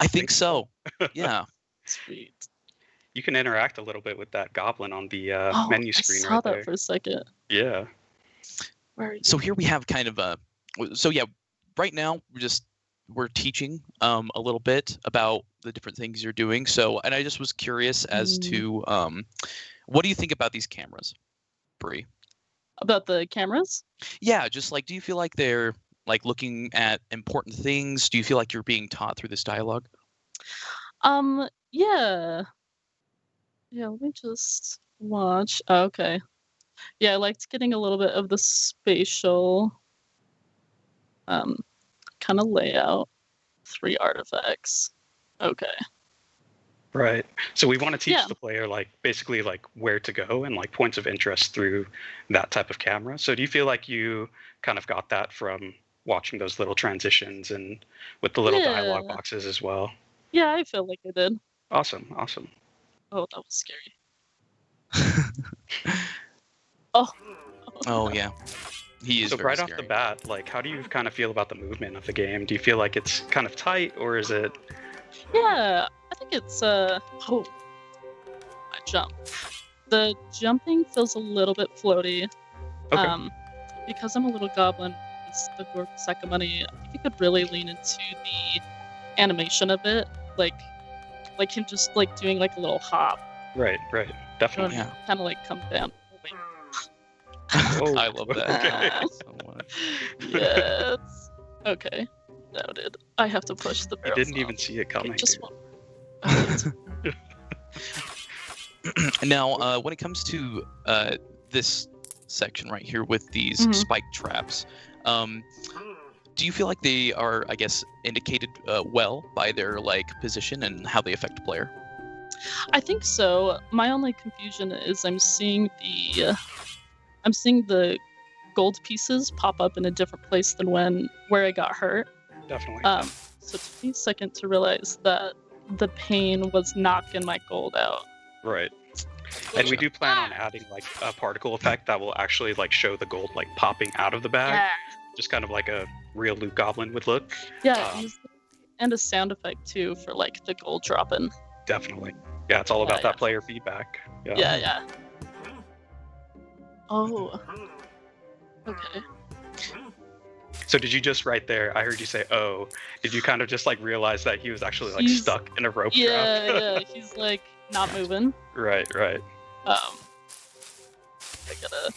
I think so. Yeah. Sweet. You can interact a little bit with that goblin on the menu screen I saw right that there. for a second. Yeah. Where are you? So here we have kind of a So yeah, right now we're teaching a little bit about the different things you're doing. So, and I just was curious as to what do you think about these cameras, Bree? About the cameras? Yeah, just like, do you feel like they're like looking at important things? Do you feel like you're being taught through this dialogue? Yeah. Yeah, let me just watch. Oh, okay. Yeah, I liked getting a little bit of the spatial kind of layout. 3 artifacts. Okay. Right. So we want to teach Yeah. the player like basically like where to go and like points of interest through that type of camera. So do you feel like you kind of got that from watching those little transitions and with the little dialogue Yeah. boxes as well? Yeah, I feel like I did. Awesome. Awesome. Oh, that was scary. Oh. Oh yeah. He is So very right scary. off the bat, like how do you kind of feel about the movement of the game? Do you feel like it's kind of tight or is it Yeah, I think it's oh, I jump. The jumping feels a little bit floaty. Okay. Because I'm a little goblin, it's the Gork Sakamani, I think you could really lean into the animation of it, like him just like doing like a little hop. Right, definitely. Yeah. Kind of like come down. Oh, wait. Oh, I love that. Yes. Okay. Noted. I have to push the You barrel. didn't even see it coming. Just dude. one. Now, when it comes to this section right here with these spike traps, do you feel like they are, I guess, indicated well by their like position and how they affect a player? I think so. My only confusion is I'm seeing the gold pieces pop up in a different place than where I got hurt. Definitely. So it took me a second to realize that the pain was knocking my gold out. Right. And we do plan on adding like a particle effect that will actually like show the gold like popping out of the bag, Yeah. just kind of like a real loot goblin would look. Yeah, and a sound effect too for like the gold dropping. Definitely. Yeah, it's all about Yeah, that player feedback. Yeah. Oh. Okay. So did you just right there? I heard you say, "Oh." Did you kind of just like realize that he was actually like stuck in a rope trap? Yeah. He's like not moving. Right. I gotta.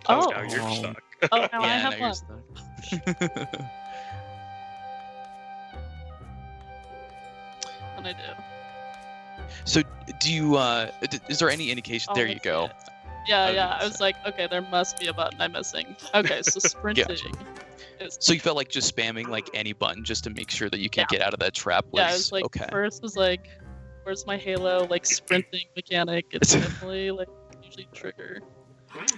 Oh, now you're stuck. Oh, now I Yeah, have now you're one. stuck. And I do. So, do you? Is there any indication? Oh, There you go. Yeah. I was like, okay, there must be a button I'm missing. Okay, so sprinting. Gotcha. is. So you felt like just spamming like any button just to make sure that you can't get out of that trap was, Yeah, I was like, okay. first was like, where's my Halo like sprinting mechanic? It's definitely like usually trigger.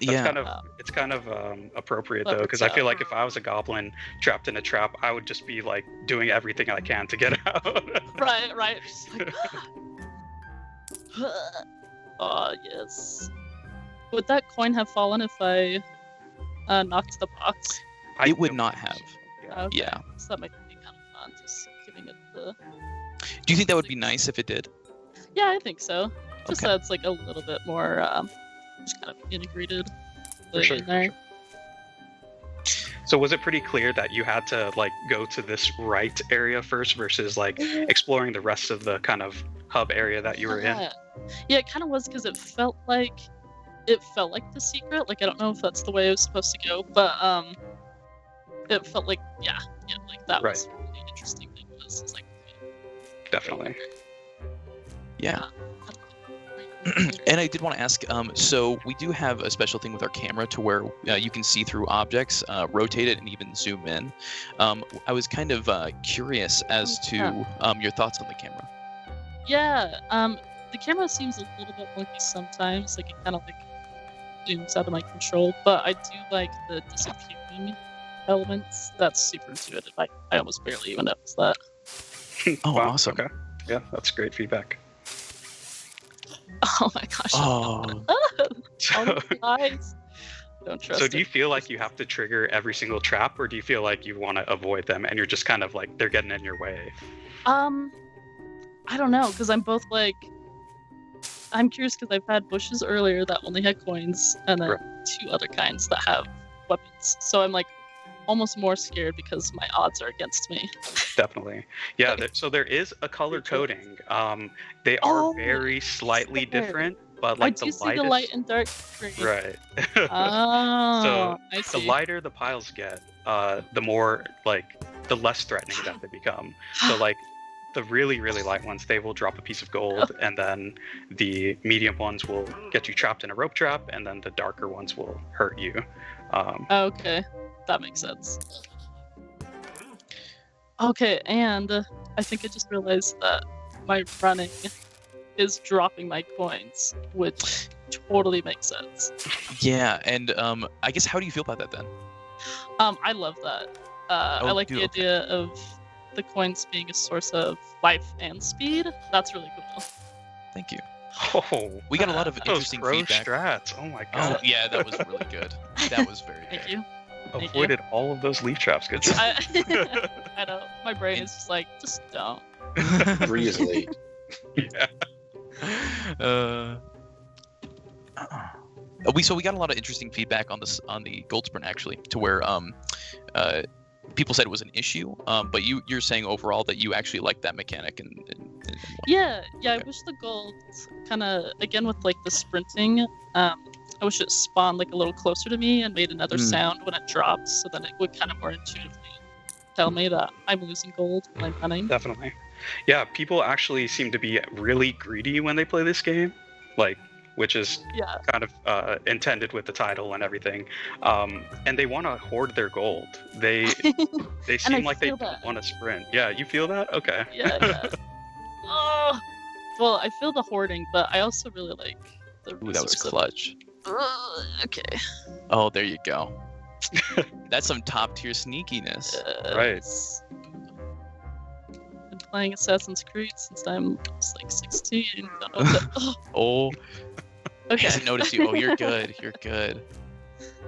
It's kind of appropriate though, because I feel like if I was a goblin trapped in a trap, I would just be like doing everything I can to get out. Right. Just like, oh yes. Would that coin have fallen if I knocked the box? It would not have. Okay. Yeah. So that might be kind of fun, just giving it the. Do you think that would be nice if it did? Yeah, I think so. Just Okay. so it's like a little bit more, just kind of integrated For sure, in there. So was it pretty clear that you had to like go to this right area first versus like exploring the rest of the kind of hub area that you were in? Yeah, it kind of was because it felt like the secret. Like I don't know if that's the way it was supposed to go, but it felt like yeah, like that was a really interesting thing. It's like Definitely. Yeah. And I did want to ask, so we do have a special thing with our camera to where you can see through objects, rotate it, and even zoom in. I was kind of curious as to your thoughts on the camera. Yeah, the camera seems a little bit wonky sometimes. Like it kind of like zooms out of my control, but I do like the disappearing elements. That's super intuitive. I almost barely even noticed that. Oh, Wow, awesome. Okay. Yeah, that's great feedback. Oh my gosh. Oh. Oh, guys. Don't trust So do you it. feel like you have to trigger every single trap, or do you feel like you want to avoid them and you're just kind of like they're getting in your way? I don't know, because I'm both like, I'm curious because I've had bushes earlier that only had coins, and then two other kinds that have weapons. So I'm like, almost more scared because my odds are against me. Definitely. Yeah, so there is a color coding. They are very slightly different, but I like do the see the lightest. light and dark green. Right. Oh, So I the see. lighter the piles get, the more the less threatening that they become. So like the really light ones, they will drop a piece of gold, and then the medium ones will get you trapped in a rope trap, and then the darker ones will hurt you. Okay, that makes sense. Okay, and I think I just realized that my running is dropping my coins, which totally makes sense. Yeah, and I guess how do you feel about that then? I love that. I like the idea of the coins being a source of life and speed. That's really cool. Thank you. Oh, we got a lot of interesting pro feedback. strats. Oh my Oh god. yeah, that was really good. That was very good. Thank you. Avoided all of those leaf traps. Good job. I know. My brain is just like, just don't. Breezily. Yeah. We got a lot of interesting feedback on the gold sprint actually, to where people said it was an issue, but you're saying overall that you actually like that mechanic and Yeah. I wish the gold kind of, again with like the sprinting, I wish it spawned like a little closer to me and made another sound when it drops, so then it would kind of more intuitively tell me that I'm losing gold when I'm running. Definitely. Yeah, people actually seem to be really greedy when they play this game, which is kind of intended with the title and everything. And they want to hoard their gold. They seem like they don't want to sprint. Yeah, you feel that? Okay. Yeah. Oh, well, I feel the hoarding, but I also really like the resource. Ooh, that was clutch. Okay. Oh, there you go. That's some top tier sneakiness. Right. Been playing Assassin's Creed since I'm just like 16. Don't know that. Oh. Okay. He hasn't noticed you. Oh, you're good. You're good.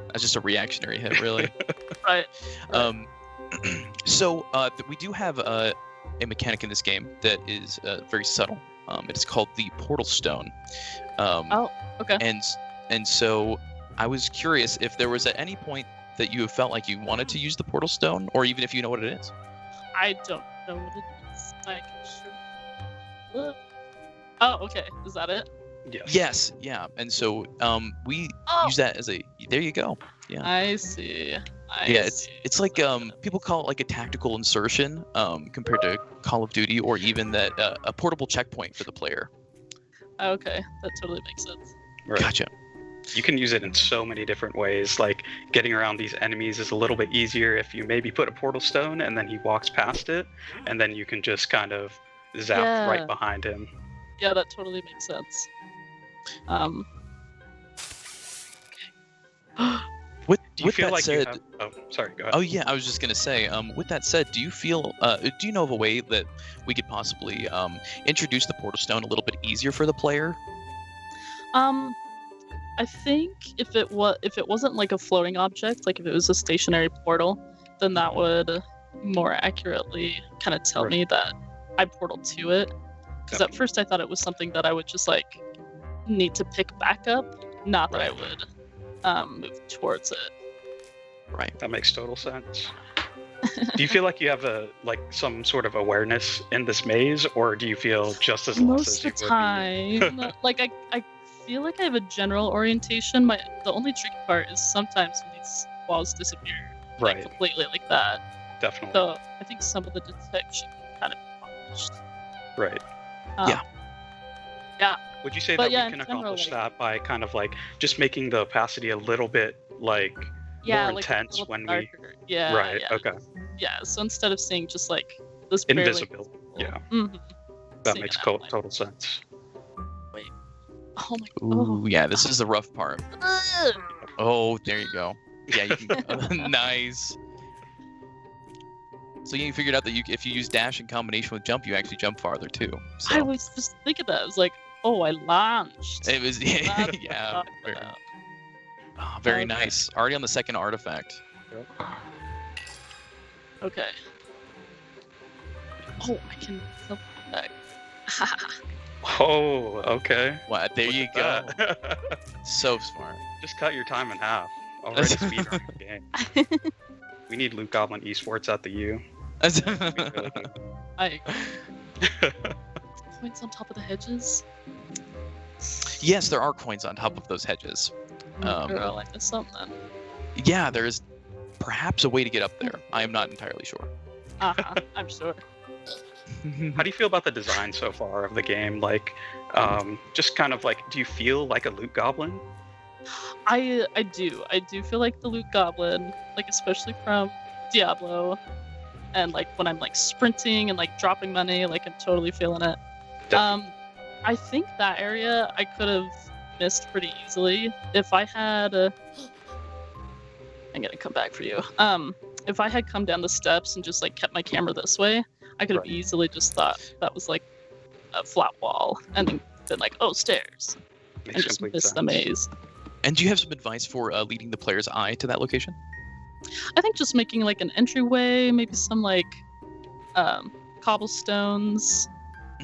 That's just a reactionary hit, really. Right. So we do have a mechanic in this game that is very subtle. It is called the Portal Stone. Okay. And so I was curious if there was at any point that you have felt like you wanted to use the Portal Stone, or even if you know what it is. I don't know what it is. I can show. Oh, okay. Is that it? Yes. Yeah. And so we use that as a. There you go. Yeah. I see. It's like people call it like a tactical insertion compared to Call of Duty, or even that a portable checkpoint for the player. Okay, that totally makes sense. Right. Gotcha. You can use it in so many different ways. Like getting around these enemies is a little bit easier if you maybe put a portal stone and then he walks past it, and then you can just kind of zap right behind him. Yeah, that totally makes sense. With Do you feel that like said, you have... Oh, sorry, go ahead. Oh yeah, I was just gonna say. With that said, do you know of a way that we could possibly introduce the portal stone a little bit easier for the player? I think if it wasn't like a floating object, like if it was a stationary portal, then that would more accurately kind of tell me that I portaled to it. Because at first I thought it was something that I would just like need to pick back up, not that I would move towards it. Right. That makes total sense. Do you feel like you have some sort of awareness in this maze, or do you feel just as lost as you would be? Most of the time, like I feel like I have a general orientation. The only tricky part is sometimes when these walls disappear completely like that. Definitely. So I think some of the detection kind of accomplished. Right. Yeah. Would you say that we can accomplish that by kind of like just making the opacity a little bit more intense when darker. we? Right. Yeah. Okay. Yeah. So instead of seeing just like this invisible. Yeah. Mm-hmm. That makes total sense. Wait. Oh my God. Ooh, yeah. This is the rough part. Oh, there you go. Yeah. You can, nice. So you figured out that if you use dash in combination with jump, you actually jump farther too. So. I was just thinking that. I was like, oh, I launched. It was yeah. Very nice. Already on the second artifact. Okay. Oh, I can flip back. Oh, okay. Wow, there you go. So smart. Just cut your time in half. Already speedrunning the game. We need Loot Goblin esports at the U. I coins on top of the hedges. Yes, there are coins on top of those hedges. Girl, I missed something. Yeah, there is perhaps a way to get up there. I am not entirely sure. I'm sure. How do you feel about the design so far of the game? Like, just kind of like, do you feel like a Loot Goblin? I do feel like the Loot Goblin, like especially from Diablo, and like when I'm like sprinting and like dropping money, like I'm totally feeling it. I think that area I could have missed pretty easily if I had. I'm gonna come back for you. If I had come down the steps and just like kept my camera this way, I could have easily just thought that was like a flat wall, and then been like, oh, stairs, and just missed the maze. And do you have some advice for leading the player's eye to that location? I think just making like an entryway, maybe some like cobblestones,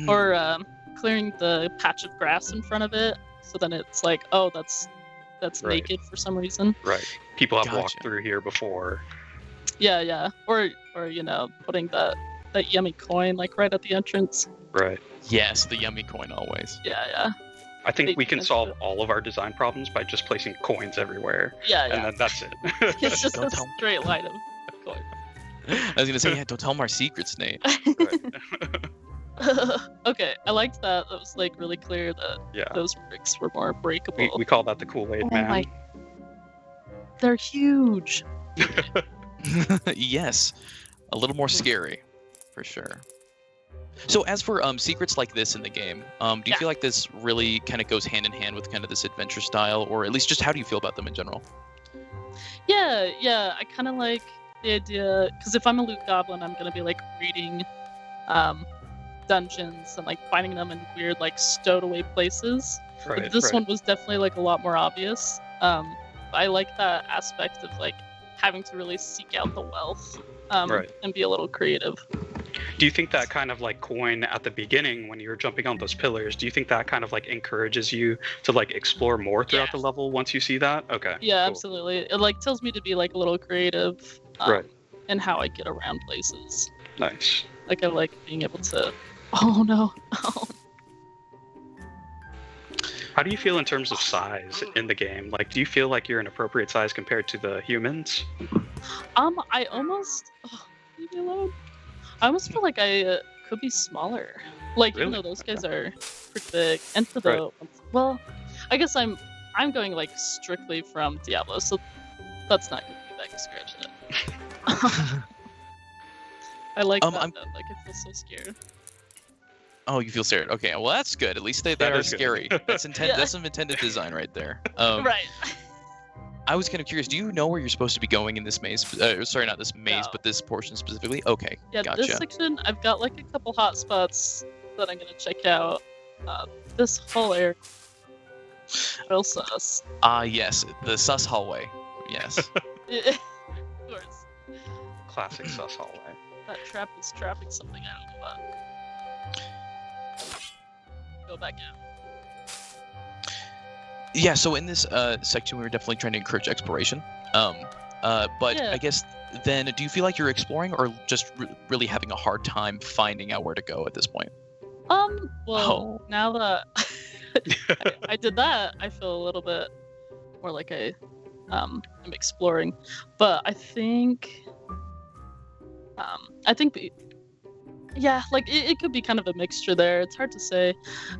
or clearing the patch of grass in front of it, so then it's like, oh, that's naked for some reason. Right. People have walked through here before. Yeah. Or putting that yummy coin like right at the entrance. Right. Yes, the yummy coin always. Yeah. I think we can solve all of our design problems by just placing coins everywhere. Yeah. And then that's it. It's just a straight line of coins. I was gonna say, yeah, don't tell them our secrets, Nate. Okay, I liked that. That was like really clear that those bricks were more breakable. We call that the Kool-Aid Man. They're huge. Yes, a little more scary, for sure. So as for secrets like this in the game, do you feel like this really kind of goes hand in hand with kind of this adventure style, or at least just how do you feel about them in general? Yeah. I kind of like the idea, because if I'm a Loot Goblin, I'm gonna be like reading dungeons and like finding them in weird like stowed away places. Like, this one was definitely like a lot more obvious. I like that aspect of like having to really seek out the wealth and be a little creative. Do you think that kind of like coin at the beginning when you're jumping on those pillars, do you think that kind of like encourages you to like explore more throughout the level once you see that? Okay. Yeah, cool. Absolutely. It like tells me to be like a little creative in how I get around places. Nice. Like I like being able to. Oh no. How do you feel in terms of size in the game? Like, do you feel like you're an appropriate size compared to the humans? I almost. Leave me alone. I almost feel like I could be smaller. Like, even though those guys are pretty big, and for the well, I guess I'm going like strictly from Diablo, so that's not gonna be that description. I like that. Though. Like, I feel so scared. Oh, you feel scared. Okay, well that's good. At least they are scary. That's That's some intended design right there. Right. I was kind of curious. Do you know where you're supposed to be going in this maze? Sorry, not this maze, but this portion specifically. Okay. Yeah, gotcha. This section, I've got like a couple hot spots that I'm gonna check out. This whole area, real sus. Yes, the sus hallway. Yes. Of course. Classic sus hallway. That trap is trapping something. I don't know what. Go back out. Yeah, so in this section, we were definitely trying to encourage exploration. But I guess then, do you feel like you're exploring, or just really having a hard time finding out where to go at this point? Well, now that I did that, I feel a little bit more like I'm exploring. But I think, yeah, like it could be kind of a mixture there. It's hard to say.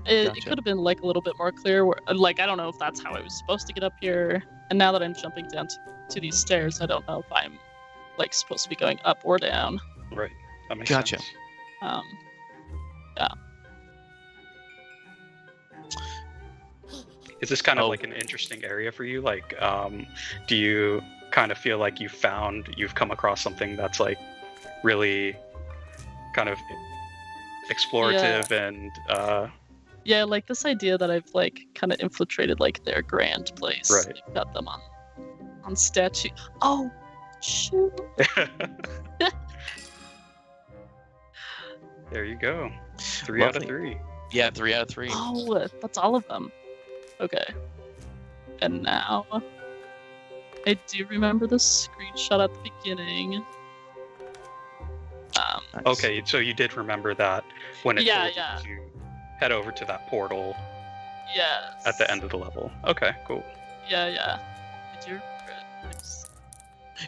It could have been like a little bit more clear. Like I don't know if that's how I was supposed to get up here. And now that I'm jumping down to these stairs, I don't know if I'm like supposed to be going up or down. Right. That makes sense. Yeah. Is this kind of like an interesting area for you? Like, do you kind of feel like you've come across something that's like really kind of explorative and yeah, like this idea that I've like kind of infiltrated like their grand place. Right. I've got them on statue. Oh shoot. There you go. 3 out of 3. Yeah, 3 out of 3. Oh, that's all of them. Okay. And now I do remember the screenshot at the beginning. Okay, so you did remember that when it Yeah, told yeah. you to head over to that portal Yes. at the end of the level. Okay, cool. Yeah, yeah. I do remember it.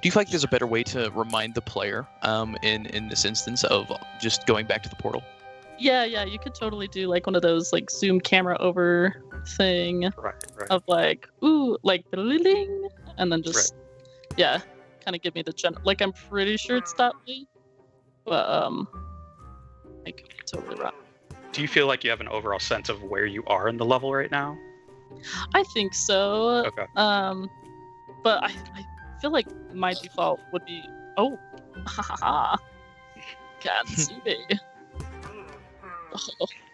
Do you feel like there's a better way to remind the player in this instance of just going back to the portal? Yeah, yeah. You could totally do like one of those like zoom camera over thing of like, ooh, like bling, and then just yeah, kind of give me the like I'm pretty sure it's that way, but I could be totally wrong. Do you feel like you have an overall sense of where you are in the level right now? I think so. Okay. But I feel like my default would be haha, Katsube.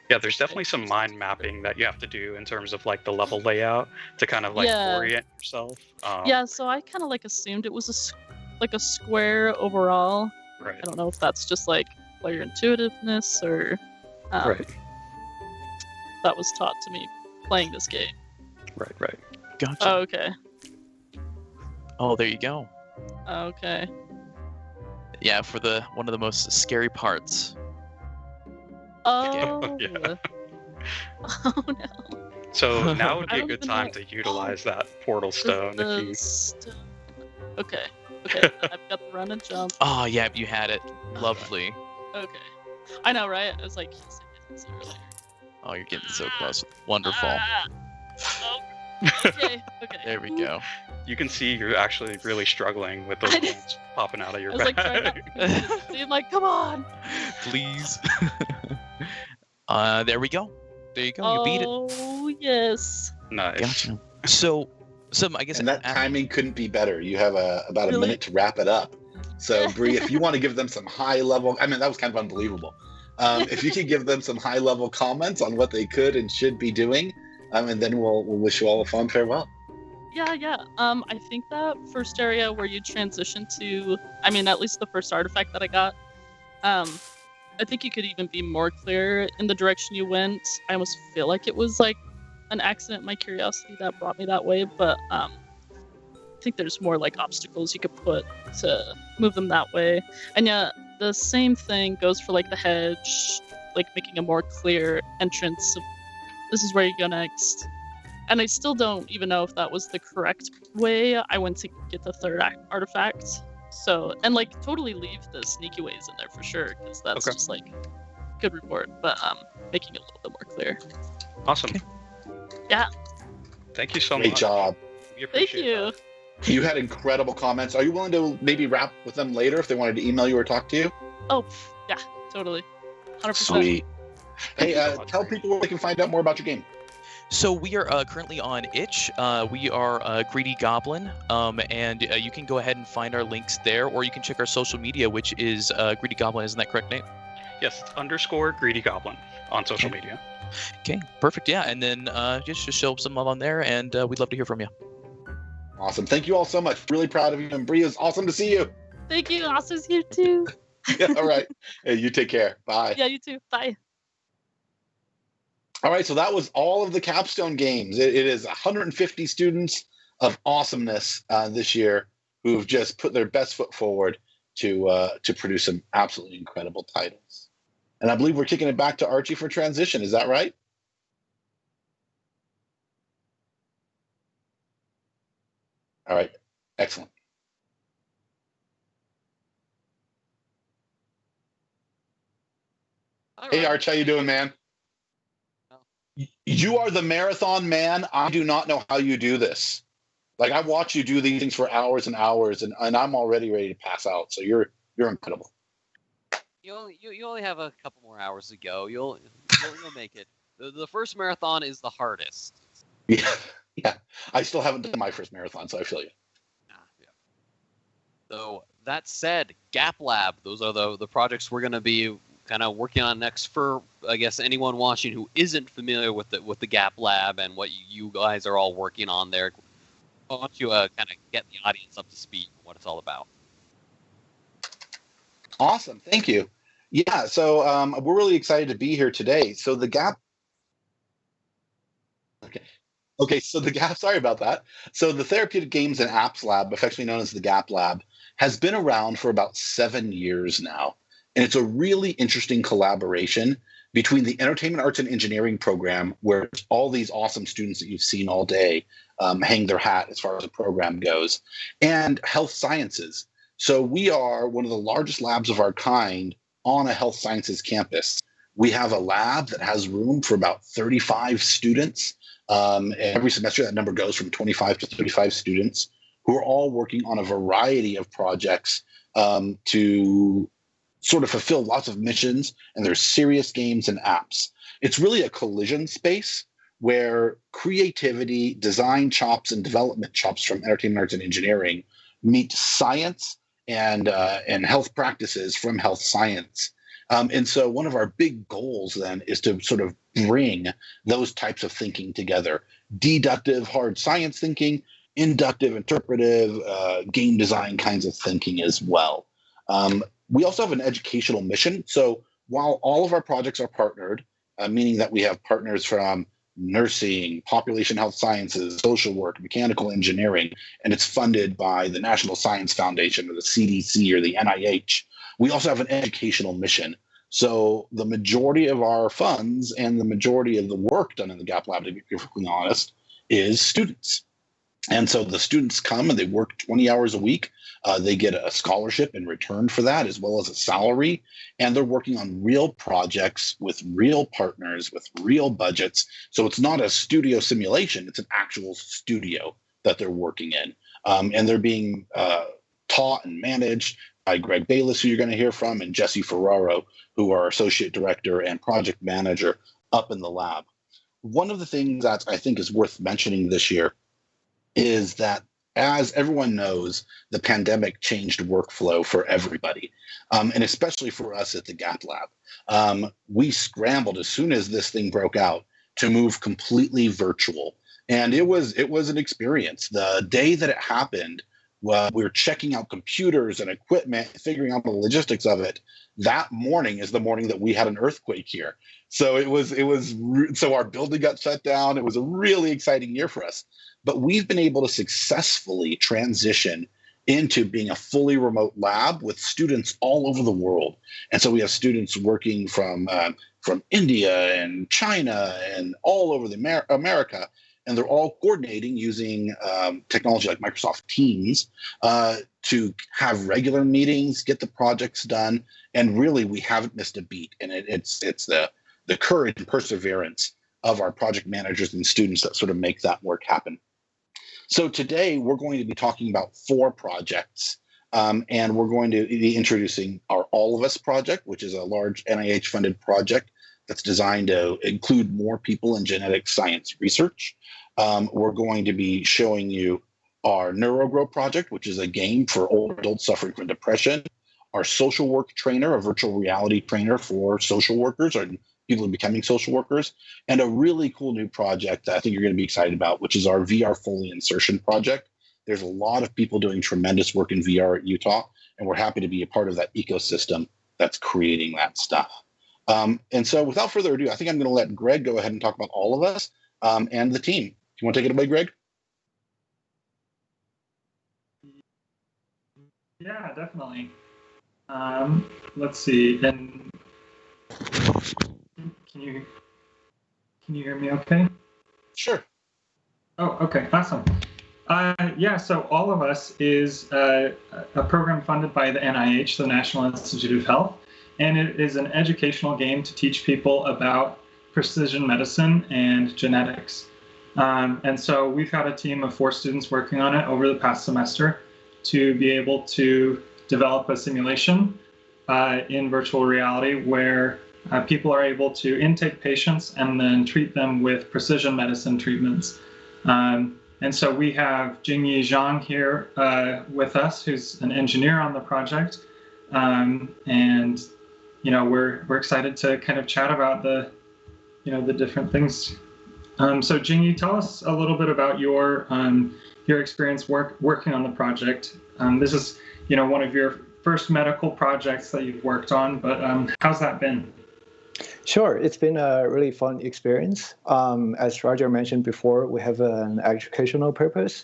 Yeah, there's definitely some mind mapping that you have to do in terms of like the level layout to kind of like Yeah. orient yourself. Yeah, so I kind of like assumed it was like a square overall. Right. I don't know if that's just like player intuitiveness or that was taught to me playing this game. Right. Gotcha. Oh, okay. Oh, there you go. Okay. Yeah, for one of the most scary parts. Oh. Yeah. Oh no. So now would I be a don't good even time know- to utilize that portal stone if you. Okay. I've got the run and jump. Oh yeah, you had it. Lovely. Okay. I know, right? I was like, earlier. Oh, you're getting so close. Wonderful. Okay. There we go. You can see you're actually really struggling with those bolts popping out of your I was like, trying bag. not to see, I'm like, come on. Please. There we go. There you go. You beat it. Oh yes. Nice. Gotcha. So, I guess. And that timing couldn't be better. You have about a Really? minute to wrap it up. So, Bree, if you want to give them some high level, I mean, that was kind of unbelievable. If you could give them some high level comments on what they could and should be doing, and then we'll wish you all a fond farewell. Yeah. I think that first area where you transition to, I mean, at least the first artifact that I got, I think you could even be more clear in the direction you went. I almost feel like it was like an accident, my curiosity that brought me that way, but I think there's more like obstacles you could put to move them that way. And yeah, the same thing goes for like the hedge, like making a more clear entrance of this is where you go next. And I still don't even know if that was the correct way I went to get the third artifact. So, and like totally leave the sneaky ways in there for sure, because that's just like good reward, but making it a little bit more clear. Awesome. Yeah. Thank you so much. Great job. We Thank appreciate you. You had incredible comments. Are you willing to maybe wrap with them later if they wanted to email you or talk to you? Oh, yeah, totally. 100%. Sweet. Hey, tell people where they can find out more about your game. So we are currently on itch. We are Greedy Goblin, and you can go ahead and find our links there, or you can check our social media, which is Greedy Goblin. Isn't that correct, Nate? Yes, _ Greedy Goblin on social media. Okay, perfect. Yeah, and then just show some love on there, and we'd love to hear from you. Awesome. Thank you all so much. Really proud of you. And Bree, it's awesome to see you. Thank you. Asa's here too. Yeah, all right. Hey, you take care. Bye. Yeah, you too. Bye. All right, so that was all of the capstone games. It is 150 students of awesomeness this year who've just put their best foot forward to produce some absolutely incredible titles. And I believe we're kicking it back to Archie for transition. Is that right? All right, excellent. Hey, Arch, how you doing, man? You are the marathon man. I do not know how you do this. Like, I watch you do these things for hours and hours, and I'm already ready to pass out. So you're incredible. You only have a couple more hours to go. You'll make it. The first marathon is the hardest. Yeah. I still haven't done my first marathon, so I feel you. So that said, Gap Lab, those are the projects we're going to be kind of working on next for, I guess, anyone watching who isn't familiar with the Gap Lab and what you guys are all working on there. Why don't you kind of get the audience up to speed on what it's all about? Awesome. Thank you. Yeah, so we're really excited to be here today. So the Gap... Okay. Okay, so the GAP, sorry about that. So the Therapeutic Games and Apps Lab, affectionately known as the GAP Lab, has been around for about 7 years now. And it's a really interesting collaboration between the Entertainment Arts and Engineering program, where all these awesome students that you've seen all day hang their hat as far as the program goes, and health sciences. So we are one of the largest labs of our kind on a health sciences campus. We have a lab that has room for about 35 students. And every semester, that number goes from 25 to 35 students who are all working on a variety of projects to sort of fulfill lots of missions. And there's serious games and apps. It's really a collision space where creativity, design chops, and development chops from entertainment arts and engineering meet science and health practices from health science. And so one of our big goals then is to sort of bring those types of thinking together: deductive, hard science thinking, inductive, interpretive, game design kinds of thinking as well. We also have an educational mission. So while all of our projects are partnered, meaning that we have partners from nursing, population health sciences, social work, mechanical engineering, and it's funded by the National Science Foundation or the CDC or the NIH, we also have an educational mission. So the majority of our funds and the majority of the work done in the GAP Lab, to be perfectly honest, is students. And so the students come and they work 20 hours a week. They get a scholarship in return for that, as well as a salary. And they're working on real projects with real partners, with real budgets. So it's not a studio simulation, it's an actual studio that they're working in. And they're being taught and managed by Greg Bayless, who you're going to hear from, and Jesse Ferraro, who are associate director and project manager up in the lab. One of the things that I think is worth mentioning this year is that, as everyone knows, the pandemic changed workflow for everybody, and especially for us at the GAP Lab. We scrambled as soon as this thing broke out to move completely virtual, and it was an experience. The day that it happened, we were checking out computers and equipment, figuring out the logistics of it. That morning is the morning that we had an earthquake here. So so our building got shut down. It was a really exciting year for us. But we've been able to successfully transition into being a fully remote lab with students all over the world. And so we have students working from India and China and all over the America. And they're all coordinating using technology like Microsoft Teams to have regular meetings, get the projects done. And really, we haven't missed a beat. And it's the courage and perseverance of our project managers and students that sort of make that work happen. So today, we're going to be talking about 4 projects. And we're going to be introducing our All of Us project, which is a large NIH-funded project that's designed to include more people in genetic science research. We're going to be showing you our NeuroGrow project, which is a game for older adults suffering from depression. Our social work trainer, a virtual reality trainer for social workers or people who are becoming social workers. And a really cool new project that I think you're going to be excited about, which is our VR Foley insertion project. There's a lot of people doing tremendous work in VR at Utah, and we're happy to be a part of that ecosystem that's creating that stuff. And so without further ado, I think I'm going to let Greg go ahead and talk about All of Us and the team. Do you want to take it away, Greg? Yeah, definitely. Let's see. And can you hear me okay? Sure. Oh, okay. Awesome. Yeah, so All of Us is a program funded by the NIH, the National Institute of Health, and it is an educational game to teach people about precision medicine and genetics. And so we've had a team of 4 students working on it over the past semester to be able to develop a simulation in virtual reality where people are able to intake patients and then treat them with precision medicine treatments. And so we have Jingyi Zhang here with us, who's an engineer on the project. And, we're excited to kind of chat about the different things. So Jingyi, tell us a little bit about your experience working on the project. This is, one of your first medical projects that you've worked on, but how's that been? Sure, it's been a really fun experience. As Roger mentioned before, we have an educational purpose.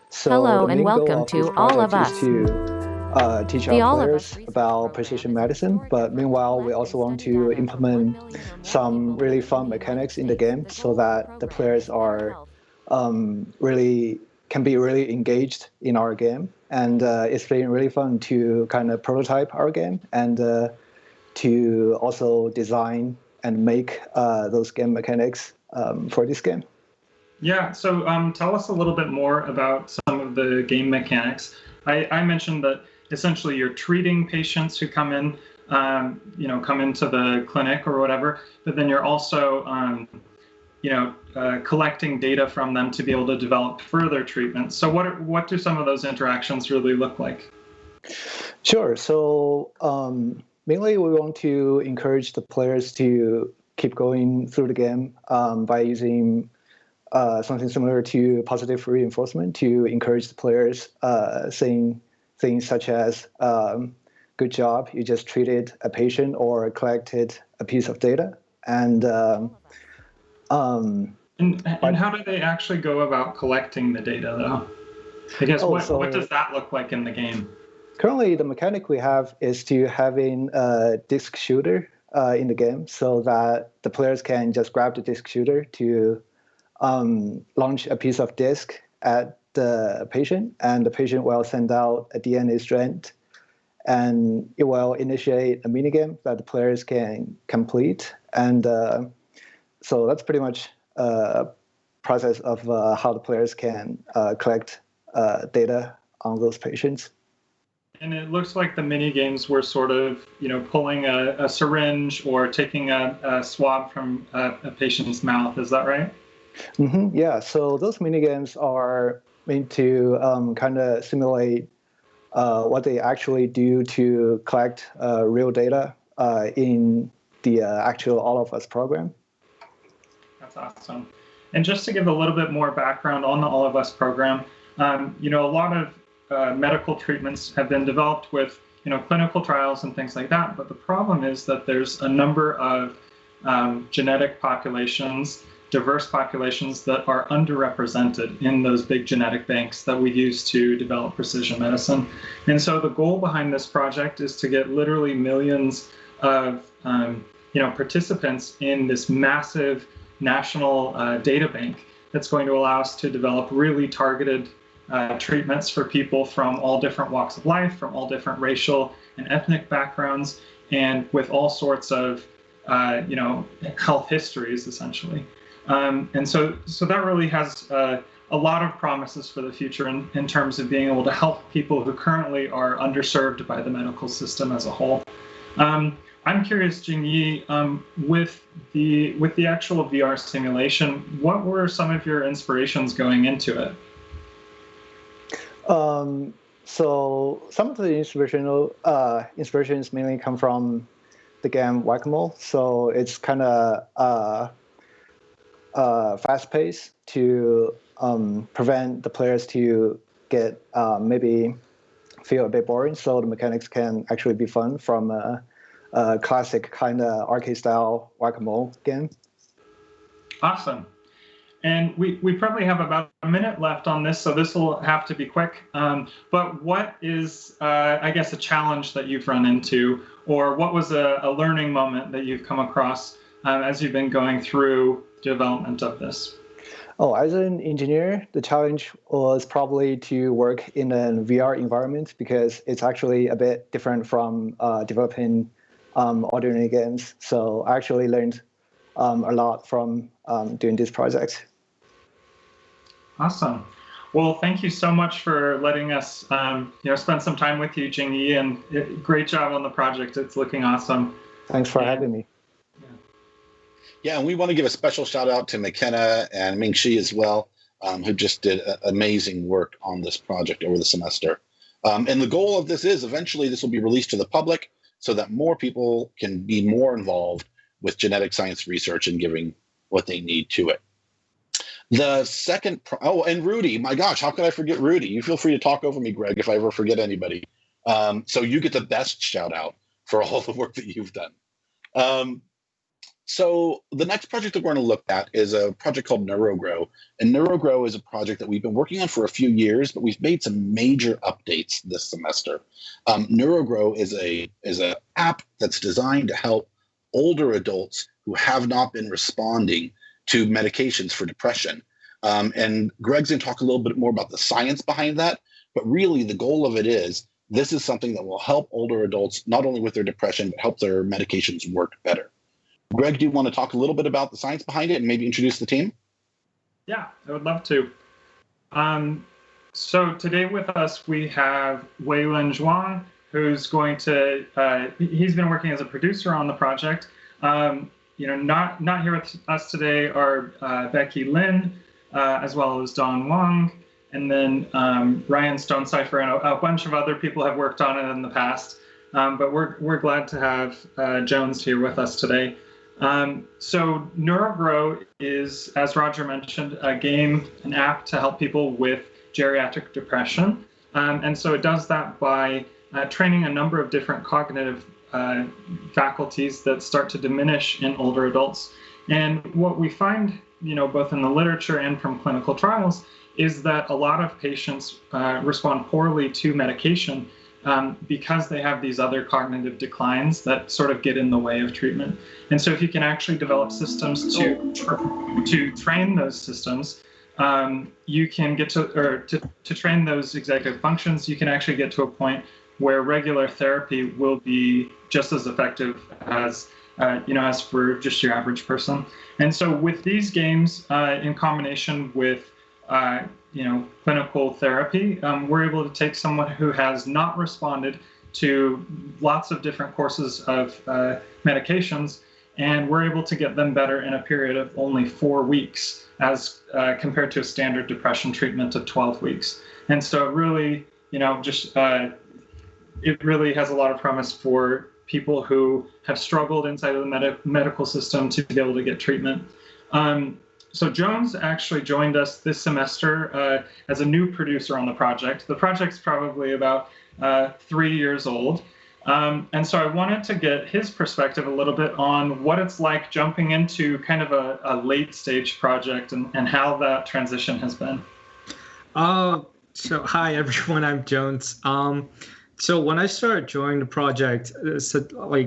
So Hello the and main goal welcome of this to All of project Us. is to teach The our All of players about precision medicine, but meanwhile, we also want to implement some really fun mechanics in the game so that the players are really can be really engaged in our game. And it's been really fun to kind of prototype our game and to also design and make those game mechanics for this game. Yeah, so tell us a little bit more about some of the game mechanics. I mentioned that essentially you're treating patients who come in, come into the clinic or whatever, but then you're also, collecting data from them to be able to develop further treatments. So what do some of those interactions really look like? Sure. So mainly we want to encourage the players to keep going through the game by using something similar to positive reinforcement to encourage the players, saying things such as, good job, you just treated a patient or collected a piece of data. And how do they actually go about collecting the data, though? I guess what does that look like in the game? Currently, the mechanic we have is to having a disk shooter in the game so that the players can just grab the disk shooter to launch a piece of disk at the patient, and the patient will send out a DNA strand, and it will initiate a minigame that the players can complete. And so that's pretty much a process of how the players can collect data on those patients. And it looks like the mini games were sort of, pulling a syringe or taking a swab from a patient's mouth. Is that right? Mm-hmm, yeah. So those mini games are meant to kind of simulate what they actually do to collect real data in the actual All of Us program. That's awesome. And just to give a little bit more background on the All of Us program, a lot of medical treatments have been developed with clinical trials and things like that, but the problem is that there's a number of genetic populations, diverse populations that are underrepresented in those big genetic banks that we use to develop precision medicine. And so the goal behind this project is to get literally millions of participants in this massive national data bank that's going to allow us to develop really targeted treatments for people from all different walks of life, from all different racial and ethnic backgrounds, and with all sorts of, health histories, essentially. And so that really has a lot of promises for the future in terms of being able to help people who currently are underserved by the medical system as a whole. I'm curious, Jingyi, with the actual VR simulation, what were some of your inspirations going into it? So some of the inspirations mainly come from the game Whack-A-Mole. So it's kind of fast-paced to prevent the players to get maybe feel a bit boring. So the mechanics can actually be fun from a classic kind of arcade-style Whack-A-Mole game. Awesome. And we probably have about a minute left on this, so this will have to be quick. But what is, I guess, a challenge that you've run into, or what was a learning moment that you've come across as you've been going through development of this? Oh, as an engineer, the challenge was probably to work in a VR environment because it's actually a bit different from developing ordinary games. So I actually learned a lot from doing this project. Awesome. Well, thank you so much for letting us spend some time with you, Jingyi, and great job on the project. It's looking awesome. Thanks for having me. Yeah, and we want to give a special shout out to McKenna and Ming-Chi as well, who just did amazing work on this project over the semester. And the goal of this is eventually this will be released to the public so that more people can be more involved with genetic science research and giving what they need to it. The second, and Rudy, my gosh, how could I forget Rudy? You feel free to talk over me, Greg, if I ever forget anybody. So you get the best shout out for all the work that you've done. So the next project that we're going to look at is a project called NeuroGrow. And NeuroGrow is a project that we've been working on for a few years, but we've made some major updates this semester. NeuroGrow is an app that's designed to help older adults who have not been responding to medications for depression. And Greg's going to talk a little bit more about the science behind that, but really the goal of it is this is something that will help older adults not only with their depression, but help their medications work better. Greg, do you want to talk a little bit about the science behind it and maybe introduce the team? Yeah, I would love to. So today with us, we have Weilin Zhuang, who's going to, he's been working as a producer on the project. Not here with us today are Becky Lin, as well as Don Wang, and then Ryan Stonecipher, and a bunch of other people have worked on it in the past. But we're glad to have Jones here with us today. So NeuroGrow is, as Roger mentioned, an app to help people with geriatric depression. And so it does that by training a number of different cognitive faculties that start to diminish in older adults. And what we find, both in the literature and from clinical trials, is that a lot of patients respond poorly to medication because they have these other cognitive declines that sort of get in the way of treatment. And so if you can actually develop systems to train those systems, you can get to train those executive functions, you can actually get to a point where regular therapy will be just as effective as as for just your average person. And so with these games, in combination with clinical therapy, we're able to take someone who has not responded to lots of different courses of medications, and we're able to get them better in a period of only 4 weeks as compared to a standard depression treatment of 12 weeks. And so it really, it really has a lot of promise for people who have struggled inside of the medical system to be able to get treatment. So Jones actually joined us this semester as a new producer on the project. The project's probably about 3 years old. And so I wanted to get his perspective a little bit on what it's like jumping into kind of a late stage project and how that transition has been. So hi everyone, I'm Jones. So when I started joining the project,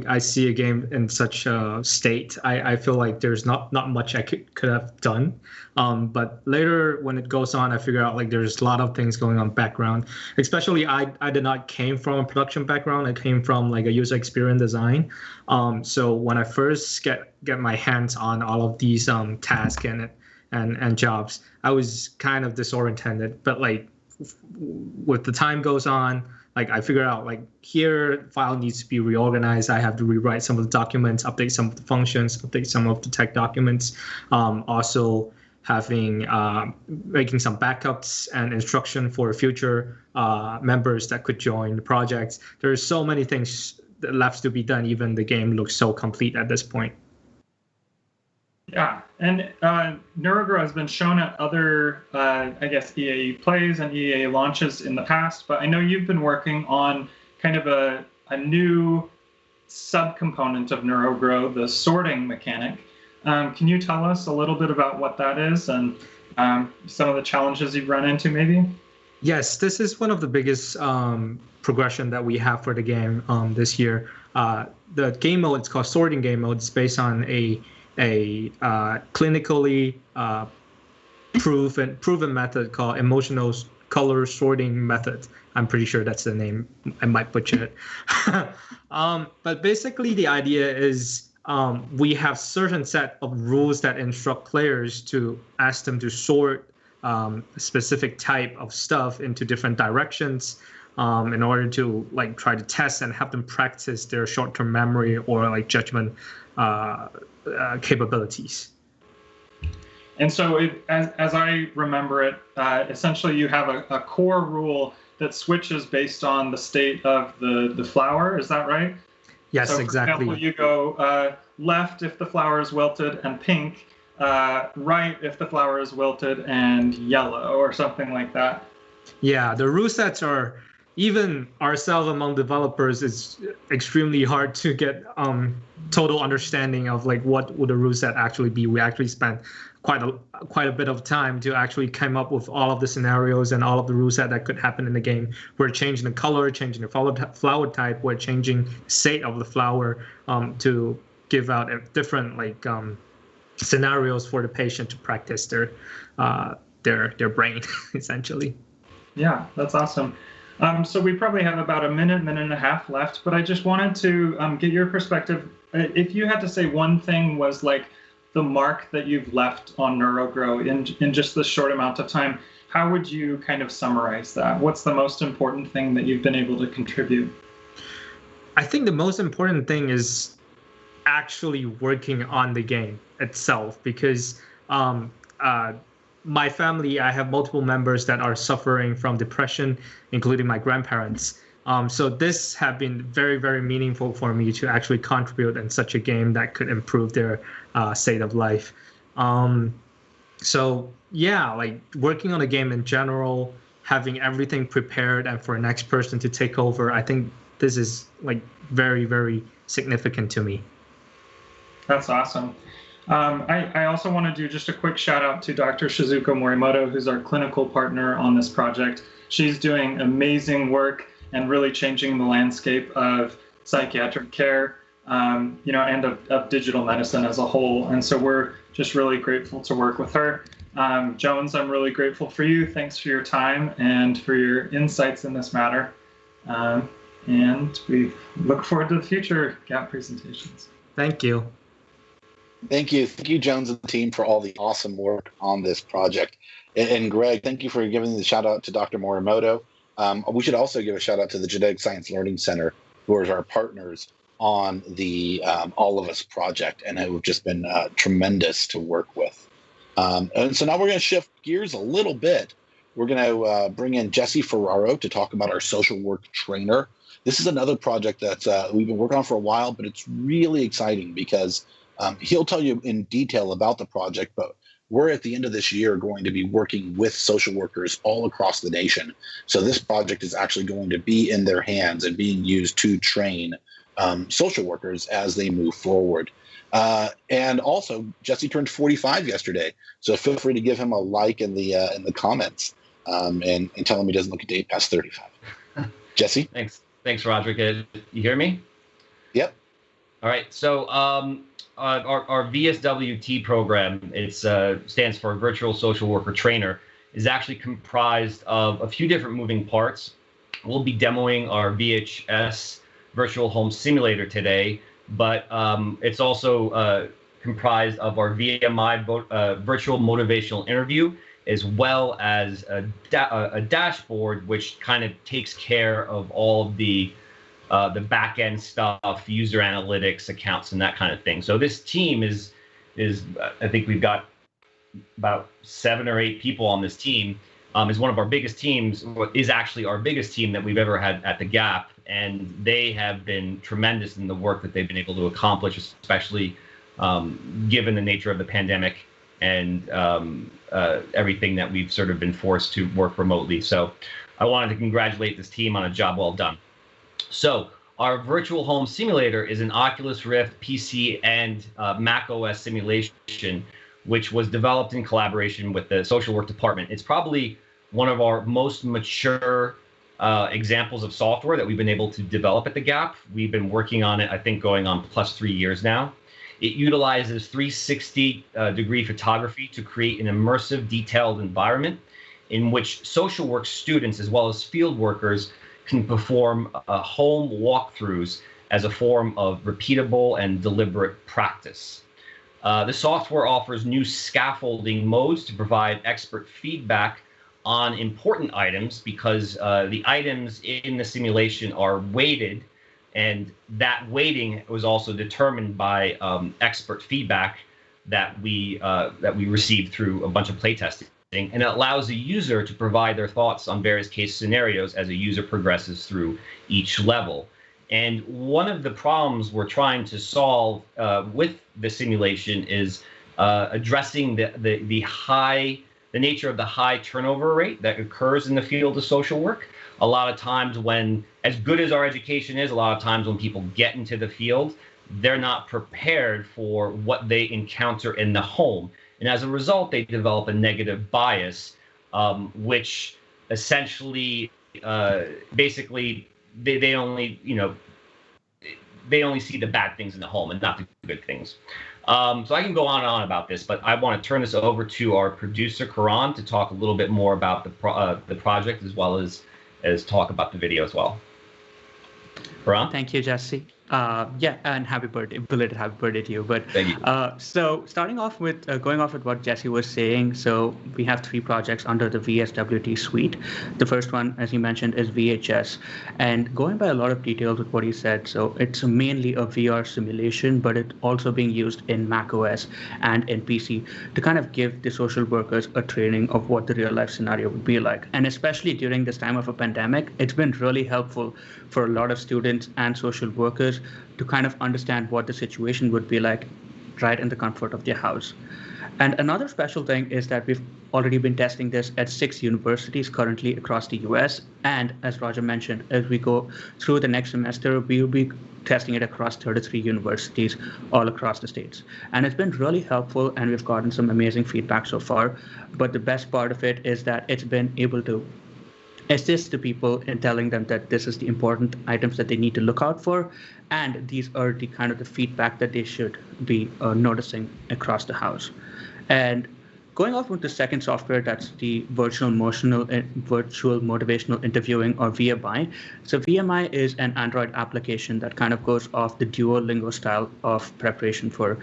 I see a game in such a state, I feel like there's not much I could have done. But later when it goes on, I figure out there's a lot of things going on background. Especially I did not came from a production background. I came from a user experience design. So when I first get my hands on all of these tasks and jobs, I was kind of disoriented. But with the time goes on, I figure out here file needs to be reorganized. I have to rewrite some of the documents, update some of the functions, update some of the tech documents. Also having making some backups and instruction for future members that could join the project. There's so many things that left to be done. Even the game looks so complete at this point. Yeah, and NeuroGrow has been shown at other, EAE plays and EAE launches in the past, but I know you've been working on kind of a new subcomponent of NeuroGrow, the sorting mechanic. Can you tell us a little bit about what that is and some of the challenges you've run into maybe? Yes, this is one of the biggest progression that we have for the game this year. The game mode, it's called sorting game mode. It's based on a clinically proven method called emotional color sorting method. I'm pretty sure that's the name. I might butcher it. But basically the idea is we have certain set of rules that instruct players to ask them to sort a specific type of stuff into different directions in order to try to test and have them practice their short-term memory or judgment capabilities. And so as I remember it, essentially you have a core rule that switches based on the state of the flower. Is that right? Yes, so for exactly. example, you go left if the flower is wilted and pink, right if the flower is wilted and yellow or something like that. Yeah, the rule sets are even ourselves among developers, it's extremely hard to get total understanding of like what would the rule set actually be. We actually spent quite a bit of time to actually come up with all of the scenarios and all of the rule set that could happen in the game. We're changing the color, changing the flower type, we're changing state of the flower to give out different like scenarios for the patient to practice their brain essentially. Yeah, that's awesome. So we probably have about a minute and a half left, but I just wanted to get your perspective. If you had to say one thing was like the mark that you've left on NeuroGrow in just this short amount of time, how would you kind of summarize that? What's the most important thing that you've been able to contribute? I think the most important thing is actually working on the game itself, because my family, I have multiple members that are suffering from depression, including my grandparents. So this has been very, very meaningful for me to actually contribute in such a game that could improve their state of life. So yeah, like working on a game in general, having everything prepared and for the next person to take over, I think this is like very, very significant to me. That's awesome. I also want to do just a quick shout out to Dr. Shizuko Morimoto, who's our clinical partner on this project. She's doing amazing work and really changing the landscape of psychiatric care, and of digital medicine as a whole. And so we're just really grateful to work with her. Jones, I'm really grateful for you. Thanks for your time and for your insights in this matter. And we look forward to the future GAP presentations. Thank you. Thank you, Jones and the team, for all the awesome work on this project. And Greg, thank you for giving the shout out to Dr. Morimoto. We should also give a shout out to the Genetic Science Learning Center, who are our partners on the All of Us project, and have just been tremendous to work with. And so now we're going to shift gears a little bit. We're going to bring in Jesse Ferraro to talk about our social work trainer. This is another project that we've been working on for a while, but it's really exciting because he'll tell you in detail about the project, but we're at the end of this year going to be working with social workers all across the nation. So this project is actually going to be in their hands and being used to train social workers as they move forward. And also, Jesse turned 45 yesterday, so feel free to give him a like in the comments and tell him he doesn't look a day past 35. Jesse? Thanks, Roderick. You hear me? Yep. All right. So our VSWT program, it stands for Virtual Social Worker Trainer, is actually comprised of a few different moving parts. We'll be demoing our VHS Virtual Home Simulator today, but it's also comprised of our VMI Virtual Motivational Interview, as well as a dashboard which kind of takes care of all of the back end stuff, user analytics, accounts, and that kind of thing. So this team is I think we've got about 7 or 8 people on this team. Is one of our biggest teams. Is actually our biggest team that we've ever had at the Gap, and they have been tremendous in the work that they've been able to accomplish, especially given the nature of the pandemic and everything that we've sort of been forced to work remotely. So I wanted to congratulate this team on a job well done. So our virtual home simulator is an Oculus Rift PC and Mac OS simulation, which was developed in collaboration with the social work department. It's probably one of our most mature examples of software that we've been able to develop at the Gap. We've been working on it, I think, going on plus 3 years now. It utilizes 360-degree photography to create an immersive, detailed environment in which social work students, as well as field workers, can perform home walkthroughs as a form of repeatable and deliberate practice. The software offers new scaffolding modes to provide expert feedback on important items, because the items in the simulation are weighted, and that weighting was also determined by expert feedback that we received through a bunch of playtesting. And it allows the user to provide their thoughts on various case scenarios as a user progresses through each level. And one of the problems we're trying to solve with the simulation is addressing the nature of the high turnover rate that occurs in the field of social work. a lot of times when, as good as our education is, a lot of times when people get into the field, they're not prepared for what they encounter in the home. And as a result, they develop a negative bias, which essentially, basically, they only, they only see the bad things in the home and not the good things. So I can go on and on about this, but I want to turn this over to our producer, Karan, to talk a little bit more about the project as well as talk about the video as well. Karan? Thank you, Jesse. Yeah, and happy birthday, belated happy birthday to you. But thank you. So starting off with going off with what Jesse was saying, so we have 3 projects under the VSWT suite. The first one, as you mentioned, is VHS, and going by a lot of details with what he said. So it's mainly a VR simulation, but it's also being used in macOS and in PC to kind of give the social workers a training of what the real life scenario would be like. And especially during this time of a pandemic, it's been really helpful for a lot of students and social workers to kind of understand what the situation would be like right in the comfort of their house. And another special thing is that we've already been testing this at 6 universities currently across the US. And as Roger mentioned, as we go through the next semester, we will be testing it across 33 universities all across the states. And it's been really helpful, and we've gotten some amazing feedback so far. But the best part of it is that it's been able to assist the people in telling them that this is the important items that they need to look out for, and these are the kind of the feedback that they should be noticing across the house. And going off with the second software, that's the virtual motivational interviewing, or VMI. So VMI is an Android application that kind of goes off the Duolingo style of preparation for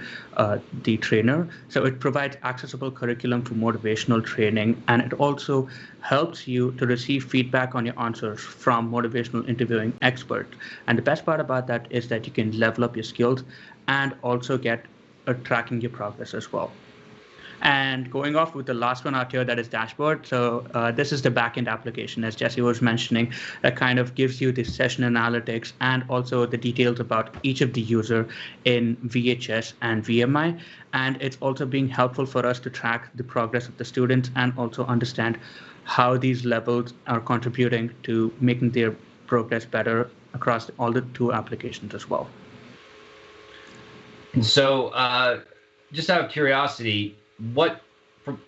the trainer. So it provides accessible curriculum for motivational training, and it also helps you to receive feedback on your answers from motivational interviewing experts. And the best part about that is that you can level up your skills and also get tracking your progress as well. And going off with the last one out here, that is Dashboard. So this is the backend application, as Jesse was mentioning, that kind of gives you the session analytics and also the details about each of the user in VHS and VMI. And it's also being helpful for us to track the progress of the students and also understand how these levels are contributing to making their progress better across all the 2 applications as well. And so just out of curiosity,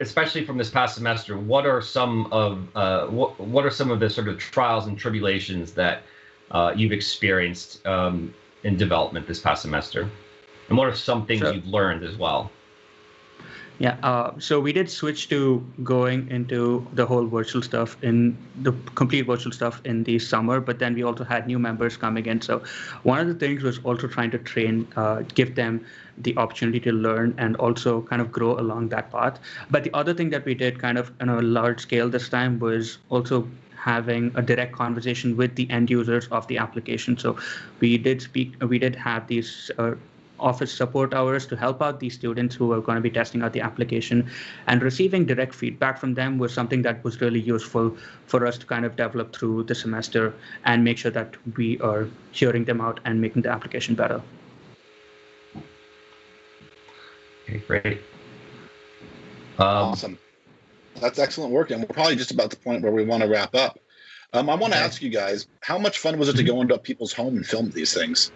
especially from this past semester, what are some of the sort of trials and tribulations that you've experienced in development this past semester, and what are some things you've learned as well? Yeah, so we did switch to going into the whole virtual stuff, in the complete virtual stuff in the summer, but then we also had new members coming in. So one of the things was also trying to train, give them the opportunity to learn and also kind of grow along that path. But the other thing that we did kind of on a large scale this time was also having a direct conversation with the end users of the application. So we did have these office support hours to help out these students who are going to be testing out the application, and receiving direct feedback from them was something that was really useful for us to kind of develop through the semester and make sure that we are hearing them out and making the application better. Okay, great. Awesome. That's excellent work, and we're probably just about the point where we want to wrap up. I want to ask you guys, how much fun was it to go into people's home and film these things?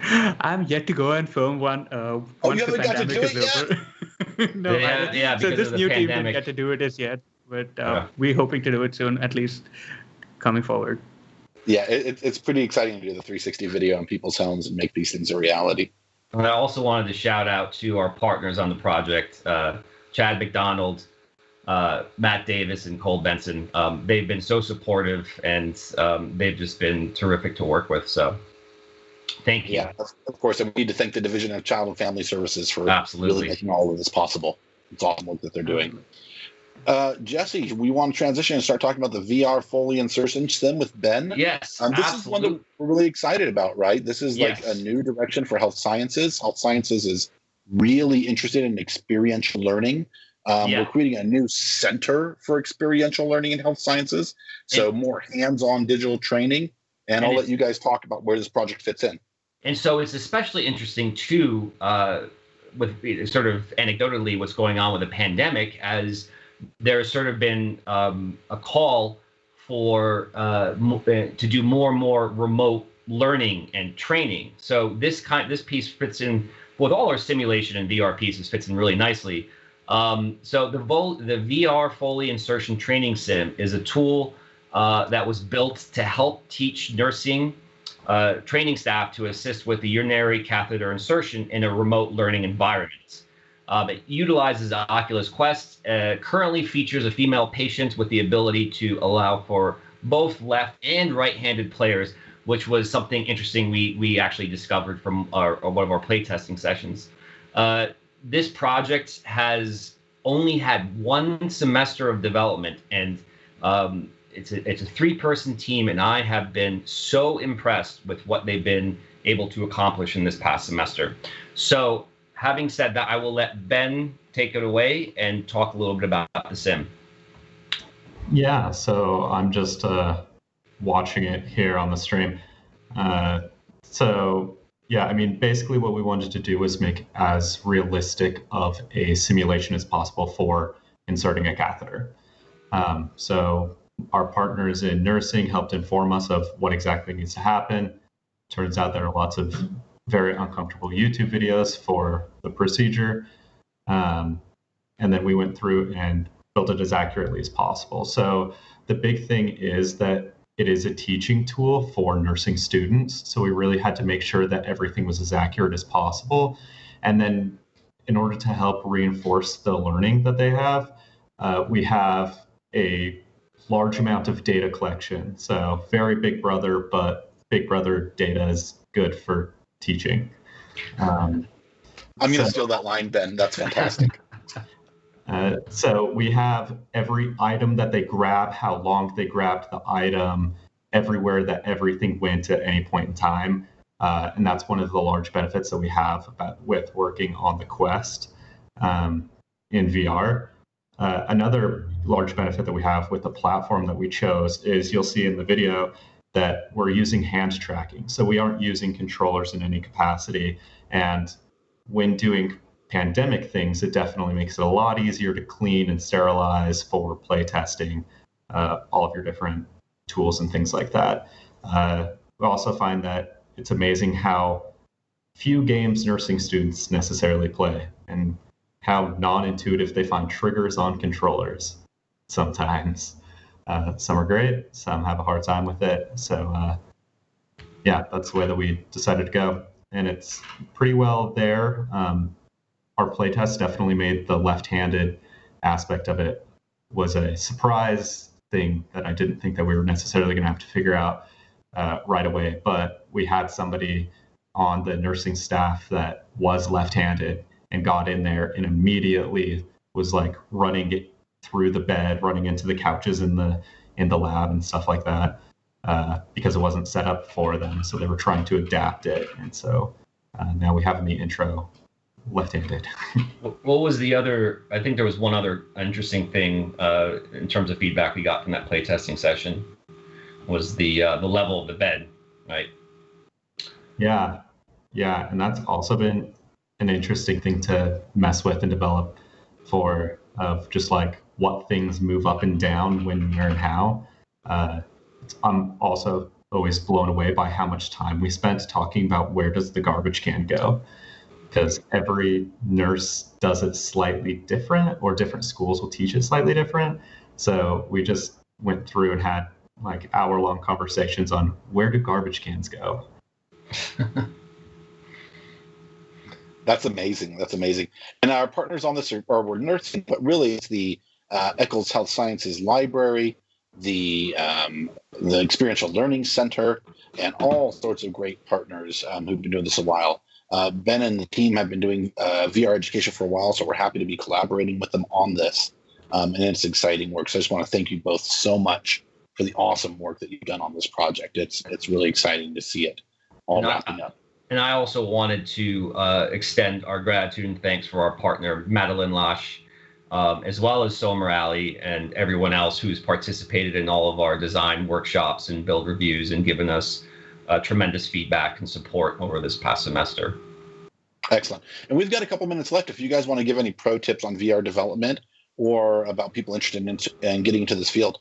I'm yet to go and film one. You haven't got to do it yet? No, yeah, so this new pandemic. team didn't get to do it as yet, but we're hoping to do it soon, at least coming forward. Yeah, it's pretty exciting to do the 360 video in people's homes and make these things a reality. And I also wanted to shout out to our partners on the project, Chad McDonald, Matt Davis, and Cole Benson. They've been so supportive, and they've just been terrific to work with. So thank you. Yeah, of course. And we need to thank the Division of Child and Family Services for Absolutely. really making all of this possible. It's awesome work that they're doing. Jesse, we want to transition and start talking about the VR Foley insertion sim with Ben. Yes, this is one that we're really excited about, right? This is like a new direction for health sciences. Health sciences is really interested in experiential learning. We're creating a new center for experiential learning in health sciences. So more hands-on digital training. And I'll let you guys talk about where this project fits in. And so it's especially interesting, too, with sort of anecdotally what's going on with the pandemic, as there's sort of been a call for to do more and more remote learning and training. So this piece fits in with all our simulation and VR pieces, fits in really nicely. So the VR Foley Insertion Training Sim is a tool that was built to help teach nursing training staff to assist with the urinary catheter insertion in a remote learning environment. It utilizes Oculus Quest, currently features a female patient with the ability to allow for both left and right-handed players, which was something interesting we actually discovered from one of our playtesting sessions. This project has only had 1 semester of development, and it's a 3-person team, and I have been so impressed with what they've been able to accomplish in this past semester. So having said that, I will let Ben take it away and talk a little bit about the sim. Yeah, so I'm just watching it here on the stream. So yeah, I mean, basically what we wanted to do was make as realistic of a simulation as possible for inserting a catheter. So our partners in nursing helped inform us of what exactly needs to happen. Turns out there are lots of very uncomfortable YouTube videos for the procedure. And then we went through and built it as accurately as possible. So the big thing is that it is a teaching tool for nursing students. So we really had to make sure that everything was as accurate as possible. And then in order to help reinforce the learning that they have, we have a large amount of data collection. So very Big Brother, but Big Brother data is good for teaching. I'm going to steal that line, Ben. That's fantastic. So we have every item that they grab, how long they grabbed the item, everywhere that everything went at any point in time. And that's one of the large benefits that we have with working on the Quest in VR. Another large benefit that we have with the platform that we chose is you'll see in the video that we're using hand tracking. So we aren't using controllers in any capacity. And when doing pandemic things, it definitely makes it a lot easier to clean and sterilize for play testing, all of your different tools and things like that. We also find that it's amazing how few games nursing students necessarily play and how non-intuitive they find triggers on controllers sometimes. Some are great, some have a hard time with it. So yeah, that's the way that we decided to go. And it's pretty well there. Our playtest definitely made the left-handed aspect of it was a surprise thing that I didn't think that we were necessarily going to have to figure out right away. But we had somebody on the nursing staff that was left-handed and got in there and immediately was like running it through the bed, running into the couches in the lab and stuff like that, because it wasn't set up for them. So they were trying to adapt it. And so now we have in the intro left-handed. What was the other? I think there was one other interesting thing in terms of feedback we got from that playtesting session was the level of the bed, right? Yeah, and that's also been an interesting thing to mess with and develop for of just like what things move up and down when, where, and how. I'm also always blown away by how much time we spent talking about where does the garbage can go, because every nurse does it slightly different, or different schools will teach it slightly different. So we just went through and had like hour-long conversations on where do garbage cans go. That's amazing. And our partners on this are we're nursing, but really it's the Eccles Health Sciences Library, the Experiential Learning Center, and all sorts of great partners who've been doing this a while. Ben and the team have been doing VR education for a while, so we're happy to be collaborating with them on this. And it's exciting work. So I just want to thank you both so much for the awesome work that you've done on this project. It's really exciting to see it all wrapping up. And I also wanted to extend our gratitude and thanks for our partner, Madeline Lash, as well as Somer Ali and everyone else who's participated in all of our design workshops and build reviews and given us tremendous feedback and support over this past semester. Excellent. And we've got a couple minutes left. If you guys want to give any pro tips on VR development or about people interested in getting into this field.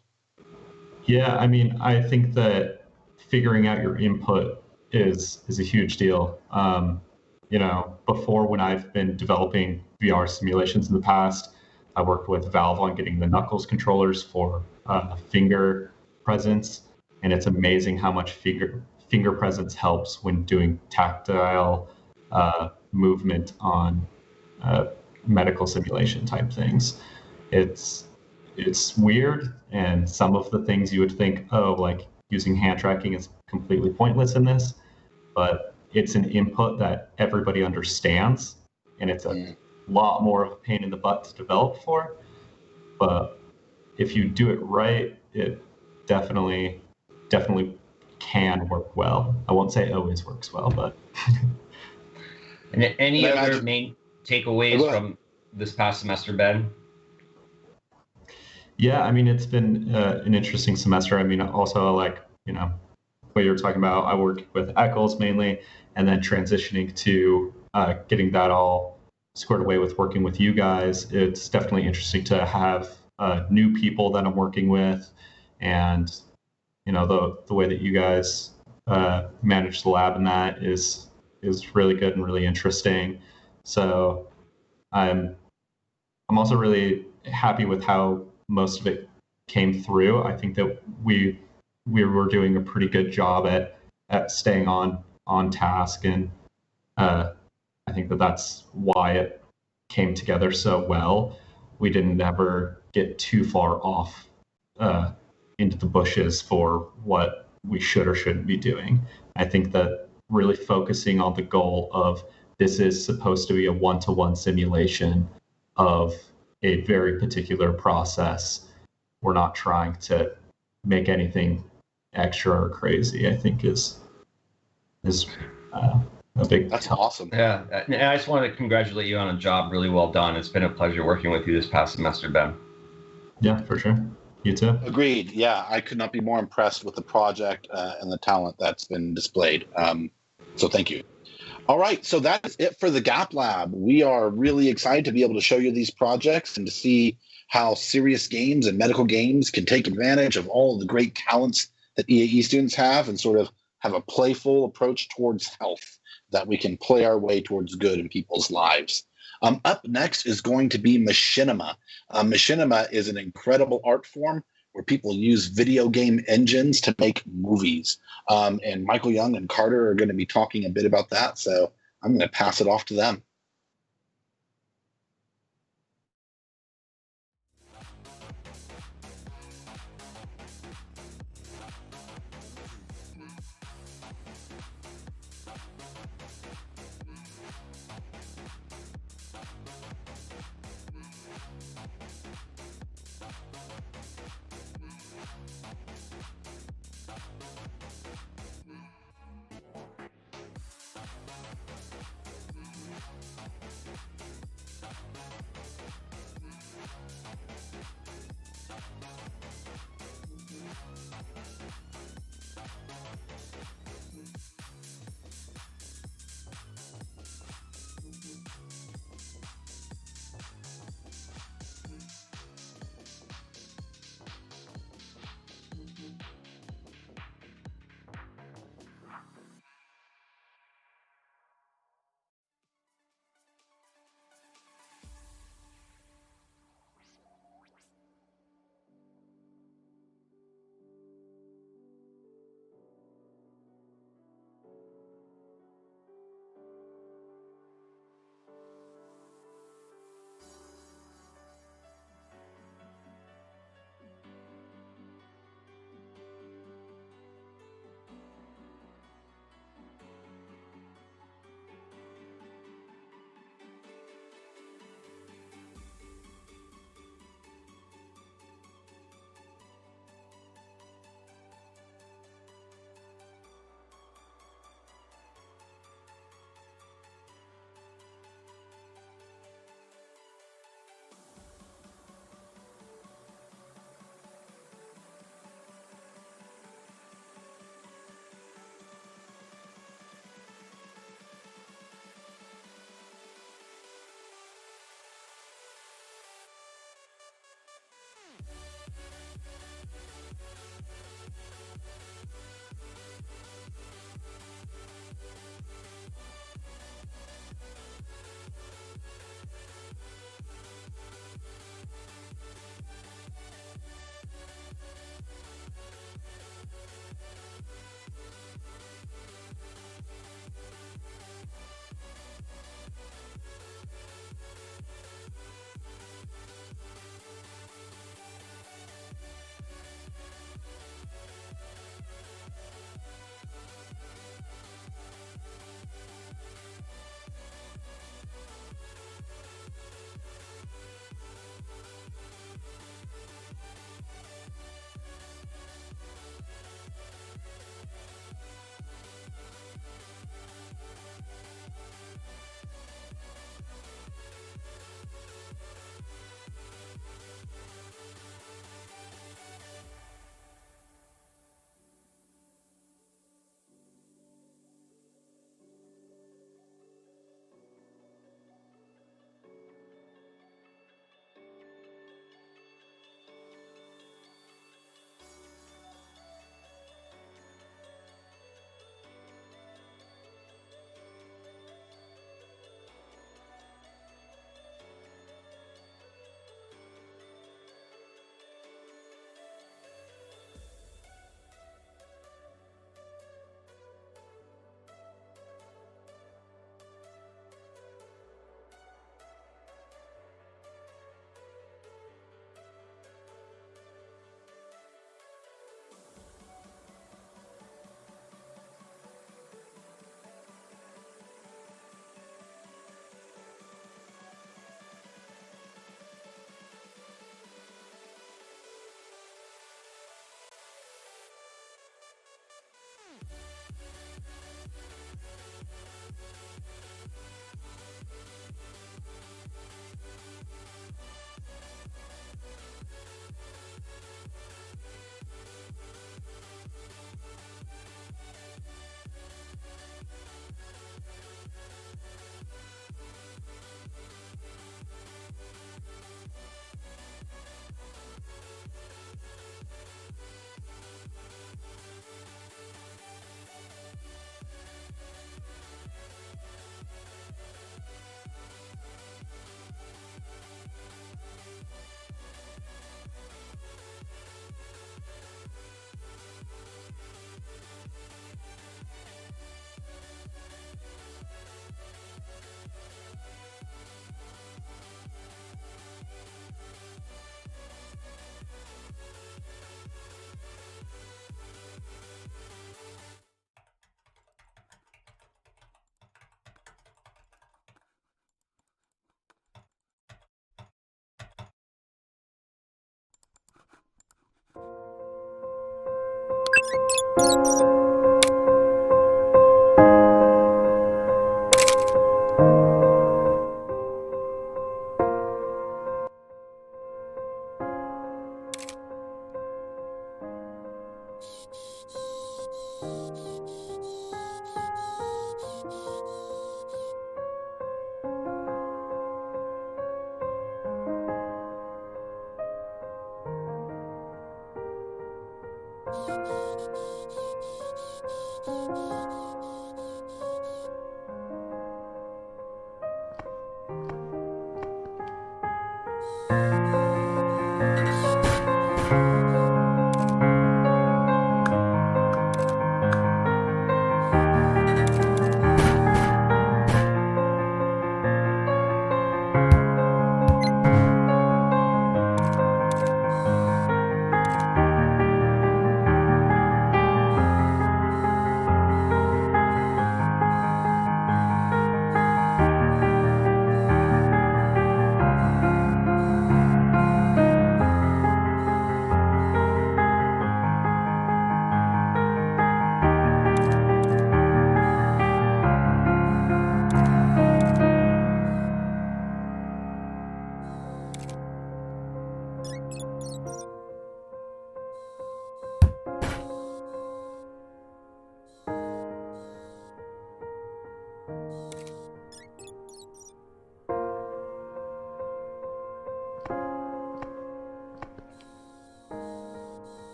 Yeah, I mean, I think that figuring out your input is a huge deal. Before, when I've been developing VR simulations in the past, I worked with Valve on getting the Knuckles controllers for finger presence, and it's amazing how much finger presence helps when doing tactile movement on medical simulation type things. It's weird, and some of the things you would think, oh, like using hand tracking is completely pointless in this, but it's an input that everybody understands, and it's a lot more of a pain in the butt to develop for. But if you do it right, it definitely can work well. I won't say it always works well, but. And any other main takeaways from this past semester, Ben? Yeah, I mean, it's been an interesting semester. I mean, also, like, what you were talking about, I worked with Eccles mainly, and then transitioning to getting that all squared away with working with you guys. It's definitely interesting to have new people that I'm working with, and, the way that you guys manage the lab and that is really good and really interesting. So I'm also really happy with how most of it came through. I think that we were doing a pretty good job at staying on task, and I think that that's why it came together so well. We didn't ever get too far off into the bushes for what we should or shouldn't be doing. I think that really focusing on the goal of this is supposed to be a one-to-one simulation of a very particular process. We're not trying to make anything extra or crazy, I think is a big. That's awesome. Yeah, and I just want to congratulate you on a job really well done. It's been a pleasure working with you this past semester, Ben. Yeah, for sure. You too. Agreed. Yeah, I could not be more impressed with the project and the talent that's been displayed. So thank you. All right, so that is it for the Gap Lab. We are really excited to be able to show you these projects and to see how serious games and medical games can take advantage of all of the great talents that EAE students have and sort of have a playful approach towards health, that we can play our way towards good in people's lives. Up next is going to be machinima. Machinima is an incredible art form where people use video game engines to make movies. And Michael Young and Carter are going to be talking a bit about that, so I'm going to pass it off to them.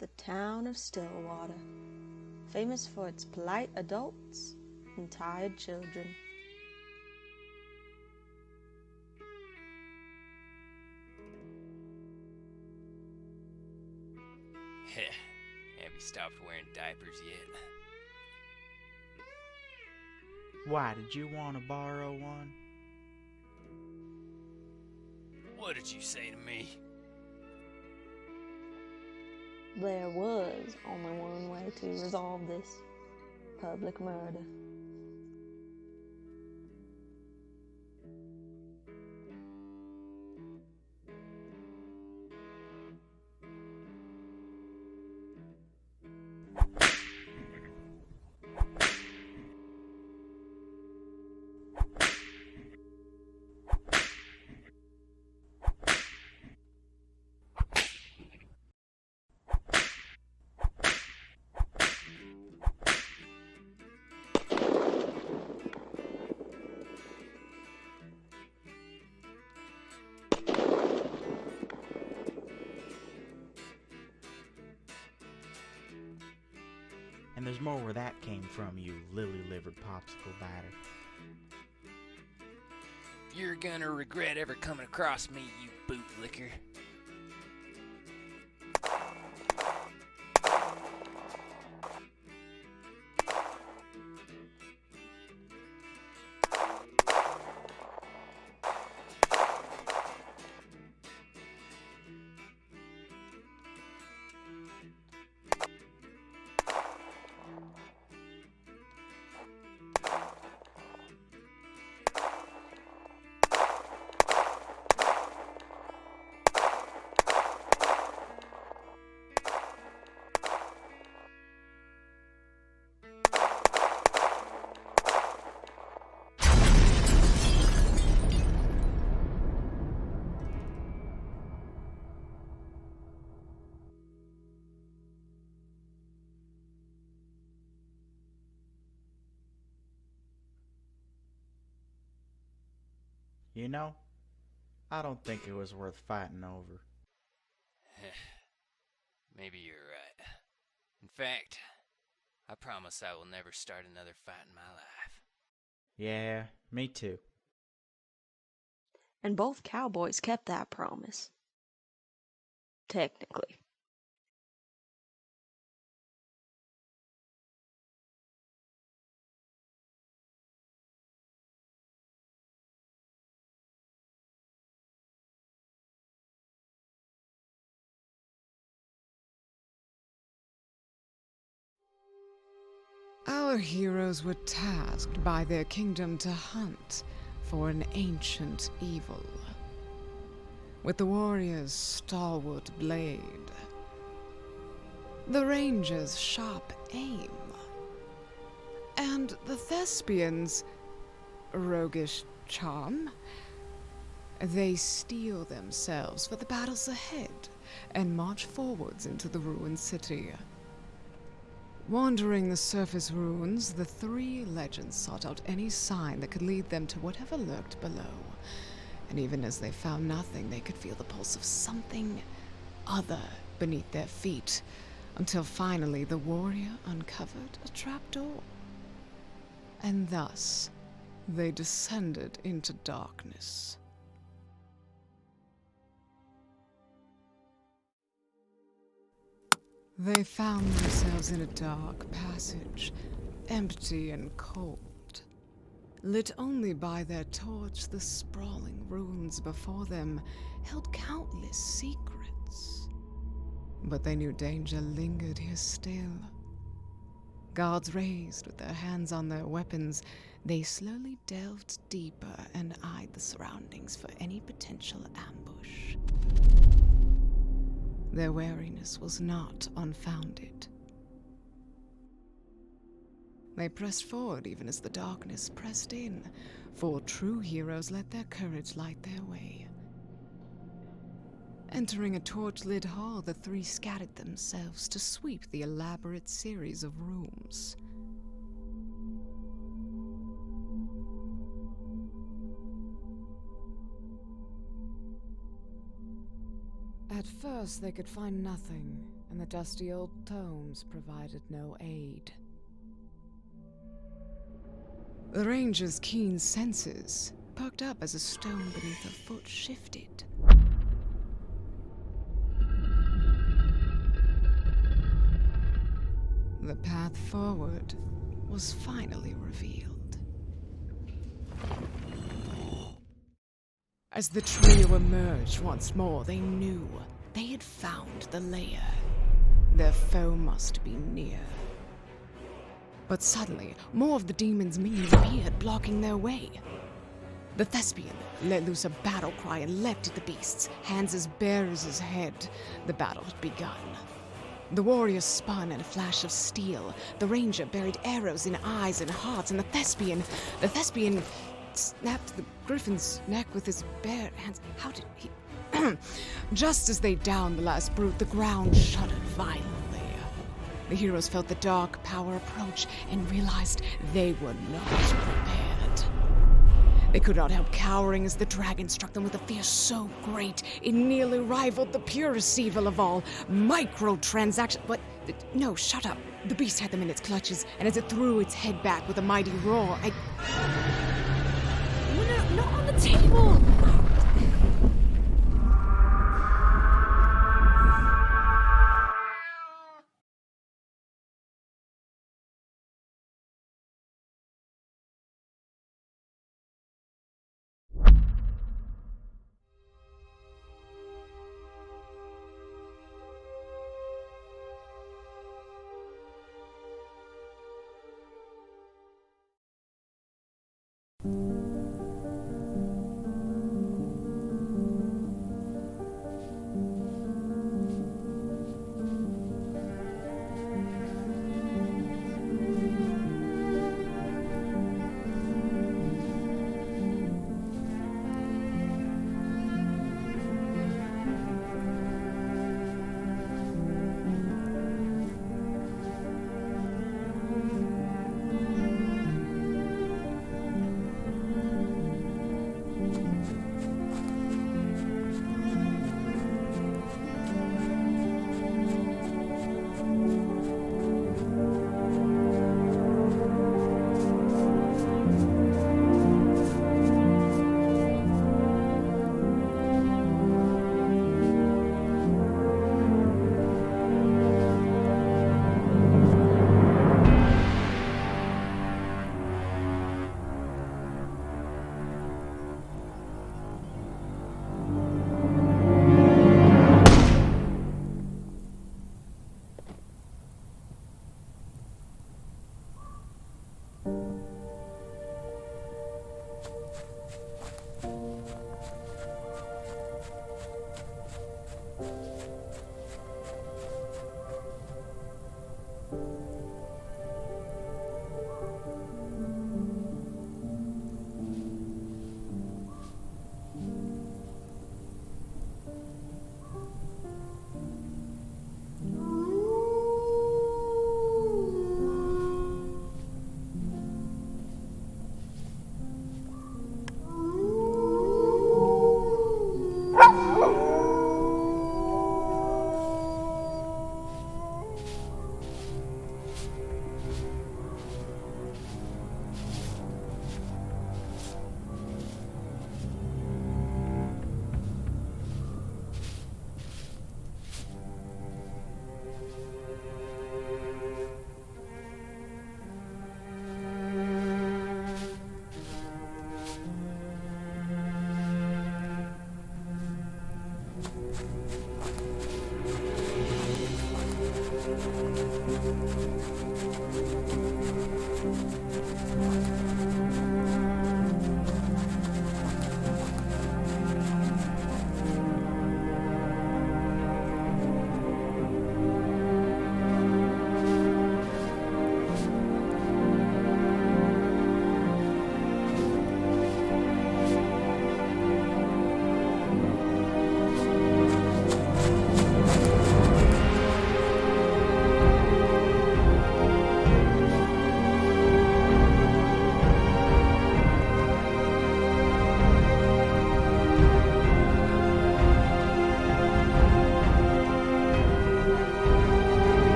The town of Stillwater, famous for its polite adults and tired children. Heh, have you stopped wearing diapers yet? Why, did you want to borrow one? What did you say to me? There was only one way to resolve this public murder. And there's more where that came from, you lily-livered popsicle batter. You're gonna regret ever coming across me, you bootlicker. You know, I don't think it was worth fighting over. Maybe you're right. In fact, I promise I will never start another fight in my life. Yeah, me too. And both cowboys kept that promise. Technically. Our heroes were tasked by their kingdom to hunt for an ancient evil. With the warrior's stalwart blade, the ranger's sharp aim, and the thespian's roguish charm, they steel themselves for the battles ahead and march forwards into the ruined city. Wandering the surface ruins, the three legends sought out any sign that could lead them to whatever lurked below. And even as they found nothing, they could feel the pulse of something other beneath their feet, until finally the warrior uncovered a trapdoor. And thus, they descended into darkness. They found themselves in a dark passage, empty and cold. Lit only by their torch, the sprawling ruins before them held countless secrets. But they knew danger lingered here still. Guards raised with their hands on their weapons, they slowly delved deeper and eyed the surroundings for any potential ambush. Their wariness was not unfounded. They pressed forward even as the darkness pressed in, for true heroes let their courage light their way. Entering a torch-lit hall, the three scattered themselves to sweep the elaborate series of rooms. At first, they could find nothing, and the dusty old tomes provided no aid. The ranger's keen senses perked up as a stone beneath her foot shifted. The path forward was finally revealed. As the trio emerged once more, they knew they had found the lair. Their foe must be near. But suddenly, more of the demon's minions appeared, blocking their way. The thespian let loose a battle cry and leapt at the beasts, hands as bare as his head. The battle had begun. The warrior spun in a flash of steel. The ranger buried arrows in eyes and hearts, and the thespian snapped the griffin's neck with his bare hands. How did he... Just as they downed the last brute, the ground shuddered violently. The heroes felt the dark power approach and realized they were not prepared. They could not help cowering as the dragon struck them with a fear so great it nearly rivaled the purest evil of all, microtransaction. But No, shut up. The beast had them in its clutches, and as it threw its head back with a mighty roar, No, not on the table!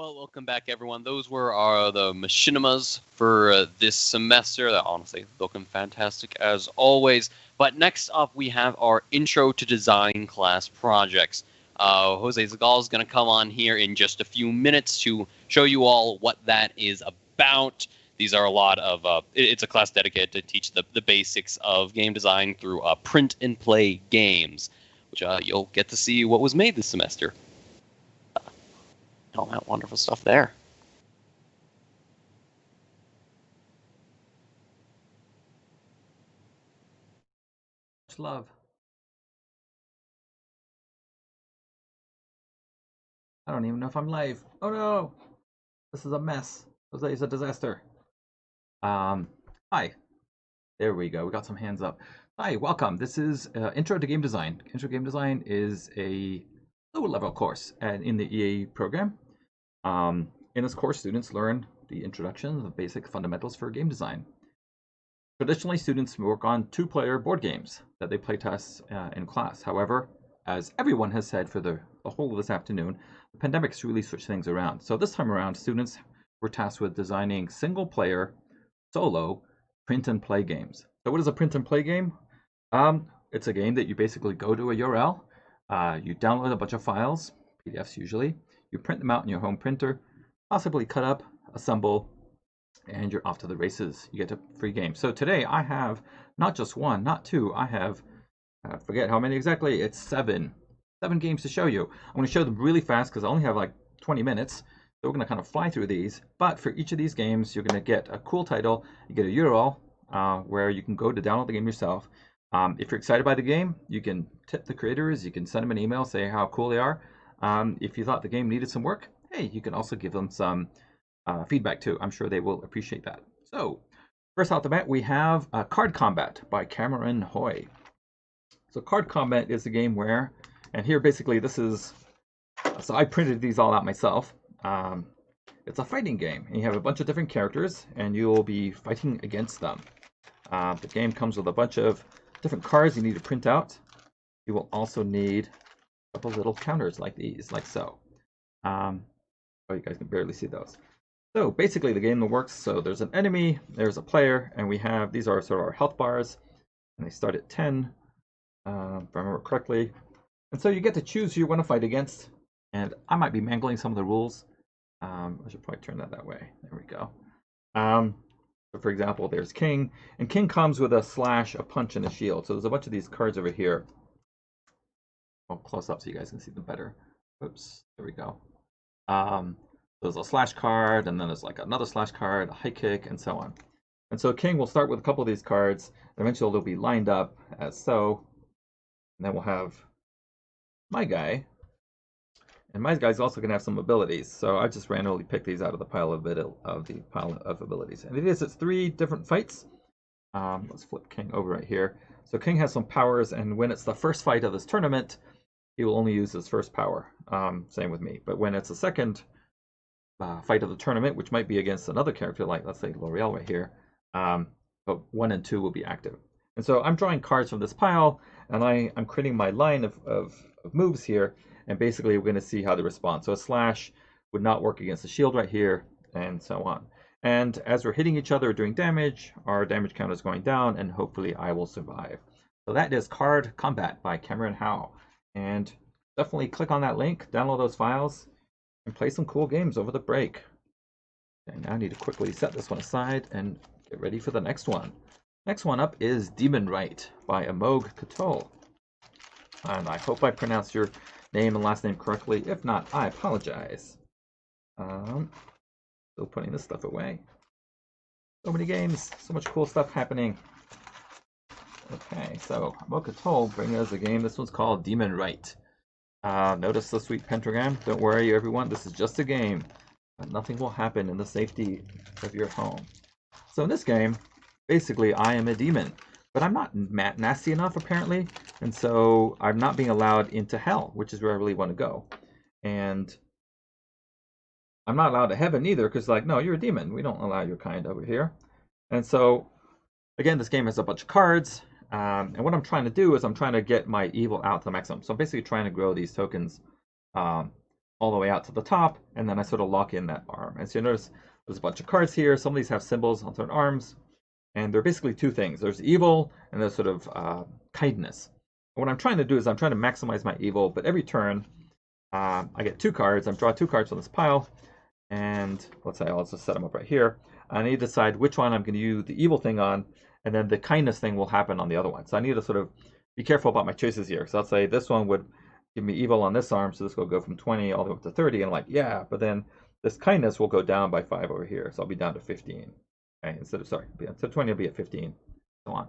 Well, welcome back, everyone. Those were the machinimas for this semester. That honestly looking fantastic as always. But next up, we have our Intro to Design class projects. Jose Zagal is going to come on here in just a few minutes to show you all what that is about. These are a lot of, it's a class dedicated to teach the basics of game design through print and play games, which you'll get to see what was made this semester. All that wonderful stuff there. Much love. I don't even know if I'm live. Oh no! This is a mess. Jose is a disaster. Hi. There we go. We got some hands up. Hi, welcome. This is Intro to Game Design. Intro to Game Design is a lower level course in the EAE program. In this course, students learn the introduction, the basic fundamentals for game design. Traditionally, students work on two-player board games that they playtest in class. However, as everyone has said for the whole of this afternoon, the pandemic's really switched things around. So this time around, students were tasked with designing single-player, solo, print-and-play games. So what is a print-and-play game? It's a game that you basically go to a URL, you download a bunch of files, PDFs usually, you print them out in your home printer, possibly cut up, assemble, and you're off to the races. You get a free game. So today I have not just one, not two, I have, I forget how many exactly, it's seven games to show you. I'm going to show them really fast because I only have like 20 minutes. So we're going to kind of fly through these. But for each of these games, you're going to get a cool title. You get a URL where you can go to download the game yourself. If you're excited by the game, you can tip the creators. You can send them an email, say how cool they are. If you thought the game needed some work, hey, you can also give them some feedback too. I'm sure they will appreciate that. So first out the bat, we have Card Combat by Cameron Hoy. So Card Combat is a game where, and here basically this is, so I printed these all out myself. It's a fighting game. And you have a bunch of different characters and you'll be fighting against them. The game comes with a bunch of different cards you need to print out. You will also need a couple little counters like these, like so. Oh, you guys can barely see those. So basically the game works, so there's an enemy, there's a player, and we have, these are sort of our health bars, and they start at 10, if I remember correctly. And so you get to choose who you want to fight against, and I might be mangling some of the rules. I should probably turn that way. There we go. So for example, there's King, and King comes with a slash, a punch, and a shield. So there's a bunch of these cards over here. I'll close up so you guys can see them better. Oops, there we go. There's a slash card, and then there's like another slash card, a high kick, and so on. And so King will start with a couple of these cards, and eventually they'll be lined up as so. And then we'll have my guy. And my guy's also going to have some abilities. So I just randomly picked these out of the pile of abilities. And it's 3 different fights. Let's flip King over right here. So King has some powers, and when it's the first fight of this tournament, he will only use his first power. Same with me. But when it's the second fight of the tournament, which might be against another character, like let's say L'Oreal right here, but 1 and 2 will be active. And so I'm drawing cards from this pile, and I'm creating my line of moves here, and basically we're going to see how they respond. So a slash would not work against the shield right here, and so on. And as we're hitting each other doing damage, our damage count is going down, and hopefully I will survive. So that is Card Combat by Cameron Howe. And definitely click on that link, download those files, and play some cool games over the break. And now I need to quickly set this one aside and get ready for the next one. Next one up is Demon Right by Amog Katol. And I hope I pronounced your name and last name correctly. If not, I apologize. Still putting this stuff away. So many games, so much cool stuff happening. Okay, so Amog Katol bringing us a game. This one's called Demon Right. Notice the sweet pentagram. Don't worry, everyone. This is just a game. Nothing will happen in the safety of your home. So in this game, basically, I am a demon. But I'm not nasty enough, apparently. And so I'm not being allowed into hell, which is where I really want to go. And I'm not allowed to heaven either, because, like, no, you're a demon. We don't allow your kind over here. And so, again, this game has a bunch of cards. And what I'm trying to do is I'm trying to get my evil out to the maximum. So I'm basically trying to grow these tokens all the way out to the top, and then I sort of lock in that arm. And so you notice there's a bunch of cards here. Some of these have symbols on certain arms, and they're basically two things. There's evil, and there's sort of kindness. And what I'm trying to do is I'm trying to maximize my evil, but every turn I get 2 cards. I draw 2 cards from this pile, and let's say I'll just set them up right here. I need to decide which one I'm going to use the evil thing on, and then the kindness thing will happen on the other one. So I need to sort of be careful about my choices here. So I'll say this one would give me evil on this arm, so this will go from 20 all the way up to 30, and I'm like, yeah, but then this kindness will go down by 5 over here, so I'll be down to 15. Okay, instead of 20, I'll be at 15, so on.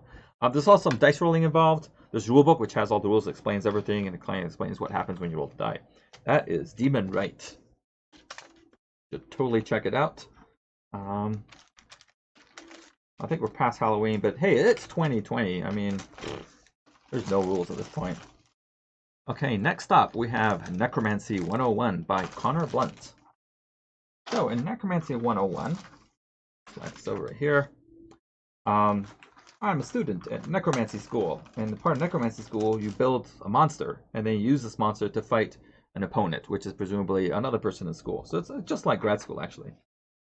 There's also some dice rolling involved. There's a rule book which has all the rules, explains everything, and the client explains what happens when you roll the die. That is Demon Right. Should totally check it out. I think we're past Halloween, but hey, it's 2020. I mean, there's no rules at this point. Okay, next up we have Necromancy 101 by Connor Blunt. So in Necromancy 101, slide this over right here. I'm a student at Necromancy School, and the part of Necromancy School, you build a monster, and then you use this monster to fight an opponent, which is presumably another person in school. So it's just like grad school, actually,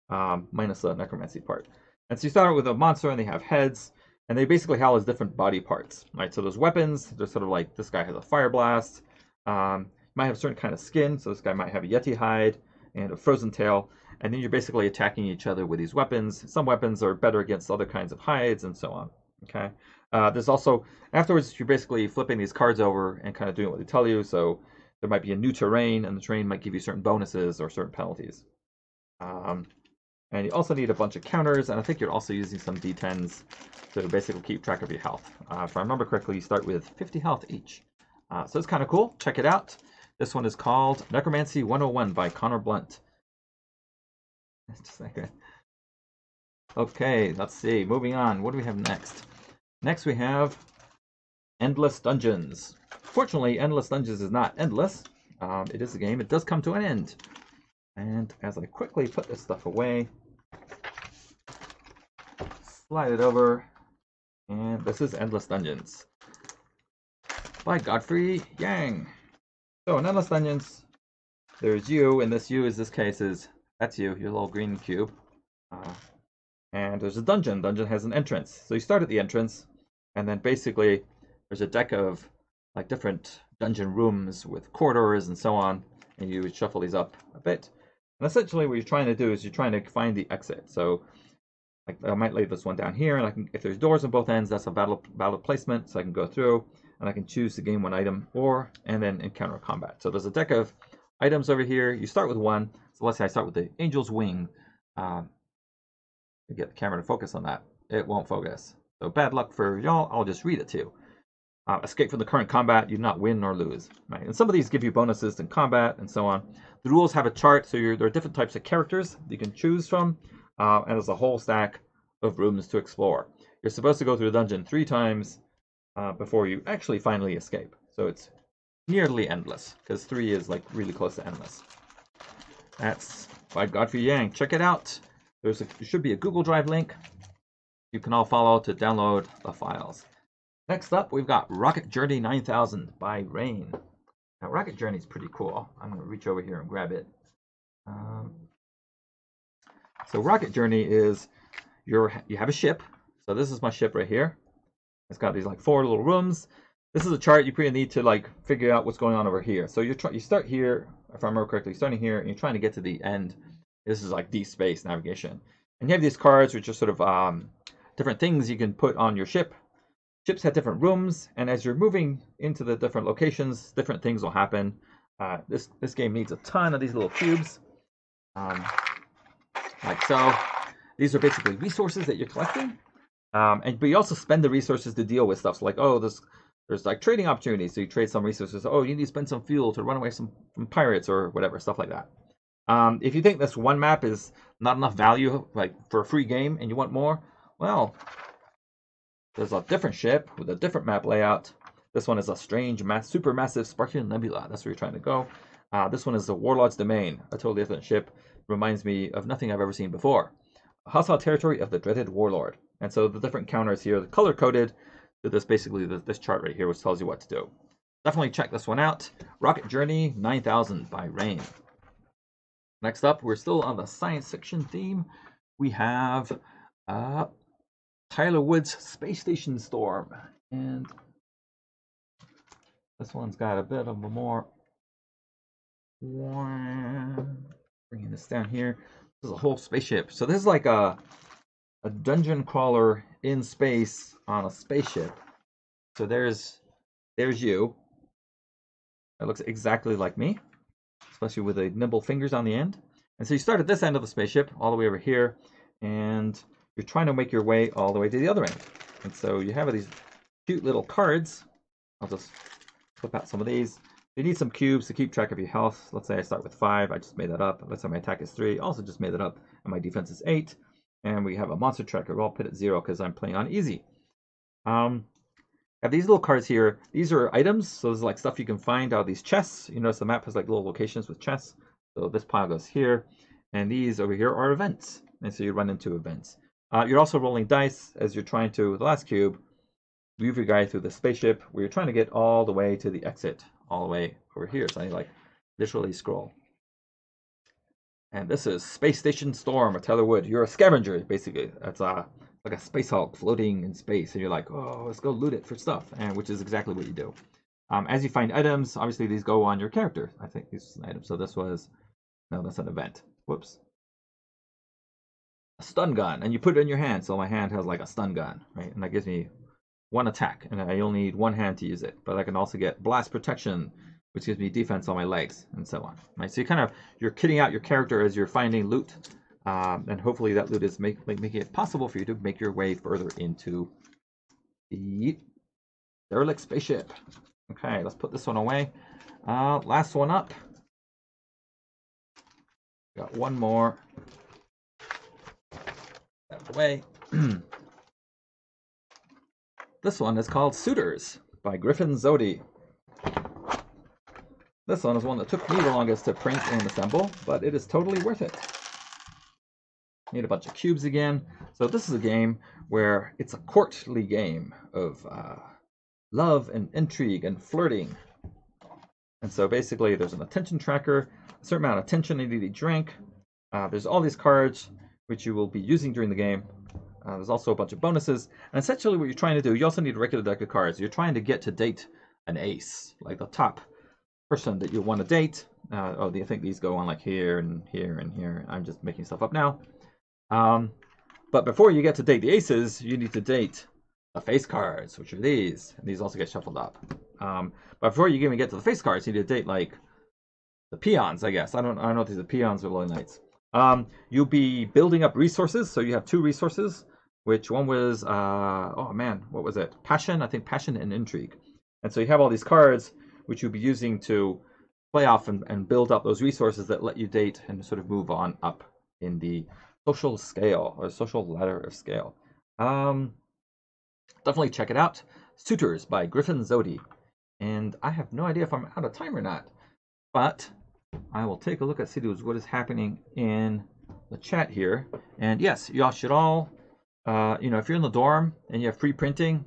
minus the necromancy part. And so you start with a monster, and they have heads, and they basically house different body parts, right? So there's weapons. There's sort of like this guy has a fire blast. Might have a certain kind of skin, so this guy might have a yeti hide and a frozen tail. And then you're basically attacking each other with these weapons. Some weapons are better against other kinds of hides, and so on. Okay. There's also afterwards you're basically flipping these cards over and kind of doing what they tell you. So there might be a new terrain, and the terrain might give you certain bonuses or certain penalties. And you also need a bunch of counters, and I think you're also using some D10s to basically keep track of your health. If I remember correctly, you start with 50 health each. So it's kind of cool. Check it out. This one is called Necromancy 101 by Connor Blunt. Just a second. Okay, let's see. Moving on. What do we have next? Next we have Endless Dungeons. Fortunately, Endless Dungeons is not endless. It is a game. It does come to an end. And as I quickly put this stuff away, slide it over, and this is Endless Dungeons by Godfrey Yang. So in Endless Dungeons, there's you, and this you is this case is that's you, your little green cube. And there's a dungeon. Dungeon has an entrance. So you start at the entrance, and then basically there's a deck of like different dungeon rooms with corridors and so on, and you would shuffle these up a bit. And essentially what you're trying to do is you're trying to find the exit. So like I might lay this one down here, and I can, if there's doors on both ends, that's a battle placement, so I can go through and I can choose to gain one item and then encounter combat. So there's a deck of items over here. You start with one. So let's say I start with the Angel's Wing. Get the camera to focus on that. It won't focus. So bad luck for y'all. I'll just read it to you. Escape from the current combat. You do not win nor lose. Right? And some of these give you bonuses in combat and so on. The rules have a chart, so there are different types of characters you can choose from. And there's a whole stack of rooms to explore. You're supposed to go through the dungeon 3 times before you actually finally escape. So it's nearly endless, because 3 is like really close to endless. That's by Godfrey Yang. Check it out. There should be a Google Drive link you can all follow to download the files. Next up, we've got Rocket Journey 9000 by Rain. Now, Rocket Journey is pretty cool. I'm going to reach over here and grab it. So Rocket Journey is you have a ship. So this is my ship right here. It's got these like 4 little rooms. This is a chart you pretty need to like figure out what's going on over here. So you start here, if I remember correctly, starting here, and you're trying to get to the end. This is like deep space navigation. And you have these cards which are sort of different things you can put on your ship. Ships have different rooms, and as you're moving into the different locations, different things will happen. This game needs a ton of these little cubes. Like so. These are basically resources that you're collecting. But you also spend the resources to deal with stuff. So like, oh, there's like trading opportunities. So you trade some resources. Oh, you need to spend some fuel to run away from pirates or whatever, stuff like that. If you think this one map is not enough value like for a free game and you want more, well, there's a different ship with a different map layout. This one is a strange, supermassive Spartan Nebula. That's where you're trying to go. This one is the Warlord's Domain, a totally different ship. Reminds me of nothing I've ever seen before. A hostile territory of the dreaded Warlord. And so the different counters here, the color-coded to this basically this chart right here, which tells you what to do. Definitely check this one out. Rocket Journey 9000 by Rain. Next up, we're still on the science fiction theme. We have Tyler Wood's Space Station Storm. And this one's got a bit of a more... Bringing this down here. This is a whole spaceship. So this is like a dungeon crawler in space on a spaceship. So there's you. It looks exactly like me, especially with the nimble fingers on the end. And so you start at this end of the spaceship, all the way over here, and you're trying to make your way all the way to the other end. And so you have these cute little cards. I'll just flip out some of these. You need some cubes to keep track of your health. Let's say I start with 5. I just made that up. Let's say my attack is 3. Also just made that up. And my defense is 8. And we have a monster tracker. We'll put it 0 because I'm playing on easy. Have these little cards here. These are items. So this is like stuff you can find out of these chests. You notice the map has like little locations with chests. So this pile goes here. And these over here are events. And so you run into events. You're also rolling dice as you're trying to, with the last cube, move your guy through the spaceship where you're trying to get all the way to the exit. All the way over here. So I like literally scroll. And this is Space Station Storm with Tyler Wood. You're a scavenger, basically. That's like a space hulk floating in space. And you're like, oh, let's go loot it for stuff. And which is exactly what you do. As you find items, obviously these go on your character. I think this is an item. So this was, no, that's an event. Whoops. A stun gun. And you put it in your hand. So my hand has like a stun gun, right? And that gives me 1 attack, and I only need 1 hand to use it. But I can also get blast protection, which gives me defense on my legs, and so on. Right, so you're kitting out your character as you're finding loot, and hopefully that loot is making it possible for you to make your way further into the derelict spaceship. Okay, let's put this one away. Last one up. Got one more. Out of the way. This one is called Suitors by Griffin Zodi. This one is one that took me the longest to print and assemble, but it is totally worth it. Need a bunch of cubes again. So this is a game where it's a courtly game of love and intrigue and flirting. And so basically there's an attention tracker, a certain amount of attention you need to drink. There's all these cards which you will be using during the game. There's also a bunch of bonuses. And essentially what you're trying to do, you also need a regular deck of cards. You're trying to get to date an ace, like the top person that you want to date. I think these go on like here and here and here. I'm just making stuff up now. But before you get to date the aces, you need to date the face cards, which are these. And these also get shuffled up. But before you even get to the face cards, you need to date like the peons, I guess. I don't know if these are peons or lonely knights. You'll be building up resources. So you have 2 resources, which one was, oh man, what was it? Passion, I think passion and intrigue. And so you have all these cards, which you'll be using to play off and build up those resources that let you date and sort of move on up in the social scale or social ladder of scale. Definitely check it out. Suitors by Griffin Zodi. And I have no idea if I'm out of time or not, but I will take a look at see what is happening in the chat here. And yes, y'all should all, if you're in the dorm and you have free printing,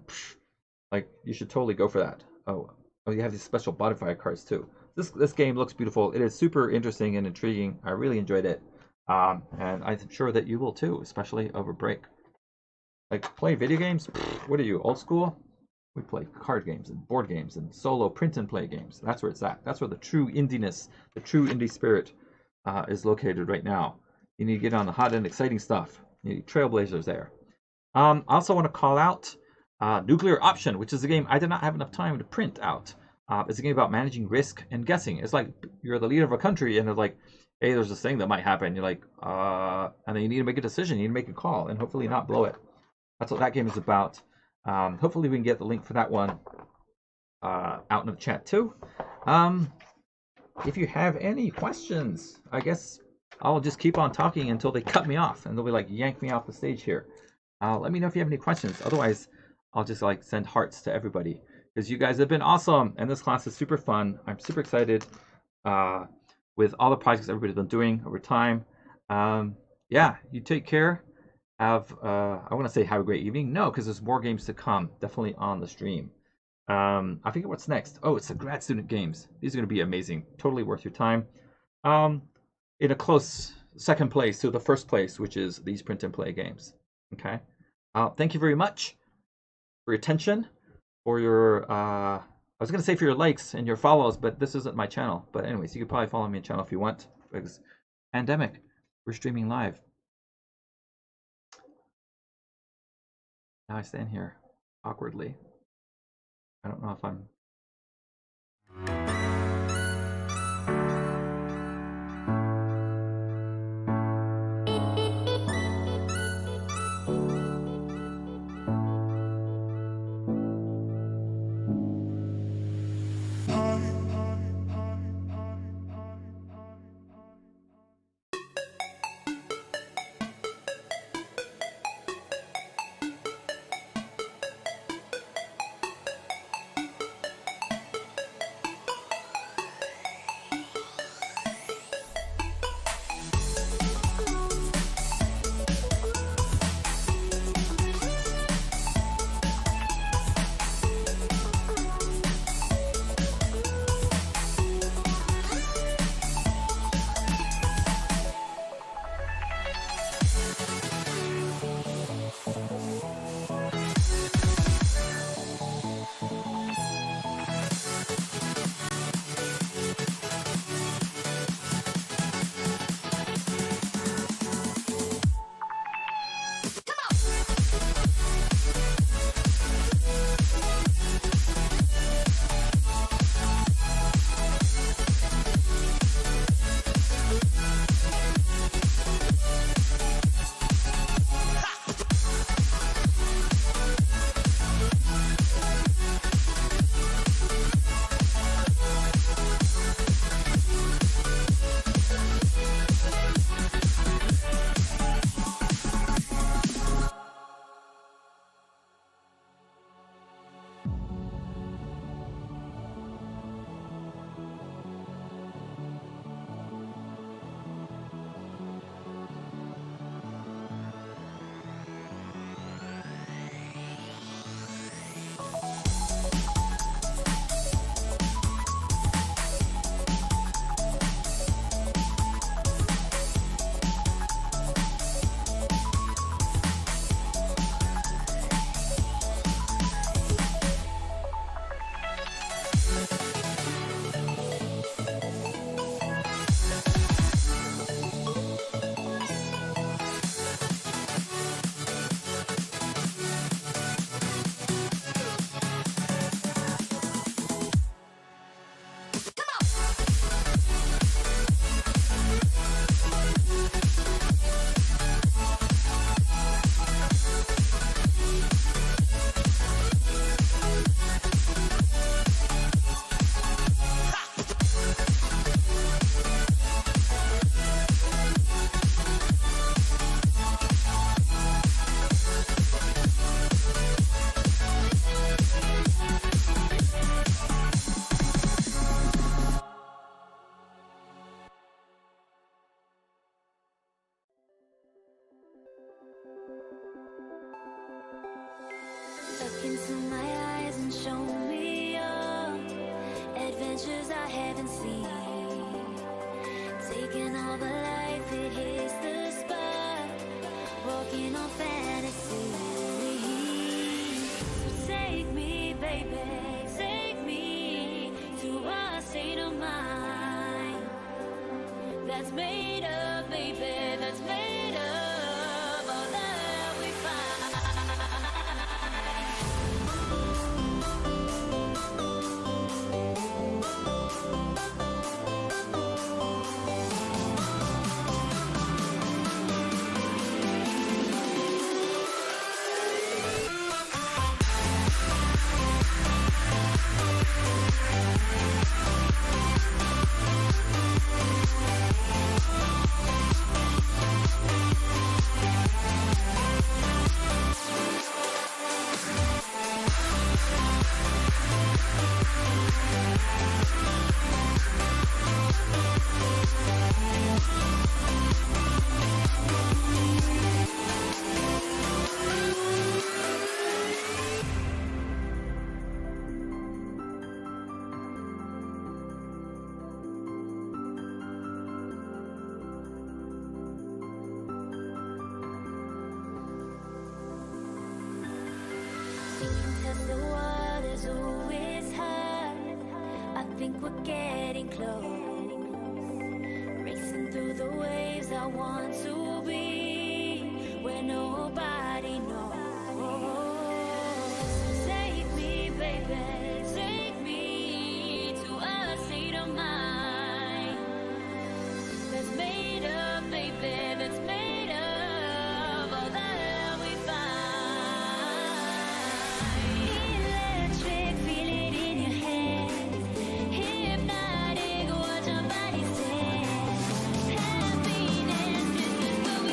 like you should totally go for that. Oh, you have these special modifier cards too. This game looks beautiful. It is super interesting and intriguing. I really enjoyed it, and I'm sure that you will too, especially over break. Like play video games. What are you, old school? We play card games and board games and solo print and play games. That's where it's at. That's where the true indiness, the true indie spirit is located right now. You need to get on the hot and exciting stuff. You need trailblazers there. I also want to call out Nuclear Option, which is a game I did not have enough time to print out. It's a game about managing risk and guessing. It's like you're the leader of a country and they're like, hey, there's this thing that might happen. You're like, and then you need to make a decision. You need to make a call and hopefully not blow it. That's what that game is about. Hopefully we can get the link for that one out in the chat too. If you have any questions, I guess I'll just keep on talking until they cut me off and they'll be like, yank me off the stage here. Let me know if you have any questions. Otherwise, I'll just like send hearts to everybody because you guys have been awesome and this class is super fun. I'm super excited with all the projects everybody's been doing over time. Yeah, you take care. I want to say have a great evening. No, because there's more games to come. Definitely on the stream. I forget what's next. Oh, it's the grad student games. These are going to be amazing. Totally worth your time. in a close second place to the first place, which is these print and play games. Okay. Thank you very much for your attention, for your I was gonna say for your likes and your follows, but this isn't my channel. But anyways, you could probably follow me on channel if you want, because pandemic, we're streaming live. Now I stand here awkwardly. I don't know if I'm Look into my eyes and show me your adventures I haven't seen. Taking all the life, it hits the spot. Walking on fantasy. So take me, baby, take me to a state of mind that's made of, baby, that's made of all that we find. think we're getting close. Racing through the waves, I want to be where nobody knows. Take me, baby, take me to a state of mind that's made up, baby, that's made of all that we find. Electric, feel it in your hands. Hypnotic, watch our bodies dance. Happiness, this is what we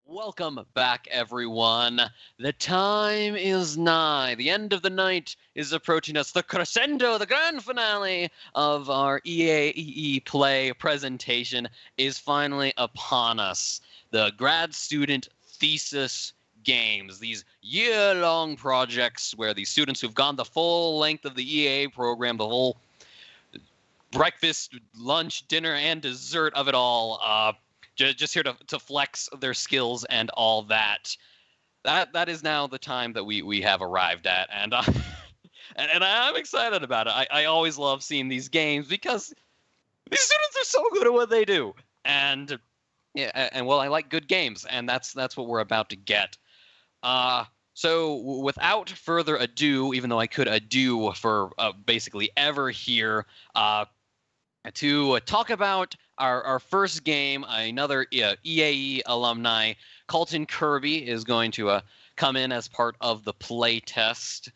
Welcome back, everyone. The time is nigh. The end of the night is approaching us. The crescendo, the grand finale of our EAE Play presentation is finally upon us. The grad student thesis games, these year-long projects where the students who've gone the full length of the EAA program, the whole breakfast, lunch, dinner, and dessert of it all, just here to flex their skills and all that. That is now the time that we have arrived at, and and I'm excited about it. I always love seeing these games because these students are so good at what they do, and well, I like good games, and that's what we're about to get. So without further ado, even though I could ado for basically ever here, to talk about our first game, another EAE alumni, Colton Kirby, is going to come in as part of the play test.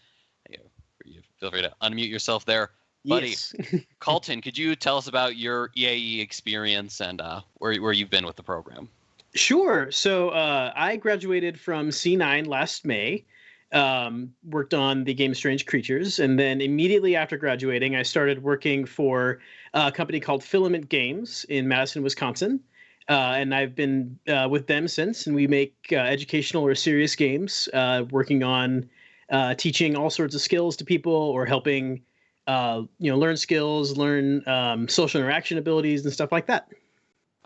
Feel free to unmute yourself there. Buddy, yes. Colton, could you tell us about your EAE experience and where you've been with the program? Sure. So I graduated from C9 last May. worked on the game Strange Creatures, and then immediately after graduating, I started working for a company called Filament Games in Madison, Wisconsin. And I've been with them since, and we make educational or serious games, working on teaching all sorts of skills to people or helping learn skills, learn social interaction abilities and stuff like that.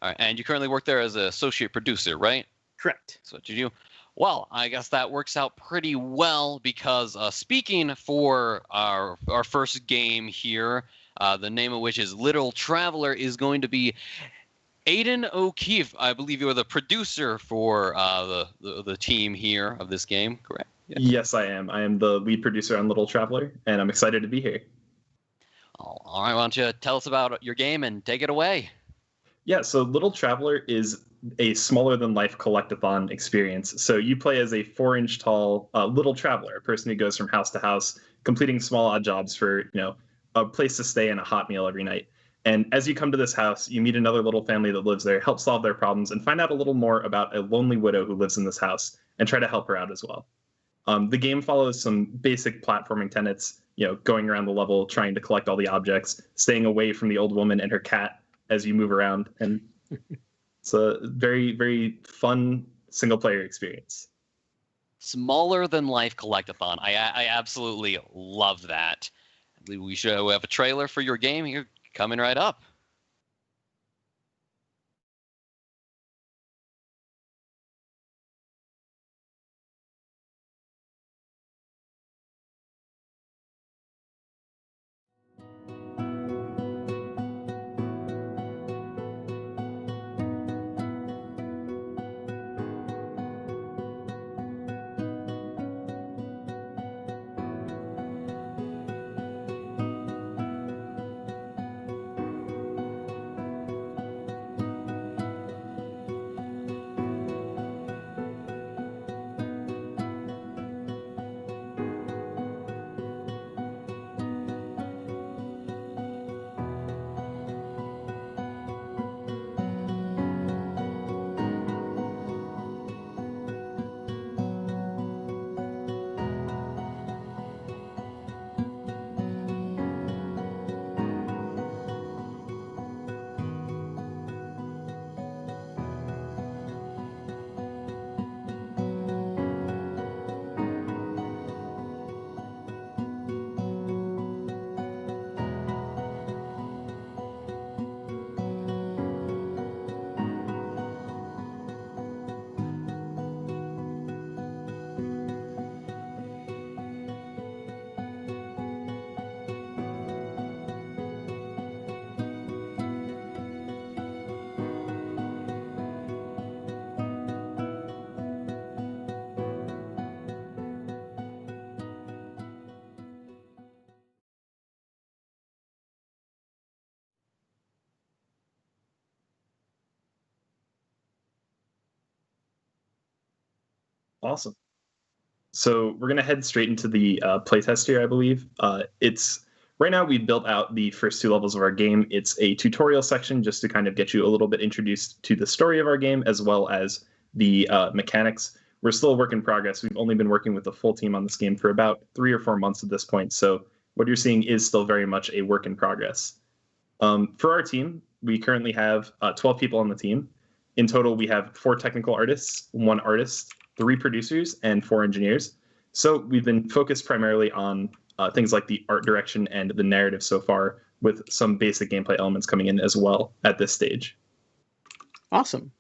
All right, and you currently work there as an associate producer, right? Correct. That's what you do. Well, I guess that works out pretty well because speaking for our first game here, the name of which is Little Traveler, is going to be Aiden O'Keefe. I believe you're the producer for the team here of this game, correct? Yeah. Yes, I am. I am the lead producer on Little Traveler, and I'm excited to be here. All right, why don't you tell us about your game and take it away? Yeah, so Little Traveler is a smaller-than-life collectathon experience. So you play as a 4-inch tall little traveler, a person who goes from house to house, completing small odd jobs for a place to stay and a hot meal every night. And as you come to this house, you meet another little family that lives there, help solve their problems, and find out a little more about a lonely widow who lives in this house, and try to help her out as well. The game follows some basic platforming tenets, going around the level, trying to collect all the objects, staying away from the old woman and her cat as you move around, and it's a very, very fun single-player experience. Smaller than life collectathon. I absolutely love that. We should have a trailer for your game here coming right up. Awesome. So we're going to head straight into the playtest here, I believe. It's right now we built out the first 2 levels of our game. It's a tutorial section just to kind of get you a little bit introduced to the story of our game as well as the mechanics. We're still a work in progress. We've only been working with the full team on this game for about 3 or 4 months at this point. So what you're seeing is still very much a work in progress. For our team, we currently have 12 people on the team. In total, we have 4 technical artists, 1 artist, 3 producers, and 4 engineers. So we've been focused primarily on things like the art direction and the narrative so far, with some basic gameplay elements coming in as well at this stage. Awesome.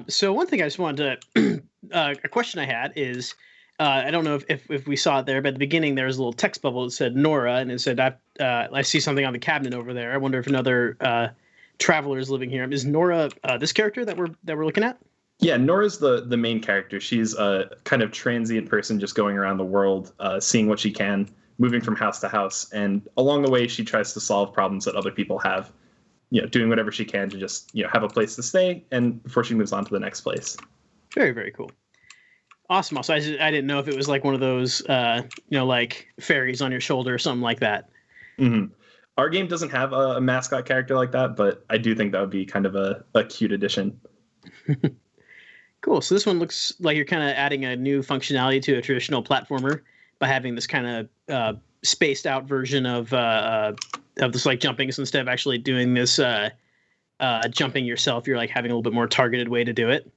So one thing I just wanted to, a question I had is, I don't know if we saw it there, but at the beginning there was a little text bubble that said Nora, and it said, I see something on the cabinet over there. I wonder if another traveler is living here. Is Nora this character that we're looking at? Yeah, Nora's the main character. She's a kind of transient person just going around the world, seeing what she can, moving from house to house. And along the way, she tries to solve problems that other people have, doing whatever she can to just, have a place to stay and before she moves on to the next place. Very, very cool. Awesome. Also, I didn't know if it was like one of those, like fairies on your shoulder or something like that. Mm-hmm. Our game doesn't have a mascot character like that, but I do think that would be kind of a cute addition. Cool. So this one looks like you're kind of adding a new functionality to a traditional platformer by having this kind of spaced out version of this like jumping. So instead of actually doing this jumping yourself, you're like having a little bit more targeted way to do it.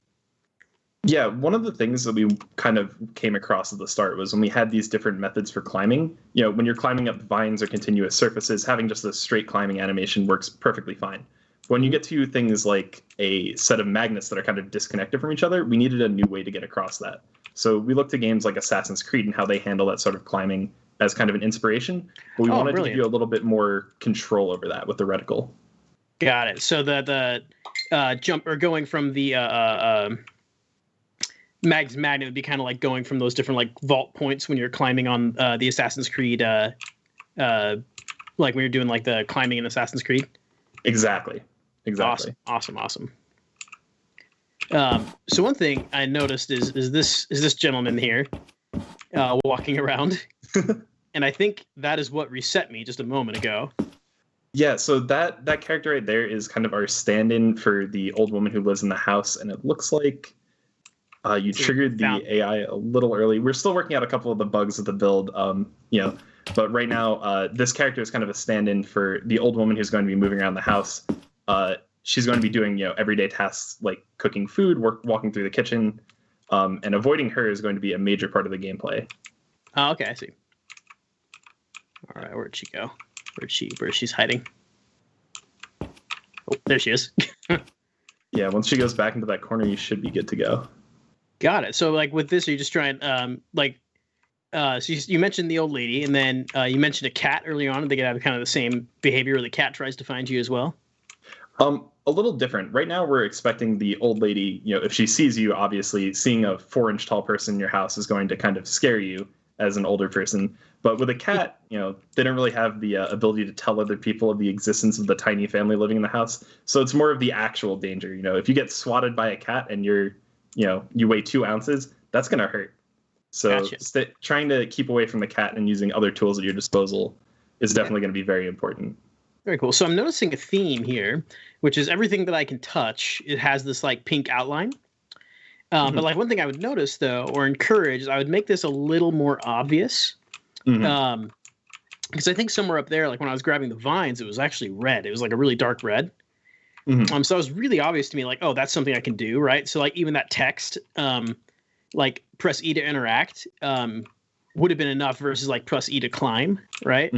Yeah, one of the things that we kind of came across at the start was when we had these different methods for climbing. You know, when you're climbing up vines or continuous surfaces, having just a straight climbing animation works perfectly fine. When you get to things like a set of magnets that are kind of disconnected from each other, we needed a new way to get across that. So we looked at games like Assassin's Creed and how they handle that sort of climbing as kind of an inspiration. But we wanted to give you a little bit more control over that with the reticle. Got it. So the jump or going from the magnet would be kind of like going from those different like vault points when you're climbing on the Assassin's Creed, like when you're doing like the climbing in Assassin's Creed. Exactly. Awesome. So one thing I noticed is this gentleman here walking around, and I think that is what reset me just a moment ago. Yeah, so that character right there is kind of our stand-in for the old woman who lives in the house, and it looks like you triggered the AI a little early. We're still working out a couple of the bugs of the build, but right now this character is kind of a stand-in for the old woman who's going to be moving around the house. She's going to be doing everyday tasks like cooking food, walking through the kitchen, and avoiding her is going to be a major part of the gameplay. Oh, okay, I see. All right, where'd she go? Where's she's hiding? Oh, there she is. Yeah, once she goes back into that corner, you should be good to go. Got it. So like with this, are you just trying so you mentioned the old lady, and then you mentioned a cat early on, and they could have kind of the same behavior where the cat tries to find you as well? A little different. Right now, we're expecting the old lady, if she sees you, obviously, seeing a 4-inch tall person in your house is going to kind of scare you as an older person. But with a cat, they don't really have the ability to tell other people of the existence of the tiny family living in the house. So it's more of the actual danger. If you get swatted by a cat and you weigh 2 ounces, that's going to hurt. So Gotcha. Trying to keep away from the cat and using other tools at your disposal is definitely going to be very important. Very cool. So I'm noticing a theme here, which is everything that I can touch, it has this like pink outline. But like one thing I would notice though, or encourage, I would make this a little more obvious. Because I think somewhere up there, like when I was grabbing the vines, it was actually red. It was like a really dark red. So it was really obvious to me, like, oh, that's something I can do, right? So like even that text, like press E to interact, would have been enough versus like press E to climb, right?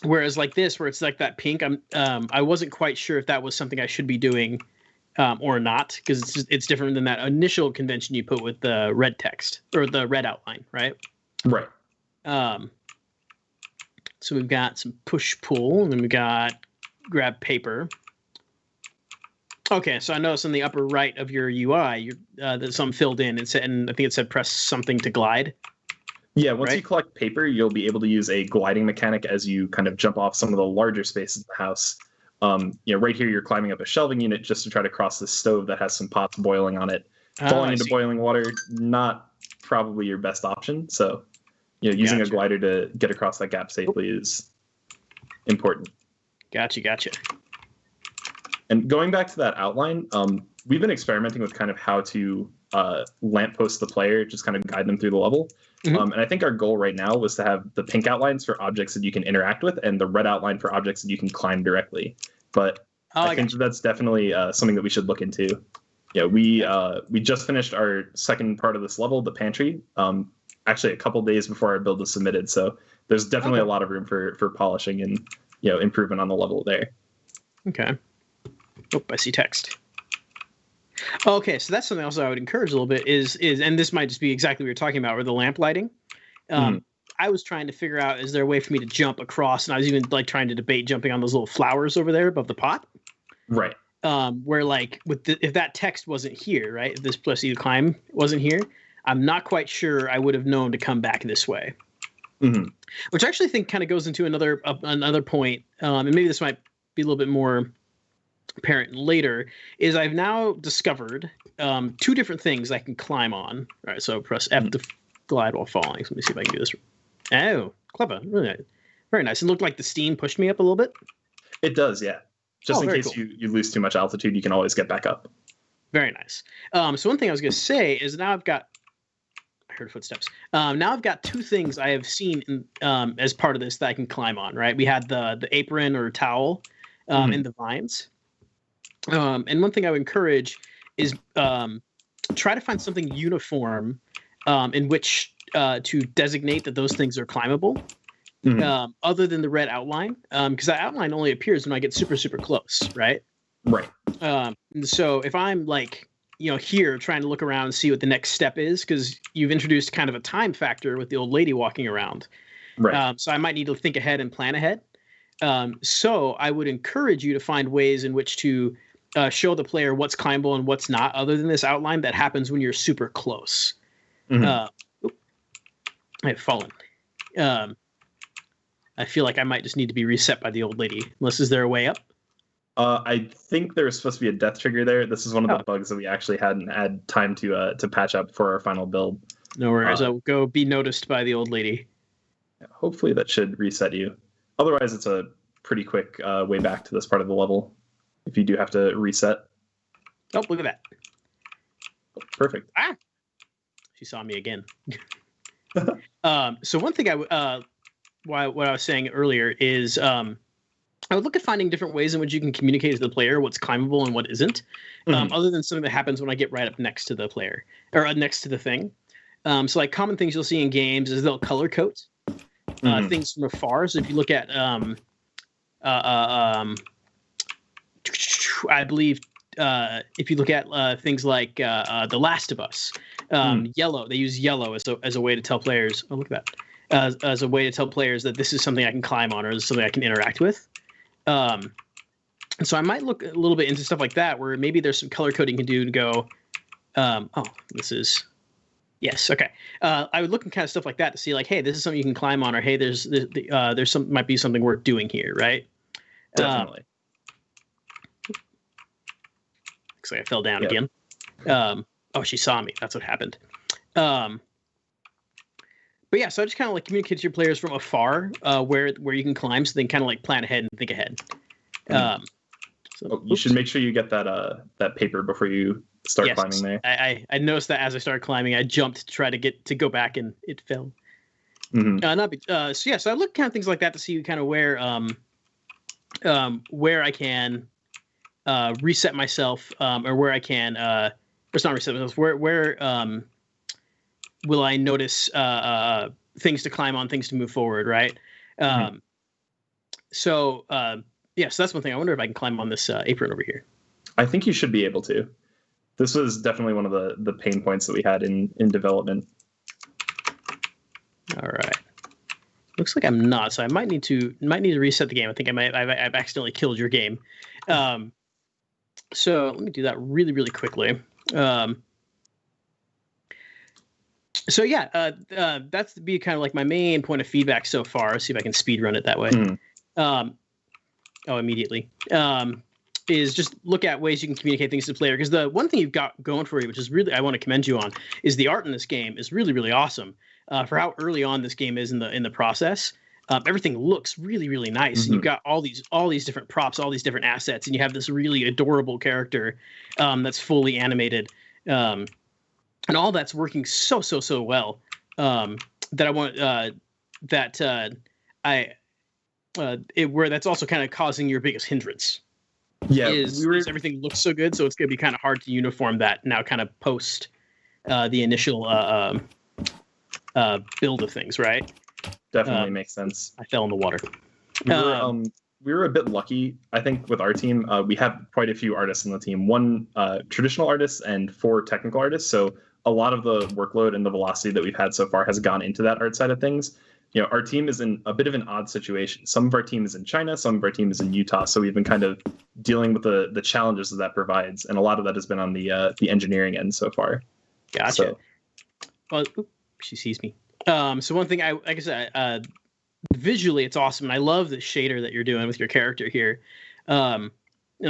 Whereas like this, where it's like that pink, I wasn't quite sure if that was something I should be doing or not, because it's different than that initial convention you put with the red text or the red outline, right? Right. So we've got some push pull, and then we got grab paper. Okay, so I noticed in the upper right of your UI, there's some filled in, and I think it said press something to glide. Yeah, once you collect paper, you'll be able to use a gliding mechanic as you kind of jump off some of the larger spaces in the house. Right here, you're climbing up a shelving unit just to try to cross the stove that has some pots boiling on it. Falling into boiling water, not probably your best option. So, using a glider to get across that gap safely is important. Gotcha. And going back to that outline, we've been experimenting with kind of how to lamppost the player, just kind of guide them through the level. And I think our goal right now was to have the pink outlines for objects that you can interact with and the red outline for objects that you can climb directly. But I think that's definitely something that we should look into. Yeah, we just finished our second part of this level, the pantry, actually a couple days before our build was submitted. So there's definitely a lot of room for polishing and improvement on the level there. Okay. Oh, I see text. Okay, so that's something else I would encourage a little bit is and this might just be exactly what you're talking about, with the lamp lighting. I was trying to figure out, is there a way for me to jump across? And I was even like trying to debate jumping on those little flowers over there above the pot. Right. Where like if that text wasn't here, right? If this plus E to climb wasn't here, I'm not quite sure I would have known to come back this way. Which I actually think kind of goes into another point, and maybe this might be a little bit more apparent later, is I've now discovered 2 different things I can climb on. All right, so press F to glide while falling. So let me see if I can do this. Oh, clever. Really, very nice. It looked like the steam pushed me up a little bit. It does, yeah. Just in case you lose too much altitude, you can always get back up. Very nice. So one thing I was going to say is now I heard footsteps. Now I've got two things I have seen as part of this that I can climb on, right? We had the apron or towel and the vines. And one thing I would encourage is try to find something uniform in which to designate that those things are climbable, other than the red outline, because that outline only appears when I get super, super close, right? Right. So if I'm like, here trying to look around and see what the next step is, because you've introduced kind of a time factor with the old lady walking around. Right. So I might need to think ahead and plan ahead. So I would encourage you to find ways in which to show the player what's climbable and what's not, other than this outline that happens when you're super close. I've fallen. I feel like I might just need to be reset by the old lady. Unless, is there a way up? I think there's supposed to be a death trigger there. This is one of the bugs that we actually hadn't had time to patch up for our final build. No worries. I'll go be noticed by the old lady. Hopefully that should reset you. Otherwise, it's a pretty quick way back to this part of the level if you do have to reset. Oh, look at that. Oh, perfect. Ah! She saw me again. So one thing what I was saying earlier is I would look at finding different ways in which you can communicate to the player what's climbable and what isn't, other than something that happens when I get right up next to the player or next to the thing. So like common things you'll see in games is they'll color code things from afar. So if you look at, I believe, if you look at things like The Last of Us, yellow, they use yellow as a way to tell players. Oh, look at that! As a way to tell players that this is something I can climb on or this is something I can interact with. So I might look a little bit into stuff like that, where maybe there's some color coding you can do to go, oh, this is. Yes. Okay. I would look at kind of stuff like that to see, like, hey, this is something you can climb on, or hey, there's some might be something worth doing here, right? Definitely. Looks like I fell down again. Oh, she saw me. That's what happened. But yeah, so I just kind of like communicate to your players from afar where you can climb, so they can kind of like plan ahead and think ahead. You should make sure you get that paper before you start climbing there. I noticed that as I started climbing, I jumped to try to go back, and it fell. So I look kind of things like that to see kind of where I can reset myself, or where I can it's not reset myself. Where will I notice things to climb on, things to move forward, right? So that's one thing. I wonder if I can climb on this apron over here. I think you should be able to. This was definitely one of the pain points that we had in development. All right. Looks like I'm not, so I might need to reset the game. I think I've accidentally killed your game. So let me do that really, really quickly. So yeah, that's to be kind of like my main point of feedback so far. See if I can speed run it that way. Immediately. Is just look at ways you can communicate things to the player. Because the one thing you've got going for you, which is really I want to commend you on, is the art in this game is really, really awesome. For how early on this game is in the process. Everything looks really, really nice. And you've got all these different props, all these different assets, and you have this really adorable character that's fully animated. And all that's working so well that I want where that's also kind of causing your biggest hindrance. Yeah, is everything looks so good, so it's going to be kind of hard to uniform that now, kind of post the initial build of things, right? Definitely makes sense. I fell in the water. We were a bit lucky, I think, with our team. We have quite a few artists on the team. 1 traditional artist and 4 technical artists. So a lot of the workload and the velocity that we've had so far has gone into that art side of things. Our team is in a bit of an odd situation. Some of our team is in China, some of our team is in Utah. So we've been kind of dealing with the challenges that provides, and a lot of that has been on the engineering end so far. Gotcha. So. Well, she sees me. So one thing like I said, visually it's awesome, and I love the shader that you're doing with your character here. And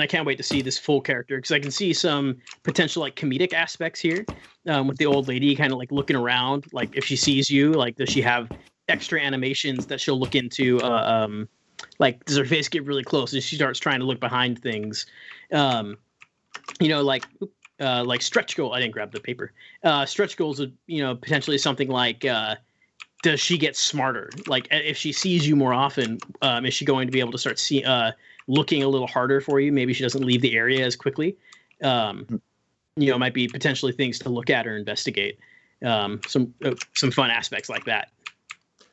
I can't wait to see this full character, because I can see some potential like comedic aspects here with the old lady kind of like looking around, like if she sees you, like does she have extra animations that she'll look into, like does her face get really close and she starts trying to look behind things, like like stretch goal. I didn't grab the paper. Stretch goals would, potentially something like, does she get smarter? Like if she sees you more often, is she going to be able to start looking a little harder for you? Maybe she doesn't leave the area as quickly. Might be potentially things to look at or investigate. Some fun aspects like that.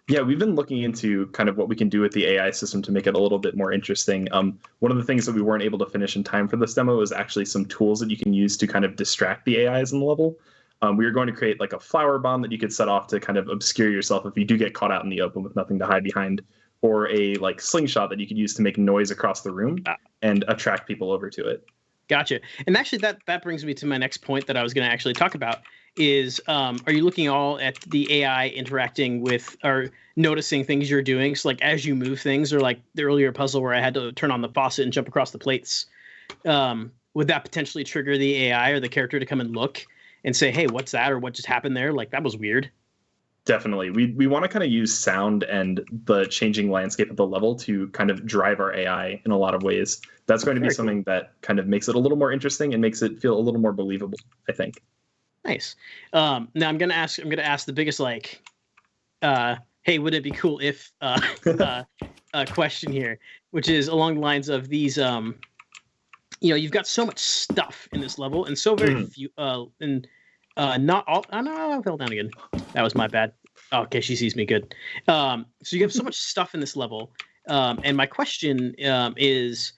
Yeah, we've been looking into kind of what we can do with the AI system to make it a little bit more interesting. One of the things that we weren't able to finish in time for this demo is actually some tools that you can use to kind of distract the AIs in the level. We were going to create like a flower bomb that you could set off to kind of obscure yourself if you do get caught out in the open with nothing to hide behind, or a like slingshot that you could use to make noise across the room and attract people over to it. Gotcha. And actually that brings me to my next point that I was going to actually talk about is, are you looking all at the AI interacting with or noticing things you're doing? So like as you move things, or like the earlier puzzle where I had to turn on the faucet and jump across the plates, would that potentially trigger the AI or the character to come and look and say, hey, what's that? Or what just happened there? Like that was weird. Definitely. We want to kind of use sound and the changing landscape of the level to kind of drive our AI in a lot of ways. That's going to be something that kind of makes it a little more interesting and makes it feel a little more believable, I think. Nice. Now I'm gonna ask the biggest like, hey, would it be cool if question here, which is along the lines of these you've got so much stuff in this level and so very few not all. Oh no, I fell down again. That was my bad. Oh, okay, she sees me good. So you have so much stuff in this level, and my question is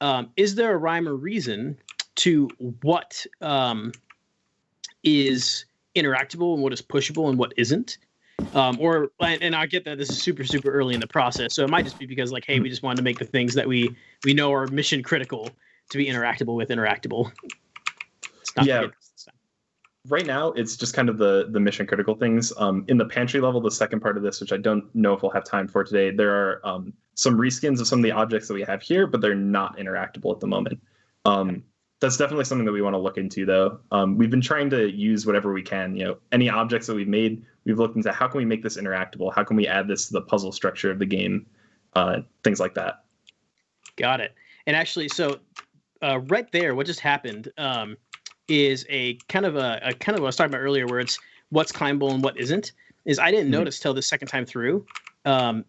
there a rhyme or reason to what is interactable and what is pushable and what isn't? And I get that this is super early in the process, so it might just be because like, hey, we just wanted to make the things that we know are mission critical to be interactable with interactable. Yeah. Right now, it's just kind of the mission critical things. In the pantry level, the second part of this, which I don't know if we'll have time for today, there are some reskins of some of the objects that we have here, but they're not interactable at the moment. That's definitely something that we want to look into, though. We've been trying to use whatever we can. Any objects that we've made, we've looked into how can we make this interactable? How can we add this to the puzzle structure of the game? Things like that. Got it. And actually, so right there, what just happened is a kind of what I was talking about earlier, where it's what's climbable and what isn't. Is I didn't notice till the second time through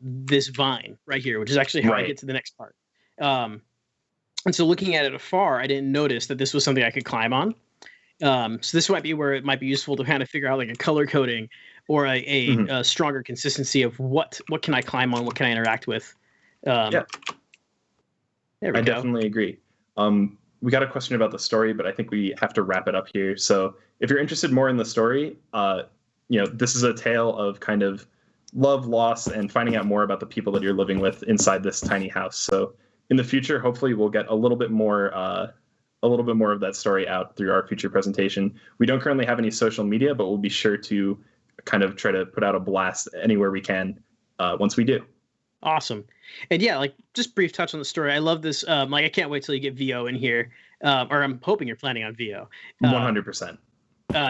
this vine right here, which is actually how I get to the next part. And so looking at it afar, I didn't notice that this was something I could climb on. So this might be where it might be useful to kind of figure out like a color coding or a stronger consistency of what can I climb on, what can I interact with. Yeah, there we I go. definitely agree. We got a question about the story, but I think we have to wrap it up here. So if you're interested more in the story, this is a tale of kind of love, loss, and finding out more about the people that you're living with inside this tiny house. So in the future, hopefully we'll get a little bit more of that story out through our future presentation. We don't currently have any social media, but we'll be sure to kind of try to put out a blast anywhere we can once we do. Awesome. And yeah, like just brief touch on the story. I love this. I can't wait till you get VO in here, or I'm hoping you're planning on VO. 100%.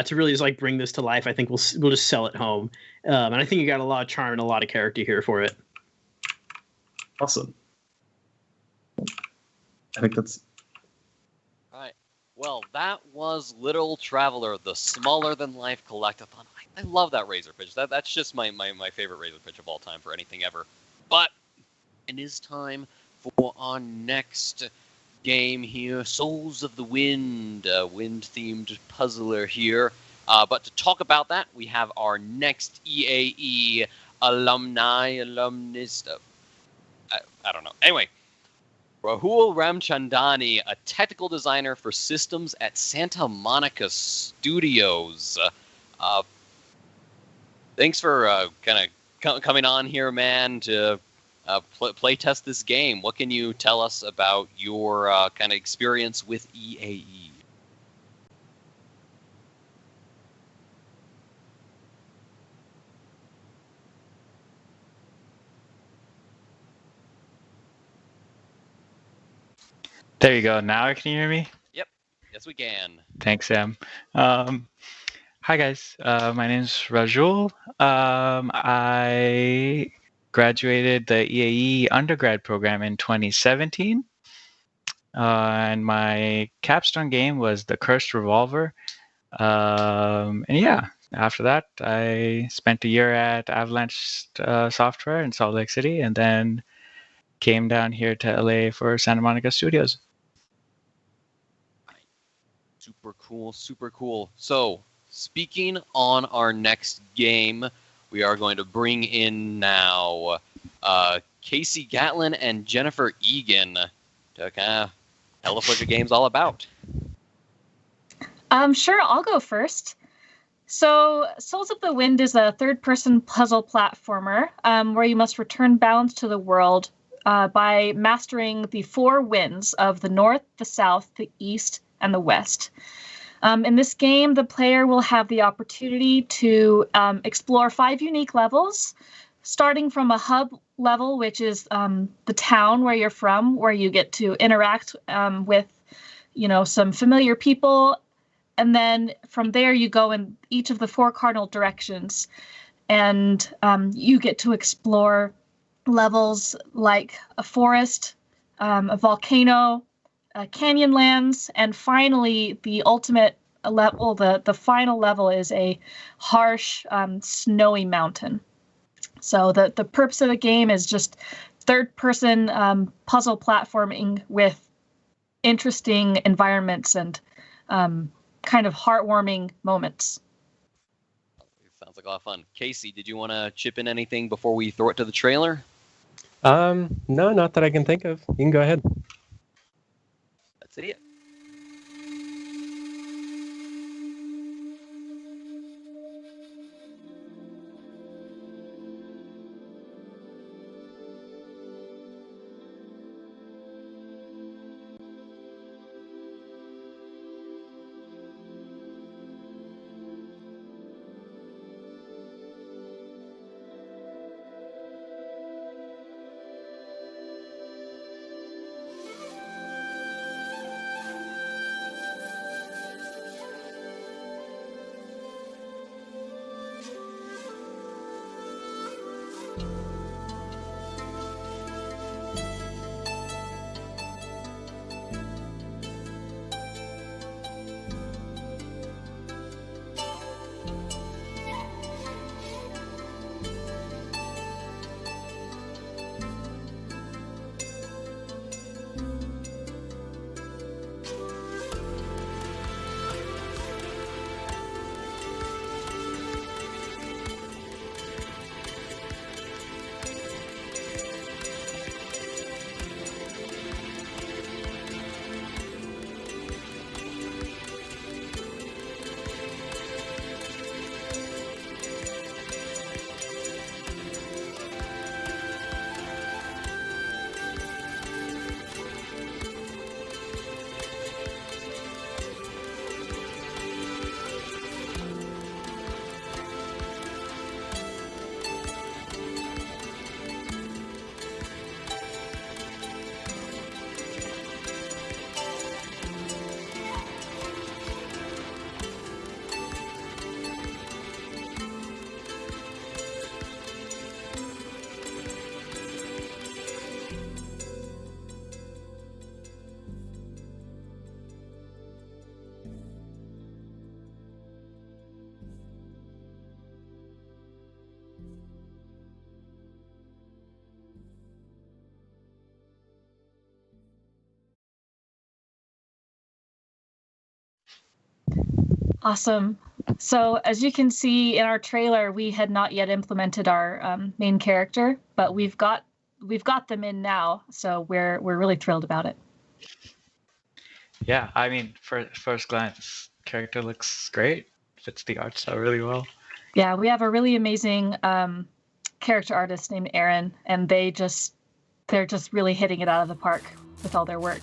To really just like bring this to life. I think we'll just sell it home. And I think you got a lot of charm and a lot of character here for it. Awesome. I think that's... All right. Well, that was Little Traveler, the smaller-than-life collectathon. I love that Razor pitch. That's just my favorite Razor pitch of all time for anything ever. But it is time for our next game here, Souls of the Wind, wind-themed puzzler here. But to talk about that, we have our next EAE alumnus. I don't know. Anyway, Rahul Ramchandani, a technical designer for systems at Santa Monica Studios. Thanks for kind of coming on here, man, to play test this game. What can you tell us about your kind of experience with EAE? There you go. Now can you hear me? Yep. Yes, we can. Thanks, Sam. Hi, guys. My name's Rajul. I graduated the EAE undergrad program in 2017. and my capstone game was The Cursed Revolver. And yeah, after that, I spent a year at Avalanche Software in Salt Lake City, and then came down here to LA for Santa Monica Studios. Super cool, super cool. So, speaking on our next game, we are going to bring in now Casey Gatlin and Jennifer Egan to kind of tell us what your game's all about. Sure, I'll go first. So, Souls of the Wind is a third-person puzzle platformer where you must return balance to the world by mastering the 4 winds of the north, the south, the east, and the west. In this game, the player will have the opportunity to explore 5 unique levels, starting from a hub level, which is the town where you're from, where you get to interact with, some familiar people. And then from there, you go in each of the 4 cardinal directions, and you get to explore levels like a forest, a volcano, Canyonlands, and finally the ultimate level, the final level is a harsh, snowy mountain. So the purpose of the game is just third-person puzzle platforming with interesting environments and kind of heartwarming moments. Sounds like a lot of fun. Casey, did you want to chip in anything before we throw it to the trailer? No, not that I can think of. You can go ahead. That's it. Awesome. So as you can see in our trailer, we had not yet implemented our main character, but we've got them in now, so we're really thrilled about it. Yeah, I mean, first glance, character looks great. Fits the art style really well. Yeah, we have a really amazing character artist named Aaron, and they're just really hitting it out of the park with all their work.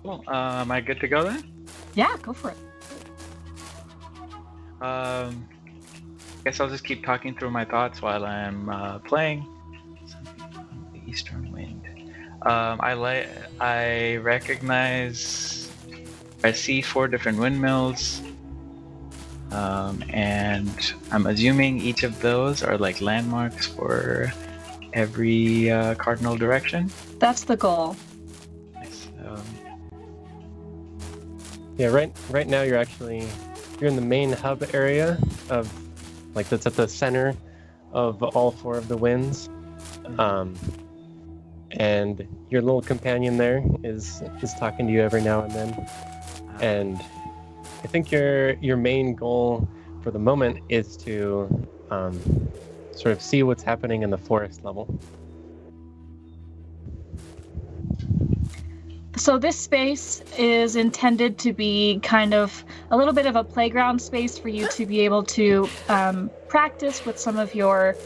Cool. Am I good to go then? Yeah, go for it. I guess I'll just keep talking through my thoughts while I'm playing. The Eastern Wind. I recognize. I see 4 different windmills, and I'm assuming each of those are like landmarks for every cardinal direction. That's the goal. Yeah, right now you're in the main hub area of, like, that's at the center of all 4 of the winds. And your little companion there is talking to you every now and then. And I think your main goal for the moment is to sort of see what's happening in the forest level. So this space is intended to be kind of a little bit of a playground space for you to be able to practice with some of your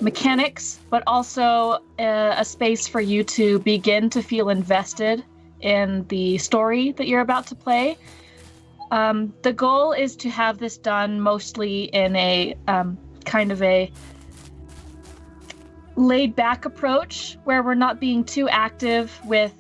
mechanics, but also a space for you to begin to feel invested in the story that you're about to play. The goal is to have this done mostly in a kind of a laid-back approach where we're not being too active with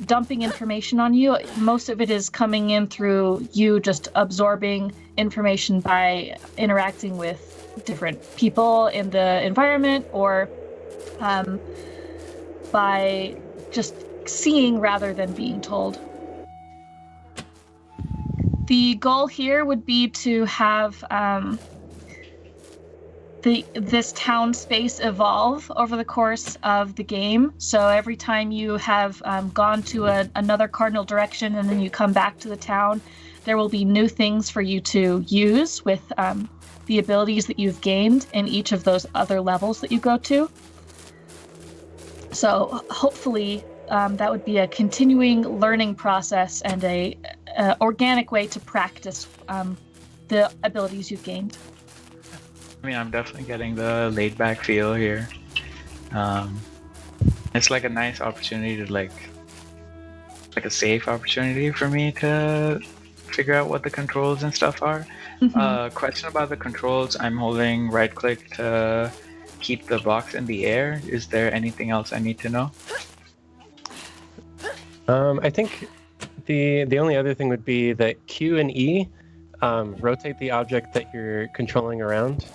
dumping information on you. Most of it is coming in through you just absorbing information by interacting with different people in the environment, or by just seeing rather than being told. The goal here would be to have this town space evolve over the course of the game. So every time you have gone to another cardinal direction and then you come back to the town, there will be new things for you to use with the abilities that you've gained in each of those other levels that you go to. So hopefully that would be a continuing learning process and a organic way to practice the abilities you've gained. I mean, I'm definitely getting the laid-back feel here. It's like a nice opportunity to like a safe opportunity for me to figure out what the controls and stuff are. Question about the controls. I'm holding right-click to keep the box in the air. Is there anything else I need to know? I think the only other thing would be that Q and E rotate the object that you're controlling around.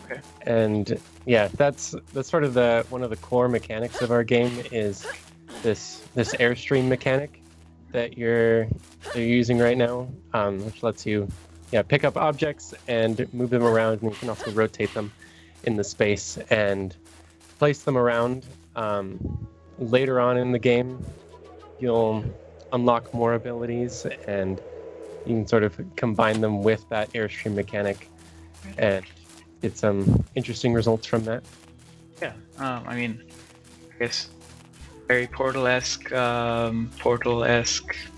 Okay. And yeah, that's sort of one of the core mechanics of our game is this airstream mechanic that you're using right now, which lets you pick up objects and move them around, and you can also rotate them in the space and place them around. Later on in the game, you'll unlock more abilities, and you can sort of combine them with that airstream mechanic and get some interesting results from that. Yeah, I mean, I guess very Portal-esque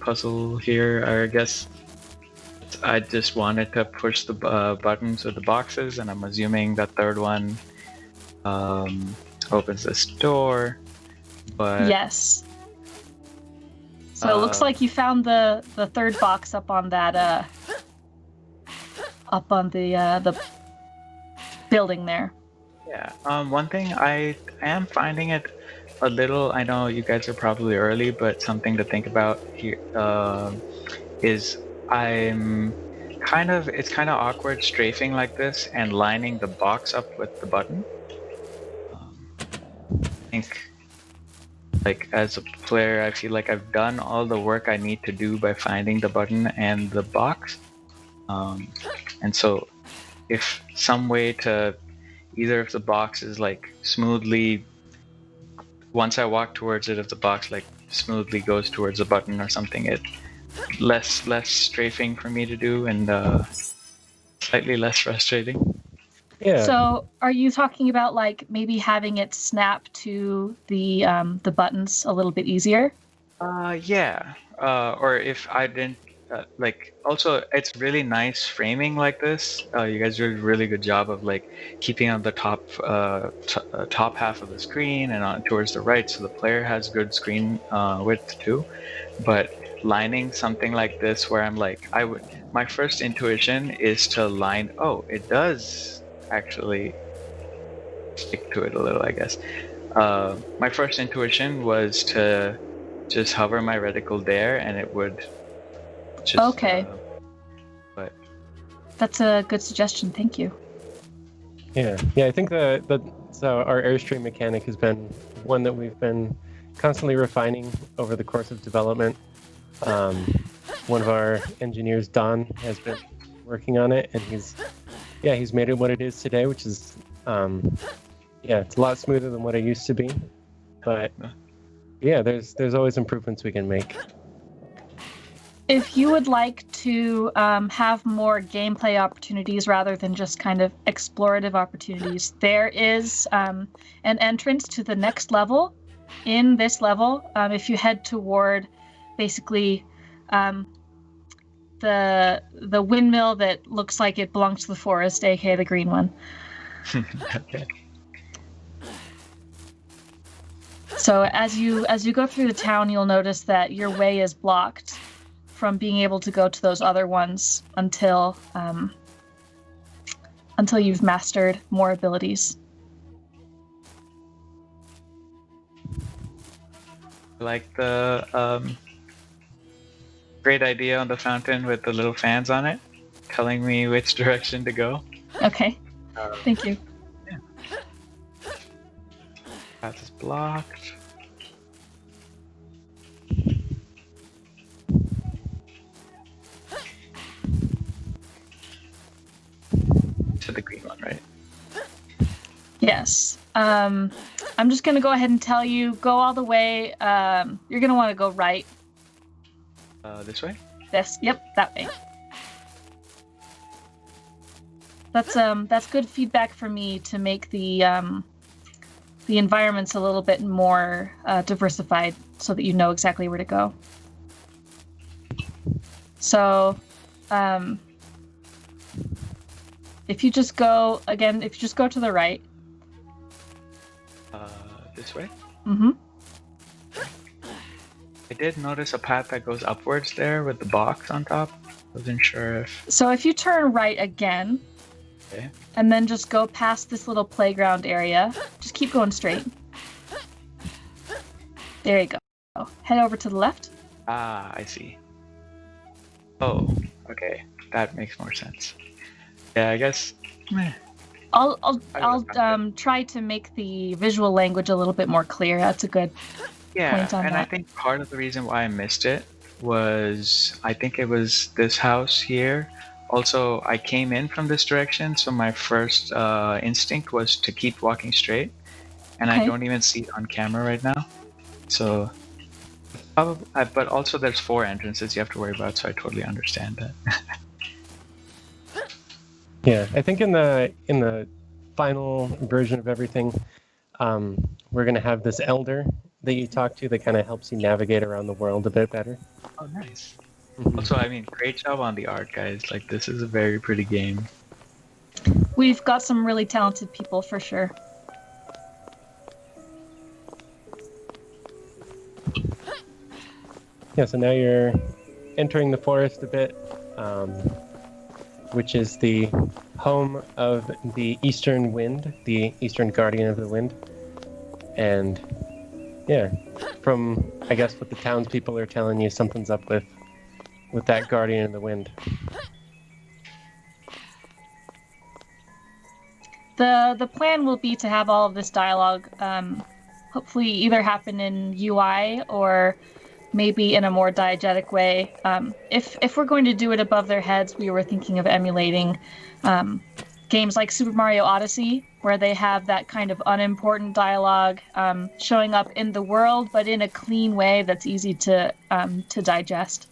puzzle here. I guess I just wanted to push the buttons with the boxes, and I'm assuming the third one opens this door. But yes. So it looks like you found the third box up on that up on the building there. Yeah. One thing I am finding it a little. I know you guys are probably early, but something to think about here is it's kind of awkward strafing like this and lining the box up with the button. I think, like, as a player, I feel like I've done all the work I need to do by finding the button and the box. And so if some way to either of the boxes like smoothly, once I walk towards it, if the box like smoothly goes towards the button or something, it less strafing for me to do and slightly less frustrating. Yeah. So are you talking about like maybe having it snap to the buttons a little bit easier? Yeah. Or if I didn't also it's really nice framing like this. You guys did a really good job of like keeping on the top top half of the screen and on towards the right, so the player has good screen width too. But lining something like this where I'm like, my first intuition is to line. Oh, it does actually stick to it a little, I guess. My first intuition was to just hover my reticle there, and it would just. Okay. But that's a good suggestion. Thank you. Yeah. I think so our airstream mechanic has been one that we've been constantly refining over the course of development. One of our engineers, Don, has been working on it, and he's made it what it is today, which is it's a lot smoother than what it used to be. But yeah, there's always improvements we can make. If you would like to have more gameplay opportunities rather than just kind of explorative opportunities, there is an entrance to the next level. In this level, if you head toward basically the windmill that looks like it belongs to the forest, aka the green one. Okay. So as you go through the town, you'll notice that your way is blocked from being able to go to those other ones until you've mastered more abilities. Like the great idea on the fountain with the little fans on it, telling me which direction to go. Okay, thank you. Path is blocked. To the green one, right? Yes. I'm just going to go ahead and tell you, go all the way. You're going to want to go right. This way? Yep, that way. That's good feedback for me to make the environments a little bit more diversified so that you know exactly where to go. So, if you just go to the right. This way? Mm-hmm. I did notice a path that goes upwards there with the box on top. Wasn't sure if... So if you turn right again, okay, and then just go past this little playground area, just keep going straight. There you go. Head over to the left. Ah, I see. Oh, okay. That makes more sense. Yeah, I guess... Meh. I'll try to make the visual language a little bit more clear. That's a good point on and that. I think part of the reason why I missed it was I think it was this house here. Also, I came in from this direction, so my first instinct was to keep walking straight, and I don't even see it on camera right now. So, but also there's 4 entrances you have to worry about, so I totally understand that. Yeah, I think in the final version of everything, we're gonna have this elder that you talk to that kind of helps you navigate around the world a bit better. Oh, nice. Also, I mean, great job on the art, guys. Like, this is a very pretty game. We've got some really talented people for sure. Yeah, so now you're entering the forest a bit, which is the home of the Eastern Wind, the Eastern Guardian of the Wind. And yeah, from, I guess, what the townspeople are telling you, something's up with that Guardian of the Wind. The plan will be to have all of this dialogue hopefully either happen in UI or maybe in a more diegetic way. If we're going to do it above their heads, we were thinking of emulating games like Super Mario Odyssey, where they have that kind of unimportant dialogue showing up in the world, but in a clean way that's easy to digest.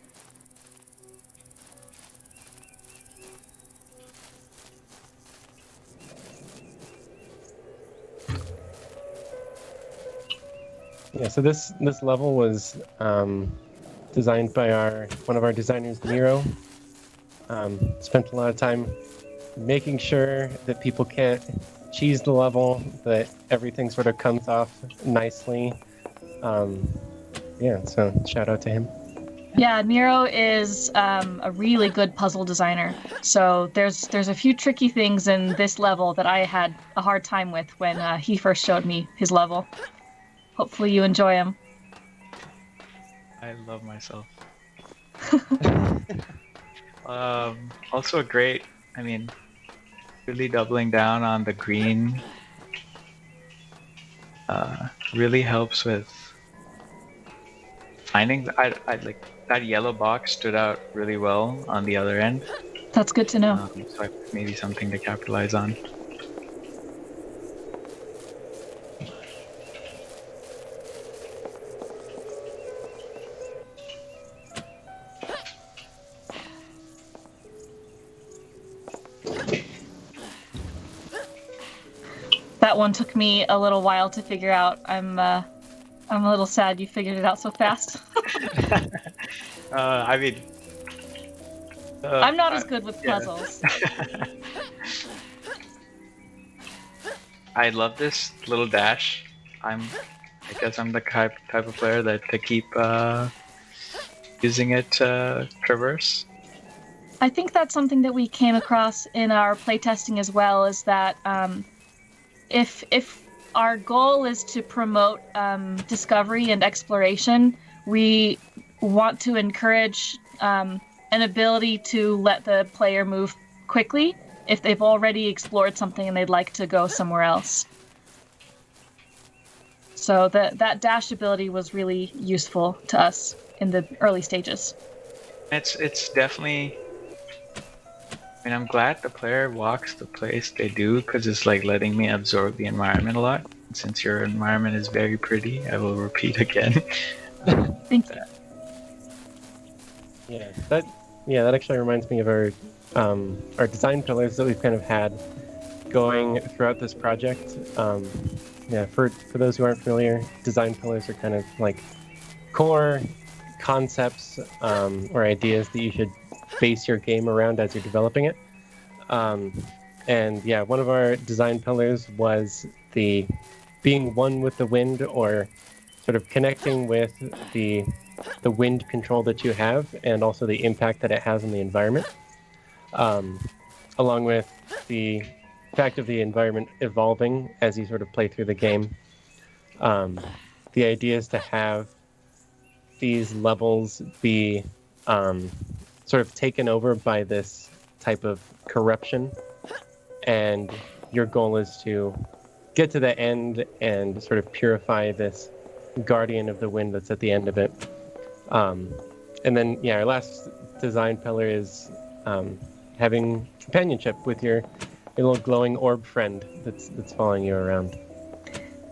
Yeah, so this level was designed by one of our designers, Nero. Spent a lot of time making sure that people can't cheese the level, that everything sort of comes off nicely. Yeah, so shout out to him. Yeah, Nero is a really good puzzle designer. So there's a few tricky things in this level that I had a hard time with when he first showed me his level. Hopefully you enjoy him. I love myself. Also great, I mean, really doubling down on the green really helps with findings. I like that yellow box stood out really well on the other end. That's good to know. So maybe something to capitalize on. That one took me a little while to figure out. I'm a little sad you figured it out so fast. I mean, I'm not as good with puzzles. I love this little dash. I guess I'm the type of player that to keep using it to traverse. I think that's something that we came across in our playtesting as well, is that if our goal is to promote discovery and exploration, we want to encourage an ability to let the player move quickly if they've already explored something and they'd like to go somewhere else. So that dash ability was really useful to us in the early stages. It's definitely. I mean, I'm glad the player walks the place they do, because it's like letting me absorb the environment a lot. Since your environment is very pretty, I will repeat again. Thank you. Yeah, that actually reminds me of our design pillars that we've kind of had going throughout this project. For those who aren't familiar, design pillars are kind of like core concepts or ideas that you should base your game around as you're developing it. One of our design pillars was the being one with the wind, or sort of connecting with the wind control that you have, and also the impact that it has on the environment, along with the fact of the environment evolving as you sort of play through the game. The idea is to have these levels be sort of taken over by this type of corruption, and your goal is to get to the end and sort of purify this guardian of the wind that's at the end of it. Our last design pillar is having companionship with your little glowing orb friend that's following you around.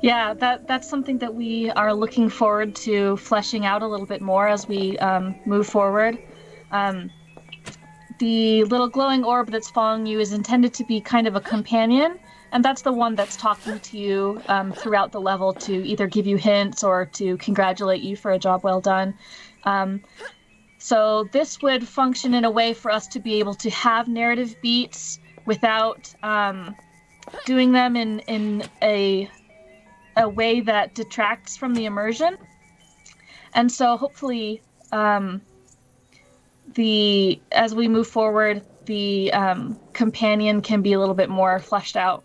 Yeah, that's something that we are looking forward to fleshing out a little bit more as we move forward. The little glowing orb that's following you is intended to be kind of a companion, and that's the one that's talking to you throughout the level to either give you hints or to congratulate you for a job well done. So this would function in a way for us to be able to have narrative beats without doing them in a way that detracts from the immersion. And so hopefully as we move forward, the companion can be a little bit more fleshed out.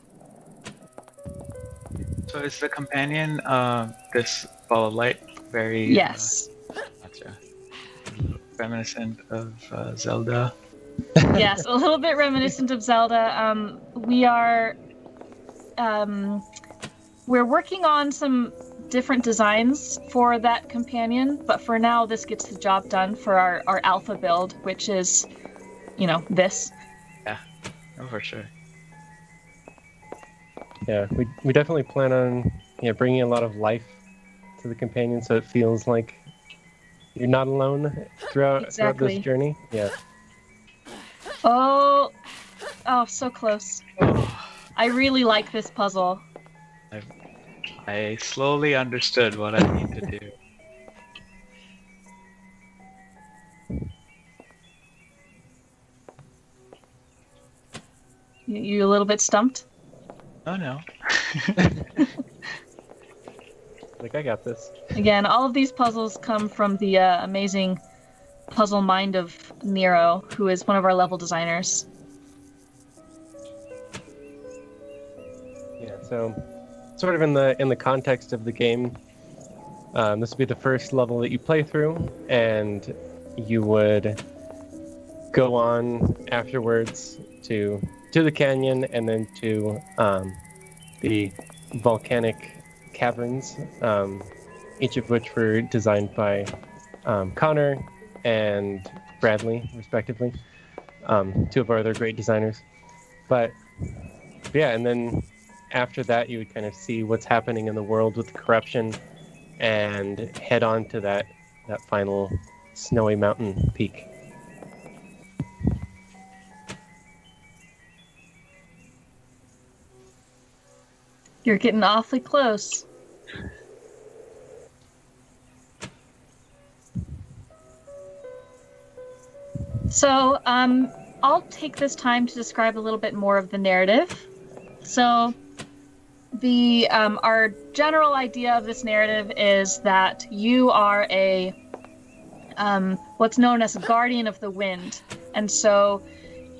So is the companion this ball of light very yes gotcha, reminiscent of Zelda? Yes, a little bit reminiscent of Zelda. We're working on some different designs for that companion, but for now this gets the job done for our alpha build, which is, this. Yeah, for sure. Yeah, we definitely plan on bringing a lot of life to the companion, so it feels like you're not alone throughout this journey. Yeah. Oh, so close. I really like this puzzle. I slowly understood what I need to do. You a little bit stumped? Oh no. Like, I got this. Again, all of these puzzles come from the amazing puzzle mind of Nero, who is one of our level designers. Yeah, so sort of in the context of the game, this would be the first level that you play through, and you would go on afterwards to the canyon, and then to the volcanic caverns, each of which were designed by Connor and Bradley, respectively, two of our other great designers. But yeah, and then after that, you would kind of see what's happening in the world with corruption and head on to that final snowy mountain peak. You're getting awfully close. So, I'll take this time to describe a little bit more of the narrative. So, our general idea of this narrative is that you are a what's known as a guardian of the wind, and so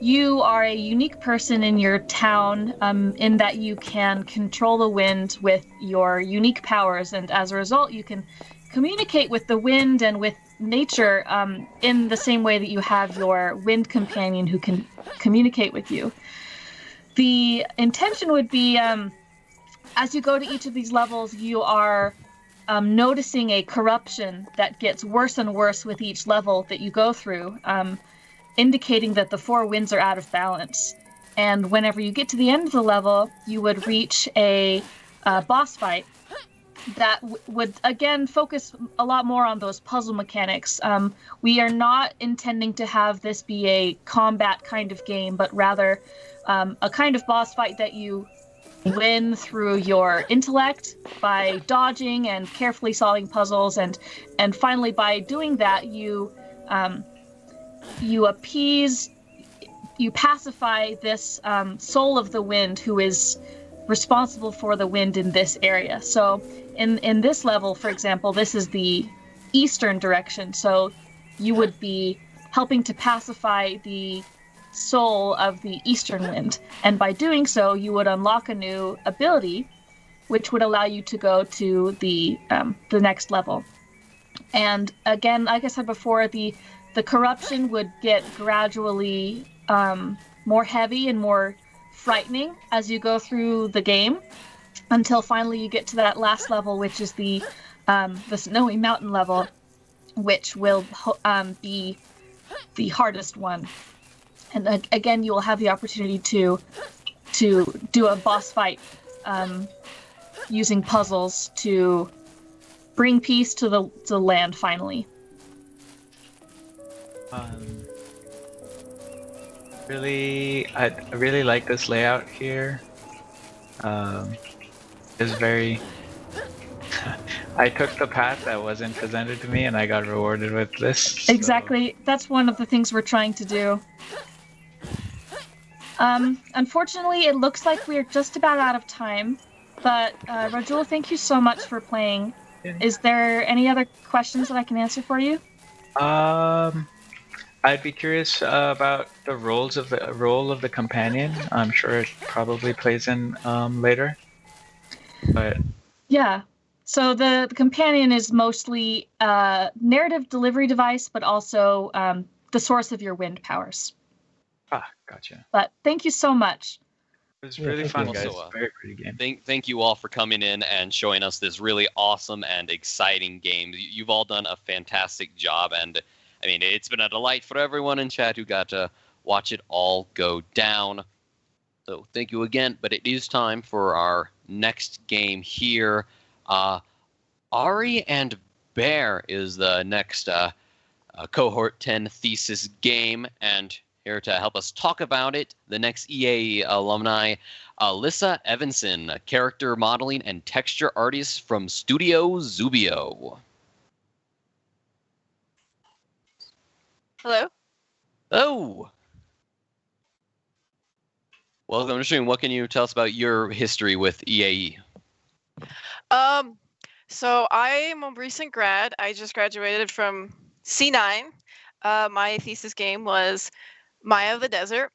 you are a unique person in your town, in that you can control the wind with your unique powers, and as a result, you can communicate with the wind and with nature in the same way that you have your wind companion who can communicate with you. The intention would be, as you go to each of these levels, you are noticing a corruption that gets worse and worse with each level that you go through, indicating that the four winds are out of balance. And whenever you get to the end of the level, you would reach a boss fight that would again focus a lot more on those puzzle mechanics. We are not intending to have this be a combat kind of game, but rather a kind of boss fight that you win through your intellect by dodging and carefully solving puzzles, and finally by doing that you pacify this soul of the wind who is responsible for the wind in this area. So in this level, for example, this is the eastern direction, so you would be helping to pacify the soul of the eastern wind, and by doing so you would unlock a new ability which would allow you to go to the next level. And again, like I said before, the corruption would get gradually more heavy and more frightening as you go through the game, until finally you get to that last level, which is the snowy mountain level, which will be the hardest one. And again, you will have the opportunity to do a boss fight using puzzles to bring peace to the land finally. I really like this layout here. It's very. I took the path that wasn't presented to me, and I got rewarded with this. So. Exactly, that's one of the things we're trying to do. Unfortunately, it looks like we're just about out of time. But Rajul, thank you so much for playing. Is there any other questions that I can answer for you? I'd be curious about the role of the companion. I'm sure it probably plays in later. But yeah, so the companion is mostly a narrative delivery device, but also the source of your wind powers. Ah, gotcha. But thank you so much. It was really fun, guys. Also, very pretty game. Thank you all for coming in and showing us this really awesome and exciting game. You've all done a fantastic job, and I mean, it's been a delight for everyone in chat who got to watch it all go down. So thank you again, but it is time for our next game here. Ari and Bear is the next Cohort 10 thesis game, and here to help us talk about it, the next EAE alumni, Alyssa Evanson, a character modeling and texture artist from Studio Zubio. Hello? Oh! Welcome to stream. What can you tell us about your history with EAE? So I am a recent grad. I just graduated from C9. My thesis game was Maya of the Desert.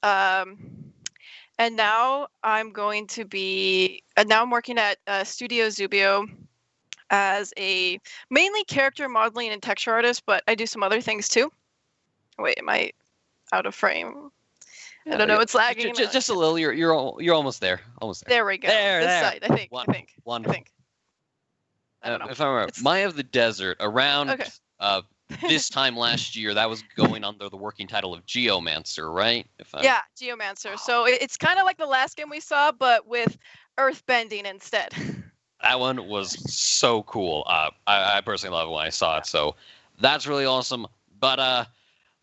And now I'm going to be, now I'm working at Studio Zubio as a mainly character modeling and texture artist, but I do some other things too. Wait, am I out of frame? I don't know. It's lagging. Just a little. You're almost there. Almost there. There we go. This side, I think. Wonderful. If I remember, Maya of the Desert, around this time last year, that was going under the working title of Geomancer, right? Yeah, Geomancer. So it's kind of like the last game we saw, but with earthbending instead. That one was so cool. I personally love it when I saw it. So that's really awesome. But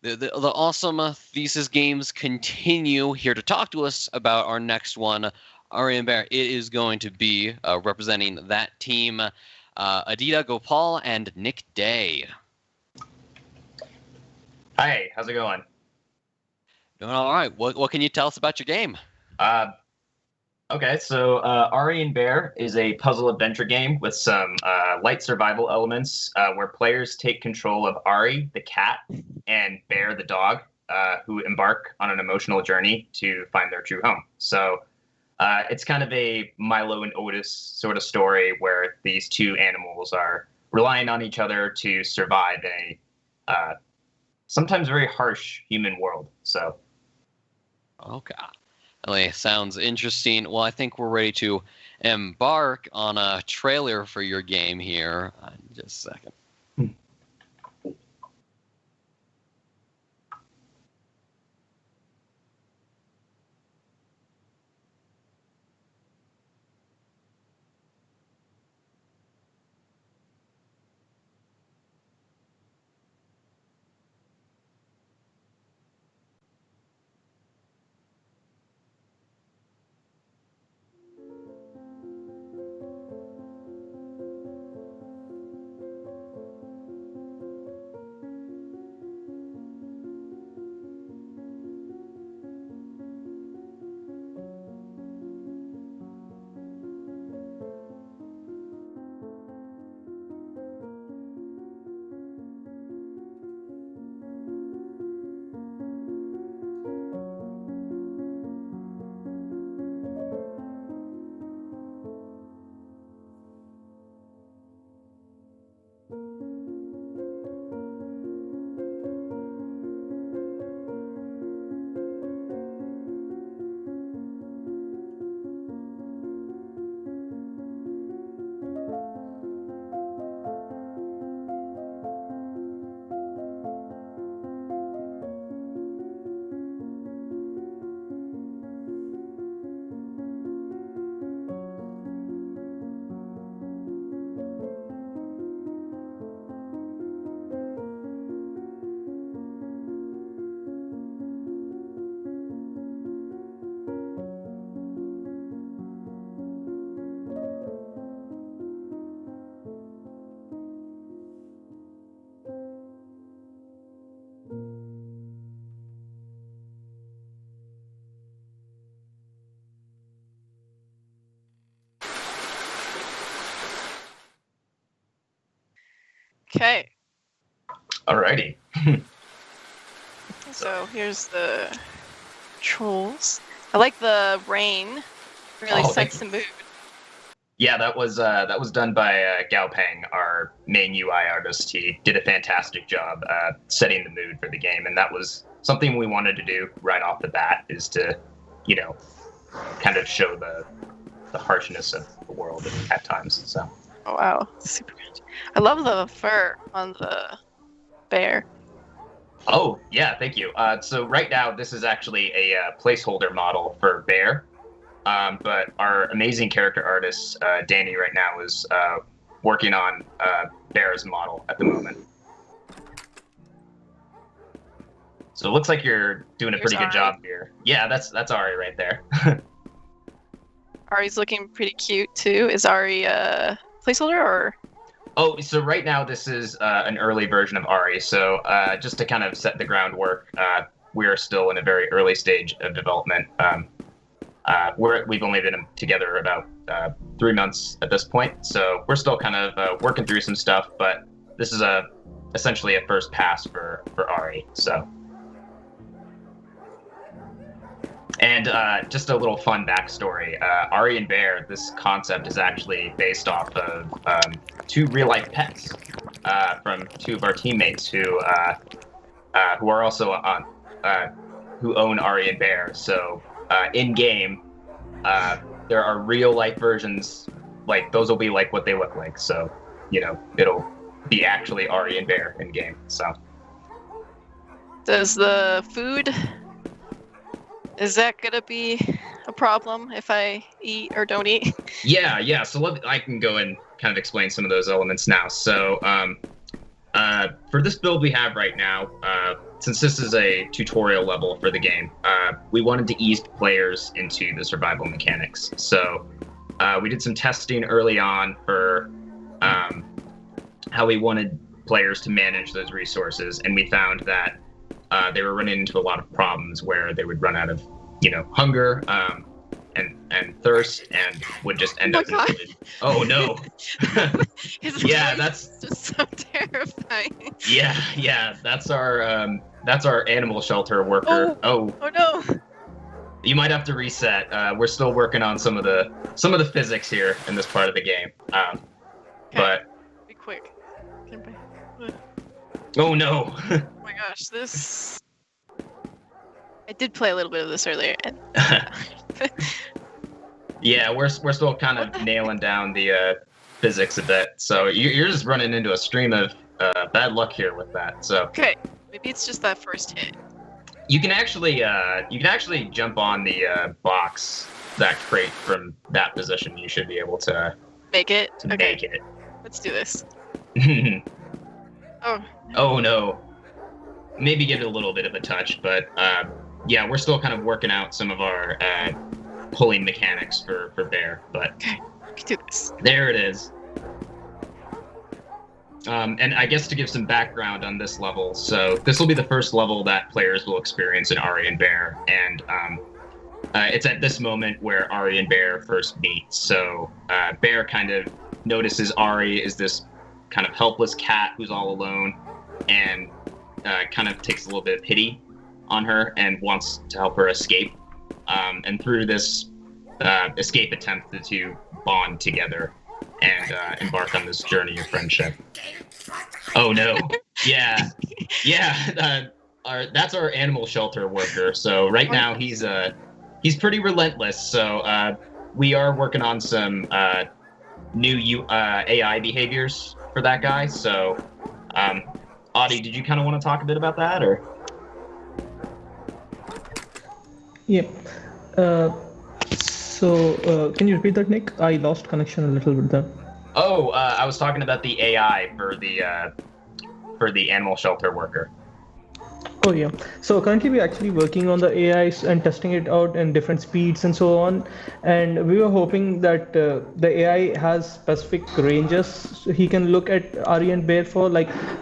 the awesome Thesis games continue here to talk to us about our next one, Ari and Bear. It is going to be representing that team, Adita Gopal and Nick Day. Hi, how's it going? Doing all right. What can you tell us about your game? Okay, so Ari and Bear is a puzzle adventure game with some light survival elements where players take control of Ari, the cat, and Bear, the dog, who embark on an emotional journey to find their true home. So it's kind of a Milo and Otis sort of story where these two animals are relying on each other to survive in a sometimes very harsh human world. So, okay, really sounds interesting. Well, I think we're ready to embark on a trailer for your game here. Just a second. Okay. Alrighty. So here's the trolls. I like the rain. Really sets the mood. Yeah, that was done by Gao Peng, our main UI artist. He did a fantastic job setting the mood for the game, and that was something we wanted to do right off the bat, is to, kind of show the harshness of the world at times. So. Oh wow, super good. I love the fur on the bear. Oh yeah, thank you. So right now this is actually a placeholder model for Bear, but our amazing character artist Danny right now is working on Bear's model at the moment. So it looks like you're doing a pretty good job here. Yeah, that's Ari right there. Ari's looking pretty cute too. Is Ari a placeholder or? Oh, so right now this is an early version of Ari. So just to kind of set the groundwork, we are still in a very early stage of development. We've only been together about 3 months at this point, so we're still kind of working through some stuff. But this is essentially a first pass for Ari. So. And just a little fun backstory. Ari and Bear, this concept is actually based off of 2 real-life pets from 2 of our teammates who are also on who own Ari and Bear. So in game, there are real-life versions. Like those will be like what they look like. So it'll be actually Ari and Bear in game. So Does the food, is that gonna be a problem if I eat or don't eat? yeah. So I can go and kind of explain some of those elements now. So for this build we have right now, since this is a tutorial level for the game, we wanted to ease players into the survival mechanics. So we did some testing early on for how we wanted players to manage those resources, and we found that they were running into a lot of problems where they would run out of, hunger and thirst, and would just end up. Oh no! Yeah, that's just so terrifying. Yeah. That's our animal shelter worker. Oh no! You might have to reset. We're still working on some of the physics here in this part of the game. But be quick. Oh no! Oh my gosh, this. I did play a little bit of this earlier. Yeah, we're still kind of nailing down the physics a bit. So you're just running into a stream of bad luck here with that. So okay, maybe it's just that first hit. You can actually jump on the box, that crate from that position. You should be able to make it. Make it. Let's do this. Oh no. Maybe give it a little bit of a touch, but yeah, we're still kind of working out some of our pulling mechanics for Bear, but okay, we can do this. There it is. And I guess to give some background on this level, so this will be the first level that players will experience in Ari and Bear, and it's at this moment where Ari and Bear first meet. So Bear kind of notices Ari is this kind of helpless cat who's all alone, and kind of takes a little bit of pity on her and wants to help her escape. And through this escape attempt, the two bond together and embark on this journey of friendship. Oh no! Yeah. That's our animal shelter worker. So right now he's pretty relentless. So we are working on some new AI behaviors for that guy. So Audie, did you kind of want to talk a bit about that, or? Yeah. So can you repeat that, Nick? I lost connection a little bit there. Oh, I was talking about the AI for the animal shelter worker. Oh yeah. So currently we're actually working on the AIs and testing it out in different speeds and so on. And we were hoping that the AI has specific ranges. He can look at Ari and Bear for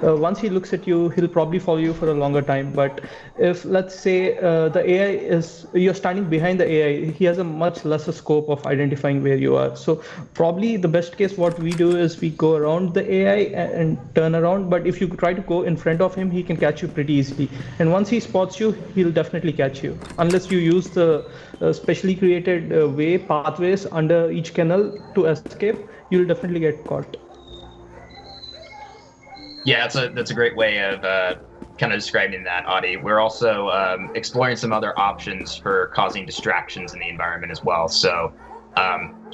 once he looks at you, he'll probably follow you for a longer time. But if let's say the AI you're standing behind the AI, he has a much lesser scope of identifying where you are. So probably the best case what we do is we go around the AI and turn around. But if you try to go in front of him, he can catch you pretty easily. And once he spots you, he'll definitely catch you. Unless you use the specially created pathways under each kennel to escape, you'll definitely get caught. Yeah, that's a great way of kind of describing that, Audie. We're also exploring some other options for causing distractions in the environment as well. So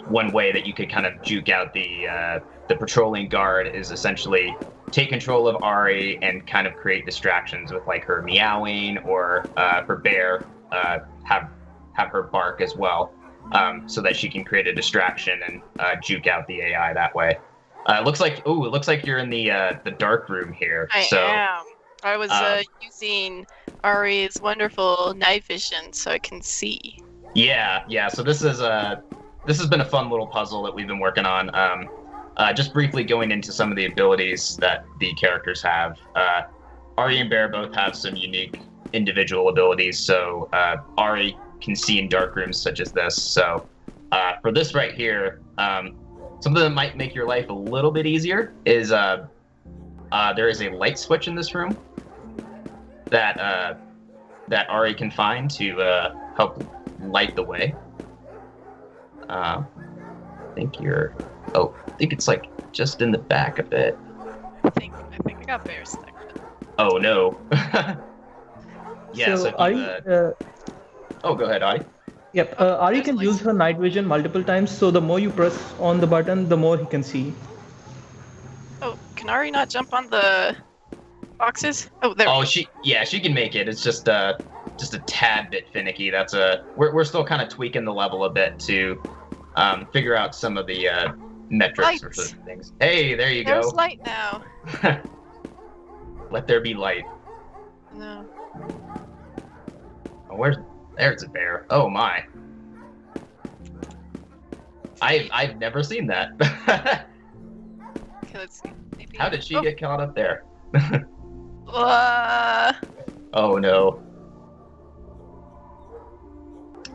one way that you could kind of juke out the patrolling guard is essentially take control of Ari and kind of create distractions with like her meowing, or for Bear, have her bark as well, so that she can create a distraction and juke out the AI that way. It looks like you're in the dark room here. I am. I was using Ari's wonderful night vision so I can see. Yeah. So this has been a fun little puzzle that we've been working on. Just briefly going into some of the abilities that the characters have. Ari and Bear both have some unique individual abilities. So Ari can see in dark rooms such as this. So for this right here, something that might make your life a little bit easier is there is a light switch in this room that Ari can find to help light the way. I think it's like just in the back a bit. I think I got Bear stuck. Oh no. Yeah. So oh, go ahead, Ari. Yep. Ari can use her night vision multiple times. So the more you press on the button, the more he can see. Can Ari not jump on the boxes? Oh, there. Oh, she can make it. It's just a tad bit finicky. We're still kind of tweaking the level a bit to figure out some of the metrics or certain things. Hey, there you There's go. light now. Let there be light. No. Oh, there's a bear. Oh my. I've never seen that. Okay, let's see. Maybe... How did she get caught up there? Uh... Oh no.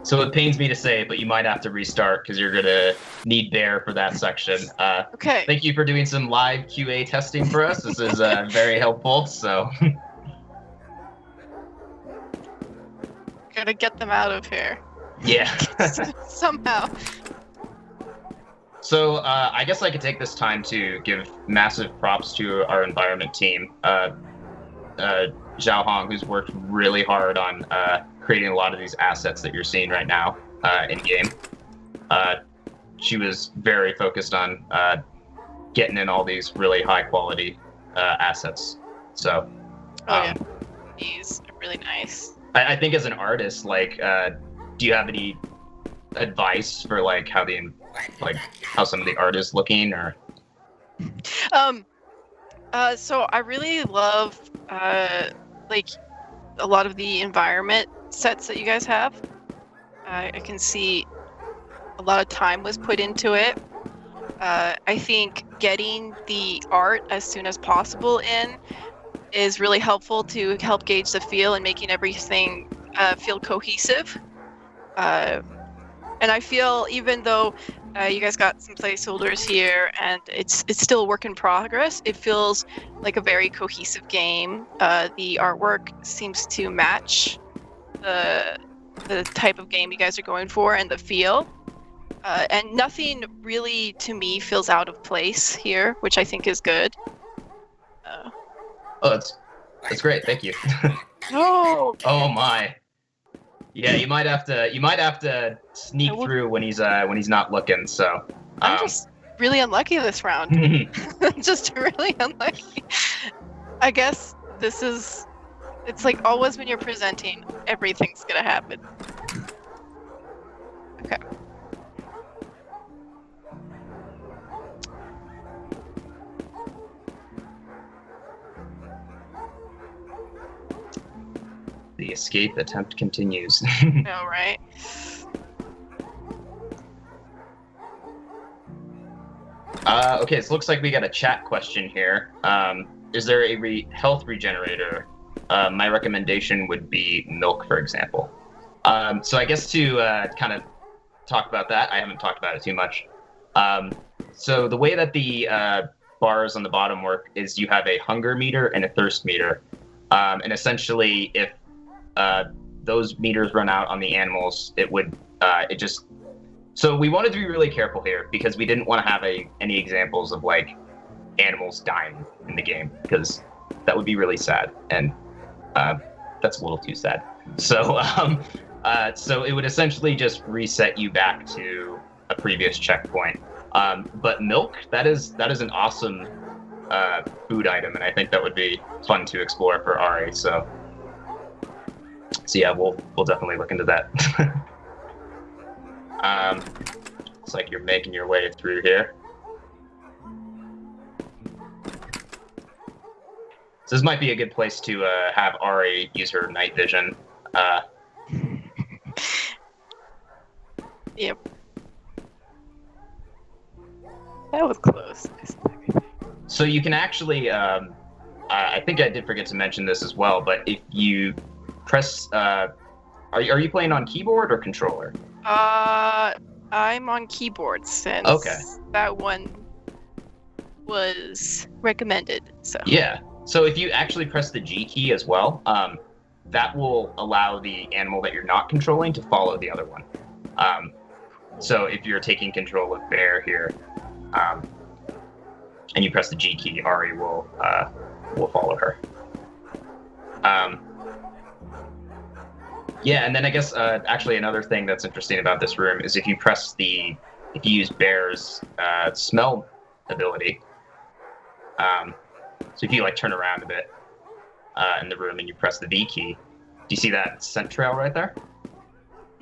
So it pains me to say, but you might have to restart because you're gonna need bear for that section. Okay. Thank you for doing some live QA testing for us. This is very helpful. So. Gotta get them out of here. Yeah. Somehow. So I guess I could take this time to give massive props to our environment team. Zhao Hong, who's worked really hard on creating a lot of these assets that you're seeing right now in game. She was very focused on getting in all these really high quality assets. So. Yeah. These are really nice. I think as an artist, like, do you have any advice for like how some of the art is looking, or? So I really love like a lot of the environment sets that you guys have. I can see a lot of time was put into it. I think getting the art as soon as possible in is really helpful to help gauge the feel and making everything feel cohesive. And I feel even though you guys got some placeholders here and it's still a work in progress, it feels like a very cohesive game. The artwork seems to match the type of game you guys are going for and the feel. And nothing really, to me, feels out of place here, which I think is good. Oh, that's great. Thank you. No. Oh my. Yeah, you might have to sneak through when he's not looking. So. I'm just really unlucky this round. Just really unlucky. I guess it's like always when you're presenting, everything's gonna happen. Okay. The escape attempt continues. No, right? Okay, so it looks like we got a chat question here. Is there a health regenerator? My recommendation would be milk, for example. So I guess to kind of talk about that, I haven't talked about it too much. So the way that the bars on the bottom work is you have a hunger meter and a thirst meter. And essentially, if those meters run out on the animals, so we wanted to be really careful here because we didn't want to have any examples of like animals dying in the game because that would be really sad, and that's a little too sad. So so it would essentially just reset you back to a previous checkpoint. But milk, that is an awesome food item, and I think that would be fun to explore for Ari. So yeah, we'll definitely look into that. Looks like you're making your way through here. So this might be a good place to have Ari use her night vision. Yep. That was close. So you can actually, I think I did forget to mention this as well, but if you press, are you playing on keyboard or controller? I'm on keyboard since that one was recommended. So yeah. So if you actually press the G key as well, that will allow the animal that you're not controlling to follow the other one. So if you're taking control of Bear here, and you press the G key, Ari will follow her. Yeah, and then I guess actually another thing that's interesting about this room is if you use Bear's smell ability, So if you like turn around a bit in the room and you press the V key, do you see that scent trail right there?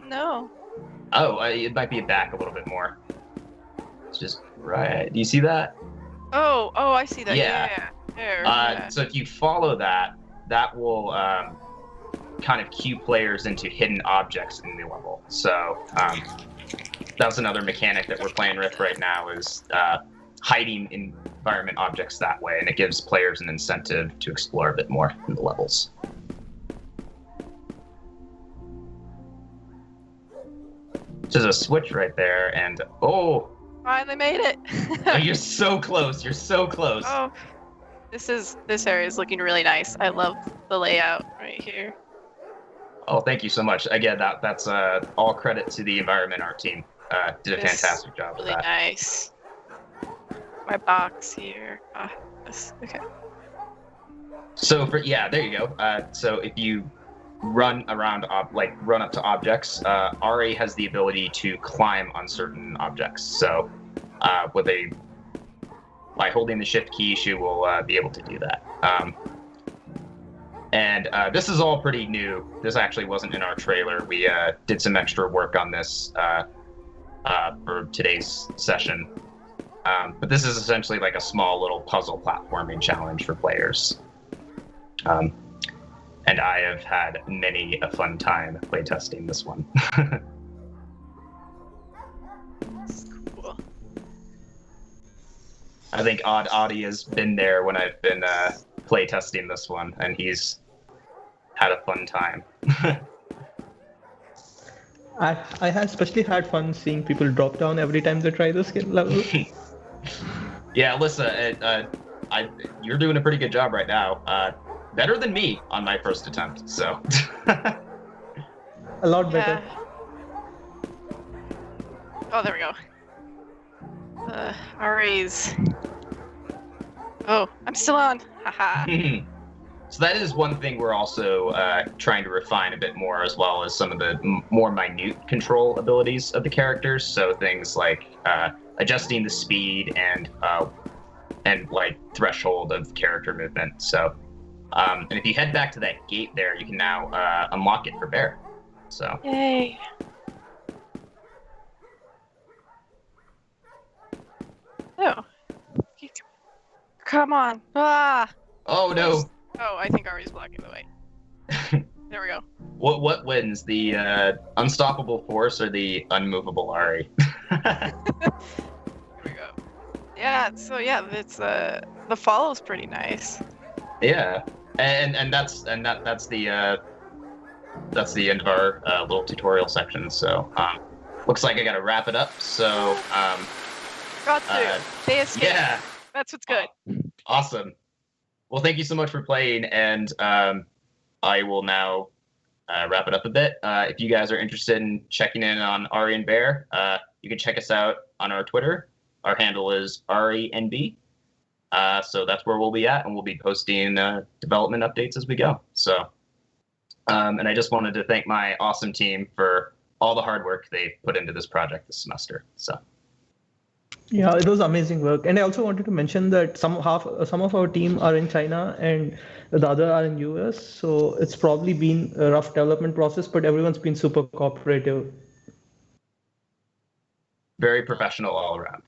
No. Oh, it might be back a little bit more. It's just right. Do you see that? Oh, I see that. Yeah. Yeah. There. Yeah. So if you follow that, that will kind of cue players into hidden objects in the level. So that was another mechanic that we're playing with right now is hiding environment objects that way, and it gives players an incentive to explore a bit more in the levels. There's a switch right there, and Finally made it. oh, you're so close. You're so close. Oh, this area is looking really nice. I love the layout right here. Oh, thank you so much. Again, that's all credit to the environment art team. Did a This fantastic job with Really that. nice. My box here. Okay. So there you go. So if you run around, run up to objects, RA has the ability to climb on certain objects. So by holding the shift key, she will be able to do that. And this is all pretty new. This actually wasn't in our trailer. We did some extra work on this for today's session. But this is essentially like a small little puzzle platforming challenge for players. And I have had many a fun time playtesting this one. Cool. I think Audie has been there when I've been playtesting this one, and he's had a fun time. I have especially had fun seeing people drop down every time they try this level. Yeah, Alyssa, you're doing a pretty good job right now. Better than me on my first attempt, so. A lot better. Oh, there we go. RAs. Oh, I'm still on. Haha. So that is one thing we're also trying to refine a bit more, as well as some of the more minute control abilities of the characters. So things like adjusting the speed and like threshold of character movement. So, and if you head back to that gate there, you can now unlock it for Bear. So. Yay. Oh. Come on. Ah. Oh no. Oh, I think Ari's blocking the way. There we go. What wins, the unstoppable force or the unmovable Ari? There we go. Yeah. So yeah, it's the follow's pretty nice. Yeah, and that's the end of our little tutorial section. So looks like I gotta wrap it up. So Got to. They escaped. Yeah. That's what's good. Awesome. Well, thank you so much for playing, and I will now wrap it up a bit. If you guys are interested in checking in on Ari and Bear, you can check us out on our Twitter. Our handle is RENB. So that's where we'll be at, and we'll be posting development updates as we go. So, and I just wanted to thank my awesome team for all the hard work they put into this project this semester. So. Yeah, it was amazing work. And I also wanted to mention that some of our team are in China and the other are in US. So it's probably been a rough development process, but everyone's been super cooperative. Very professional all around.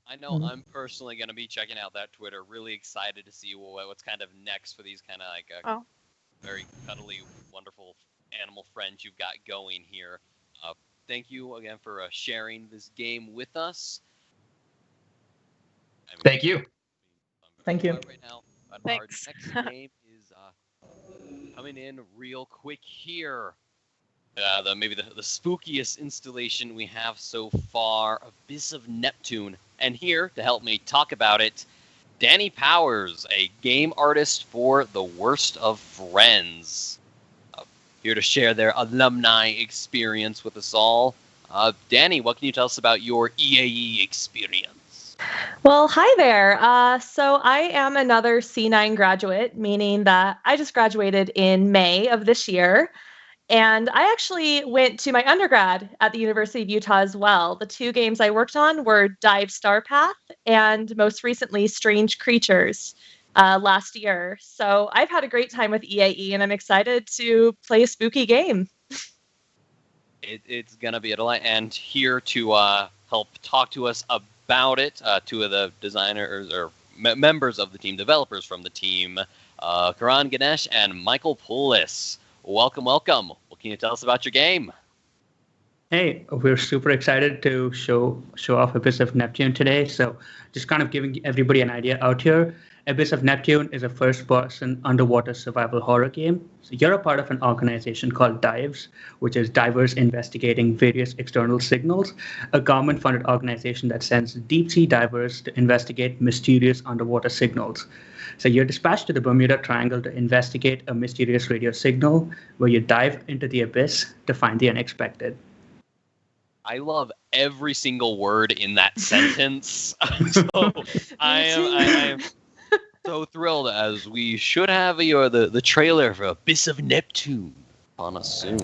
I know I'm personally going to be checking out that Twitter. Really excited to see what's kind of next for these kind of like very cuddly, wonderful animal friends you've got going here. Thank you again for sharing this game with us. Thank you. Thank you. Right now, but our next game is coming in real quick here. Maybe the spookiest installation we have so far, Abyss of Neptune. And here to help me talk about it, Danny Powers, a game artist for The Worst of Friends. Here to share their alumni experience with us all. Danny, what can you tell us about your EAE experience? Well, hi there. So I am another C9 graduate, meaning that I just graduated in May of this year. And I actually went to my undergrad at the University of Utah as well. The 2 games I worked on were Dive Starpath and most recently Strange Creatures last year. So I've had a great time with EAE, and I'm excited to play a spooky game. It's going to be a delight. And here to help talk to us about it, 2 of the designers or members of the team, developers from the team, Karan Ganesh and Michael Poulis. Welcome. What can you tell us about your game? Hey, we're super excited to show off Abyss of Neptune today. So just kind of giving everybody an idea out here. Abyss of Neptune is a first-person underwater survival horror game. So you're a part of an organization called DIVES, which is Divers Investigating Various External Signals, a government-funded organization that sends deep-sea divers to investigate mysterious underwater signals. So you're dispatched to the Bermuda Triangle to investigate a mysterious radio signal, where you dive into the abyss to find the unexpected. I love every single word in that sentence. So I am so thrilled, as we should have the trailer for Abyss of Neptune on us soon.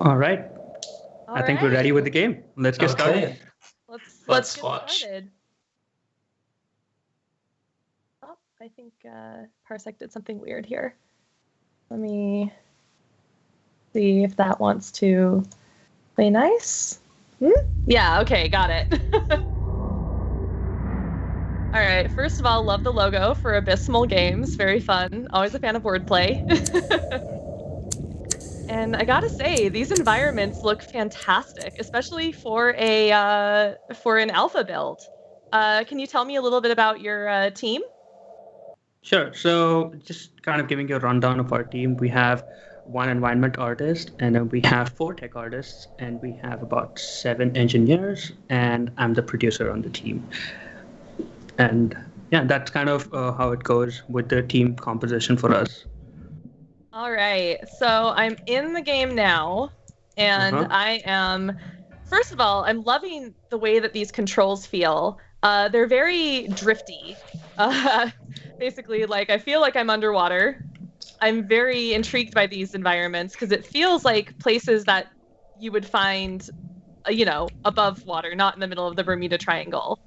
All right. I think we're ready with the game. Let's get started. Let's get started. Oh, I think Parsec did something weird here. Let me see if that wants to play nice. Yeah, okay, got it. All right, first of all, love the logo for Abysmal Games. Very fun. Always a fan of wordplay. And I gotta say, these environments look fantastic, especially for an alpha build. Can you tell me a little bit about your team? Sure. So just kind of giving you a rundown of our team. We have 1 environment artist, and then we have 4 tech artists, and we have about 7 engineers, and I'm the producer on the team. And yeah, that's kind of how it goes with the team composition for us. All right, so I'm in the game now, and I am, first of all, I'm loving the way that these controls feel. They're very drifty. Basically, like, I feel like I'm underwater. I'm very intrigued by these environments because it feels like places that you would find, above water, not in the middle of the Bermuda Triangle.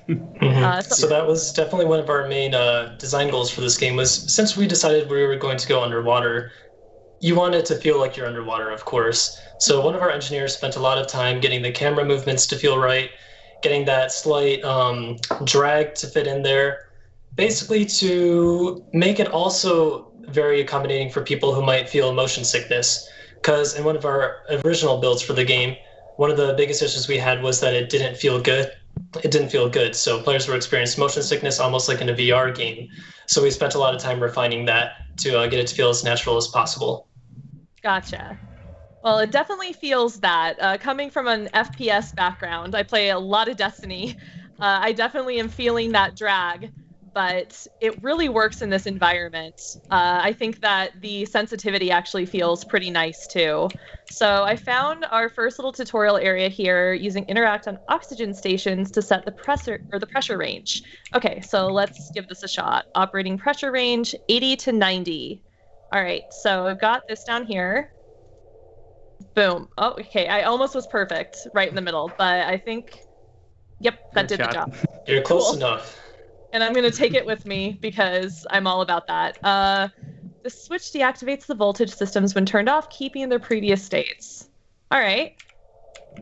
So that was definitely one of our main design goals for this game, was since we decided we were going to go underwater, you want it to feel like you're underwater, of course. So one of our engineers spent a lot of time getting the camera movements to feel right, getting that slight drag to fit in there, basically to make it also very accommodating for people who might feel motion sickness. Because in one of our original builds for the game, one of the biggest issues we had was that it didn't feel good. So players were experiencing motion sickness almost like in a VR game. So we spent a lot of time refining that to get it to feel as natural as possible. Gotcha. Well, it definitely feels that. Coming from an FPS background, I play a lot of Destiny. I definitely am feeling that drag, but it really works in this environment. I think that the sensitivity actually feels pretty nice too. So I found our first little tutorial area here using interact on oxygen stations to set the pressure range. Okay, so let's give this a shot. Operating pressure range 80 to 90. All right, so I've got this down here. Boom. Oh, okay, I almost was perfect right in the middle, but I think, yep, that did the job. You're close enough. and I'm going to take it with me because I'm all about that. The switch deactivates the voltage systems when turned off, keeping in their previous states. All right.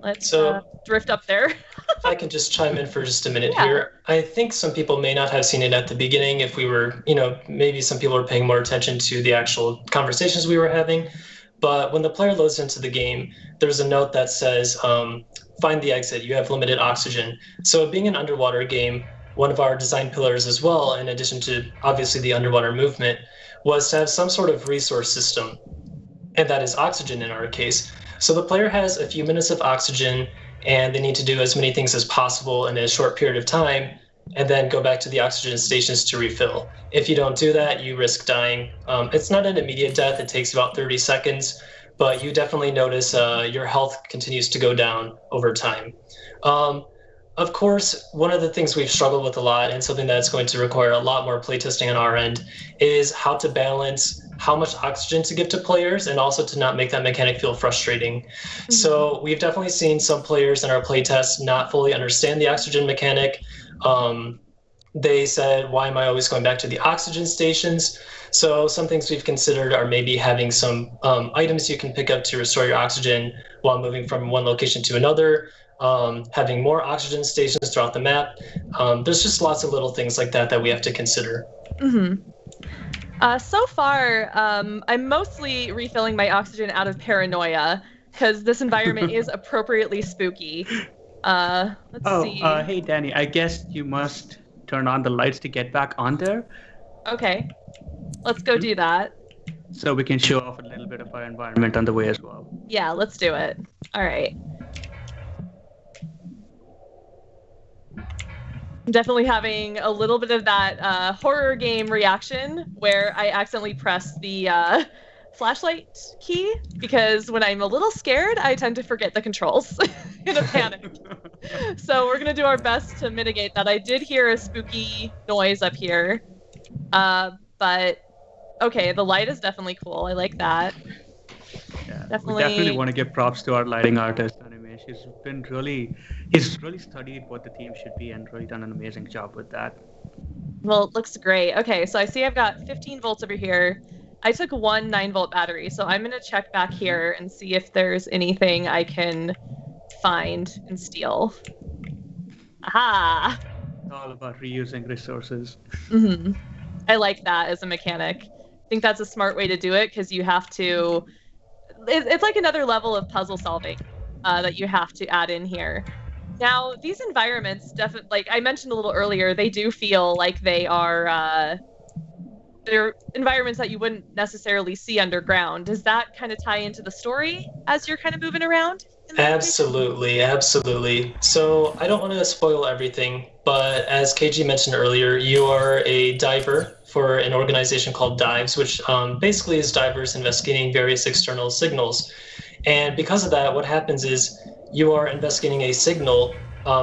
Let's drift up there. If I can just chime in for just a minute here. I think some people may not have seen it at the beginning if we were, maybe some people are paying more attention to the actual conversations we were having. But when the player loads into the game, there's a note that says, find the exit, you have limited oxygen. So being an underwater game, one of our design pillars as well, in addition to obviously the underwater movement, was to have some sort of resource system. And that is oxygen in our case. So the player has a few minutes of oxygen, and they need to do as many things as possible in a short period of time, and then go back to the oxygen stations to refill. If you don't do that, you risk dying. It's not an immediate death. It takes about 30 seconds, but you definitely notice your health continues to go down over time. Of course, one of the things we've struggled with a lot, and something that's going to require a lot more playtesting on our end, is how to balance how much oxygen to give to players and also to not make that mechanic feel frustrating. Mm-hmm. So we've definitely seen some players in our playtests not fully understand the oxygen mechanic. They said, why am I always going back to the oxygen stations? So some things we've considered are maybe having some items you can pick up to restore your oxygen while moving from one location to another, having more oxygen stations throughout the map. There's just lots of little things like that we have to consider. Mm-hmm. So far, I'm mostly refilling my oxygen out of paranoia because this environment is appropriately spooky. Let's see. Hey, Danny, I guess you must turn on the lights to get back on there. Okay, let's go do that. So we can show off a little bit of our environment on the way as well. Yeah, let's do it. All right. I'm definitely having a little bit of that horror game reaction where I accidentally press the flashlight key because when I'm a little scared, I tend to forget the controls in a panic. So we're going to do our best to mitigate that. I did hear a spooky noise up here, but okay, the light is definitely cool. I like that. Yeah, we definitely want to give props to our lighting artist. He's really studied what the theme should be and really done an amazing job with that. Well, it looks great. Okay, so I see I've got 15 volts over here. I took one 9-volt battery, so I'm going to check back here and see if there's anything I can find and steal. Aha! It's all about reusing resources. Mm-hmm. I like that as a mechanic. I think that's a smart way to do it because you have to... It's like another level of puzzle solving that you have to add in here. Now, these environments, definitely, like I mentioned a little earlier, they do feel like they are they're environments that you wouldn't necessarily see underground. Does that kind of tie into the story as you're kind of moving around? Absolutely. So I don't want to spoil everything, but as KG mentioned earlier, you are a diver for an organization called Dives, which basically is divers investigating various external signals. And because of that, what happens is you are investigating a signal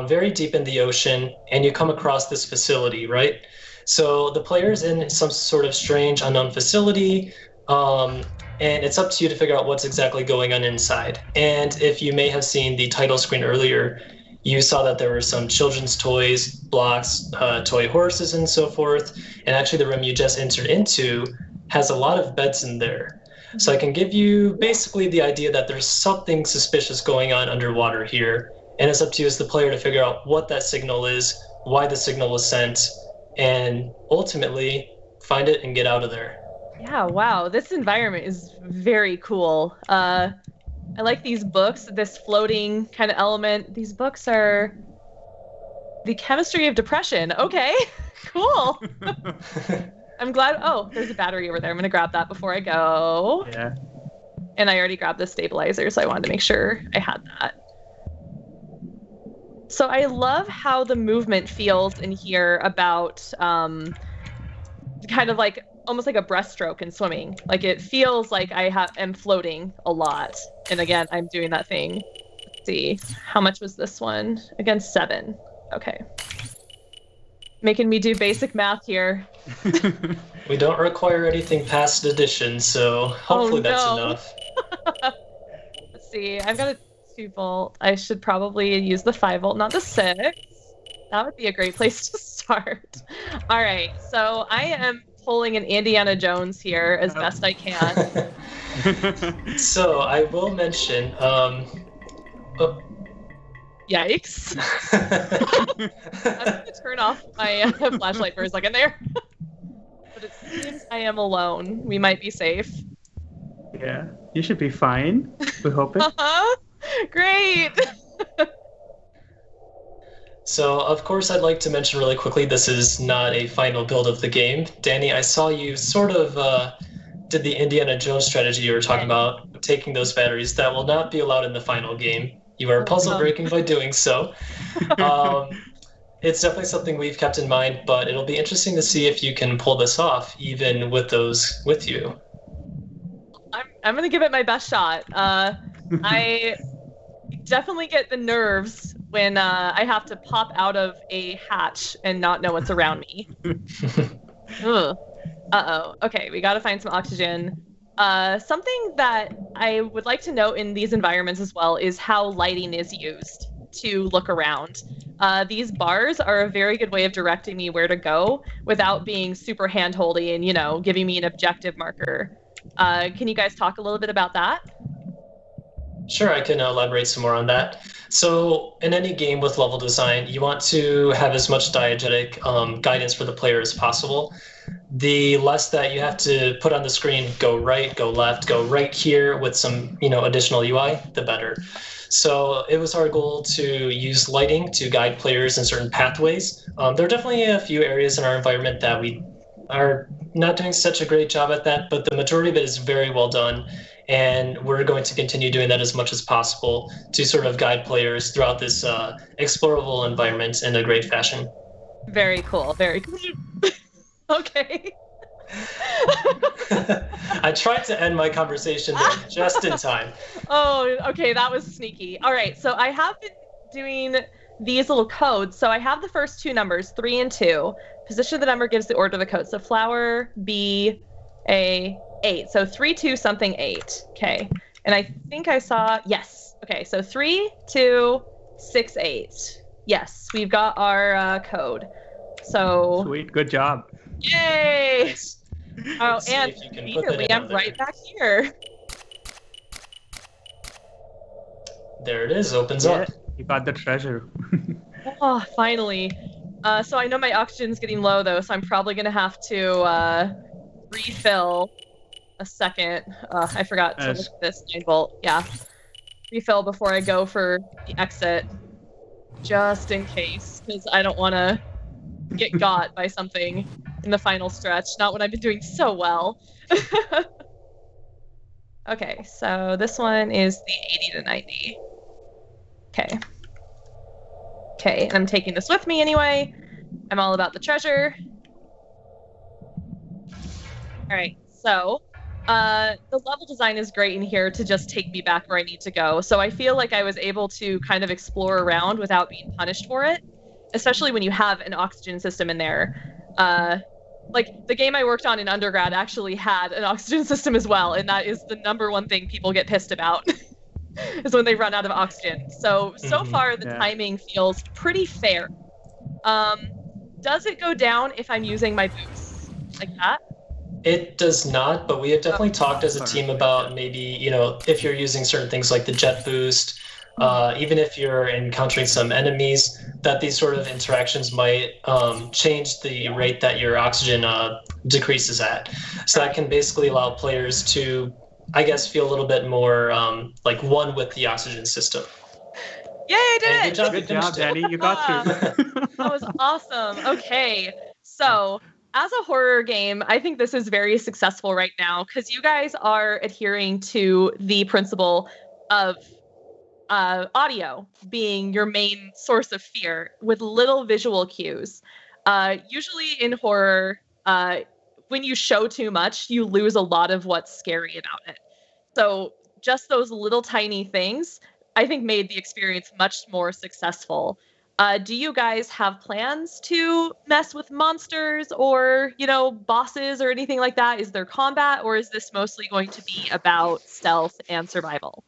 very deep in the ocean, and you come across this facility, right? So the player's in some sort of strange unknown facility, and it's up to you to figure out what's exactly going on inside. And if you may have seen the title screen earlier, you saw that there were some children's toys, blocks, toy horses, and so forth. And actually the room you just entered into has a lot of beds in there. So I can give you basically the idea that there's something suspicious going on underwater here. And it's up to you as the player to figure out what that signal is, why the signal was sent, and ultimately find it and get out of there. Yeah, wow. This environment is very cool. I like these books, this floating kind of element. These books are The Chemistry of Depression. Okay, cool. I'm glad. Oh, there's a battery over there. I'm going to grab that before I go. Yeah. And I already grabbed the stabilizer, so I wanted to make sure I had that. So I love how the movement feels in here about kind of like almost like a breaststroke in swimming. Like it feels like I am floating a lot. And again, I'm doing that thing. Let's see. How much was this one? Again, 7. Okay. Making me do basic math here. We don't require anything past addition, so hopefully that's enough. Let's see. I've got a 2 volt. I should probably use the 5 volt, not the 6. That would be a great place to start. All right, so I am pulling an Indiana Jones here as best I can. So I will mention. Yikes! I'm gonna turn off my flashlight for a second there. But it seems I am alone. We might be safe. Yeah, you should be fine. We hope it. Great. So, of course, I'd like to mention really quickly, this is not a final build of the game. Danny, I saw you sort of did the Indiana Jones strategy you were talking about, taking those batteries. That will not be allowed in the final game. You are puzzle breaking by doing so. It's definitely something we've kept in mind, but it'll be interesting to see if you can pull this off, even with those with you. I'm gonna give it my best shot. I definitely get the nerves when I have to pop out of a hatch and not know what's around me. Ugh. Uh-oh. Okay, we gotta find some oxygen. Something that I would like to note in these environments as well is how lighting is used to look around. These bars are a very good way of directing me where to go without being super hand-holdy and, giving me an objective marker. Can you guys talk a little bit about that? Sure, I can elaborate some more on that. So in any game with level design, you want to have as much diegetic guidance for the player as possible. The less that you have to put on the screen, go right, go left, go right here with some additional UI, the better. So it was our goal to use lighting to guide players in certain pathways. There are definitely a few areas in our environment that we are not doing such a great job at that, but the majority of it is very well done. And we're going to continue doing that as much as possible to sort of guide players throughout this explorable environment in a great fashion. Very cool. Very cool. Okay. I tried to end my conversation there just in time. Oh, okay. That was sneaky. All right. So I have been doing these little codes. So I have the first two numbers, 3 and 2. Position of the number gives the order of the code. So flower, B, A, 8. So 3, 2, something 8. Okay. And I think I saw, yes. Okay. So 3, 2, 6, 8. Yes. We've got our code. So. Sweet. Good job. Yay. Nice. Oh, and immediately I'm right back here. There it is. Opens up. You got the treasure. Oh, finally. So I know my oxygen's getting low though, so I'm probably gonna have to refill a second. I forgot to look at this 9-volt. Yeah. Refill before I go for the exit. Just in case, because I don't want to get got by something in the final stretch. Not when I've been doing so well. Okay, so this one is the 80 to 90. Okay. Okay, and I'm taking this with me anyway. I'm all about the treasure. All right, so the level design is great in here to just take me back where I need to go. So I feel like I was able to kind of explore around without being punished for it, especially when you have an oxygen system in there. Like the game I worked on in undergrad actually had an oxygen system as well, and that is the number one thing people get pissed about is when they run out of oxygen. So far the timing feels pretty fair. Does it go down if I'm using my boosts like that? It does not, but we have definitely talked as a team about maybe, if you're using certain things like the jet boost, even if you're encountering some enemies, that these sort of interactions might change the rate that your oxygen decreases at. So that can basically allow players to, I guess, feel a little bit more like one with the oxygen system. Yay, I did it! Good job, Danny. You got through. That was awesome. Okay, so as a horror game, I think this is very successful right now because you guys are adhering to the principle of audio being your main source of fear with little visual cues. Usually in horror, when you show too much, you lose a lot of what's scary about it. So just those little tiny things, I think, made the experience much more successful. Do you guys have plans to mess with monsters or, bosses or anything like that? Is there combat, or is this mostly going to be about stealth and survival?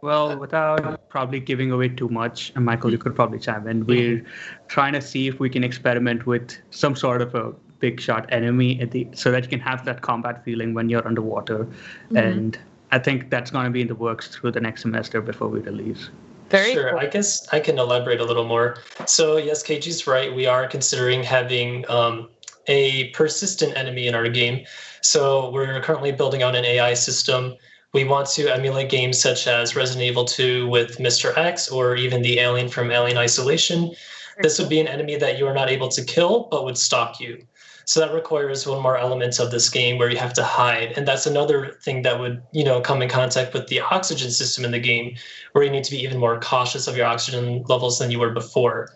Well, without probably giving away too much, and Michael, you could probably chime in. We're trying to see if we can experiment with some sort of a big shot enemy so that you can have that combat feeling when you're underwater. And I think that's going to be in the works through the next semester before we release. Sure. Cool. I guess I can elaborate a little more. So yes, KG's right. We are considering having a persistent enemy in our game. So we're currently building out an AI system. We want to emulate games such as Resident Evil 2 with Mr. X, or even the alien from Alien Isolation. This would be an enemy that you are not able to kill, but would stalk you. So that requires one more element of this game where you have to hide. And that's another thing that would, come in contact with the oxygen system in the game, where you need to be even more cautious of your oxygen levels than you were before.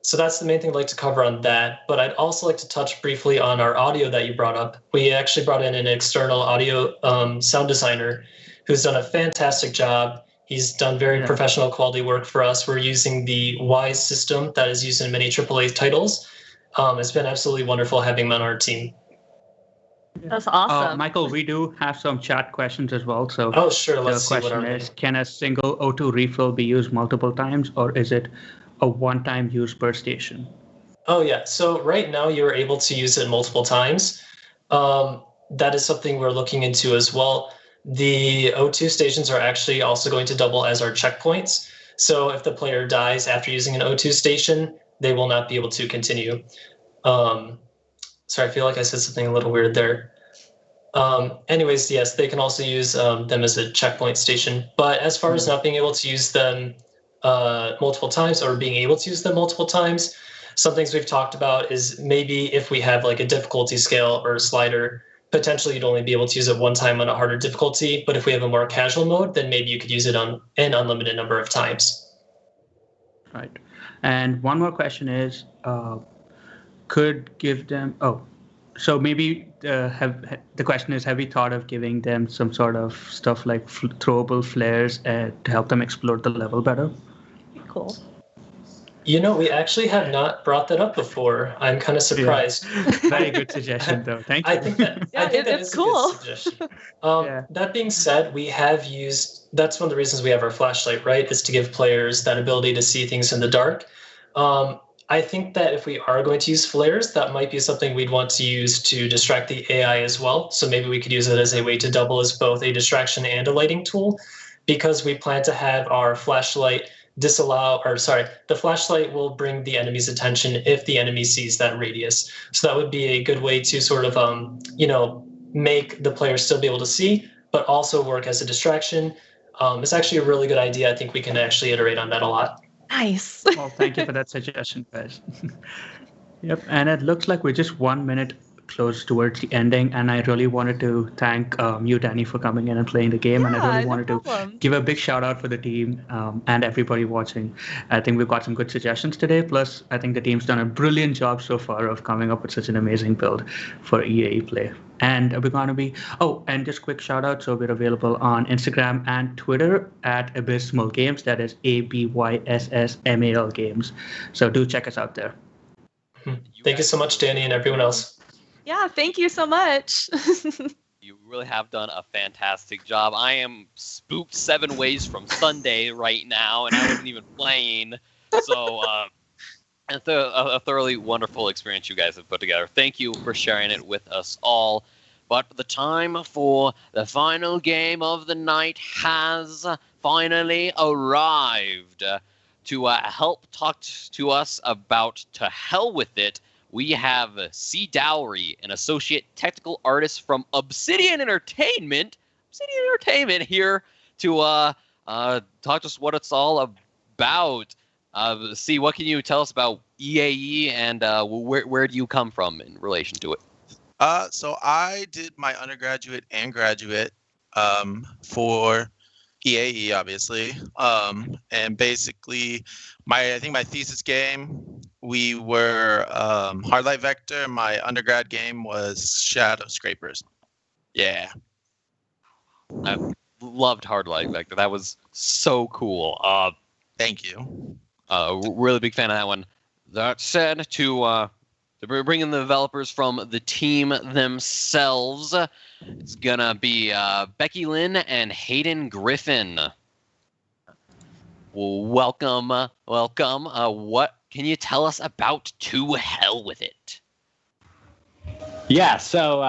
So that's the main thing I'd like to cover on that. But I'd also like to touch briefly on our audio that you brought up. We actually brought in an external audio sound designer who's done a fantastic job. He's done very professional quality work for us. We're using the WISE system that is used in many AAA titles. It's been absolutely wonderful having him on our team. That's awesome. Michael, we do have some chat questions as well. So sure. Let's see what question is, can a single O2 refill be used multiple times, or is it a one-time use per station? Oh, yeah. So right now you're able to use it multiple times. That is something we're looking into as well. The O2 stations are actually also going to double as our checkpoints. So if the player dies after using an O2 station, they will not be able to continue. Sorry, I feel like I said something a little weird there. Anyways, yes, they can also use them as a checkpoint station. But as far as not being able to use them multiple times, or being able to use them multiple times, some things we've talked about is maybe if we have like a difficulty scale or a slider, potentially you'd only be able to use it one time on a harder difficulty. But if we have a more casual mode, then maybe you could use it on an unlimited number of times. Right. And one more question is, could give them, so maybe the question is, have we thought of giving them some sort of stuff like throwable flares to help them explore the level better? Cool. We actually have not brought that up before. I'm kind of surprised. Yeah. Very good suggestion, though. Thank you. I think that is cool. A good suggestion. That being said, we have used, that's one of the reasons we have our flashlight, right, is to give players that ability to see things in the dark. I think that if we are going to use flares, that might be something we'd want to use to distract the AI as well. So maybe we could use it as a way to double as both a distraction and a lighting tool, because we plan to have our flashlight the flashlight will bring the enemy's attention if the enemy sees that radius. So that would be a good way to sort of, make the player still be able to see, but also work as a distraction. It's actually a really good idea. I think we can actually iterate on that a lot. Nice. Well, thank you for that suggestion, guys. Yep, and it looks like we're just 1 minute close towards the ending, and I really wanted to thank you, Danny, for coming in and playing the game, and I really wanted to give a big shout out for the team and everybody watching. I think we've got some good suggestions today, plus I think the team's done a brilliant job so far of coming up with such an amazing build for EAE play. And we're going to be, and just quick shout out, so we're available on Instagram and Twitter at Abysmal Games, that is ABYSSMAL Games. So do check us out there. Thank you so much, Danny, and everyone else. Yeah, thank you so much. You really have done a fantastic job. I am spooked 7 ways from Sunday right now, and I wasn't even playing. So a thoroughly wonderful experience you guys have put together. Thank you for sharing it with us all. But the time for the final game of the night has finally arrived. To help talk to us about To Hell With It, we have C. Dowry, an associate technical artist from Obsidian Entertainment here to talk to us what it's all about. C, what can you tell us about EAE, and where do you come from in relation to it? So I did my undergraduate and graduate for EAE, obviously, and basically I think my thesis game, we were Hardlight Vector. My undergrad game was Shadow Scrapers. Yeah. I loved Hardlight Vector. That was so cool. Thank you. Really big fan of that one. That said, to They're bringing the developers from the team themselves. It's gonna be Becky Lynn and Hayden Griffin. Well, welcome. What can you tell us about To Hell With It? Yeah, so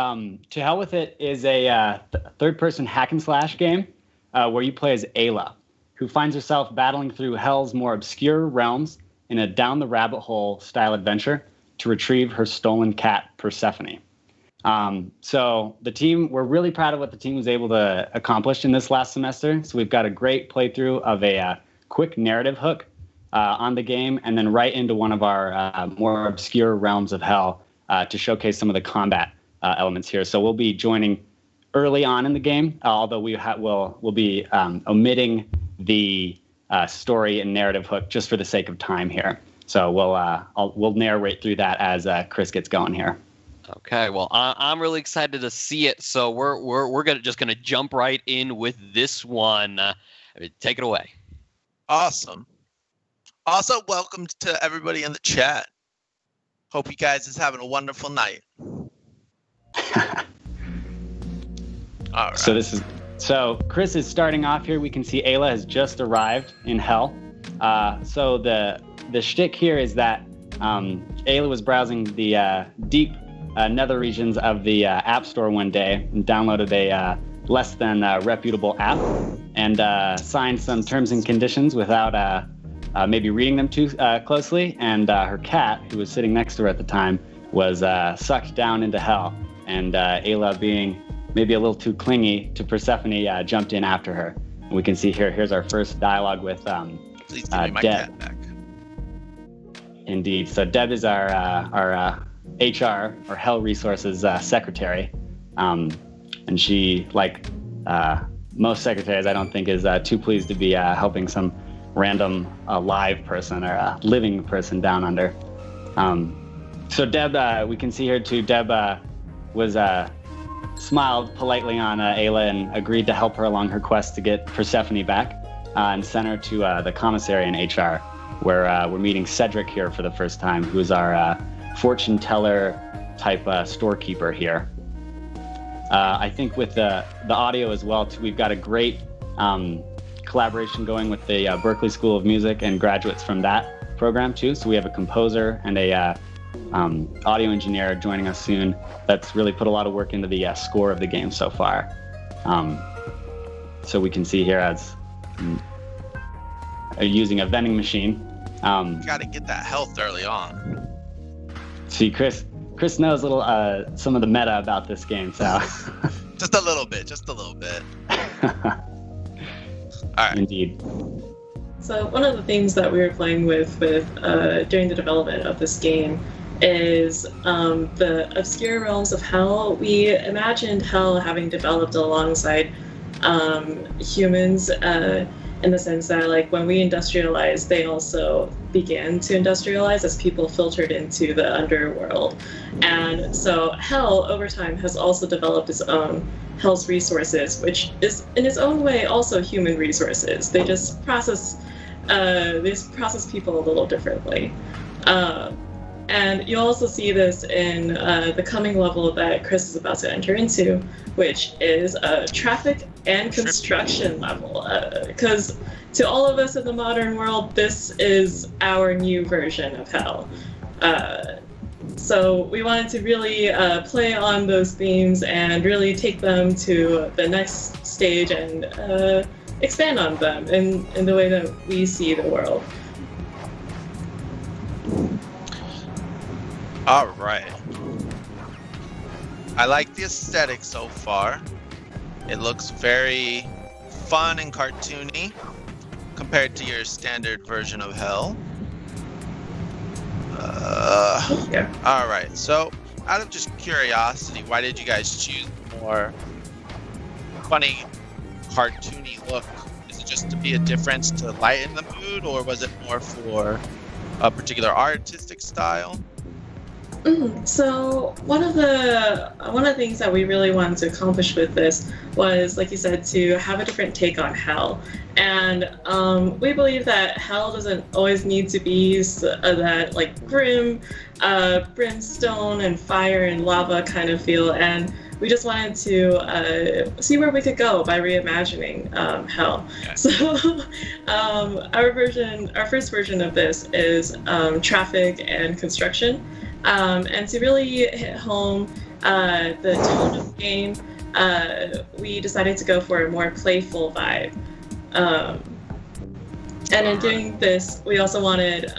To Hell With It is a third-person hack-and-slash game where you play as Ayla, who finds herself battling through Hell's more obscure realms in a down-the-rabbit-hole style adventure to retrieve her stolen cat, Persephone. So the team, we're really proud of what the team was able to accomplish in this last semester. So we've got a great playthrough of a quick narrative hook on the game, and then right into one of our more obscure realms of Hell to showcase some of the combat elements here. So we'll be joining early on in the game, although we'll be omitting the story and narrative hook just for the sake of time here. So we'll narrate through that as Chris gets going here. Okay, well, I'm really excited to see it. So we're just gonna jump right in with this one. Take it away. Awesome. Also, welcome to everybody in the chat. Hope you guys is having a wonderful night. All right. So Chris is starting off here. We can see Ayla has just arrived in Hell. So the shtick here is that Ayla was browsing the deep nether regions of the App Store one day and downloaded a less than reputable app and signed some terms and conditions without maybe reading them too closely. And her cat, who was sitting next to her at the time, was sucked down into Hell. And Ayla, being maybe a little too clingy to Persephone, jumped in after her. And we can see here's our first dialogue with Please give me my Deb. cat back. Indeed. So Deb is our HR, or Hell Resources secretary. And she, like most secretaries, I don't think is too pleased to be helping some random live person or living person down under. So Deb, we can see here too, Deb was smiled politely on Ayla and agreed to help her along her quest to get Persephone back and sent her to the commissary in HR, where we're meeting Cedric here for the first time, who is our fortune teller type storekeeper here. I think with the audio as well, too, we've got a great collaboration going with the Berklee School of Music and graduates from that program too. So we have a composer and a audio engineer joining us soon that's really put a lot of work into the score of the game so far. So we can see here as using a vending machine. Got to get that health early on. See, Chris knows a little some of the meta about this game, so just a little bit. All right. Indeed. So one of the things that we were playing with during the development of this game is the obscure realms of Hell. We imagined Hell having developed alongside humans in the sense that, like, when we industrialized, they also began to industrialize as people filtered into the underworld. And so Hell, over time, has also developed its own Hell's resources, which is in its own way also human resources. They just process people a little differently. And you'll also see this in the coming level that Chris is about to enter into, which is a traffic and construction level. Because to all of us in the modern world, this is our new version of Hell. So we wanted to really play on those themes and really take them to the next stage and expand on them in the way that we see the world. All right. I like the aesthetic so far. It looks very fun and cartoony compared to your standard version of Hell. All right. So, out of just curiosity, why did you guys choose more funny, cartoony look? Is it just to be a difference to lighten the mood, or was it more for a particular artistic style? So one of the things that we really wanted to accomplish with this was, like you said, to have a different take on hell. And we believe that hell doesn't always need to be that like grim, brimstone and fire and lava kind of feel. And we just wanted to see where we could go by reimagining hell. So our first version of this is traffic and construction. And to really hit home the tone of the game, we decided to go for a more playful vibe. And in doing this, we also wanted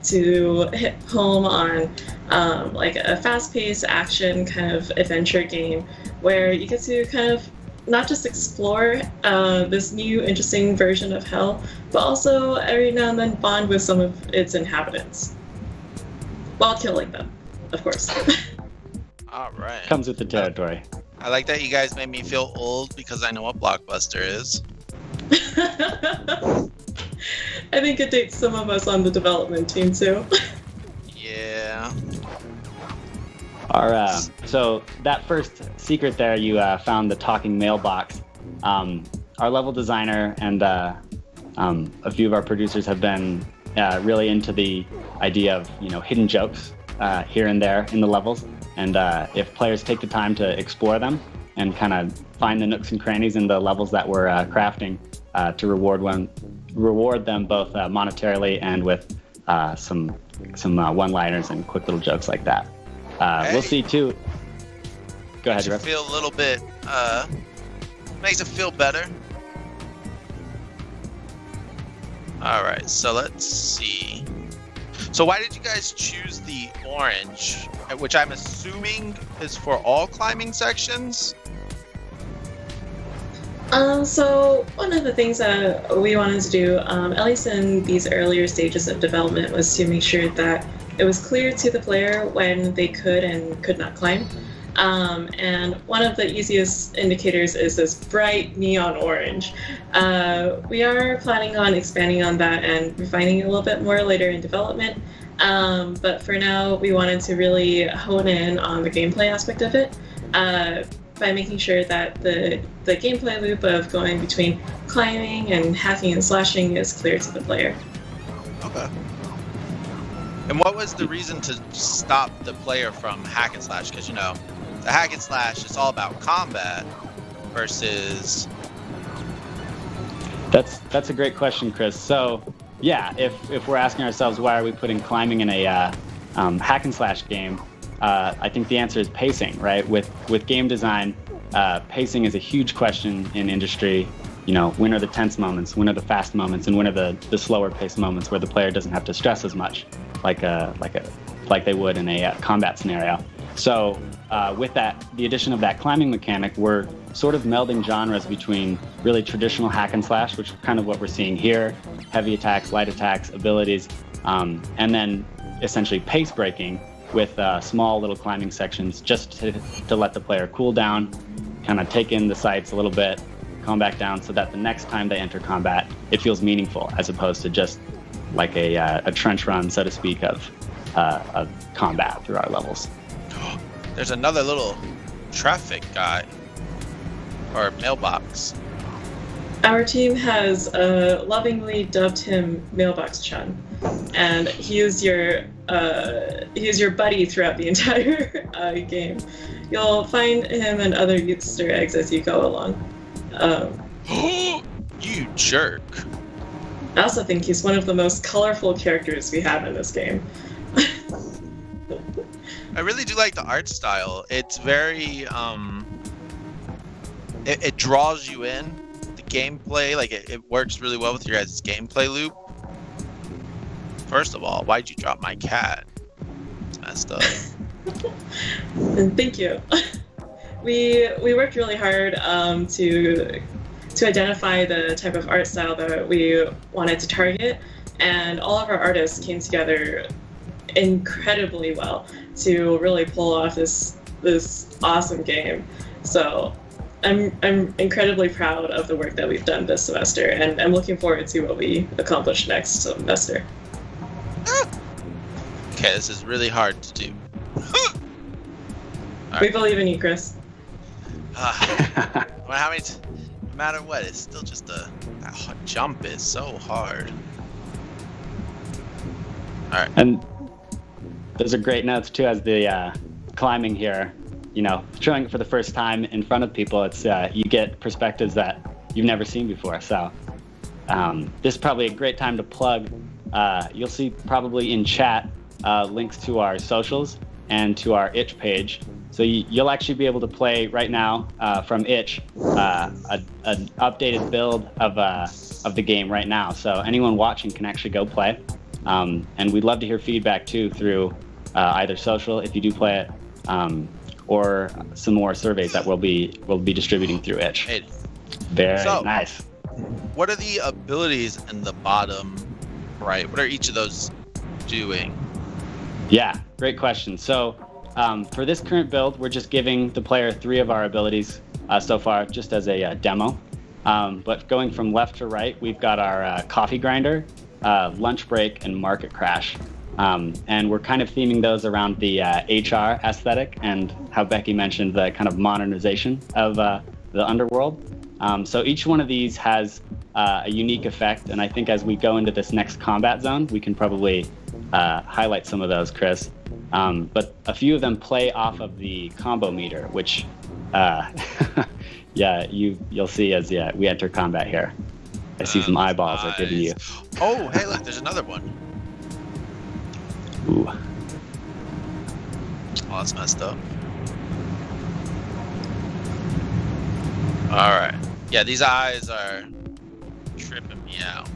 to hit home on like a fast-paced action kind of adventure game where you get to kind of not just explore this new interesting version of hell, but also every now and then bond with some of its inhabitants. While killing them, of course. All right. Comes with the territory. I like that you guys made me feel old because I know what Blockbuster is. I think it dates some of us on the development team too. Yeah. So that first secret there, you found the talking mailbox. Our level designer and a few of our producers have been really into the idea of hidden jokes here and there in the levels, and if players take the time to explore them and kind of find the nooks and crannies in the levels that we're crafting to reward them both monetarily and with some one-liners and quick little jokes like that. We'll see too. Go ahead, Russ. Feel a little bit makes it feel better. All right, so let's see. So why did you guys choose the orange, which I'm assuming is for all climbing sections? So one of the things that we wanted to do, at least in these earlier stages of development, was to make sure that it was clear to the player when they could and could not climb. And one of the easiest indicators is this bright neon orange. We are planning on expanding on that and refining it a little bit more later in development. But for now, we wanted to really hone in on the gameplay aspect of it by making sure that the gameplay loop of going between climbing and hacking and slashing is clear to the player. Okay. And what was the reason to stop the player from hack and slash? Because, the hack and slash is all about combat versus... That's a great question, Chris. So, yeah, if we're asking ourselves why are we putting climbing in a hack and slash game, I think the answer is pacing, right? With game design, pacing is a huge question in industry. When are the tense moments? When are the fast moments? And when are the slower paced moments where the player doesn't have to stress as much, like they would in a combat scenario? So with that, the addition of that climbing mechanic, we're sort of melding genres between really traditional hack and slash, which is kind of what we're seeing here, heavy attacks, light attacks, abilities, and then essentially pace breaking with small little climbing sections just to let the player cool down, kind of take in the sights a little bit, calm back down so that the next time they enter combat, it feels meaningful as opposed to just like a trench run, so to speak, of combat through our levels. There's another little traffic guy or mailbox. Our team has lovingly dubbed him Mailbox Chun, and he is your buddy throughout the entire game. You'll find him and other Easter eggs as you go along. You jerk! I also think he's one of the most colorful characters we have in this game. I really do like the art style. It's very it draws you in. The gameplay, it works really well with your guys' gameplay loop. First of all, why'd you drop my cat? It's messed up. Thank you. We worked really hard to identify the type of art style that we wanted to target, and all of our artists came together incredibly well to really pull off this awesome game. So I'm incredibly proud of the work that we've done this semester, and I'm looking forward to what we accomplish next semester. Okay, this is really hard to do. We believe in you, Chris. Well, how many? No matter what, it's still just that jump is so hard. All right. And those are great notes too, as the climbing here. You know, showing it for the first time in front of people, it's you get perspectives that you've never seen before. So this is probably a great time to plug. You'll see probably in chat links to our socials and to our itch page. So you'll actually be able to play right now from itch an updated build of the game right now. So anyone watching can actually go play. And we'd love to hear feedback too through either social if you do play it, or some more surveys that we'll be distributing through itch. Very nice. What are the abilities in the bottom right? What are each of those doing? Yeah, great question. So for this current build, we're just giving the player 3 of our abilities so far, just as a demo. But going from left to right, we've got our coffee grinder, lunch break, and market crash. And we're kind of theming those around the HR aesthetic and how Becky mentioned the kind of modernization of the underworld. So each one of these has a unique effect, and I think as we go into this next combat zone, we can probably highlight some of those, Chris. But a few of them play off of the combo meter, which, yeah, you'll see as we enter combat here. I see some eyeballs are giving you. Oh, hey, look, there's another one. Ooh. Oh, that's messed up. All right. Yeah, these eyes are tripping me out.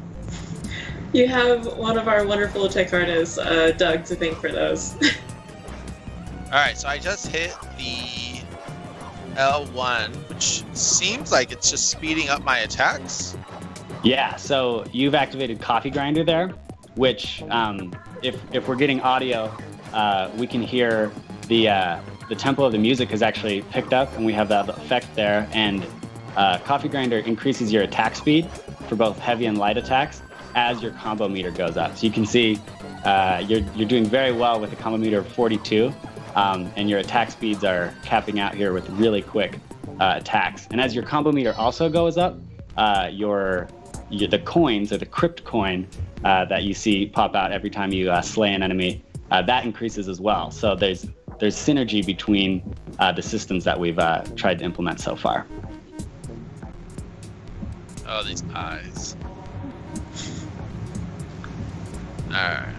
You have one of our wonderful tech artists, Doug, to thank for those. All right, so I just hit the L1, which seems like it's just speeding up my attacks. Yeah, so you've activated coffee grinder there, which if we're getting audio, we can hear the tempo of the music has actually picked up, and we have that effect there. And coffee grinder increases your attack speed for both heavy and light attacks as your combo meter goes up. So you can see you're doing very well with a combo meter of 42, and your attack speeds are capping out here with really quick attacks. And as your combo meter also goes up, the coins, or the crypt coin that you see pop out every time you slay an enemy, that increases as well. So there's synergy between the systems that we've tried to implement so far. Oh, these eyes. Alright.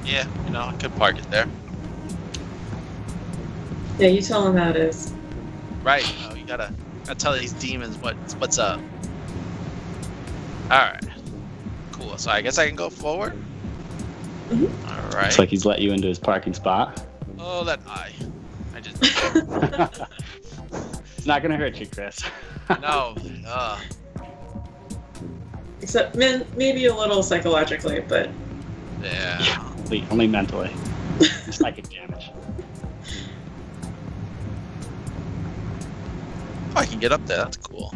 Yeah, I could park it there. Yeah, you tell them how it is. Right. Oh, you gotta tell these demons what's up. Alright. Cool. So I guess I can go forward? Mm-hmm. Alright. Looks like he's let you into his parking spot. Oh, that eye. I just... It's not gonna hurt you, Chris. No. Except maybe a little psychologically, but... Yeah. Only mentally. Psychic damage. Oh, I can get up there. That's cool.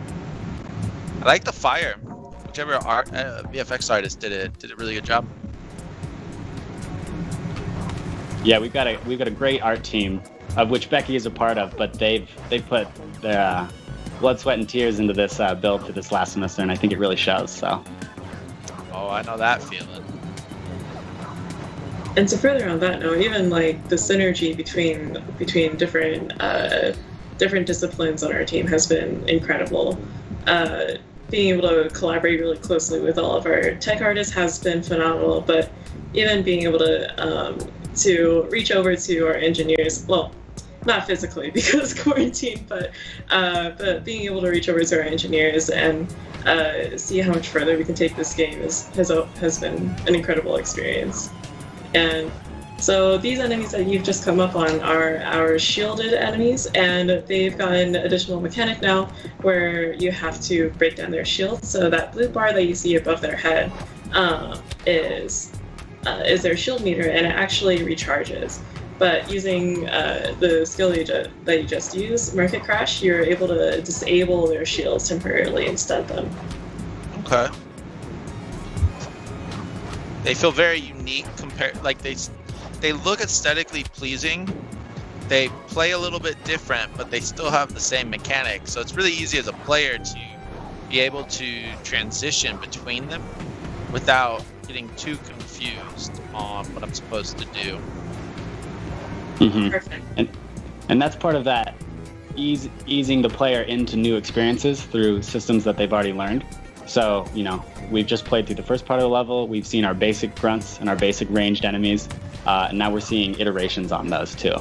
I like the fire. Whichever VFX artist did it a really good job. Yeah, we've got a great art team, of which Becky is a part of, but they've put their blood, sweat, and tears into this build for this last semester, and I think it really shows. So. Oh, I know that feeling. And to further on that note, even like the synergy between different disciplines on our team has been incredible. Being able to collaborate really closely with all of our tech artists has been phenomenal, but even being able to reach over to our engineers, well, not physically because quarantine, but being able to reach over to our engineers and see how much further we can take this game has been an incredible experience. And so these enemies that you've just come up on are our shielded enemies, and they've got an additional mechanic now where you have to break down their shields. So that blue bar that you see above their head is their shield meter, and it actually recharges. But using the skill that you just used, Market Crash, you're able to disable their shields temporarily and stun them. Okay. they feel very unique compared. Like they look aesthetically pleasing. They play a little bit different, but they still have the same mechanics. So it's really easy as a player to be able to transition between them without getting too confused on what I'm supposed to do. Mm-hmm. And that's part of that easing the player into new experiences through systems that they've already learned. So, we've just played through the first part of the level. We've seen our basic grunts and our basic ranged enemies, and now we're seeing iterations on those too.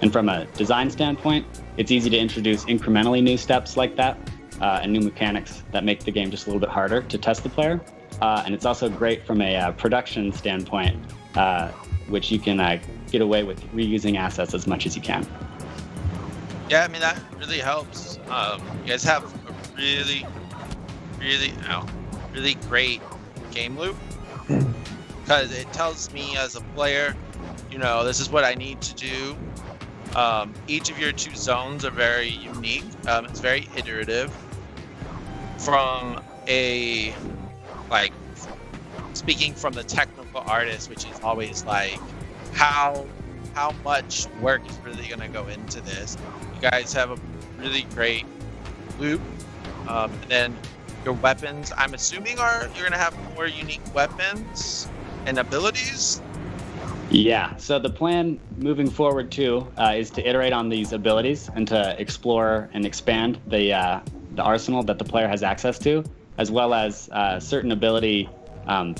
And from a design standpoint, it's easy to introduce incrementally new steps like that and new mechanics that make the game just a little bit harder to test the player. And it's also great from a production standpoint, which you can get away with reusing assets as much as you can. Yeah, I mean, that really helps. You guys have a really great game loop, because it tells me as a player, this is what I need to do. Each of your 2 zones are very unique. It's very iterative. From speaking from the technical artist, which is always like, how much work is really going to go into this? You guys have a really great loop. And then your weapons, I'm assuming you're going to have more unique weapons and abilities. Yeah, so the plan moving forward too is to iterate on these abilities and to explore and expand the arsenal that the player has access to, as well as certain ability weapon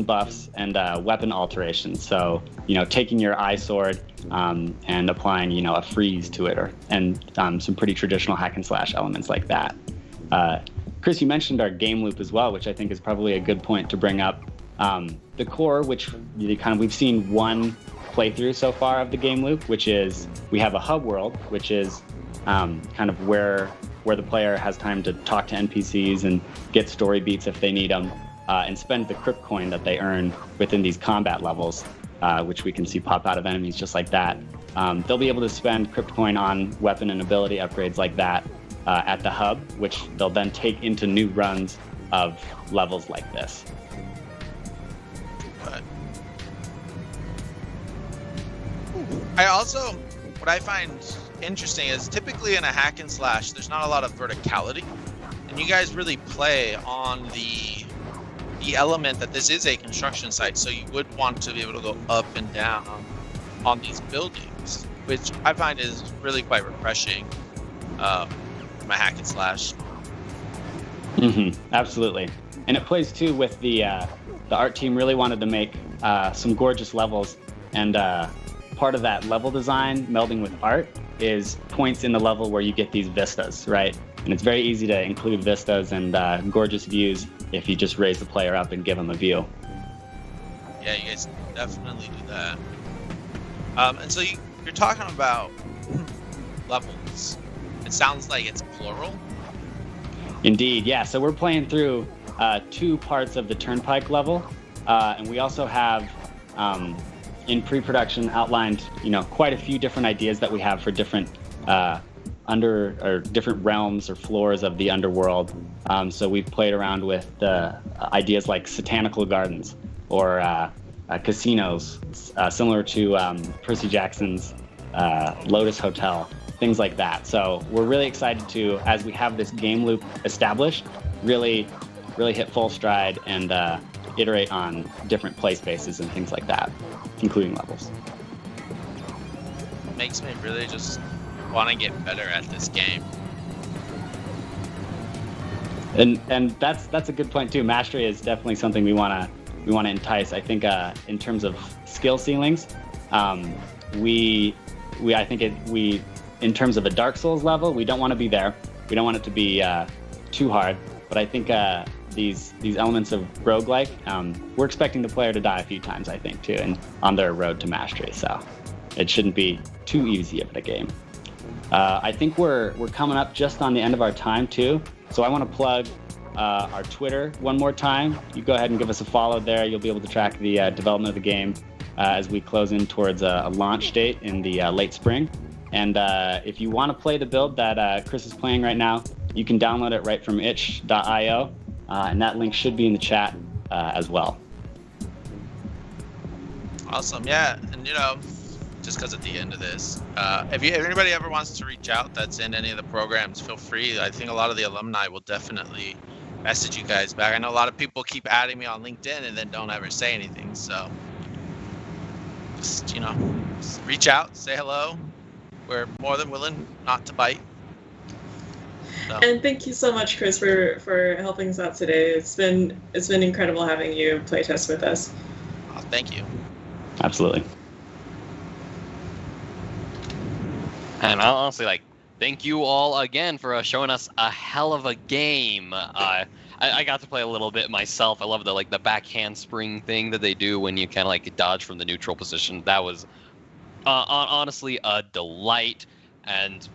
buffs and weapon alterations. So, taking your eye sword and applying, a freeze to it, and some pretty traditional hack and slash elements like that. Chris, you mentioned our game loop as well, which I think is probably a good point to bring up. The core, which we've seen one playthrough so far of the game loop, which is we have a hub world, which is kind of where the player has time to talk to NPCs and get story beats if they need them, and spend the crypt coin that they earn within these combat levels, which we can see pop out of enemies just like that. They'll be able to spend crypt coin on weapon and ability upgrades like that at the hub, which they'll then take into new runs of levels like this. What I find interesting is typically in a hack and slash, there's not a lot of verticality, and you guys really play on the element that this is a construction site, so you would want to be able to go up and down on these buildings, which I find is really quite refreshing from a hack and slash. Absolutely, and it plays too with the art team really wanted to make some gorgeous levels, and part of that level design melding with art is points in the level where you get these vistas, right? And it's very easy to include vistas and gorgeous views if you just raise the player up and give them a view. Yeah, you guys definitely do that. And so you're talking about levels. It sounds like it's plural. Indeed, yeah. So we're playing through 2 parts of the Turnpike level, and we also have in pre-production outlined, quite a few different ideas that we have for different different realms or floors of the underworld. So we've played around with ideas like Satanical Gardens or casinos, similar to Percy Jackson's Lotus Hotel, things like that. So we're really excited to, as we have this game loop established, really hit full stride and iterate on different play spaces and things like that, including levels. Makes me really just want to get better at this game. And that's a good point too. Mastery is definitely something we want to entice. I think in terms of skill ceilings, in terms of a Dark Souls level, we don't want to be there. We don't want it to be too hard. But I think these elements of roguelike, we're expecting the player to die a few times, I think, too, and on their road to mastery. So it shouldn't be too easy of a game. I think we're coming up just on the end of our time, too. So I want to plug our Twitter one more time. You go ahead and give us a follow there. You'll be able to track the development of the game as we close in towards a launch date in the late spring. And if you want to play the build that Chris is playing right now, you can download it right from itch.io. And that link should be in the chat as well. Awesome, yeah, and just because at the end of this, if anybody ever wants to reach out that's in any of the programs, feel free. I think a lot of the alumni will definitely message you guys back. I know a lot of people keep adding me on LinkedIn and then don't ever say anything, so just reach out, say hello. We're more than willing not to bite. So. And thank you so much, Chris, for helping us out today. It's been incredible having you playtest with us. Oh, thank you. Absolutely. And I'll honestly thank you all again for showing us a hell of a game. I got to play a little bit myself. I love the back handspring thing that they do when you kind of dodge from the neutral position. That was honestly a delight. And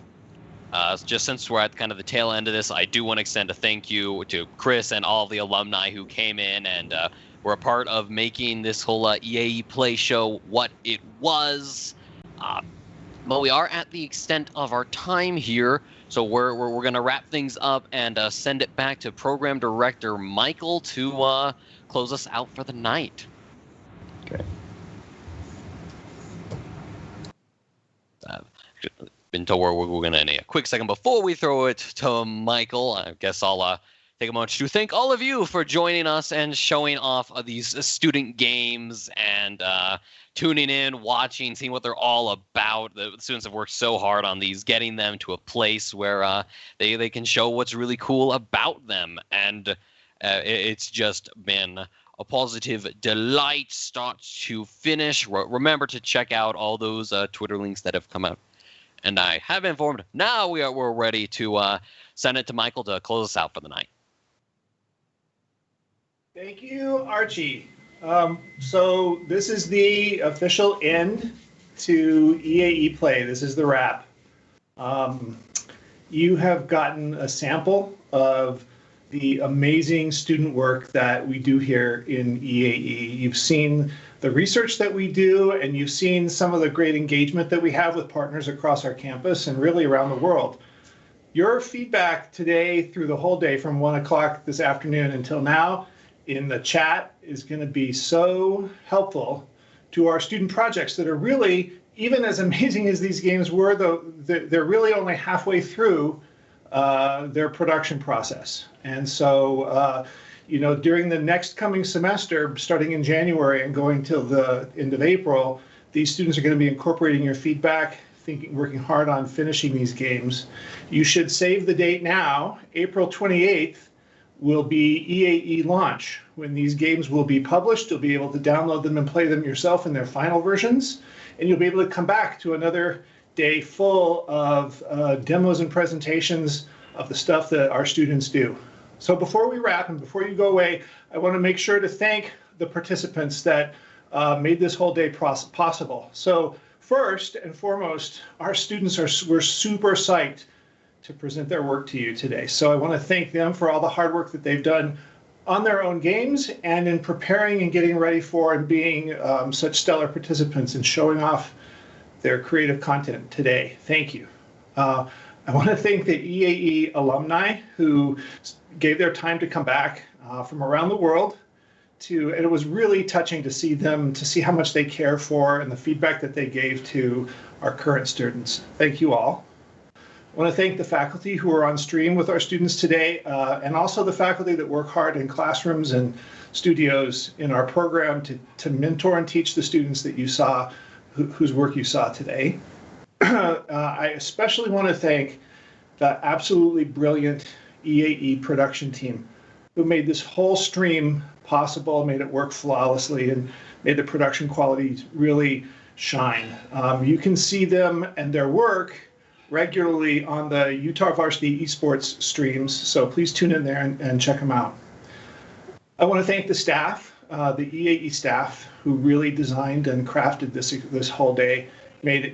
just since we're at kind of the tail end of this, I do want to extend a thank you to Chris and all the alumni who came in and were a part of making this whole EAE Play show what it was. But we are at the extent of our time here, so we're going to wrap things up and send it back to Program Director Michael to close us out for the night. Okay. Been told we're going to, in a quick second before we throw it to Michael, I guess I'll take a moment to thank all of you for joining us and showing off these student games and tuning in, watching, seeing what they're all about. The students have worked so hard on these, getting them to a place where they can show what's really cool about them. And it's just been a positive delight start to finish. Remember to check out all those Twitter links that have come out. And I have been informed. Now we're ready to send it to Michael to close us out for the night. Thank you, Archie. So this is the official end to EAE Play. This is the wrap. You have gotten a sample of the amazing student work that we do here in EAE. You've seen the research that we do, and you've seen some of the great engagement that we have with partners across our campus and really around the world. Your feedback today through the whole day from 1 o'clock this afternoon until now in the chat is going to be so helpful to our student projects that are really, even as amazing as these games were, though, they're really only halfway through their production process. And so, during the next coming semester, starting in January and going till the end of April, these students are going to be incorporating your feedback, working hard on finishing these games. You should save the date now. April 28th will be EAE launch. When these games will be published, you'll be able to download them and play them yourself in their final versions, and you'll be able to come back to another day full of demos and presentations of the stuff that our students do. So before we wrap and before you go away, I want to make sure to thank the participants that made this whole day possible. So first and foremost, our students were super psyched to present their work to you today. So I want to thank them for all the hard work that they've done on their own games and in preparing and getting ready for and being such stellar participants and showing off their creative content today. Thank you. I want to thank the EAE alumni who gave their time to come back from around the world and it was really touching to see them, to see how much they care for and the feedback that they gave to our current students. Thank you all. I want to thank the faculty who are on stream with our students today, and also the faculty that work hard in classrooms and studios in our program to mentor and teach the students that you saw, whose work you saw today. I especially want to thank the absolutely brilliant EAE production team who made this whole stream possible, made it work flawlessly, and made the production quality really shine. You can see them and their work regularly on the Utah Varsity Esports streams, so please tune in there and check them out. I want to thank the staff, the EAE staff, who really designed and crafted this whole day,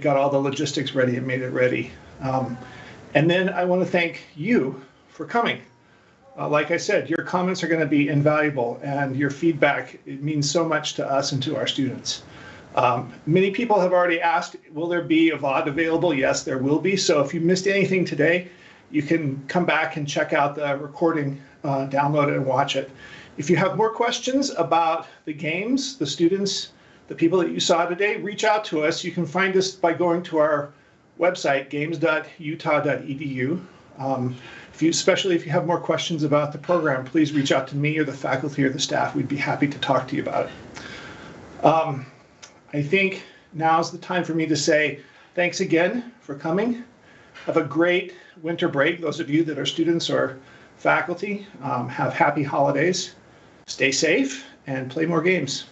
got all the logistics ready and made it ready. And then I want to thank you for coming. Like I said, your comments are going to be invaluable, and your feedback, it means so much to us and to our students. Many people have already asked, will there be a VOD available? Yes, there will be. So if you missed anything today, you can come back and check out the recording, download it and watch it. If you have more questions about the games, the students, the people that you saw today, reach out to us. You can find us by going to our website, games.utah.edu. Especially if you have more questions about the program, please reach out to me or the faculty or the staff. We'd be happy to talk to you about it. I think now's the time for me to say thanks again for coming. Have a great winter break. Those of you that are students or faculty, have happy holidays. Stay safe and play more games.